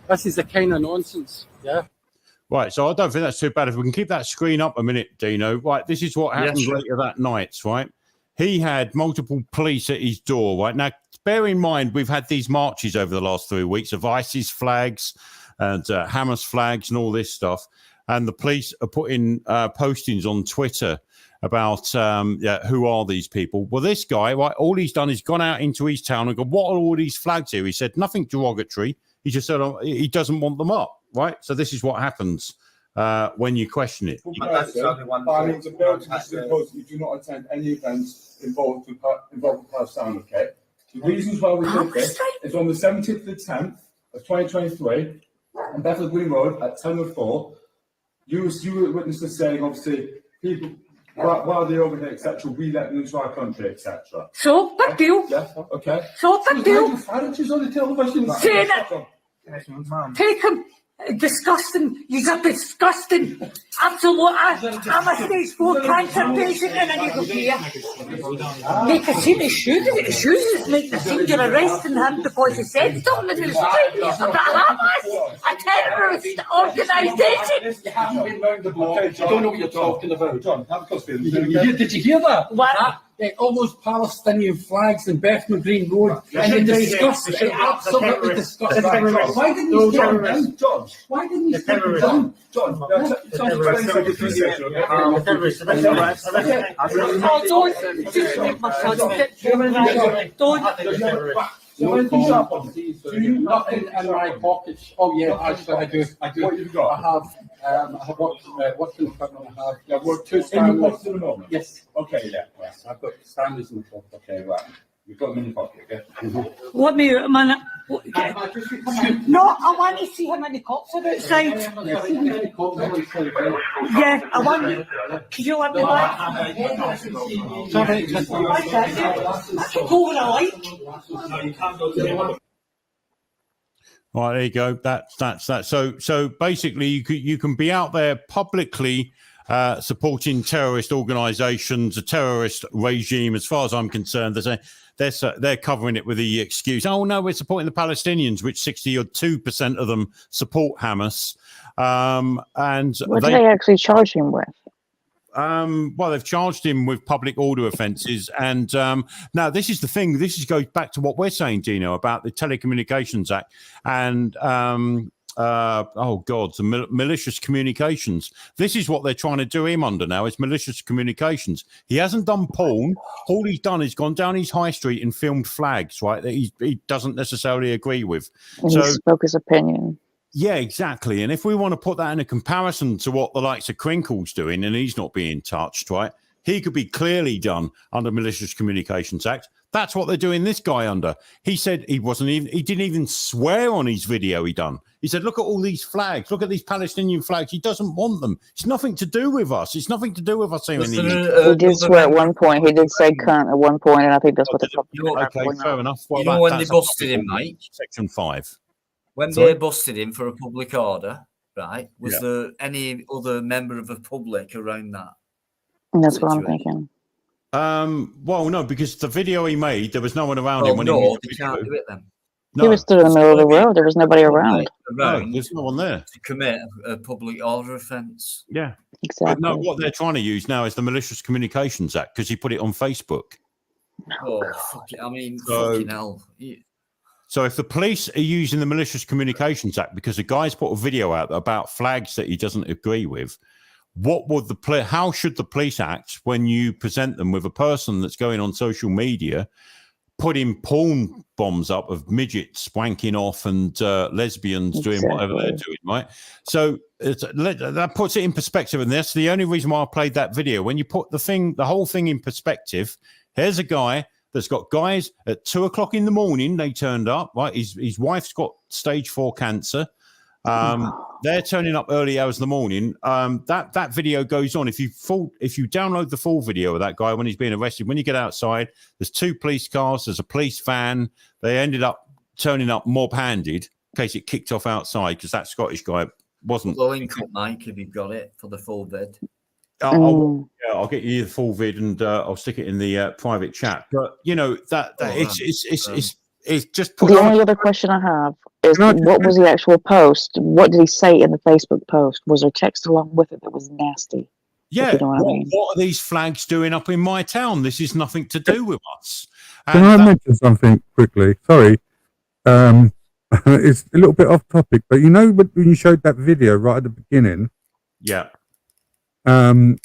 This is the kind of nonsense. Yeah. Right, so I don't think that's too bad. If we can keep that screen up a minute, Dino. Right, this is what happened later that night, right? He had multiple police at his door, right? Now, bear in mind, we've had these marches over the last 3 weeks of ISIS flags and Hamas flags and all this stuff. And the police are putting postings on Twitter about, who are these people? Well, this guy, right, all he's done is gone out into his town and gone, what are all these flags here? He said nothing derogatory. He just said he doesn't want them up, right? So this is what happens when you question it. By means of bill to Mr. Post, you do not attend any events involved with Palestine, okay? The reasons why we did this is on the 17th of the 10th of 2023 on Bethel Green Road at 10:04. You were witnesses saying, obviously, people, while they're over here, etc., we let them into our country, etc. So, big deal. Yeah, okay. So, big deal. Finances on the television. Saying it. Take him. Disgusting. You're disgusting. Absolute. I'm a stage 4 cancer patient and I need to care. Make a scene of shoes. The shoes make the scene. You're arresting him because he said something in the street about Hamas, a terrorist organisation. You haven't been round the block. I don't know what you're talking about, John. Did you hear that? What? Almost Palestinian flags in Bethnal Green Road, and they discussed it. Absolutely disgusting. Why didn't you take them down, John? Why didn't you take them down, John? Don't just make my son Nothing in my pockets. Oh yeah, actually I do. What you've got? I have working equipment. I have. Yeah, work two in your standards. pocket at the moment? Yes. Okay, yeah. Yes, I've got standards in the pocket. Okay, right. You've got them in your pocket, okay? Let me, man. No, I want to see how many cops are outside. Yeah, I want. Can you let me back? Sorry. I can go when I like. Right, there you go. That's that. So basically, you can be out there publicly supporting terrorist organisations, a terrorist regime. As far as I'm concerned, they're covering it with the excuse, "Oh no, we're supporting the Palestinians," which 62% of them support Hamas. And what do they actually charge him with? Well, they've charged him with public order offences, and now this is the thing. This goes back to what we're saying, Dino, about the Telecommunications Act and the malicious communications. This is what they're trying to do him under now. Is malicious communications. He hasn't done porn. All he's done is gone down his high street and filmed flags, right? That he doesn't necessarily agree with. And he spoke his opinion. Yeah, exactly. And if we want to put that in a comparison to what the likes of Krinkle's doing, and he's not being touched, right? He could be clearly done under Malicious Communications Act. That's what they're doing this guy under. He said he didn't even swear on his video he done. He said, look at all these flags. Look at these Palestinian flags. He doesn't want them. It's nothing to do with us. It's nothing to do with us. He did swear at one point. He did say cunt at one point, and I think that's what they're talking about. Okay, fair enough. Well, you know when they busted him, mate? Section 5. When they busted him for a public order, right? Was there any other member of the public around that? And that's what I'm thinking. Well, no, because the video he made, there was no one around him when he made the can't do it then. No. He was stood in the middle of the road. There was nobody around. No, there's no one there to commit a public order offence. Yeah, exactly. But no, what they're trying to use now is the Malicious Communications Act because he put it on Facebook. Oh, fuck it. I mean, fucking hell. So if the police are using the Malicious Communications Act because the guy's put a video out about flags that he doesn't agree with, how should the police act when you present them with a person that's going on social media putting porn bombs up of midgets wanking off and lesbians doing whatever they're doing, right? So that puts it in perspective, and that's the only reason why I played that video. When you put the whole thing in perspective, here's a guy that's got guys at 2 o'clock in the morning. They turned up, right? His wife's got stage 4 cancer. They're turning up early hours in the morning. That video goes on. If you download the full video of that guy when he's being arrested, when you get outside, there's 2 police cars, there's a police van. They ended up turning up mob-handed in case it kicked off outside because that Scottish guy wasn't. The link up, Mike, if you've got it for the full vid. I'll get you the full vid and I'll stick it in the private chat. But you know it's just the only other question I have is what was the actual post? What did he say in the Facebook post? Was there text along with it that was nasty? Yeah. You know what are these flags doing up in my town? This is nothing to do with us. Can I mention something quickly? Sorry. It's a little bit off topic, but you know when you showed that video right at the beginning? Yeah. Where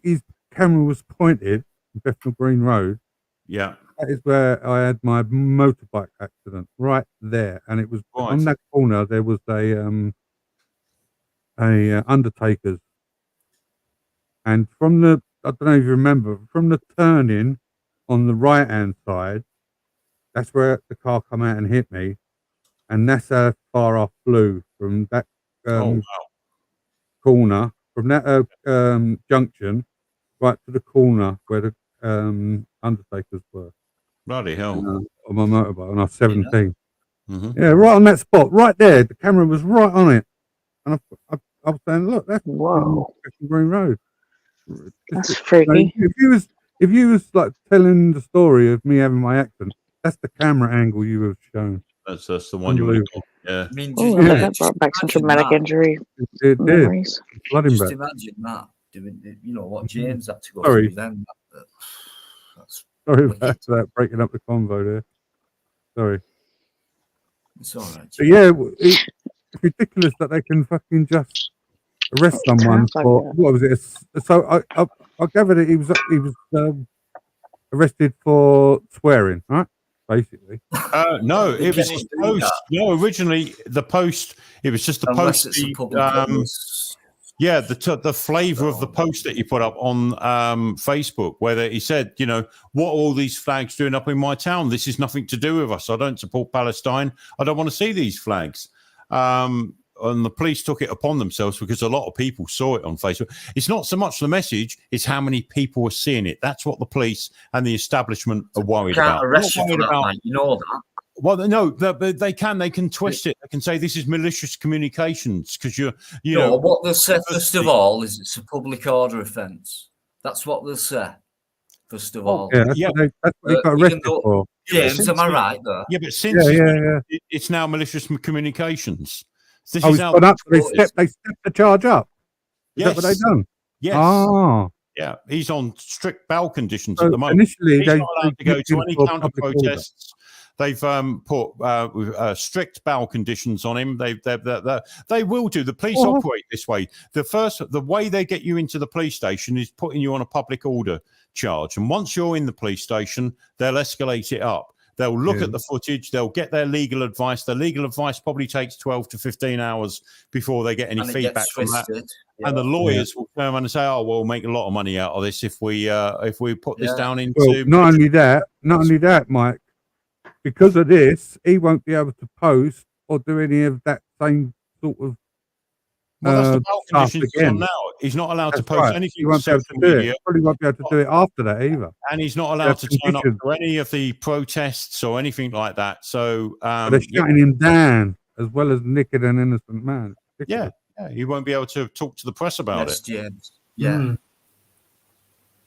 his camera was pointed, Bethnal Green Road. Yeah. That is where I had my motorbike accident, right there. And it was on that corner, there was a Undertaker's. And from the, I don't know if you remember, from the turning on the right-hand side, that's where the car come out and hit me. And that's how far I flew from that corner, from that junction, right to the corner where the Undertakers were. Bloody hell. On my motorbike when I was 17. Yeah, right on that spot, right there. The camera was right on it. And I was saying, look, that's Green Road. That's freaky. If you was like telling the story of me having my accident, that's the camera angle you have shown. That's the one you would. Yeah. I mean, that brought back some traumatic injury memories. Just imagine that. Doing, you know what James had to go through then. Sorry about that, breaking up the convo there. Sorry. It's all right. But yeah, it's ridiculous that they can fucking just arrest someone for what was it? So I gathered that he was arrested for swearing, right? Basically. No, it was his post. No, originally the post. It was just the Unless post. it's a public Yeah, the flavour of the post that he put up on Facebook, where he said, you know, what are all these flags doing up in my town? This is nothing to do with us. I don't support Palestine. I don't want to see these flags. And the police took it upon themselves because a lot of people saw it on Facebook. It's not so much the message, it's how many people are seeing it. That's what the police and the establishment are worried about. Arrest you for that, mate. You know that. Well, no, but they can twist it. They can say this is malicious communications because you know. What they'll say first of all is it's a public order offence. That's what they'll say first of all. Yeah, that's what he got arrested for. James, am I right there? Yeah, but since it's now malicious communications. This They is how stepped the charge up. Is that what they done? Yes. Ah. Yeah, he's on strict bail conditions So at the moment. initially, he's not allowed to go to any for counter public order. protests. They've put strict bail conditions on him. They will do. The police operate this way. The way they get you into the police station is putting you on a public order charge. And once you're in the police station, they'll escalate it up. They'll look at the footage. They'll get their legal advice. Their legal advice probably takes 12 to 15 hours before they get any feedback from that. Yeah. And the lawyers will turn around and say, "Oh, we'll make a lot of money out of this if we put this down into." Well, not only that, Mike. Because of this, he won't be able to post or do any of that same sort of that's the bail stuff conditions again. on now. He's not allowed to That's post right. anything. He won't be able to social do media. it. Probably won't be able to do it after that either. And he's not allowed to turn up to any of the protests or anything like that. So But they're shutting him down as well as naked and innocent man. Yeah, he won't be able to talk to the press about it. James. Yeah.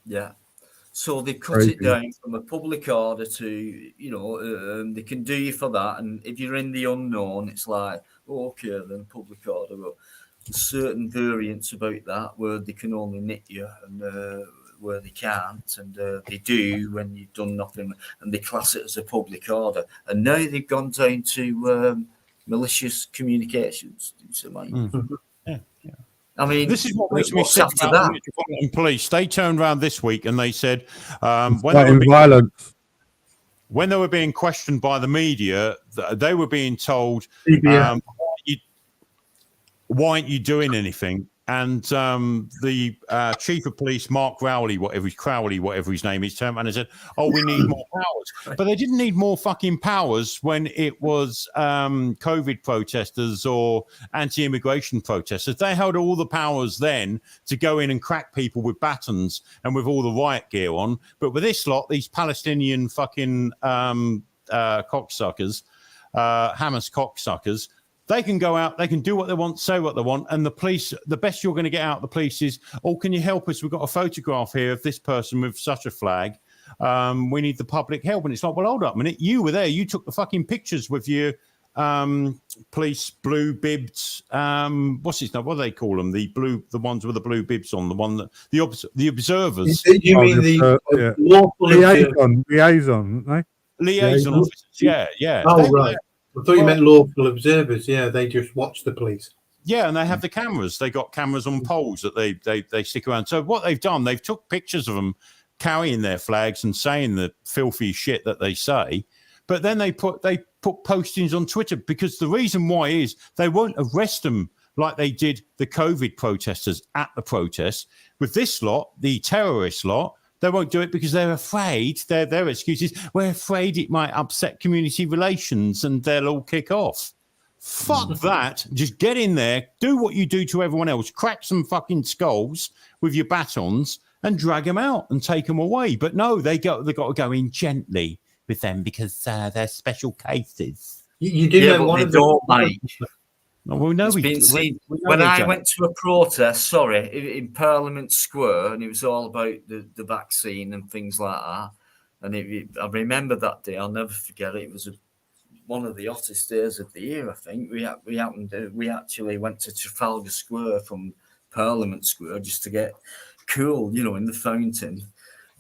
Yeah. So they cut it down from a public order to, they can do you for that. And if you're in the unknown, it's like, okay, then public order. But certain variants about that where they can only nick you and where they can't. And they do when you've done nothing. And they class it as a public order. And now they've gone down to malicious communications. I mean, this is what makes me what's sick after about that? the Metropolitan Police. They turned around this week and they said, when Inciting violence. when they were being questioned by the media, they were being told, why aren't you doing anything? And the chief of police, Mark Crowley, whatever his name is, turned around and said, "Oh, we need more powers." But they didn't need more fucking powers when it was COVID protesters or anti-immigration protesters. They held all the powers then to go in and crack people with batons and with all the riot gear on. But with this lot, these Palestinian fucking cocksuckers, Hamas cocksuckers, they can go out, they can do what they want, say what they want, and the police, the best you're going to get out of the police is, "Oh, can you help us? We've got a photograph here of this person with such a flag. We need the public help." And it's like, well, hold up a minute. You were there. You took the fucking pictures with your police blue bibbed, what's his name? What do they call them? The ones with the blue bibs on, the observers. You mean the lawful liaison, aren't they? Liaison officers, yeah. Oh, right. I thought you meant lawful observers. Yeah, they just watch the police. Yeah, and they have the cameras. They got cameras on poles that they stick around. So what they've done, they've took pictures of them carrying their flags and saying the filthy shit that they say, but then they put postings on Twitter, because the reason why is they won't arrest them like they did the COVID protesters at the protests. With this lot, the terrorist lot, they won't do it because they're afraid. Their excuse is, "We're afraid it might upset community relations and they'll all kick off." Fuck that. Just get in there, do what you do to everyone else, crack some fucking skulls with your batons and drag them out and take them away. But no, they got to go in gently with them because they're special cases. You do know one of the... Well, no, when I went to a protest, in Parliament Square, and it was all about the vaccine and things like that. And I remember that day. I'll never forget it. It was one of the hottest days of the year. I think we actually went to Trafalgar Square from Parliament Square just to get cool, in the fountain.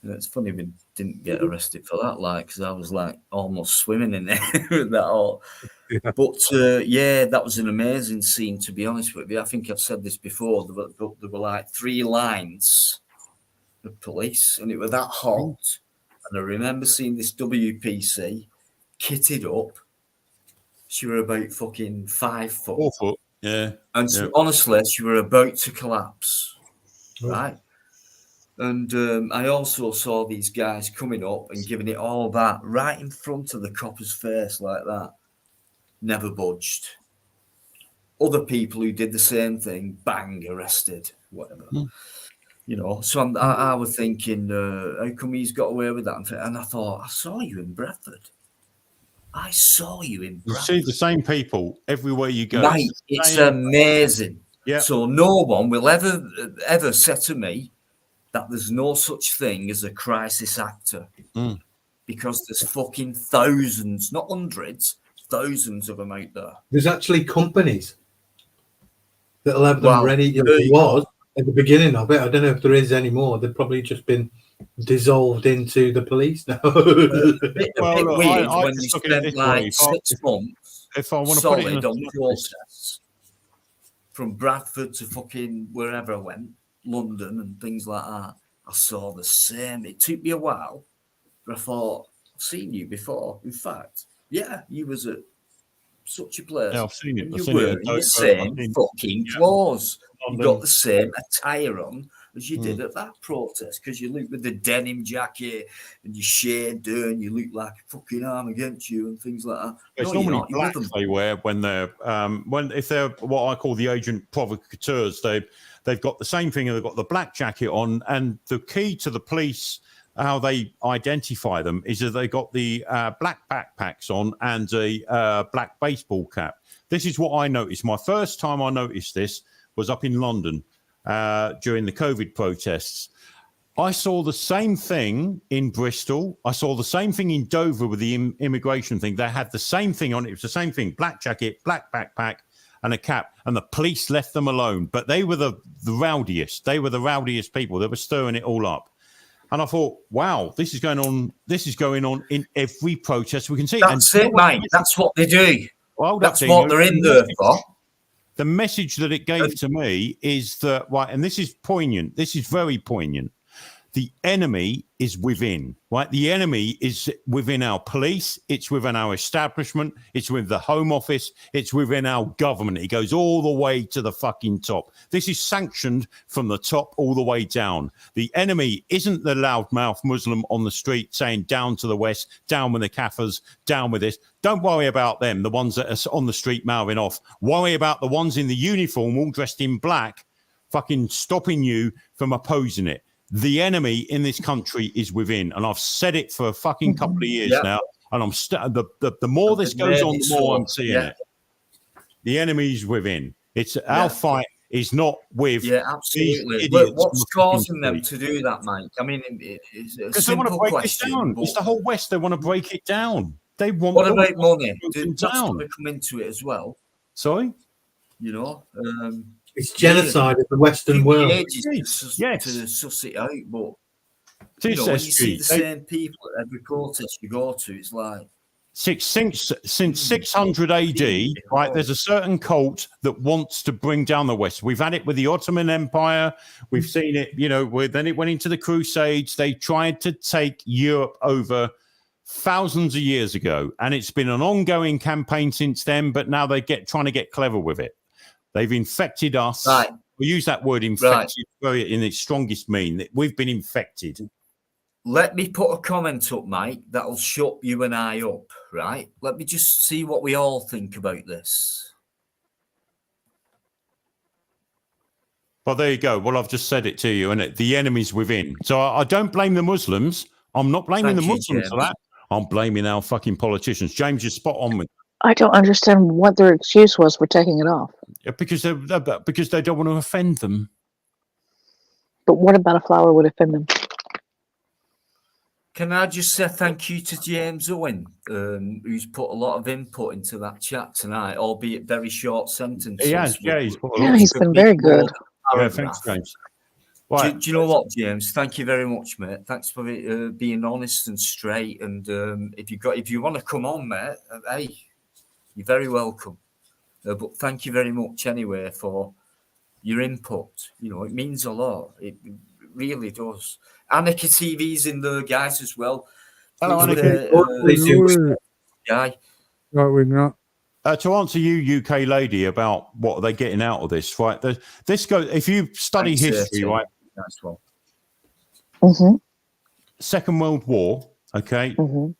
And it's funny we didn't get arrested for that, because I was almost swimming in there with that all. Yeah. But that was an amazing scene, to be honest with you. I think I've said this before. There were 3 lines of police, and it was that hot. And I remember seeing this WPC kitted up. She were about fucking 5 foot. 4 foot, yeah. And so, honestly, she were about to collapse, right? And I also saw these guys coming up and giving it all that right in front of the copper's face like that. Never budged. Other people who did the same thing, bang, arrested, whatever. So I was thinking, how come he's got away with that? And I thought, I saw you in Bradford. You see the same people everywhere you go. Right, it's amazing. Yeah. So no one will ever say to me that there's no such thing as a crisis actor. Because there's fucking thousands, not hundreds, thousands of them out there. There's actually companies that'll have them ready. There was at the beginning of it. I don't know if there is anymore. They've probably just been dissolved into the police now. When you spend 6 months if I want to solid put it on process from Bradford to fucking wherever I went, London and things like that, I saw the same. It took me a while, but I thought, I've seen you before. In fact, you was at such a place. Yeah, I've seen it. You were in the same fucking clothes. You got the same attire on as you did at that protest, because you look with the denim jacket and your shade and you look like a fucking arm against you and things like that. It's normally black they wear when they're if they're what I call the agent provocateurs. They've got the same thing, and they've got the black jacket on. And the key to the police, how they identify them, is that they got the black backpacks on and a black baseball cap. This is what I noticed. My first time I noticed this was up in London during the COVID protests. I saw the same thing in Bristol. I saw the same thing in Dover with the immigration thing. They had the same thing on. It was the same thing: black jacket, black backpack, and a cap. And the police left them alone. But they were the rowdiest. They were the rowdiest people. They were stirring it all up. And I thought, wow, this is going on. This is going on in every protest we can see. That's it, mate. That's what they do. Well, that's what they're in there for. The message that it gave to me is that, right, and this is poignant. This is very poignant. The enemy is within, right? The enemy is within our police. It's within our establishment. It's with the Home Office. It's within our government. It goes all the way to the fucking top. This is sanctioned from the top all the way down. The enemy isn't the loudmouth Muslim on the street saying down to the West, down with the Kafirs, down with this. Don't worry about them, the ones that are on the street mouthing off. Worry about the ones in the uniform, all dressed in black, fucking stopping you from opposing it. The enemy in this country is within, and I've said it for a fucking couple of years now. And I'm the more this goes on, the more I'm seeing it. The enemy's within. It's our fight is not with. Yeah, absolutely. But what's causing them to do that, Mike? I mean, it's a because they want to break question, it down. It's the whole West. They want to break it down. They want. What about money? That's going to come into it as well. Sorry, you know. It's genocide of the Western world. To suss it out, but you know, when you see the same people at every protest you go to, it's like since 600 AD, right? There's a certain cult that wants to bring down the West. We've had it with the Ottoman Empire. We've seen it, you know. Then it went into the Crusades. They tried to take Europe over thousands of years ago, and it's been an ongoing campaign since then. But now they're trying to get clever with it. They've infected us. Right. We use that word infected in its strongest mean. We've been infected. Let me put a comment up, Mike, that'll shut you and I up, right? Let me just see what we all think about this. Well, there you go. Well, I've just said it to you, and the enemy's within. So I don't blame the Muslims. I'm not blaming the Muslims for that. I'm blaming our fucking politicians. James, you're spot on with. I don't understand what their excuse was for taking it off. Yeah, because they don't want to offend them. But what about a flower would offend them? Can I just say thank you to James Owen, who's put a lot of input into that chat tonight, albeit very short sentences. He has, he's been very good. Yeah, thanks, James. Right. Do you know what, James? Thank you very much, mate. Thanks for being honest and straight. And if you want to come on, mate, hey, you're very welcome. But thank you very much anyway for your input. You know, it means a lot. It really does. Anarchy TV's in there, guys, as well. Hello, Anarchy. Guy. Right, we're not. To answer you, UK lady, about what are they getting out of this, right? This goes. If you study history, right? That's well. Second World War. Okay. Who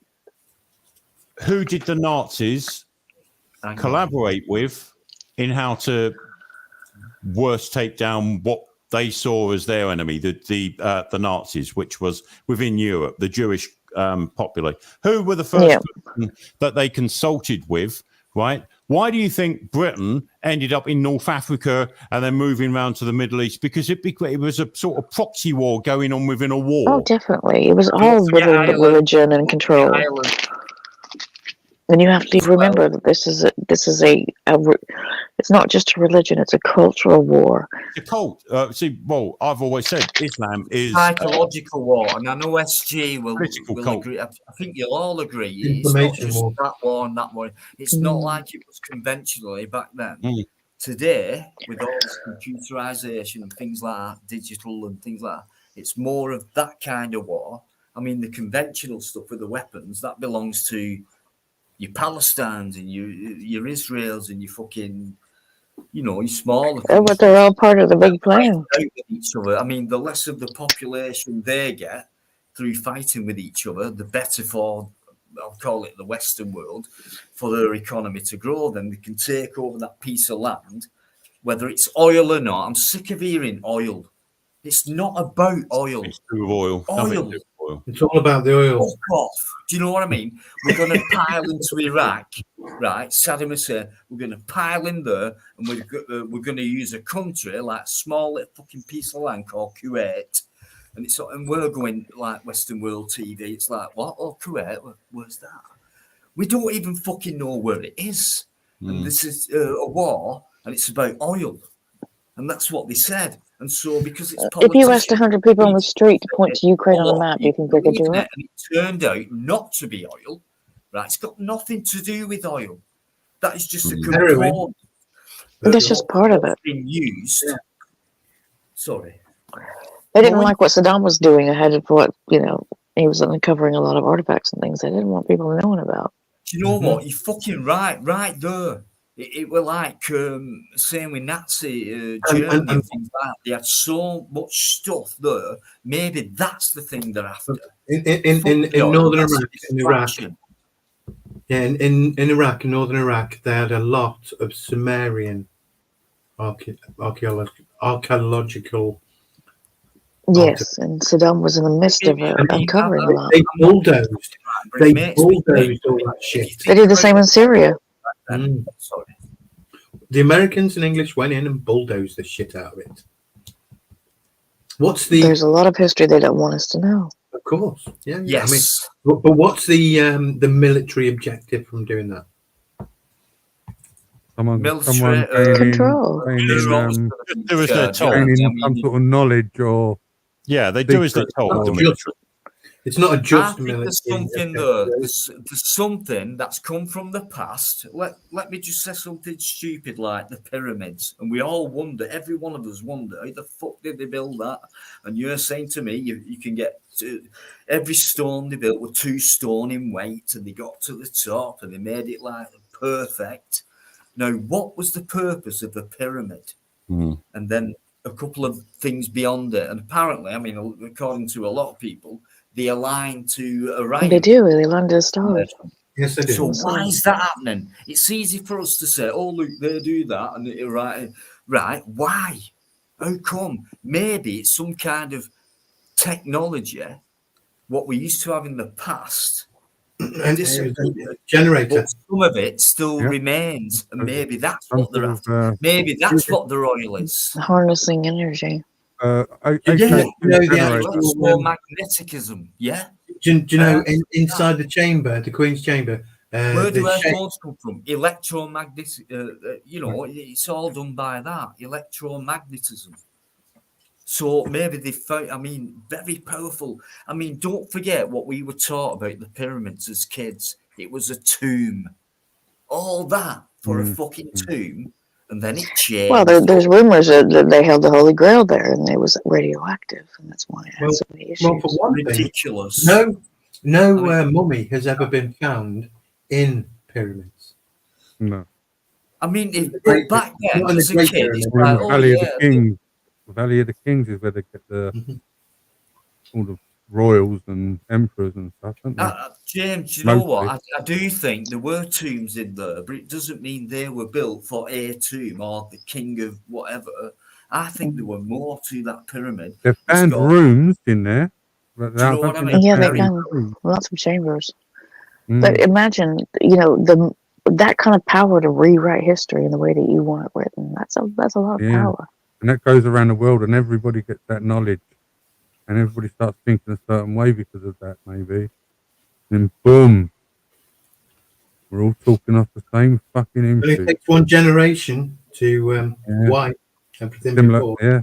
did the Nazis collaborate with in how to worst take down what they saw as their enemy, the Nazis, which was within Europe, the Jewish population? Who were the first person that they consulted with, right? Why do you think Britain ended up in North Africa and then moving around to the Middle East? Because it was a sort of proxy war going on within a war. Oh, definitely. It was all within religion and control. And you have to remember that this is it's not just a religion; it's a cultural war. The cult. I've always said Islam is psychological war, and I know SG will agree. I think you'll all agree. It's not just that war and that war. It's not like it was conventionally back then. Today, with all this computerization and things like that, digital and things like that, it's more of that kind of war. I mean, the conventional stuff with the weapons that belongs to your Palestinians and your Israels and your fucking, you know, your smaller. But they're all part of the big plan. Each other. I mean, the less of the population they get through fighting with each other, the better for, I'll call it the Western world, for their economy to grow. Then they can take over that piece of land, whether it's oil or not. I'm sick of hearing oil. It's not about oil. It's oil. Oil. It's all about the oil. Fuck off. Do you know what I mean? We're going to pile into Iraq, right? Saddam Hussein. We're going to pile in there, and we're going to use a country like a small little fucking piece of land called Kuwait, and we're going like Western World TV. It's like, what? Oh, Kuwait? Where's that? We don't even fucking know where it is. And this is a war, and it's about oil, and that's what they said. And so, because it's if you asked 100 people on the street to point to Ukraine on the map, do you think they could do it? And it turned out not to be oil, right? It's got nothing to do with oil. That is just a component. That's just part of it. Being used. Yeah. Sorry. They didn't like what Saddam was doing ahead of what, he was uncovering a lot of artifacts and things they didn't want people knowing about. Do you know what? You're fucking right there. It were like same with Nazi Germany and things like that. They had so much stuff there. Maybe that's the thing they're after. In northern Iraq, in Iraq, in northern Iraq, they had a lot of Sumerian archaeological. Yes, and Saddam was in the midst of uncovering a lot. They bulldozed all that shit. They did the same in Syria. Sorry. The Americans and English went in and bulldozed the shit out of it. There's a lot of history they don't want us to know. Of course, yeah. Yes. I mean, but what's the military objective from doing that? Someone control. Do as they're told. Gaining some sort of knowledge or they do as they're told. The military. It's not a just I think there's something there. There's something that's come from the past. Let me just say something stupid like the pyramids, and we all wonder. Every one of us wonder, how the fuck did they build that? And you're saying to me, you can get every stone they built were 2 stone in weight, and they got to the top, and they made it like perfect. Now, what was the purpose of the pyramid? And then a couple of things beyond it, and apparently, I mean, according to a lot of people, they align to Orion. They do. They align to the stars. Yes, they do. So why is that happening? It's easy for us to say, "Oh, look, they do that," and right? Why? How come? Maybe it's some kind of technology what we used to have in the past. Generator. But some of it still remains, and maybe that's what they're after. Maybe that's what the oil is. Harnessing energy. Electromagnetism, yeah. Do you know inside the chamber, the Queen's chamber? Where do electrons come from? Electromagnetic. It's all done by that electromagnetism. So maybe they found. I mean, very powerful. I mean, don't forget what we were taught about the pyramids as kids. It was a tomb. All that for a fucking tomb. And then it changed. Well, there's rumors that they held the Holy Grail there, and it was radioactive, and that's why it had so many issues. Well, for one ridiculous. Thing, no mummy has ever been found in pyramids. No. I mean, back then, as a kid, it's like, Valley of the Kings is where they get all the royals and emperors and stuff, don't they? James, you know what? I do think there were tombs in there, but it doesn't mean they were built for a tomb or the king of whatever. I think there were more to that pyramid. They found rooms in there. Do you know what I mean? Yeah, they found lots of chambers. But imagine, that kind of power to rewrite history in the way that you want it written. That's a lot of power. And that goes around the world, and everybody gets that knowledge. And everybody starts thinking a certain way because of that, maybe. And boom, we're all talking off the same fucking info. Well, it takes one generation to wipe everything before. Yeah.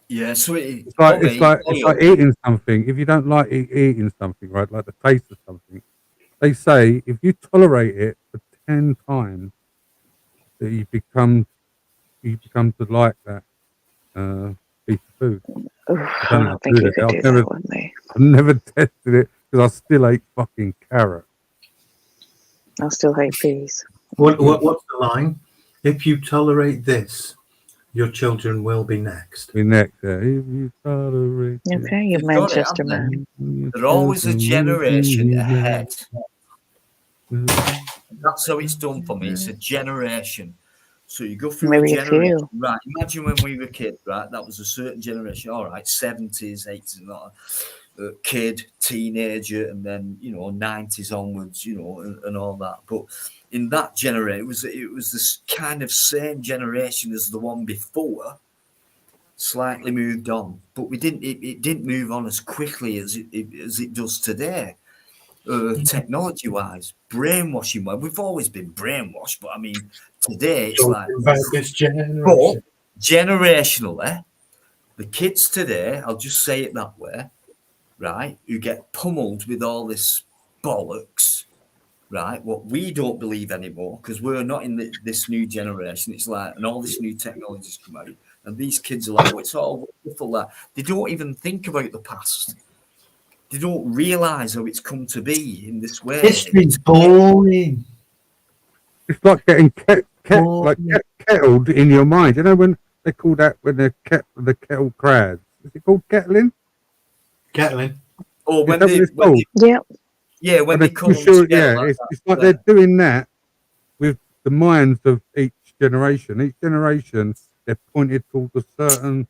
Yeah, so it's like eating something. If you don't like eating something, right, like the taste of something, they say if you tolerate it for 10 times, that you become to like that piece of food. I don't think you could do that with me. I've never tested it because I still ate fucking carrot. I still hate peas. What's the line? If you tolerate this, your children will be next. Be next, yeah. If you tolerate okay, you Manchester man. They're always a generation ahead. That's how it's done for me. It's a generation. So you go through a generation. Right. Imagine when we were kids, right? That was a certain generation. All right, 70s, 80s, not a kid, teenager, and then 90s onwards, and all that. But in that generation, it was this kind of same generation as the one before, slightly moved on. But we didn't. It didn't move on as quickly as it does today. Technology-wise, brainwashing. Well, we've always been brainwashed, but I mean, today it's like this generation. But generationally, the kids today, I'll just say it that way, right? Who get pummeled with all this bollocks, right? What we don't believe anymore because we're not in this new generation. It's like, and all this new technology's come out. And these kids are like, oh, it's all wonderful that they don't even think about the past. They don't realise how it's come to be in this way. History's boring. It's like getting kettled in your mind. You know when they call that when the kettle crabs? Is it called kettling? Kettling. Or when they when they come sure, together. yeah, it's like they're doing that with the minds of each generation. Each generation, they're pointed towards a certain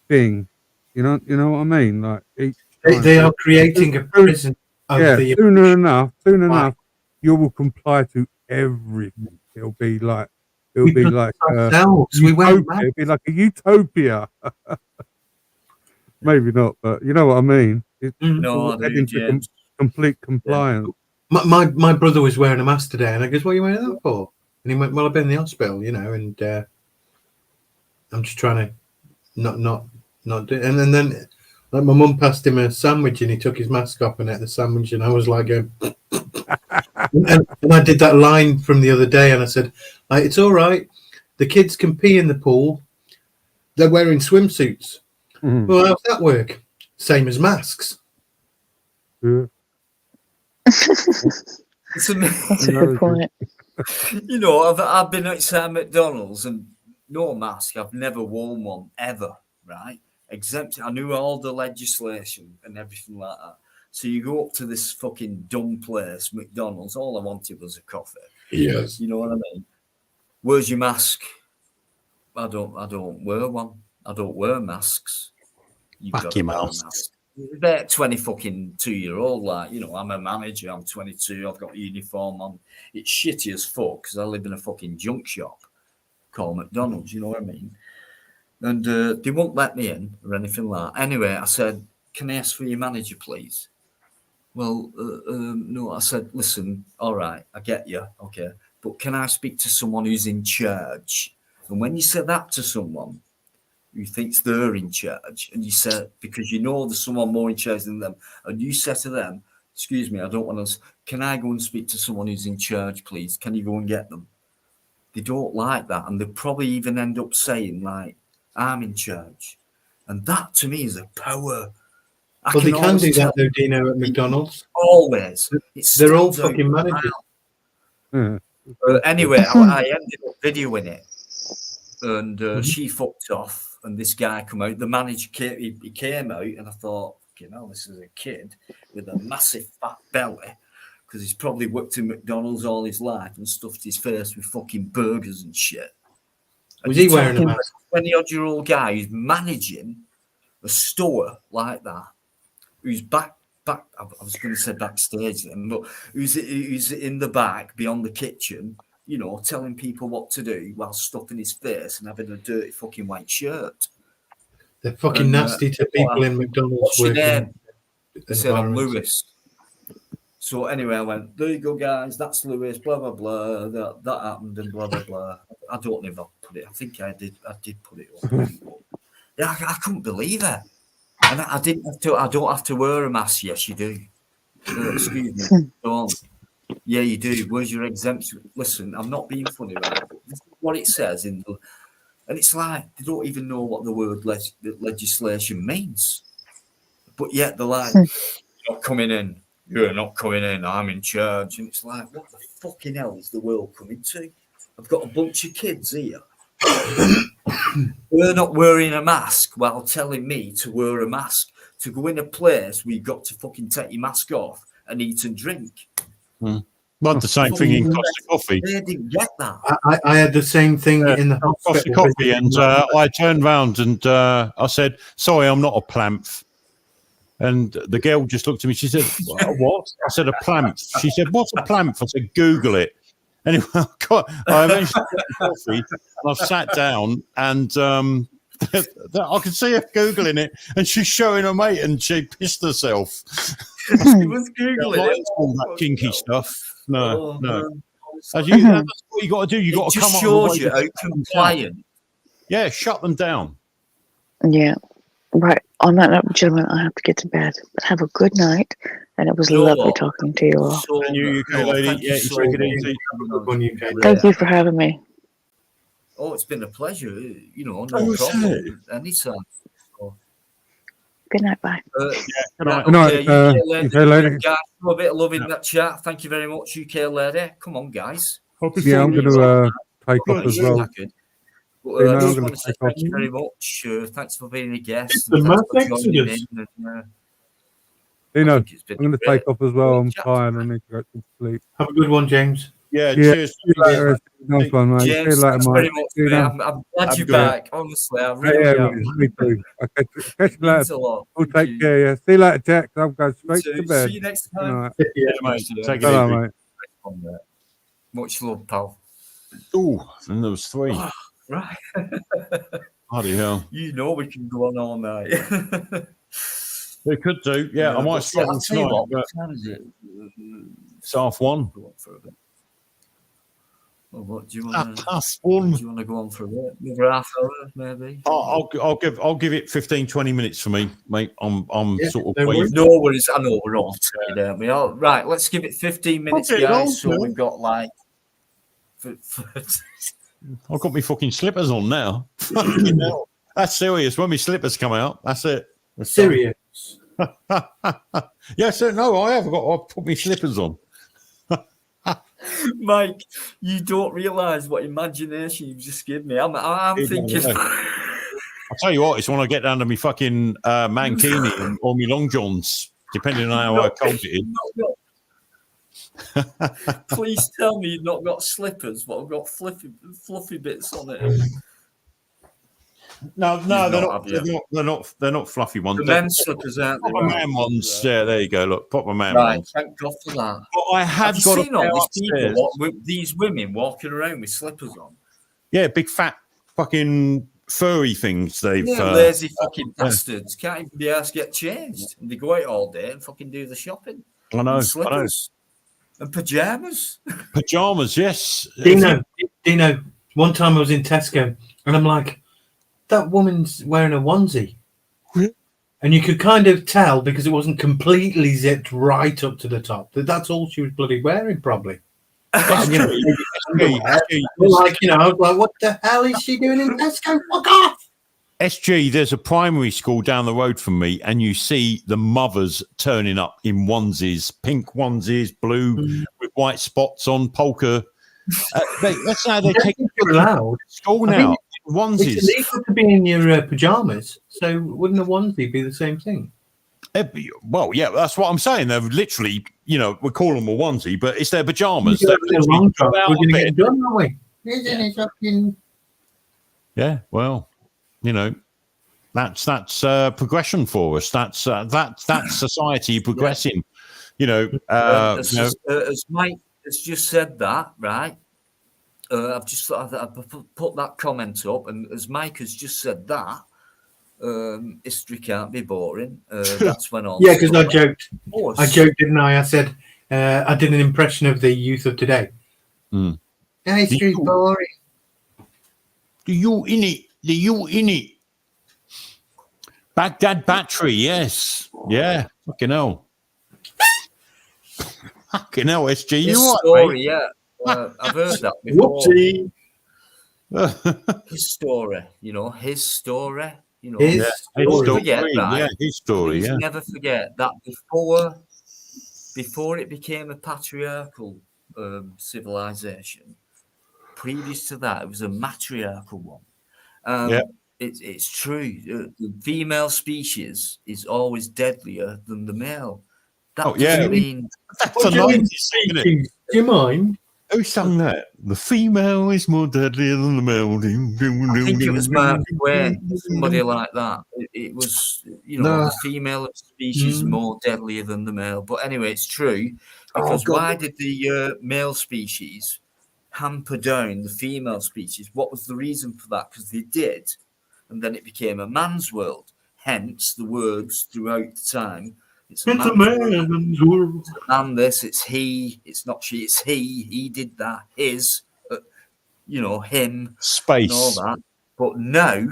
thing. You know what I mean? Like each they are creating a prison of the soon enough, you will comply to everything. It'll be like ourselves. It'll be like a utopia. Maybe not, but you know what I mean. No, complete compliance. My brother was wearing a mask today, and I goes, "What are you wearing that for?" And he went, "Well, I've been in the hospital, you know, and I'm just trying to not do." And then like my mum passed him a sandwich, and he took his mask off and ate the sandwich, and I was like, and I did that line from the other day, and I said, "It's all right. The kids can pee in the pool. They're wearing swimsuits." Well, how's that work? Same as masks. Yeah. It's amazing. That's a good point. You know, I've been outside McDonald's and no mask. I've never worn one ever, right? Exempt. I knew all the legislation and everything like that. So you go up to this fucking dumb place, McDonald's. All I wanted was a coffee. Yes. You know what I mean? Where's your mask? I don't wear one. I don't wear masks. Fuck your mouth. About 20 fucking 2-year-old, like, you know, I'm a manager, I'm 22, I've got a uniform on. It's shitty as fuck because I live in a fucking junk shop called McDonald's, you know what I mean? And they won't let me in or anything like that. Anyway, I said, "Can I ask for your manager, please?" Well, no, I said, "Listen, all right, I get you, okay, but can I speak to someone who's in charge?" And when you say that to someone who thinks they're in charge, and you say, because you know there's someone more in charge than them, and you say to them, "Excuse me, I don't want to, can I go and speak to someone who's in charge, please? Can you go and get them?" They don't like that, and they probably even end up saying, like, "I'm in charge." And that, to me, is a power. Well, they can do that, though, Dino, at McDonald's. Always. They're all fucking managers. Anyway, I ended up videoing it, and she fucked off. And this guy come out. The manager came out, and I thought, you know, this is a kid with a massive fat belly because he's probably worked in McDonald's all his life and stuffed his face with fucking burgers and shit. Was he wearing a mask? 20-odd-year-old guy who's managing a store like that, who's back. I was going to say backstage then, but who's in the back beyond the kitchen, you know, telling people what to do while stuffing his face and having a dirty fucking white shirt. They're fucking nasty to people in McDonald's. What's your name? They said, "I'm Lewis." So anyway, I went, "There you go, guys. That's Lewis. Blah blah blah. That happened and blah blah blah." I don't know if I put it. I think I did. I did put it up. Yeah, I couldn't believe it. And I didn't have to. I don't have to wear a mask. Yes, you do. Excuse me. Don't. Yeah, you do. Where's your exemption? Listen, I'm not being funny, right? This is what it says in the, and it's like they don't even know what the word legislation means. But yet they're like, "You're not coming in. You're not coming in. I'm in charge." And it's like, what the fucking hell is the world coming to? I've got a bunch of kids here. We're not wearing a mask while telling me to wear a mask to go in a place where you've got to fucking take your mask off and eat and drink. Well, the same thing in Costa Coffee. They didn't get that. I had the same thing in the Costa Coffee, and I turned round and I said, "Sorry, I'm not a plamp." And the girl just looked at me. She said, "What?" I said, "A plamp." She said, "What's a plamp?" I said, "Google it." Anyway, I eventually got the coffee, and I've sat down, and I could see her Googling it, and she's showing her mate, and she pissed herself. She was Googling it. All that kinky stuff. No. That's what you got to do. You got to come up with a shows way you to how shut them compliant. down. Yeah, shut them down. Yeah. Right. On that note, gentlemen, I have to get to bed. But have a good night. And it was lovely talking to you all. And you, UK lady, yeah, you take it easy. Thank you for having me. Oh, it's been a pleasure. You know, Oh, no is problem. Anytime. So, Good night. Bye. Good right, night. okay, Good night, UK lady. you say later. Guys, a bit of love in that chat. Thank you very much, UK lady. Come on, guys. Yeah, I'm going to take off as well. But, See, now I I'm just going want to to say take off. thank you very much. Thanks for being a guest. It's And the thanks mass for joining in. exodus. And, You know, think it's been I'm going to great. take off as well. Great I'm chat. tired. I need to go to sleep. Have a good one, James. Yeah, Yeah, cheers. see you later. Nice one, mate. See you James, later, thanks mate. very much, See you mate. now. I'm glad Have a you're good one. back. Honestly, I Yeah, really am. me too. Okay, catch you Means later. a lot. We'll Thank take you. care. Yeah, see you later, Jack. I'll go You straight too. to bed. See you next Good time. night. Yeah, mate. Take it Hello, easy. mate. Much love, pal. Oh, and there was 3. Oh, right. Bloody hell. You know we can go on all night. They could do. Yeah, I might but stop I'll them tell you tonight. what, But what time is it? it's 1:30. Go on for a bit. Well, what do you want to? 1:30. Do you want to go on for a bit? Another half hour, maybe. I'll give it 15-20 minutes for me, mate. I'm sort of No worries. I know we're all tired, aren't we? All right, let's give it 15 minutes, Okay, guys. So no. we've got like. I've got my fucking slippers on now. Fucking hell. That's serious. When my slippers come out, that's it. That's Serious. Yes, no, I have got. I've put my slippers on. Mike, you don't realise what imagination you've just given me. I'm thinking. I'll tell you what, it's when I get down to my fucking mankini or my long johns, depending on how cold it is. Please tell me you've not got slippers, but I've got fluffy bits on it. No, they're not fluffy ones. The They're men's slippers, aren't they? proper man ones. Yeah, there you go. Look, proper man Right, ones. thank God for that. But I have you got a seen all pair these upstairs. people, these women walking around with slippers on? Yeah, big fat fucking furry things. They've lazy fucking bastards can't even be asked to get changed, and they go out all day and fucking do the shopping. I know, and slippers and pajamas. Pajamas, yes. Dino. One time I was in Tesco, and I'm like, that woman's wearing a onesie. And you could kind of tell because it wasn't completely zipped right up to the top. That's all she was bloody wearing, probably. Well, you know, I was like, what the hell is she doing in Tesco? Fuck off! SG, there's a primary school down the road from me, and you see the mothers turning up in onesies, pink onesies, blue with white spots on, polka. That's how they take allowed school now. Onesies. It's illegal to be in your pajamas, so wouldn't a onesie be the same thing? Well, yeah, that's what I'm saying. They're literally, we call them a onesie, but it's their pajamas. We're going to get it done, aren't we? Yeah, well, that's progression for us. That's society progressing. As Mike has just said that, right? I've put that comment up, and as Mike has just said that, history can't be boring. That's when all. Yeah, because I joked. I joked, didn't I? I said I did an impression of the youth of today. History's boring. The you in it. Baghdad battery, yes. Yeah. Fucking hell. Fucking hell, SG. You right, story, mate? yeah. I've heard that before. Whoopsie. His story, his story. His story, forget that. Yeah, his story. Please Yeah. never forget that before it became a patriarchal civilization, previous to that, it was a matriarchal one. It's true. The female species is always deadlier than the male. That doesn't mean. That's a 90s, isn't it? Do you mind? Who sang that? The female is more deadly than the male. I think it was Mark Twain, somebody like that. It was, the female species is more deadlier than the male. But anyway, it's true. Because why did the male species hamper down the female species? What was the reason for that? Because they did. And then it became a man's world. Hence the words throughout the time. It's a man's world. And this, it's he, it's not she, it's he. He did that. His, him. Space. And all that. But now,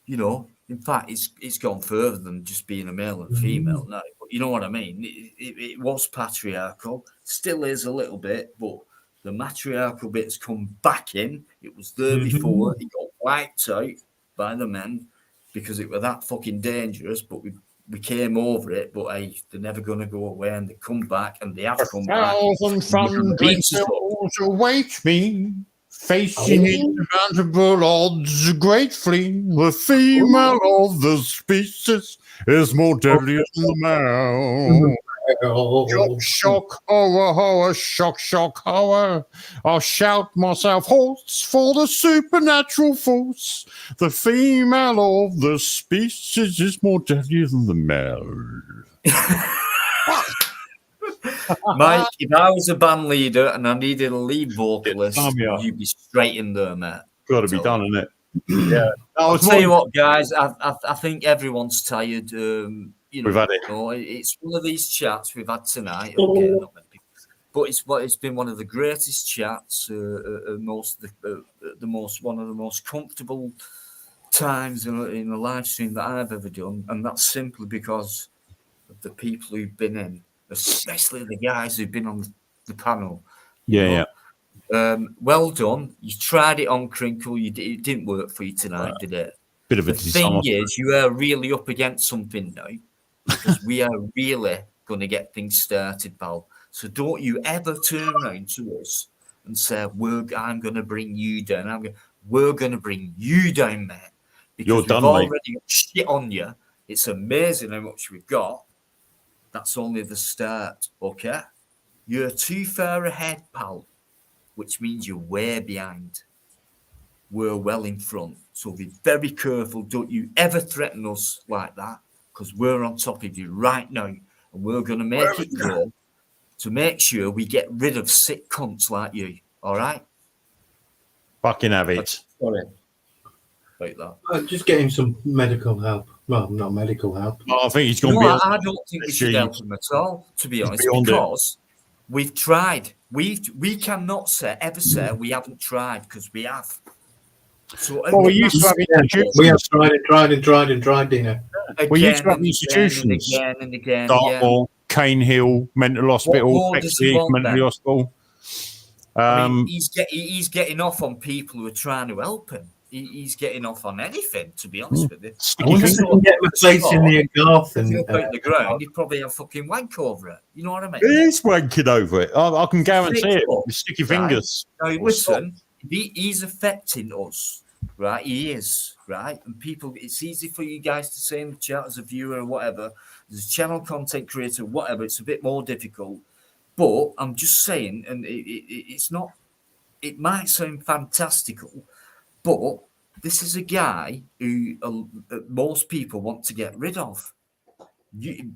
in fact, it's gone further than just being a male and female now. But you know what I mean? It was patriarchal. Still is a little bit, but The matriarchal bit's come back in. It was there before. It got wiped out by the men because it was that fucking dangerous. But we came over it. But hey, they're never going to go away, and they come back, and they have come back. 1,000 thundering hills await me, facing insurmountable odds greatly. The female of the species is more deadly than the male. Shock, shock, horror, horror, shock, shock, horror. I'll shout myself hoarse for the supernatural force. The female of the species is more deadly than the male. Mike, if I was a band leader and I needed a lead vocalist, you'd be straight in there, mate. Got to be done, isn't it? Yeah. I'll tell you what, guys. I think everyone's tired. We've had it. It's one of these chats we've had tonight. Okay, not many people, but it's been one of the greatest chats. One of the most comfortable times in a live stream that I've ever done, and that's simply because of the people who've been in, especially the guys who've been on the panel. Yeah. Well done. You tried it on Krinkle. It didn't work for you tonight, did it? Bit of a disaster. Thing is, you are really up against something now, because we are really going to get things started, pal. So don't you ever turn around to us and say, I'm going to bring you down. We're going to bring you down, mate. Because You're done, we've mate. already got shit on you. It's amazing how much we've got. That's only the start, okay? You're too far ahead, pal, which means you're way behind. We're well in front. So be very careful. Don't you ever threaten us like that, because we're on top of you right now, and we're going to make it grow to make sure we get rid of sick cunts like you. All right? Fucking have it. Sorry about that. Just get him some medical help. Well, not medical help. I think he's going to be. I don't think we should help him at all, to be honest, because we've tried. We cannot ever say we haven't tried, because we have. So we used to have institutions. We have tried, Dina. We used to have institutions. Again and again. Dartmoor, Cane Hill Mental Hospital, Bexley Mental Hospital. I mean, he's getting off on people who are trying to help him. He's getting off on anything, to be honest with you. I wonder if he can get replaced in the Garth and the ground, he'd probably have fucking wank over it. You know what I mean? He's wanking over it. I can guarantee it. With sticky fingers. Now, listen, he's affecting us, right? He is, right? And people, it's easy for you guys to say in the chat as a viewer or whatever, as a channel content creator, whatever, it's a bit more difficult. But I'm just saying, and it's not, it might sound fantastical, but this is a guy who most people want to get rid of.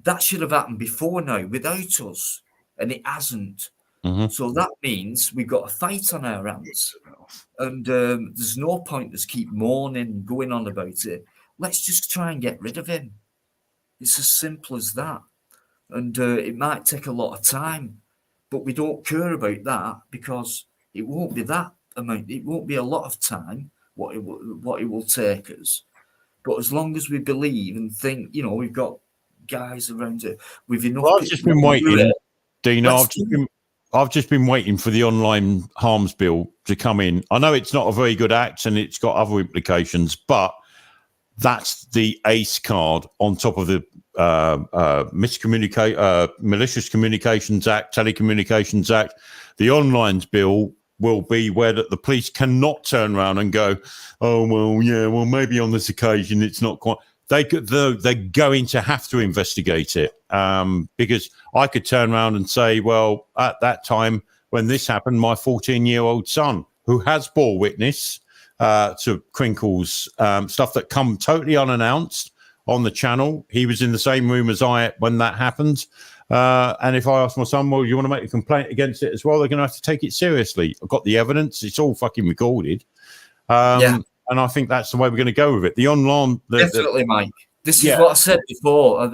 That should have happened before now, without us, and it hasn't. Mm-hmm. So that means we've got a fight on our hands, and there's no point to keep mourning and going on about it. Let's just try and get rid of him. It's as simple as that, and it might take a lot of time, but we don't care about that because it won't be that amount. It won't be a lot of time. What it will take us, but as long as we believe and think, we've got guys around it with enough. Well, I've just been waiting, Dino. I've just been waiting for the online harms bill to come in. I know it's not a very good act and it's got other implications, but that's the ace card on top of the Malicious Communications Act, Telecommunications Act. The online bill will be where the police cannot turn around and go, maybe on this occasion it's not quite. They're going to have to investigate it, because I could turn around and say, well, at that time when this happened, my 14-year-old son, who has bore witness to Krinkle's stuff that come totally unannounced on the channel, he was in the same room as I when that happened. And if I ask my son, well, you want to make a complaint against it as well, they're going to have to take it seriously. I've got the evidence. It's all fucking recorded. And I think that's the way we're going to go with it. The online... Definitely, Mike. This is what I said before.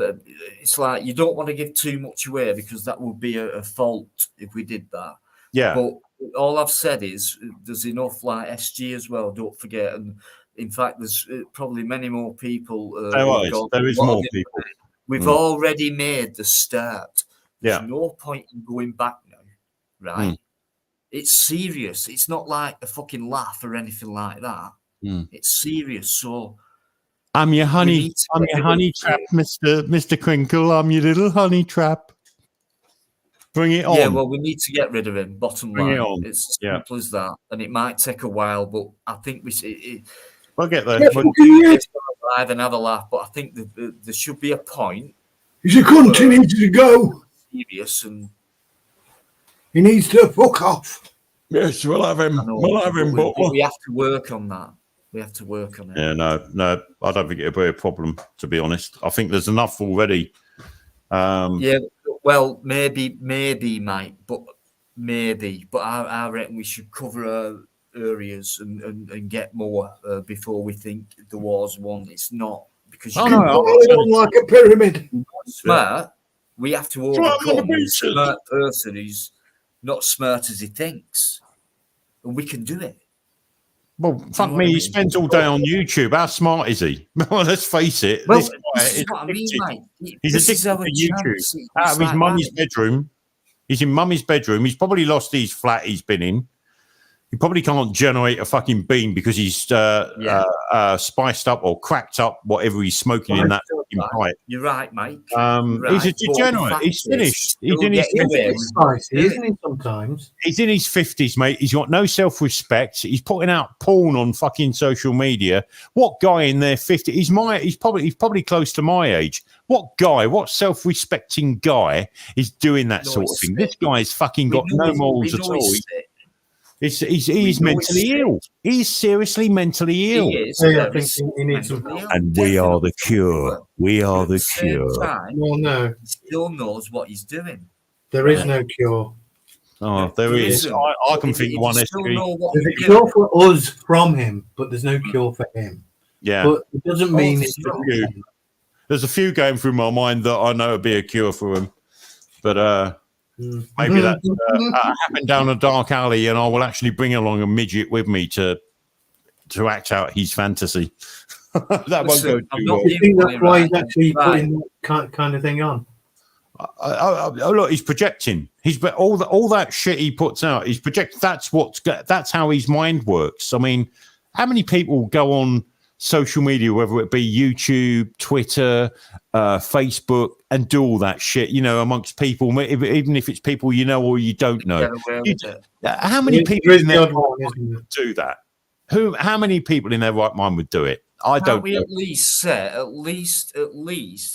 It's like you don't want to give too much away because that would be a fault if we did that. Yeah. But all I've said is there's enough like SG as well, don't forget. And in fact, there's probably many more people. There is more people. We've already made the start. Yeah. There's no point in going back now, right? It's serious. It's not like a fucking laugh or anything like that. It's serious. So I'm your honey. need to I'm get your rid of honey it. trap, Mr. Krinkle. I'm your little honey trap. Bring it on. Yeah, well, we need to get rid of him. Bottom Bring it line, on. it's as Yeah. simple as that, and it might take a while, but I think We'll get there. we'll do this live and have a laugh. But I think there should be a point. He's a cunt. He needs to go. Serious and he needs to fuck off. Yes, we'll have him. We'll have him, but we have to work on that. We have to work on it. Yeah, no, I don't think it'll be a problem, to be honest. I think there's enough already. Yeah, well, maybe, Mike, but maybe. But I reckon we should cover areas and get more before we think the war's won. It's not because you like a pyramid. Smart. We have to overcome a smart person who's not smart as he thinks, and we can do it. Well, fuck me, he spends all day on YouTube. How smart is he? Well, let's face it. Well, this guy this is is what I mean, addicted. mate. He's This is addicted our to YouTube. chance. It's Out of his like mummy's that. bedroom. He's in mummy's bedroom. He's probably lost his flat he's been in. He probably can't generate a fucking bean because he's spiced up or cracked up whatever he's smoking in that fucking pipe. You're right, mate. He's a degenerate. He's finished. He's in his 50s. Isn't he? Sometimes he's in his 50s, mate. He's got no self-respect. He's putting out porn on fucking social media. What guy in their 50s? He's probably close to my age. What guy? What self-respecting guy is doing that sort of thing? This guy's fucking got no morals at all. He's mentally ill. He's seriously mentally ill. He is. I think he needs some help. And we are the cure. We are the cure. Well, no. He still knows what he's doing. There is no cure. Oh, there is. I can think one SG. There's a cure for us from him, but there's no cure for him. Yeah. But it doesn't mean it's There's a few going through my mind that I know would be a cure for him. But maybe that happened down a dark alley, and I will actually bring along a midget with me to act out his fantasy. That won't go too well. You think that's why he's actually putting that kind of thing on? Oh, look, he's projecting. He's all that shit he puts out. He's project. That's how his mind works. I mean, how many people go on social media, whether it be YouTube, Twitter, Facebook, and do all that shit, amongst people, even if it's people you know or you don't know. How many people in their right mind would do that? How many people in their right mind would do it? I don't we know. at least,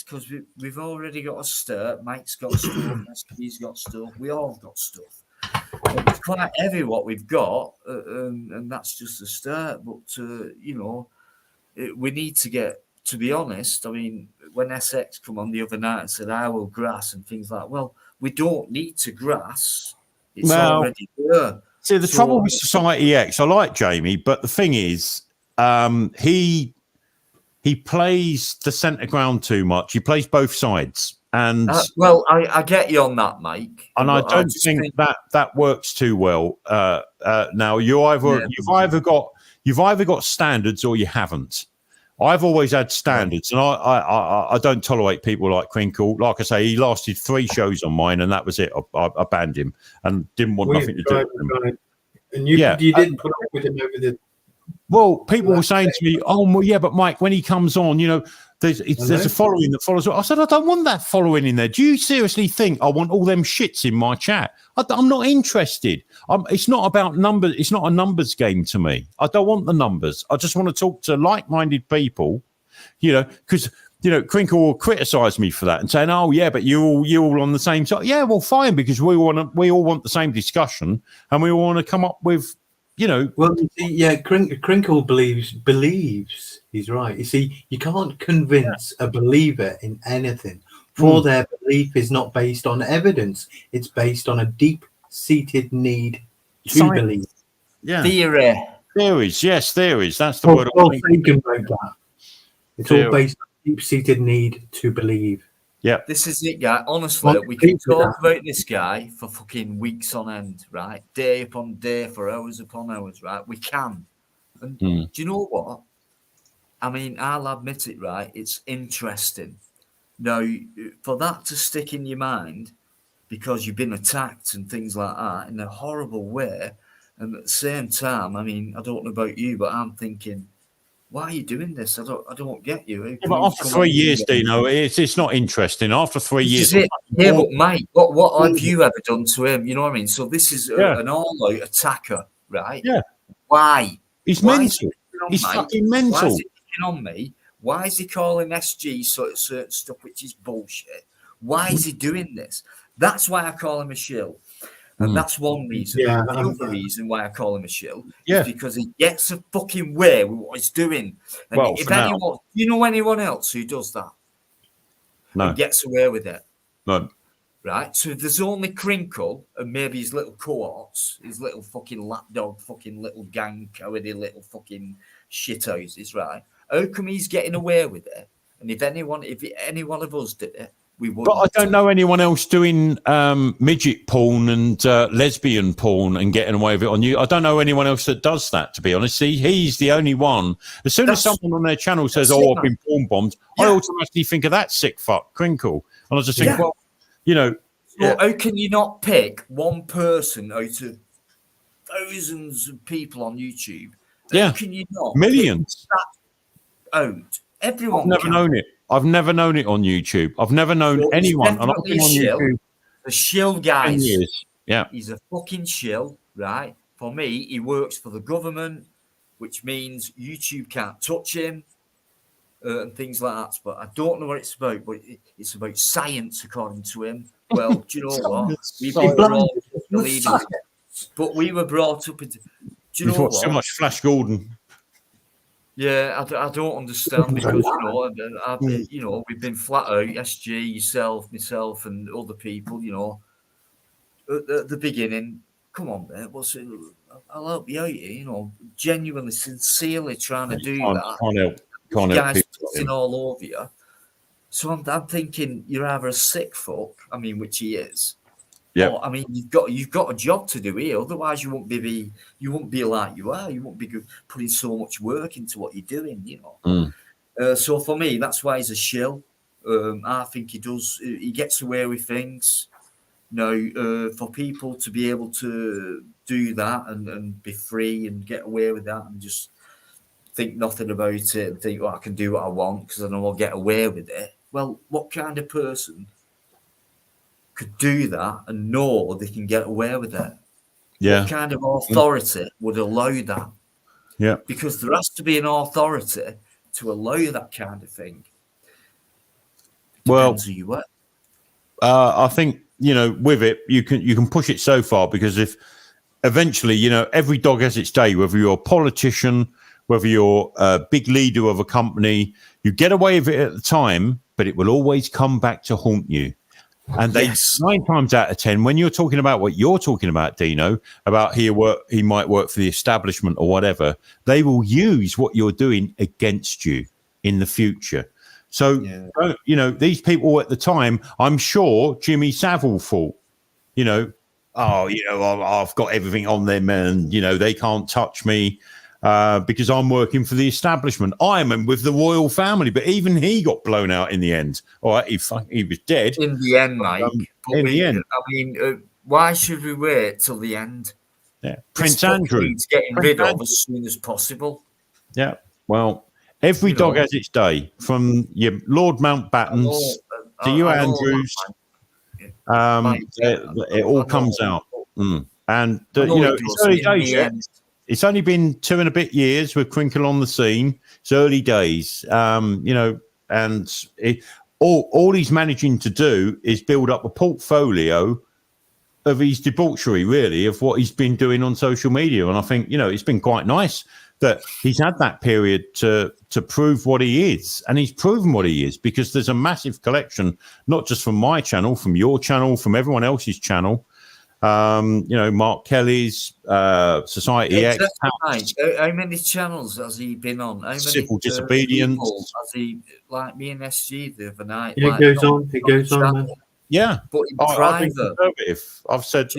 because we've already got a start. Mike's got stuff, he's got stuff, we all got stuff. It's quite heavy what we've got, and that's just a start. But we need to get, to be honest, I mean, when SX come on the other night and said, I will grass and things like, well, we don't need to grass. It's already there. See, the trouble with Society X, I like Jamie, but the thing is, he plays the centre ground too much. He plays both sides. And I get you on that, Mike. And I don't think that works too well. Now you've either got standards or you haven't. I've always had standards, and I don't tolerate people like Krinkle. Like I say, he lasted 3 shows on mine, and that was it. I banned him and didn't want nothing to do with him. And you didn't put up with him over the. Well, people were saying to me, "Oh, well, yeah, but Mike, when he comes on, there's a following that follows." I said, "I don't want that following in there. Do you seriously think I want all them shits in my chat? I'm not interested. It's not about numbers. It's not a numbers game to me. I don't want the numbers. I just want to talk to like-minded people, because." Krinkle will criticise me for that and saying, "Oh yeah, but you all on the same side." Yeah, well, fine, because we all want the same discussion, and we all want to come up with, Well, you see, yeah, Krinkle believes he's right. You see, you can't convince a believer in anything, for their belief is not based on evidence; it's based on a deep-seated need to believe. Yeah, theories. Yes, theories. That's the word. I'm thinking about that. It's all based on deep-seated need to believe. Yeah, this is it, guy. Honestly, we can talk about this guy for fucking weeks on end, right? Day upon day, for hours upon hours, right? We can. And do you know what? I mean, I'll admit it, right? It's interesting. Now, for that to stick in your mind, because you've been attacked and things like that in a horrible way. And at the same time, I mean, I don't know about you, but I'm thinking, why are you doing this? I don't get you. Yeah, but after 3 years, Dino, it's not interesting. After 3 years, Yeah, but mate, what have you ever done to him? You know what I mean? So this is an all-out attacker, right? Yeah. Why? He's Why mental. He's fucking mental. Why is he picking on me? Why is he calling SG certain stuff which is bullshit? Why is he doing this? That's why I call him a shill. And that's one reason. Yeah, the other reason why I call him a shill Yeah. is because he gets a fucking way with what he's doing. And Well, if for now. anyone, you know anyone else who does that No. and gets away with it? No. Right? So if there's only Krinkle and maybe his little cohorts, his little fucking lapdog, fucking little gang, cowardly little fucking shithouses, right? How come he's getting away with it? And if any one of us did it, we would. But I don't know anyone else doing midget porn and lesbian porn and getting away with it on you. I don't know anyone else that does that, to be honest. See, he's the only one. As soon as someone on their channel says, "Oh, I've been porn bombed," I automatically think of that sick fuck, Krinkle. And I just think, well, you know. So how can you not pick one person out of thousands of people on YouTube? How can you not millions pick that out? Everyone. I've never known it. I've never known it on YouTube. I've never known anyone. And I've been on YouTube the shill, guys. 10 years. Yeah. He's a fucking shill, right? For me, he works for the government, which means YouTube can't touch him and things like that. But I don't know what it's about, but it's about science, according to him. Well, do you know what? We've been brought up but we were brought up into. Do you know what? So much Flash Gordon. Yeah, I don't understand because you know we've been flat out. SG, yourself, myself, and other people. You know, at the beginning, come on, mate. I'll help you out here. You know, genuinely, sincerely trying to do that. Can't help guys people. pissing all over you. So I'm thinking you're either a sick fuck. I mean, which he is. Yeah. I mean, you've got a job to do here. Otherwise, you won't be like you are. You won't be putting so much work into what you're doing. You know. So for me, that's why he's a shill. I think he does. He gets away with things. You know, for people to be able to do that and be free and get away with that and just think nothing about it and think, I can do what I want because I know I'll get away with it. Well, what kind of person could do that and know they can get away with it? Yeah. What kind of authority would allow that? Yeah. Because there has to be an authority to allow that kind of thing. Well, who you were. I think, you know, with it, you can push it so far because if eventually, you know, every dog has its day, whether you're a politician, whether you're a big leader of a company, you get away with it at the time, but it will always come back to haunt you. And 9 times out of 10, when you're talking about what you're talking about, Dino, about he might work for the establishment or whatever, they will use what you're doing against you in the future. So, you know, these people at the time, I'm sure Jimmy Savile thought, you know, I've got everything on them and, you know, they can't touch me because I'm working for the establishment. I'm with the royal family, but even he got blown out in the end. All right, he was dead. In the end, Mike. The end. I mean, why should we wait till the end? Yeah. Prince Andrew. He's getting rid of as soon as possible. Yeah. Well, every dog has its day, from your Lord Mountbattens to you Andrews. It all comes out. And, you know, it's early days yet. It's only been 2 and a bit years with Krinkle on the scene. It's early days, you know, and all he's managing to do is build up a portfolio of his debauchery, really, of what he's been doing on social media. And I think, you know, it's been quite nice that he's had that period to prove what he is. And he's proven what he is because there's a massive collection, not just from my channel, from your channel, from everyone else's channel. You know, Mark Kelly's Society X. How many channels has he been on? How many Civil Disobedience. Has he, like me and SG the other night? Yeah, like, it goes on. It goes on, man. Yeah, but in I've been private. conservative. I've said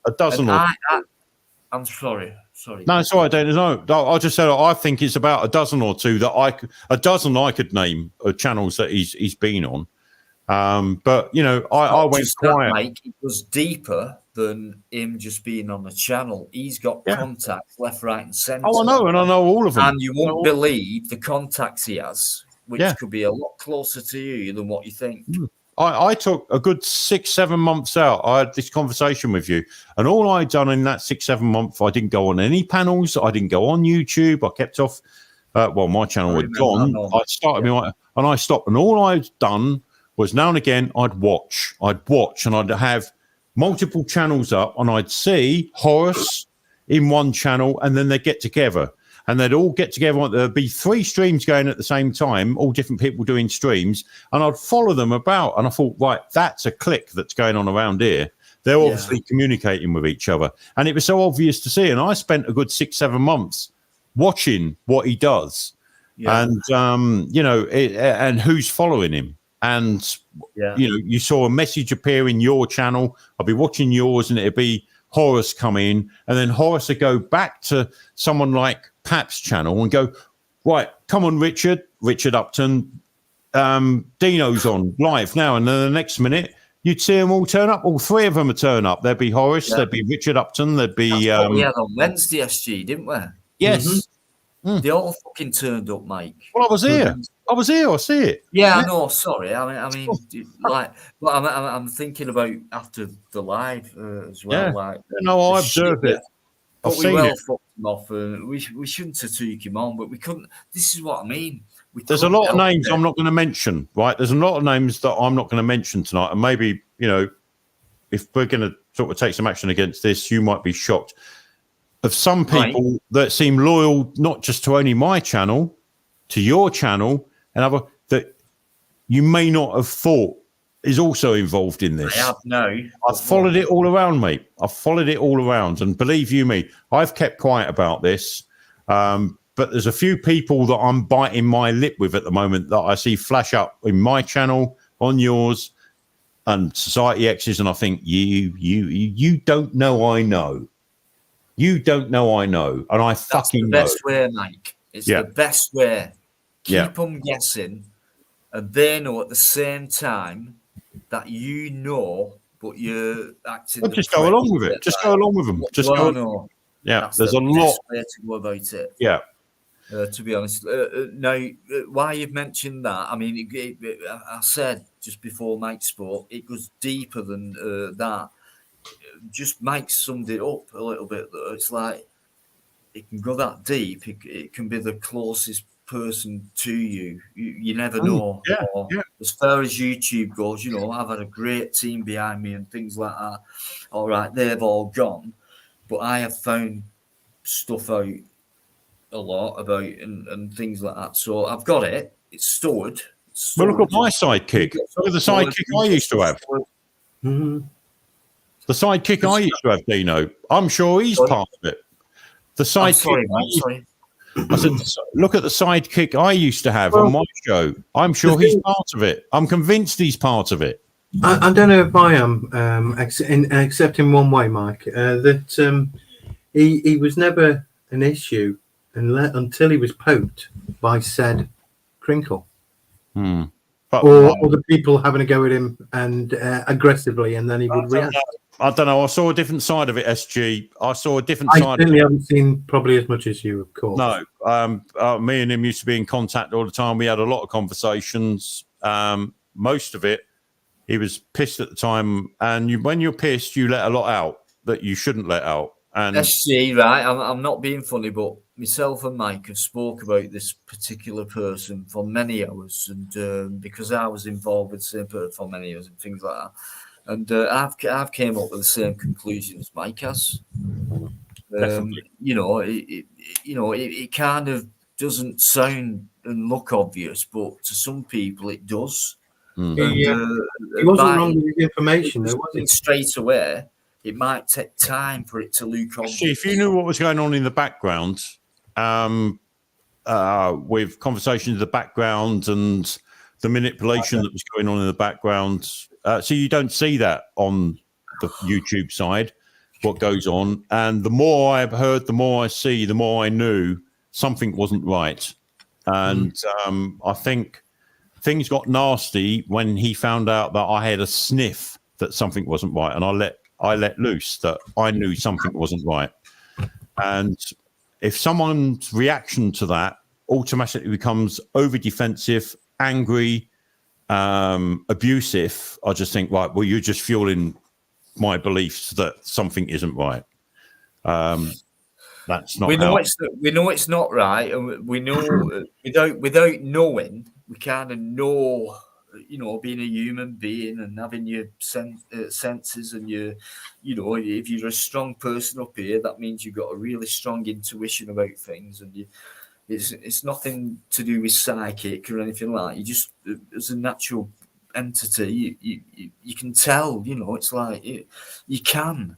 a dozen. I'm sorry. No, it's all right, Dave. No, I just said I think it's about a dozen or two that I could name channels that he's been on. But you know, I went quiet. Mike, it was deeper than him just being on the channel. He's got contacts left, right, and centre. Oh, I know, and I know all of them. And you won't believe the contacts he has, which could be a lot closer to you than what you think. I took a good 6-7 months out. I had this conversation with you, and all I'd done in that 6-7 months, I didn't go on any panels. I didn't go on YouTube. I kept off. Well, my channel had gone. I started and I stopped. And all I'd done was now and again I'd watch, and I'd have multiple channels up, and I'd see Horace in one channel, and then they'd get together. And they'd all get together. There'd be 3 streams going at the same time, all different people doing streams. And I'd follow them about. And I thought, right, that's a click that's going on around here. They're obviously communicating with each other. And it was so obvious to see. And I spent a good 6-7 months watching what he does. And, you know, and who's following him. And, you know, you saw a message appear in your channel. I'll be watching yours, and it'd be Horace come in, and then Horace would go back to someone like Pap's channel and go, right, come on, Richard Upton, Dino's on live now. And then the next minute, you'd see them all turn up. All 3 of them would turn up. There'd be Horace, there'd be Richard Upton, there'd be... we had on Wednesday, SG, didn't we? Yes. They all fucking turned up, Mike. Well, I was here. I see it. Yeah, I know. Sorry, I mean, like, but I'm thinking about after the live as well. Yeah. Like, no, I observed it. But we well fucked him off, and we shouldn't have took him on, but we couldn't. This is what I mean. There's a lot of names I'm not going to mention, right? There's a lot of names that I'm not going to mention tonight, and maybe, you know, if we're going to sort of take some action against this, you might be shocked of some people that seem loyal not just to only my channel, to your channel, and other that you may not have thought is also involved in this. I have no. I've followed it all around, mate. I've followed it all around, and believe you me, I've kept quiet about this. But there's a few people that I'm biting my lip with at the moment that I see flash up in my channel, on yours, and Society X's, and I think you don't know I know. You don't know I know, and I fucking know. That's the best way, Mike. It's the best way. Keep them guessing, and they know at the same time that you know, but you're acting. Well, just go along with it. Just go along with them. Just go. No. Yeah, that's there's the a lot best way to go about it. Yeah. To be honest, now why you've mentioned that, I mean, I said just before Mike spoke, it goes deeper than that. Just Mike summed it up a little bit. It's like it can go that deep. It can be the closest person to you. You never know. As far as YouTube goes, you know, I've had a great team behind me and things like that. All right, they've all gone, but I have found stuff out a lot about and things like that. So I've got it. It's stored. Well, look at my sidekick. Look at the sidekick I used to have. The sidekick I used to have, Dino. I'm sure he's part of it. The sidekick. I said, look at the sidekick I used to have on my show. I'm sure he's part of it. I'm convinced he's part of it. I don't know if I am, except in one way, Mike, that he was never an issue until he was poked by said Krinkle. Or other people having a go at him and aggressively, and then he would react. I don't know. I saw a different side of it, SG. I saw a different I side. I certainly haven't seen probably as much as you, of course. No. Me and him used to be in contact all the time. We had a lot of conversations. Most of it, he was pissed at the time. And when you're pissed, you let a lot out that you shouldn't let out. And SG, right? I'm not being funny, but myself and Mike have spoke about this particular person for many hours, and because I was involved with the same person for many hours and things like that. And I've came up with the same conclusion as Mike has. You know, it kind of doesn't sound and look obvious, but to some people it does. He wasn't wrong with his information, though, was he? Straight away, it might take time for it to look obvious. If you knew what was going on in the background, with conversations in the background and the manipulation that was going on in the background. So you don't see that on the YouTube side, what goes on. And the more I've heard, the more I see, the more I knew something wasn't right. And I think things got nasty when he found out that I had a sniff that something wasn't right, and I let loose that I knew something wasn't right. And if someone's reaction to that automatically becomes over defensive, angry, abusive, I just think, right, well, you're just fueling my beliefs that something isn't right. That's not. We know it's not right, and we know without knowing, we kind of know. You know, being a human being and having your senses and your, you know, if you're a strong person up here, that means you've got a really strong intuition about things, and it's nothing to do with psychic or anything like that. You just, as a natural entity, you can tell. You know, it's like you can.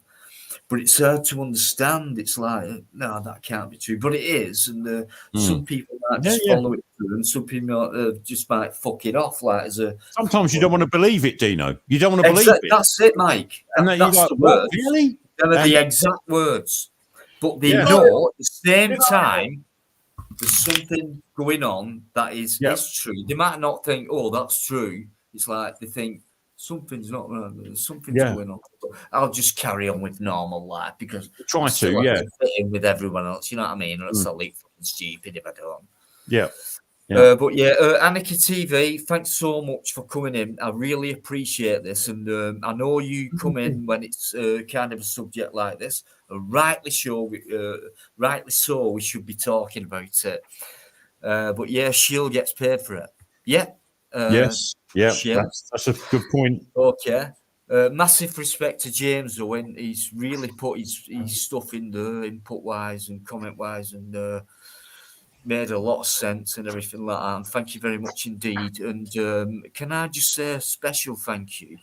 But it's hard to understand. It's like, no, that can't be true. But it is. And some people might just follow it through, and some people just might fuck it off. Like sometimes you don't want to believe it, Dino. You don't want to believe it. That's it, Mike. That's like, the words. Really? They're the exact words. But they know at the same time there's something going on that is true. They might not think, oh, that's true. It's like they think, something's not right. Something's going on. I'll just carry on with normal life because try to fit in with everyone else. You know what I mean? Or else I'll look fucking stupid if I don't. Yeah. But Annika TV, thanks so much for coming in. I really appreciate this, and I know you come in when it's kind of a subject like this. Rightly so, we should be talking about it. But yeah, Shield gets paid for it. Yeah. Yes. Yeah, that's a good point. Okay. Massive respect to James Owen. He's really put his stuff in there, input wise and comment wise, and made a lot of sense and everything like that. And thank you very much indeed. And can I just say a special thank you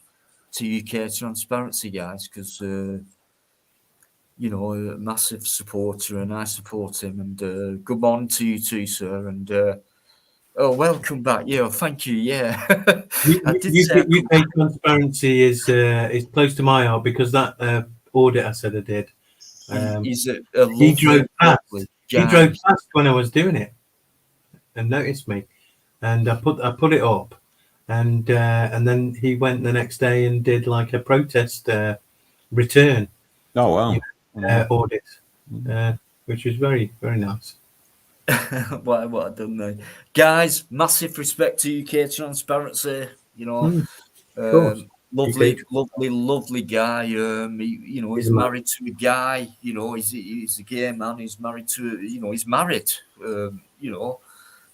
to UK Transparency guys, because you know, a massive supporter, and I support him. And good morning to you too, sir. And oh, welcome back. Yeah, thank you. Yeah. UK Transparency is close to my heart because that audit I said I did. He's a lovely, he drove past. He drove past when I was doing it and noticed me, and I put it up, and then he went the next day and did like a protest return. Oh wow! Audit, which was very, very nice. what I've done there, guys. Massive respect to UK Transparency. You know, lovely guy. He's married to a guy. You know, he's a gay man. He's married to. He's married.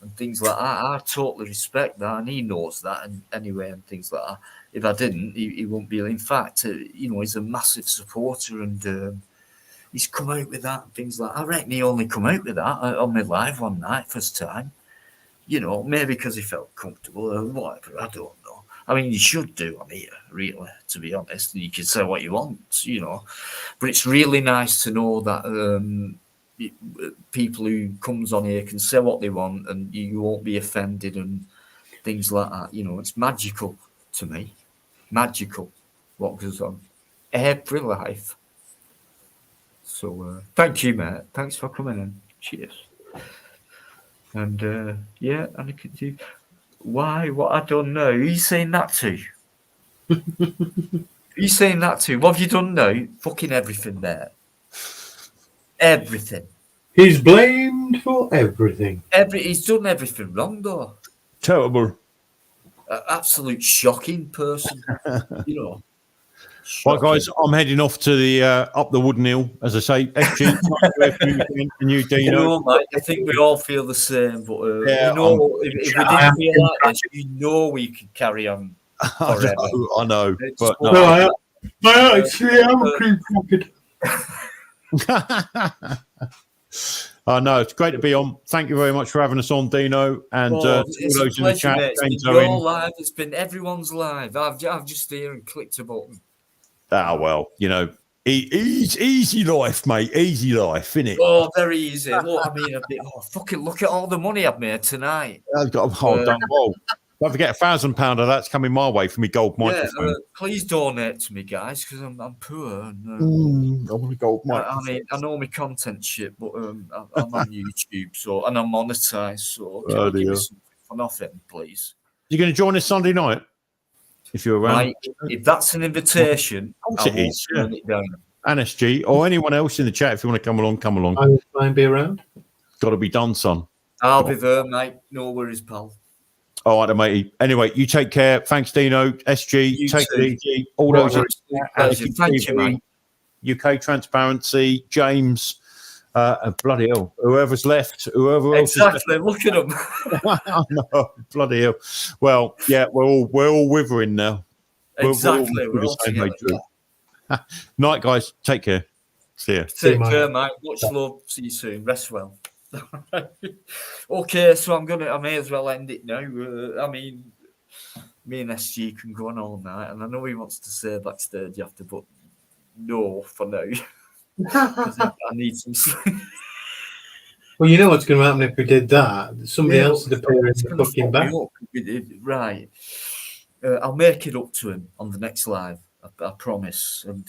And things like that. I totally respect that, and he knows that. And anyway, and things like that. If I didn't, he wouldn't be. In fact, he's a massive supporter, and he's come out with that and things like that. I reckon he only come out with that on my live one night, first time. Maybe because he felt comfortable or whatever. I don't know. I mean, you should do on here, really, to be honest. You can say what you want, But it's really nice to know that people who comes on here can say what they want and you won't be offended and things like that. It's magical to me. Magical what goes on every life. So thank you, mate. Thanks for coming in. Cheers. And and I could do why? What I don't know. Who are you saying that to? Who are you saying that to? What have you done now? Fucking everything there. Everything. He's blamed for everything. He's done everything wrong though. Terrible. Absolute shocking person. Right, guys, I'm heading off to the up the Wooden Hill, as I say. FG, new Dino. Mate, I think we all feel the same, but if we didn't feel like this, we could carry on forever. I know. But I actually am a cream pocket. I know, it's great to be on. Thank you very much for having us on, Dino, and all those in the chat. It's been your live. It's been everyone's live. I've just here and clicked a button. Well, easy life, mate. Easy life, innit? Oh, very easy. Fucking look at all the money I've made tonight. I've got don't forget £1,000 of that's coming my way for me gold microphone. Please donate to me, guys, because I'm poor. And, I want a gold microphone. I mean, I know my content shit, but I'm on YouTube, and I'm monetized, so can you give me something for nothing, please? You going to join us Sunday night if you're around? Right. If that's an invitation, of course it is. Yeah. turn it down. And SG or anyone else in the chat, if you want to come along, come along. I will try and be around. Got to be done, son. I'll be there, mate. No worries, pal. All right, matey. Anyway, you take care. Thanks, Dino. SG, You take too. it easy. All those. Pleasure. Thank you, mate. UK Transparency, James, bloody hell, whoever's left, whoever else Exactly. is left. Look at them. I know, bloody hell. Well, yeah, we're all withering now. Exactly. We're We're all the same together. age. Night, guys. Take care. See ya. Take care, mate. Much love. See you soon. Rest well. Okay, so I may as well end it now. I mean, me and SG can go on all night, and I know he wants to say backstage after, but no, for now. 'Cause I need some sleep. Well, you know what's going to happen if we did that? Somebody else would appear in It's the gonna fucking fuck back. me up. Right. I'll make it up to him on the next live. I promise. And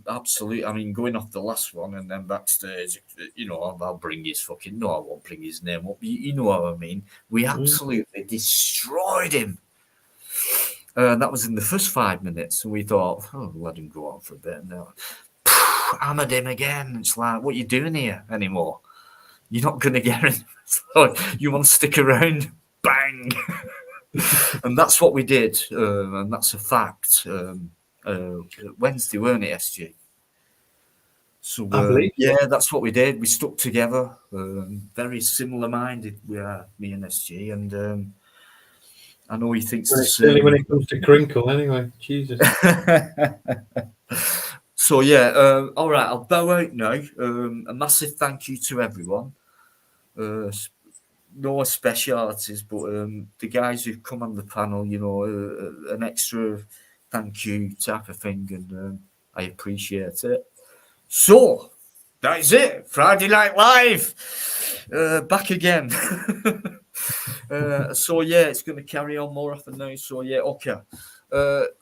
absolutely, I mean, going off the last one and then backstage, I'll bring his fucking. No, I won't bring his name up. You know what I mean? We absolutely destroyed him. That was in the first 5 minutes, and we thought, let him go on for a bit. And now, hammered him again. It's like, what are you doing here anymore? You're not going to get it. So you want to stick around? Bang! And that's what we did, and that's a fact. Wednesday, weren't it, SG? So I believe, yeah, that's what we did. We stuck together. Very similar-minded we are, me and SG, and I know he thinks the same. Only when it comes to Krinkle, anyway. Jesus. So yeah, all right. I'll bow out now. A massive thank you to everyone. No specialities, but the guys who've come on the panel, an extra thank you type of thing, and I appreciate it. So that's it. Friday Night Live, back again. So yeah, it's going to carry on more often now. So yeah, okay.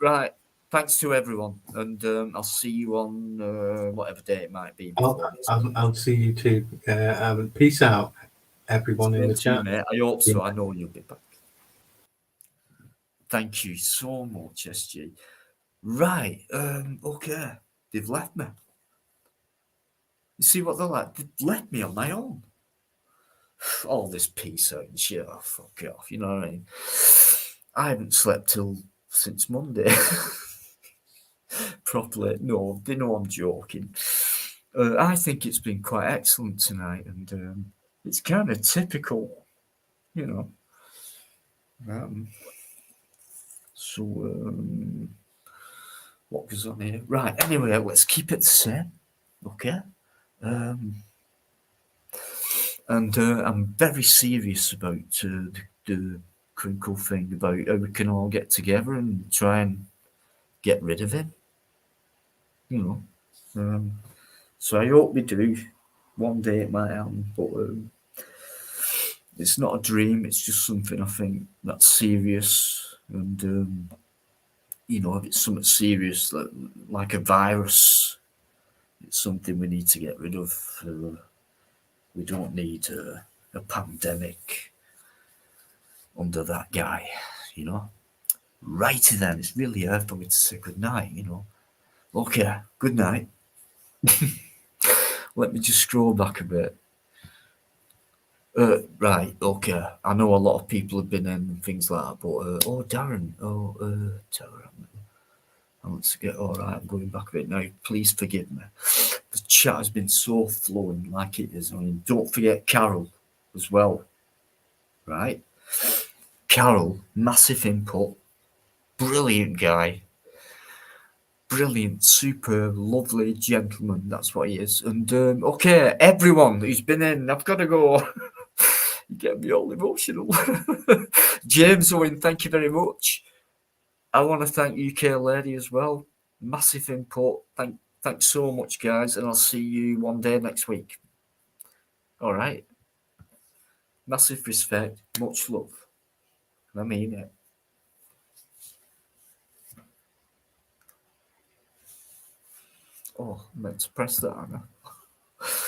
Right. Thanks to everyone, and I'll see you on whatever day it might be. I'll see you too. Peace out, everyone in the chat. Mate. I hope so. I know you'll be back. Thank you so much, SG. Right. Okay. They've left me. You see what they're like? They've left me on my own. All this peace out and shit. Oh, fuck off. You know what I mean? I haven't slept since Monday. Properly. No, they know I'm joking. I think it's been quite excellent tonight, and it's kind of typical, So what goes on here? Right. Anyway, let's keep it the same. Okay. And I'm very serious about the Krinkle thing, about how we can all get together and try and get rid of him. So I hope we do. One day it might happen, but it's not a dream. It's just something I think that's serious, and if it's something serious like a virus, it's something we need to get rid of. We don't need a pandemic under that guy, Righty then, it's really hard for me to say good night, Okay, good night. Let me just scroll back a bit. Right, okay. I know a lot of people have been in and things like that, but Darren, Darren. Let's get all right. I'm going back a bit now. Please forgive me. The chat has been so flowing like it is. I mean, don't forget Carol as well, right? Carol, massive input, brilliant guy, brilliant, superb, lovely gentleman. That's what he is. And okay, everyone who's been in, I've got to go. You get me all emotional. James Owen, thank you very much. I want to thank UK Lady as well. Massive input. Thanks so much, guys, and I'll see you one day next week. All right. Massive respect, much love. I mean it. Oh, I meant to press that, Anna.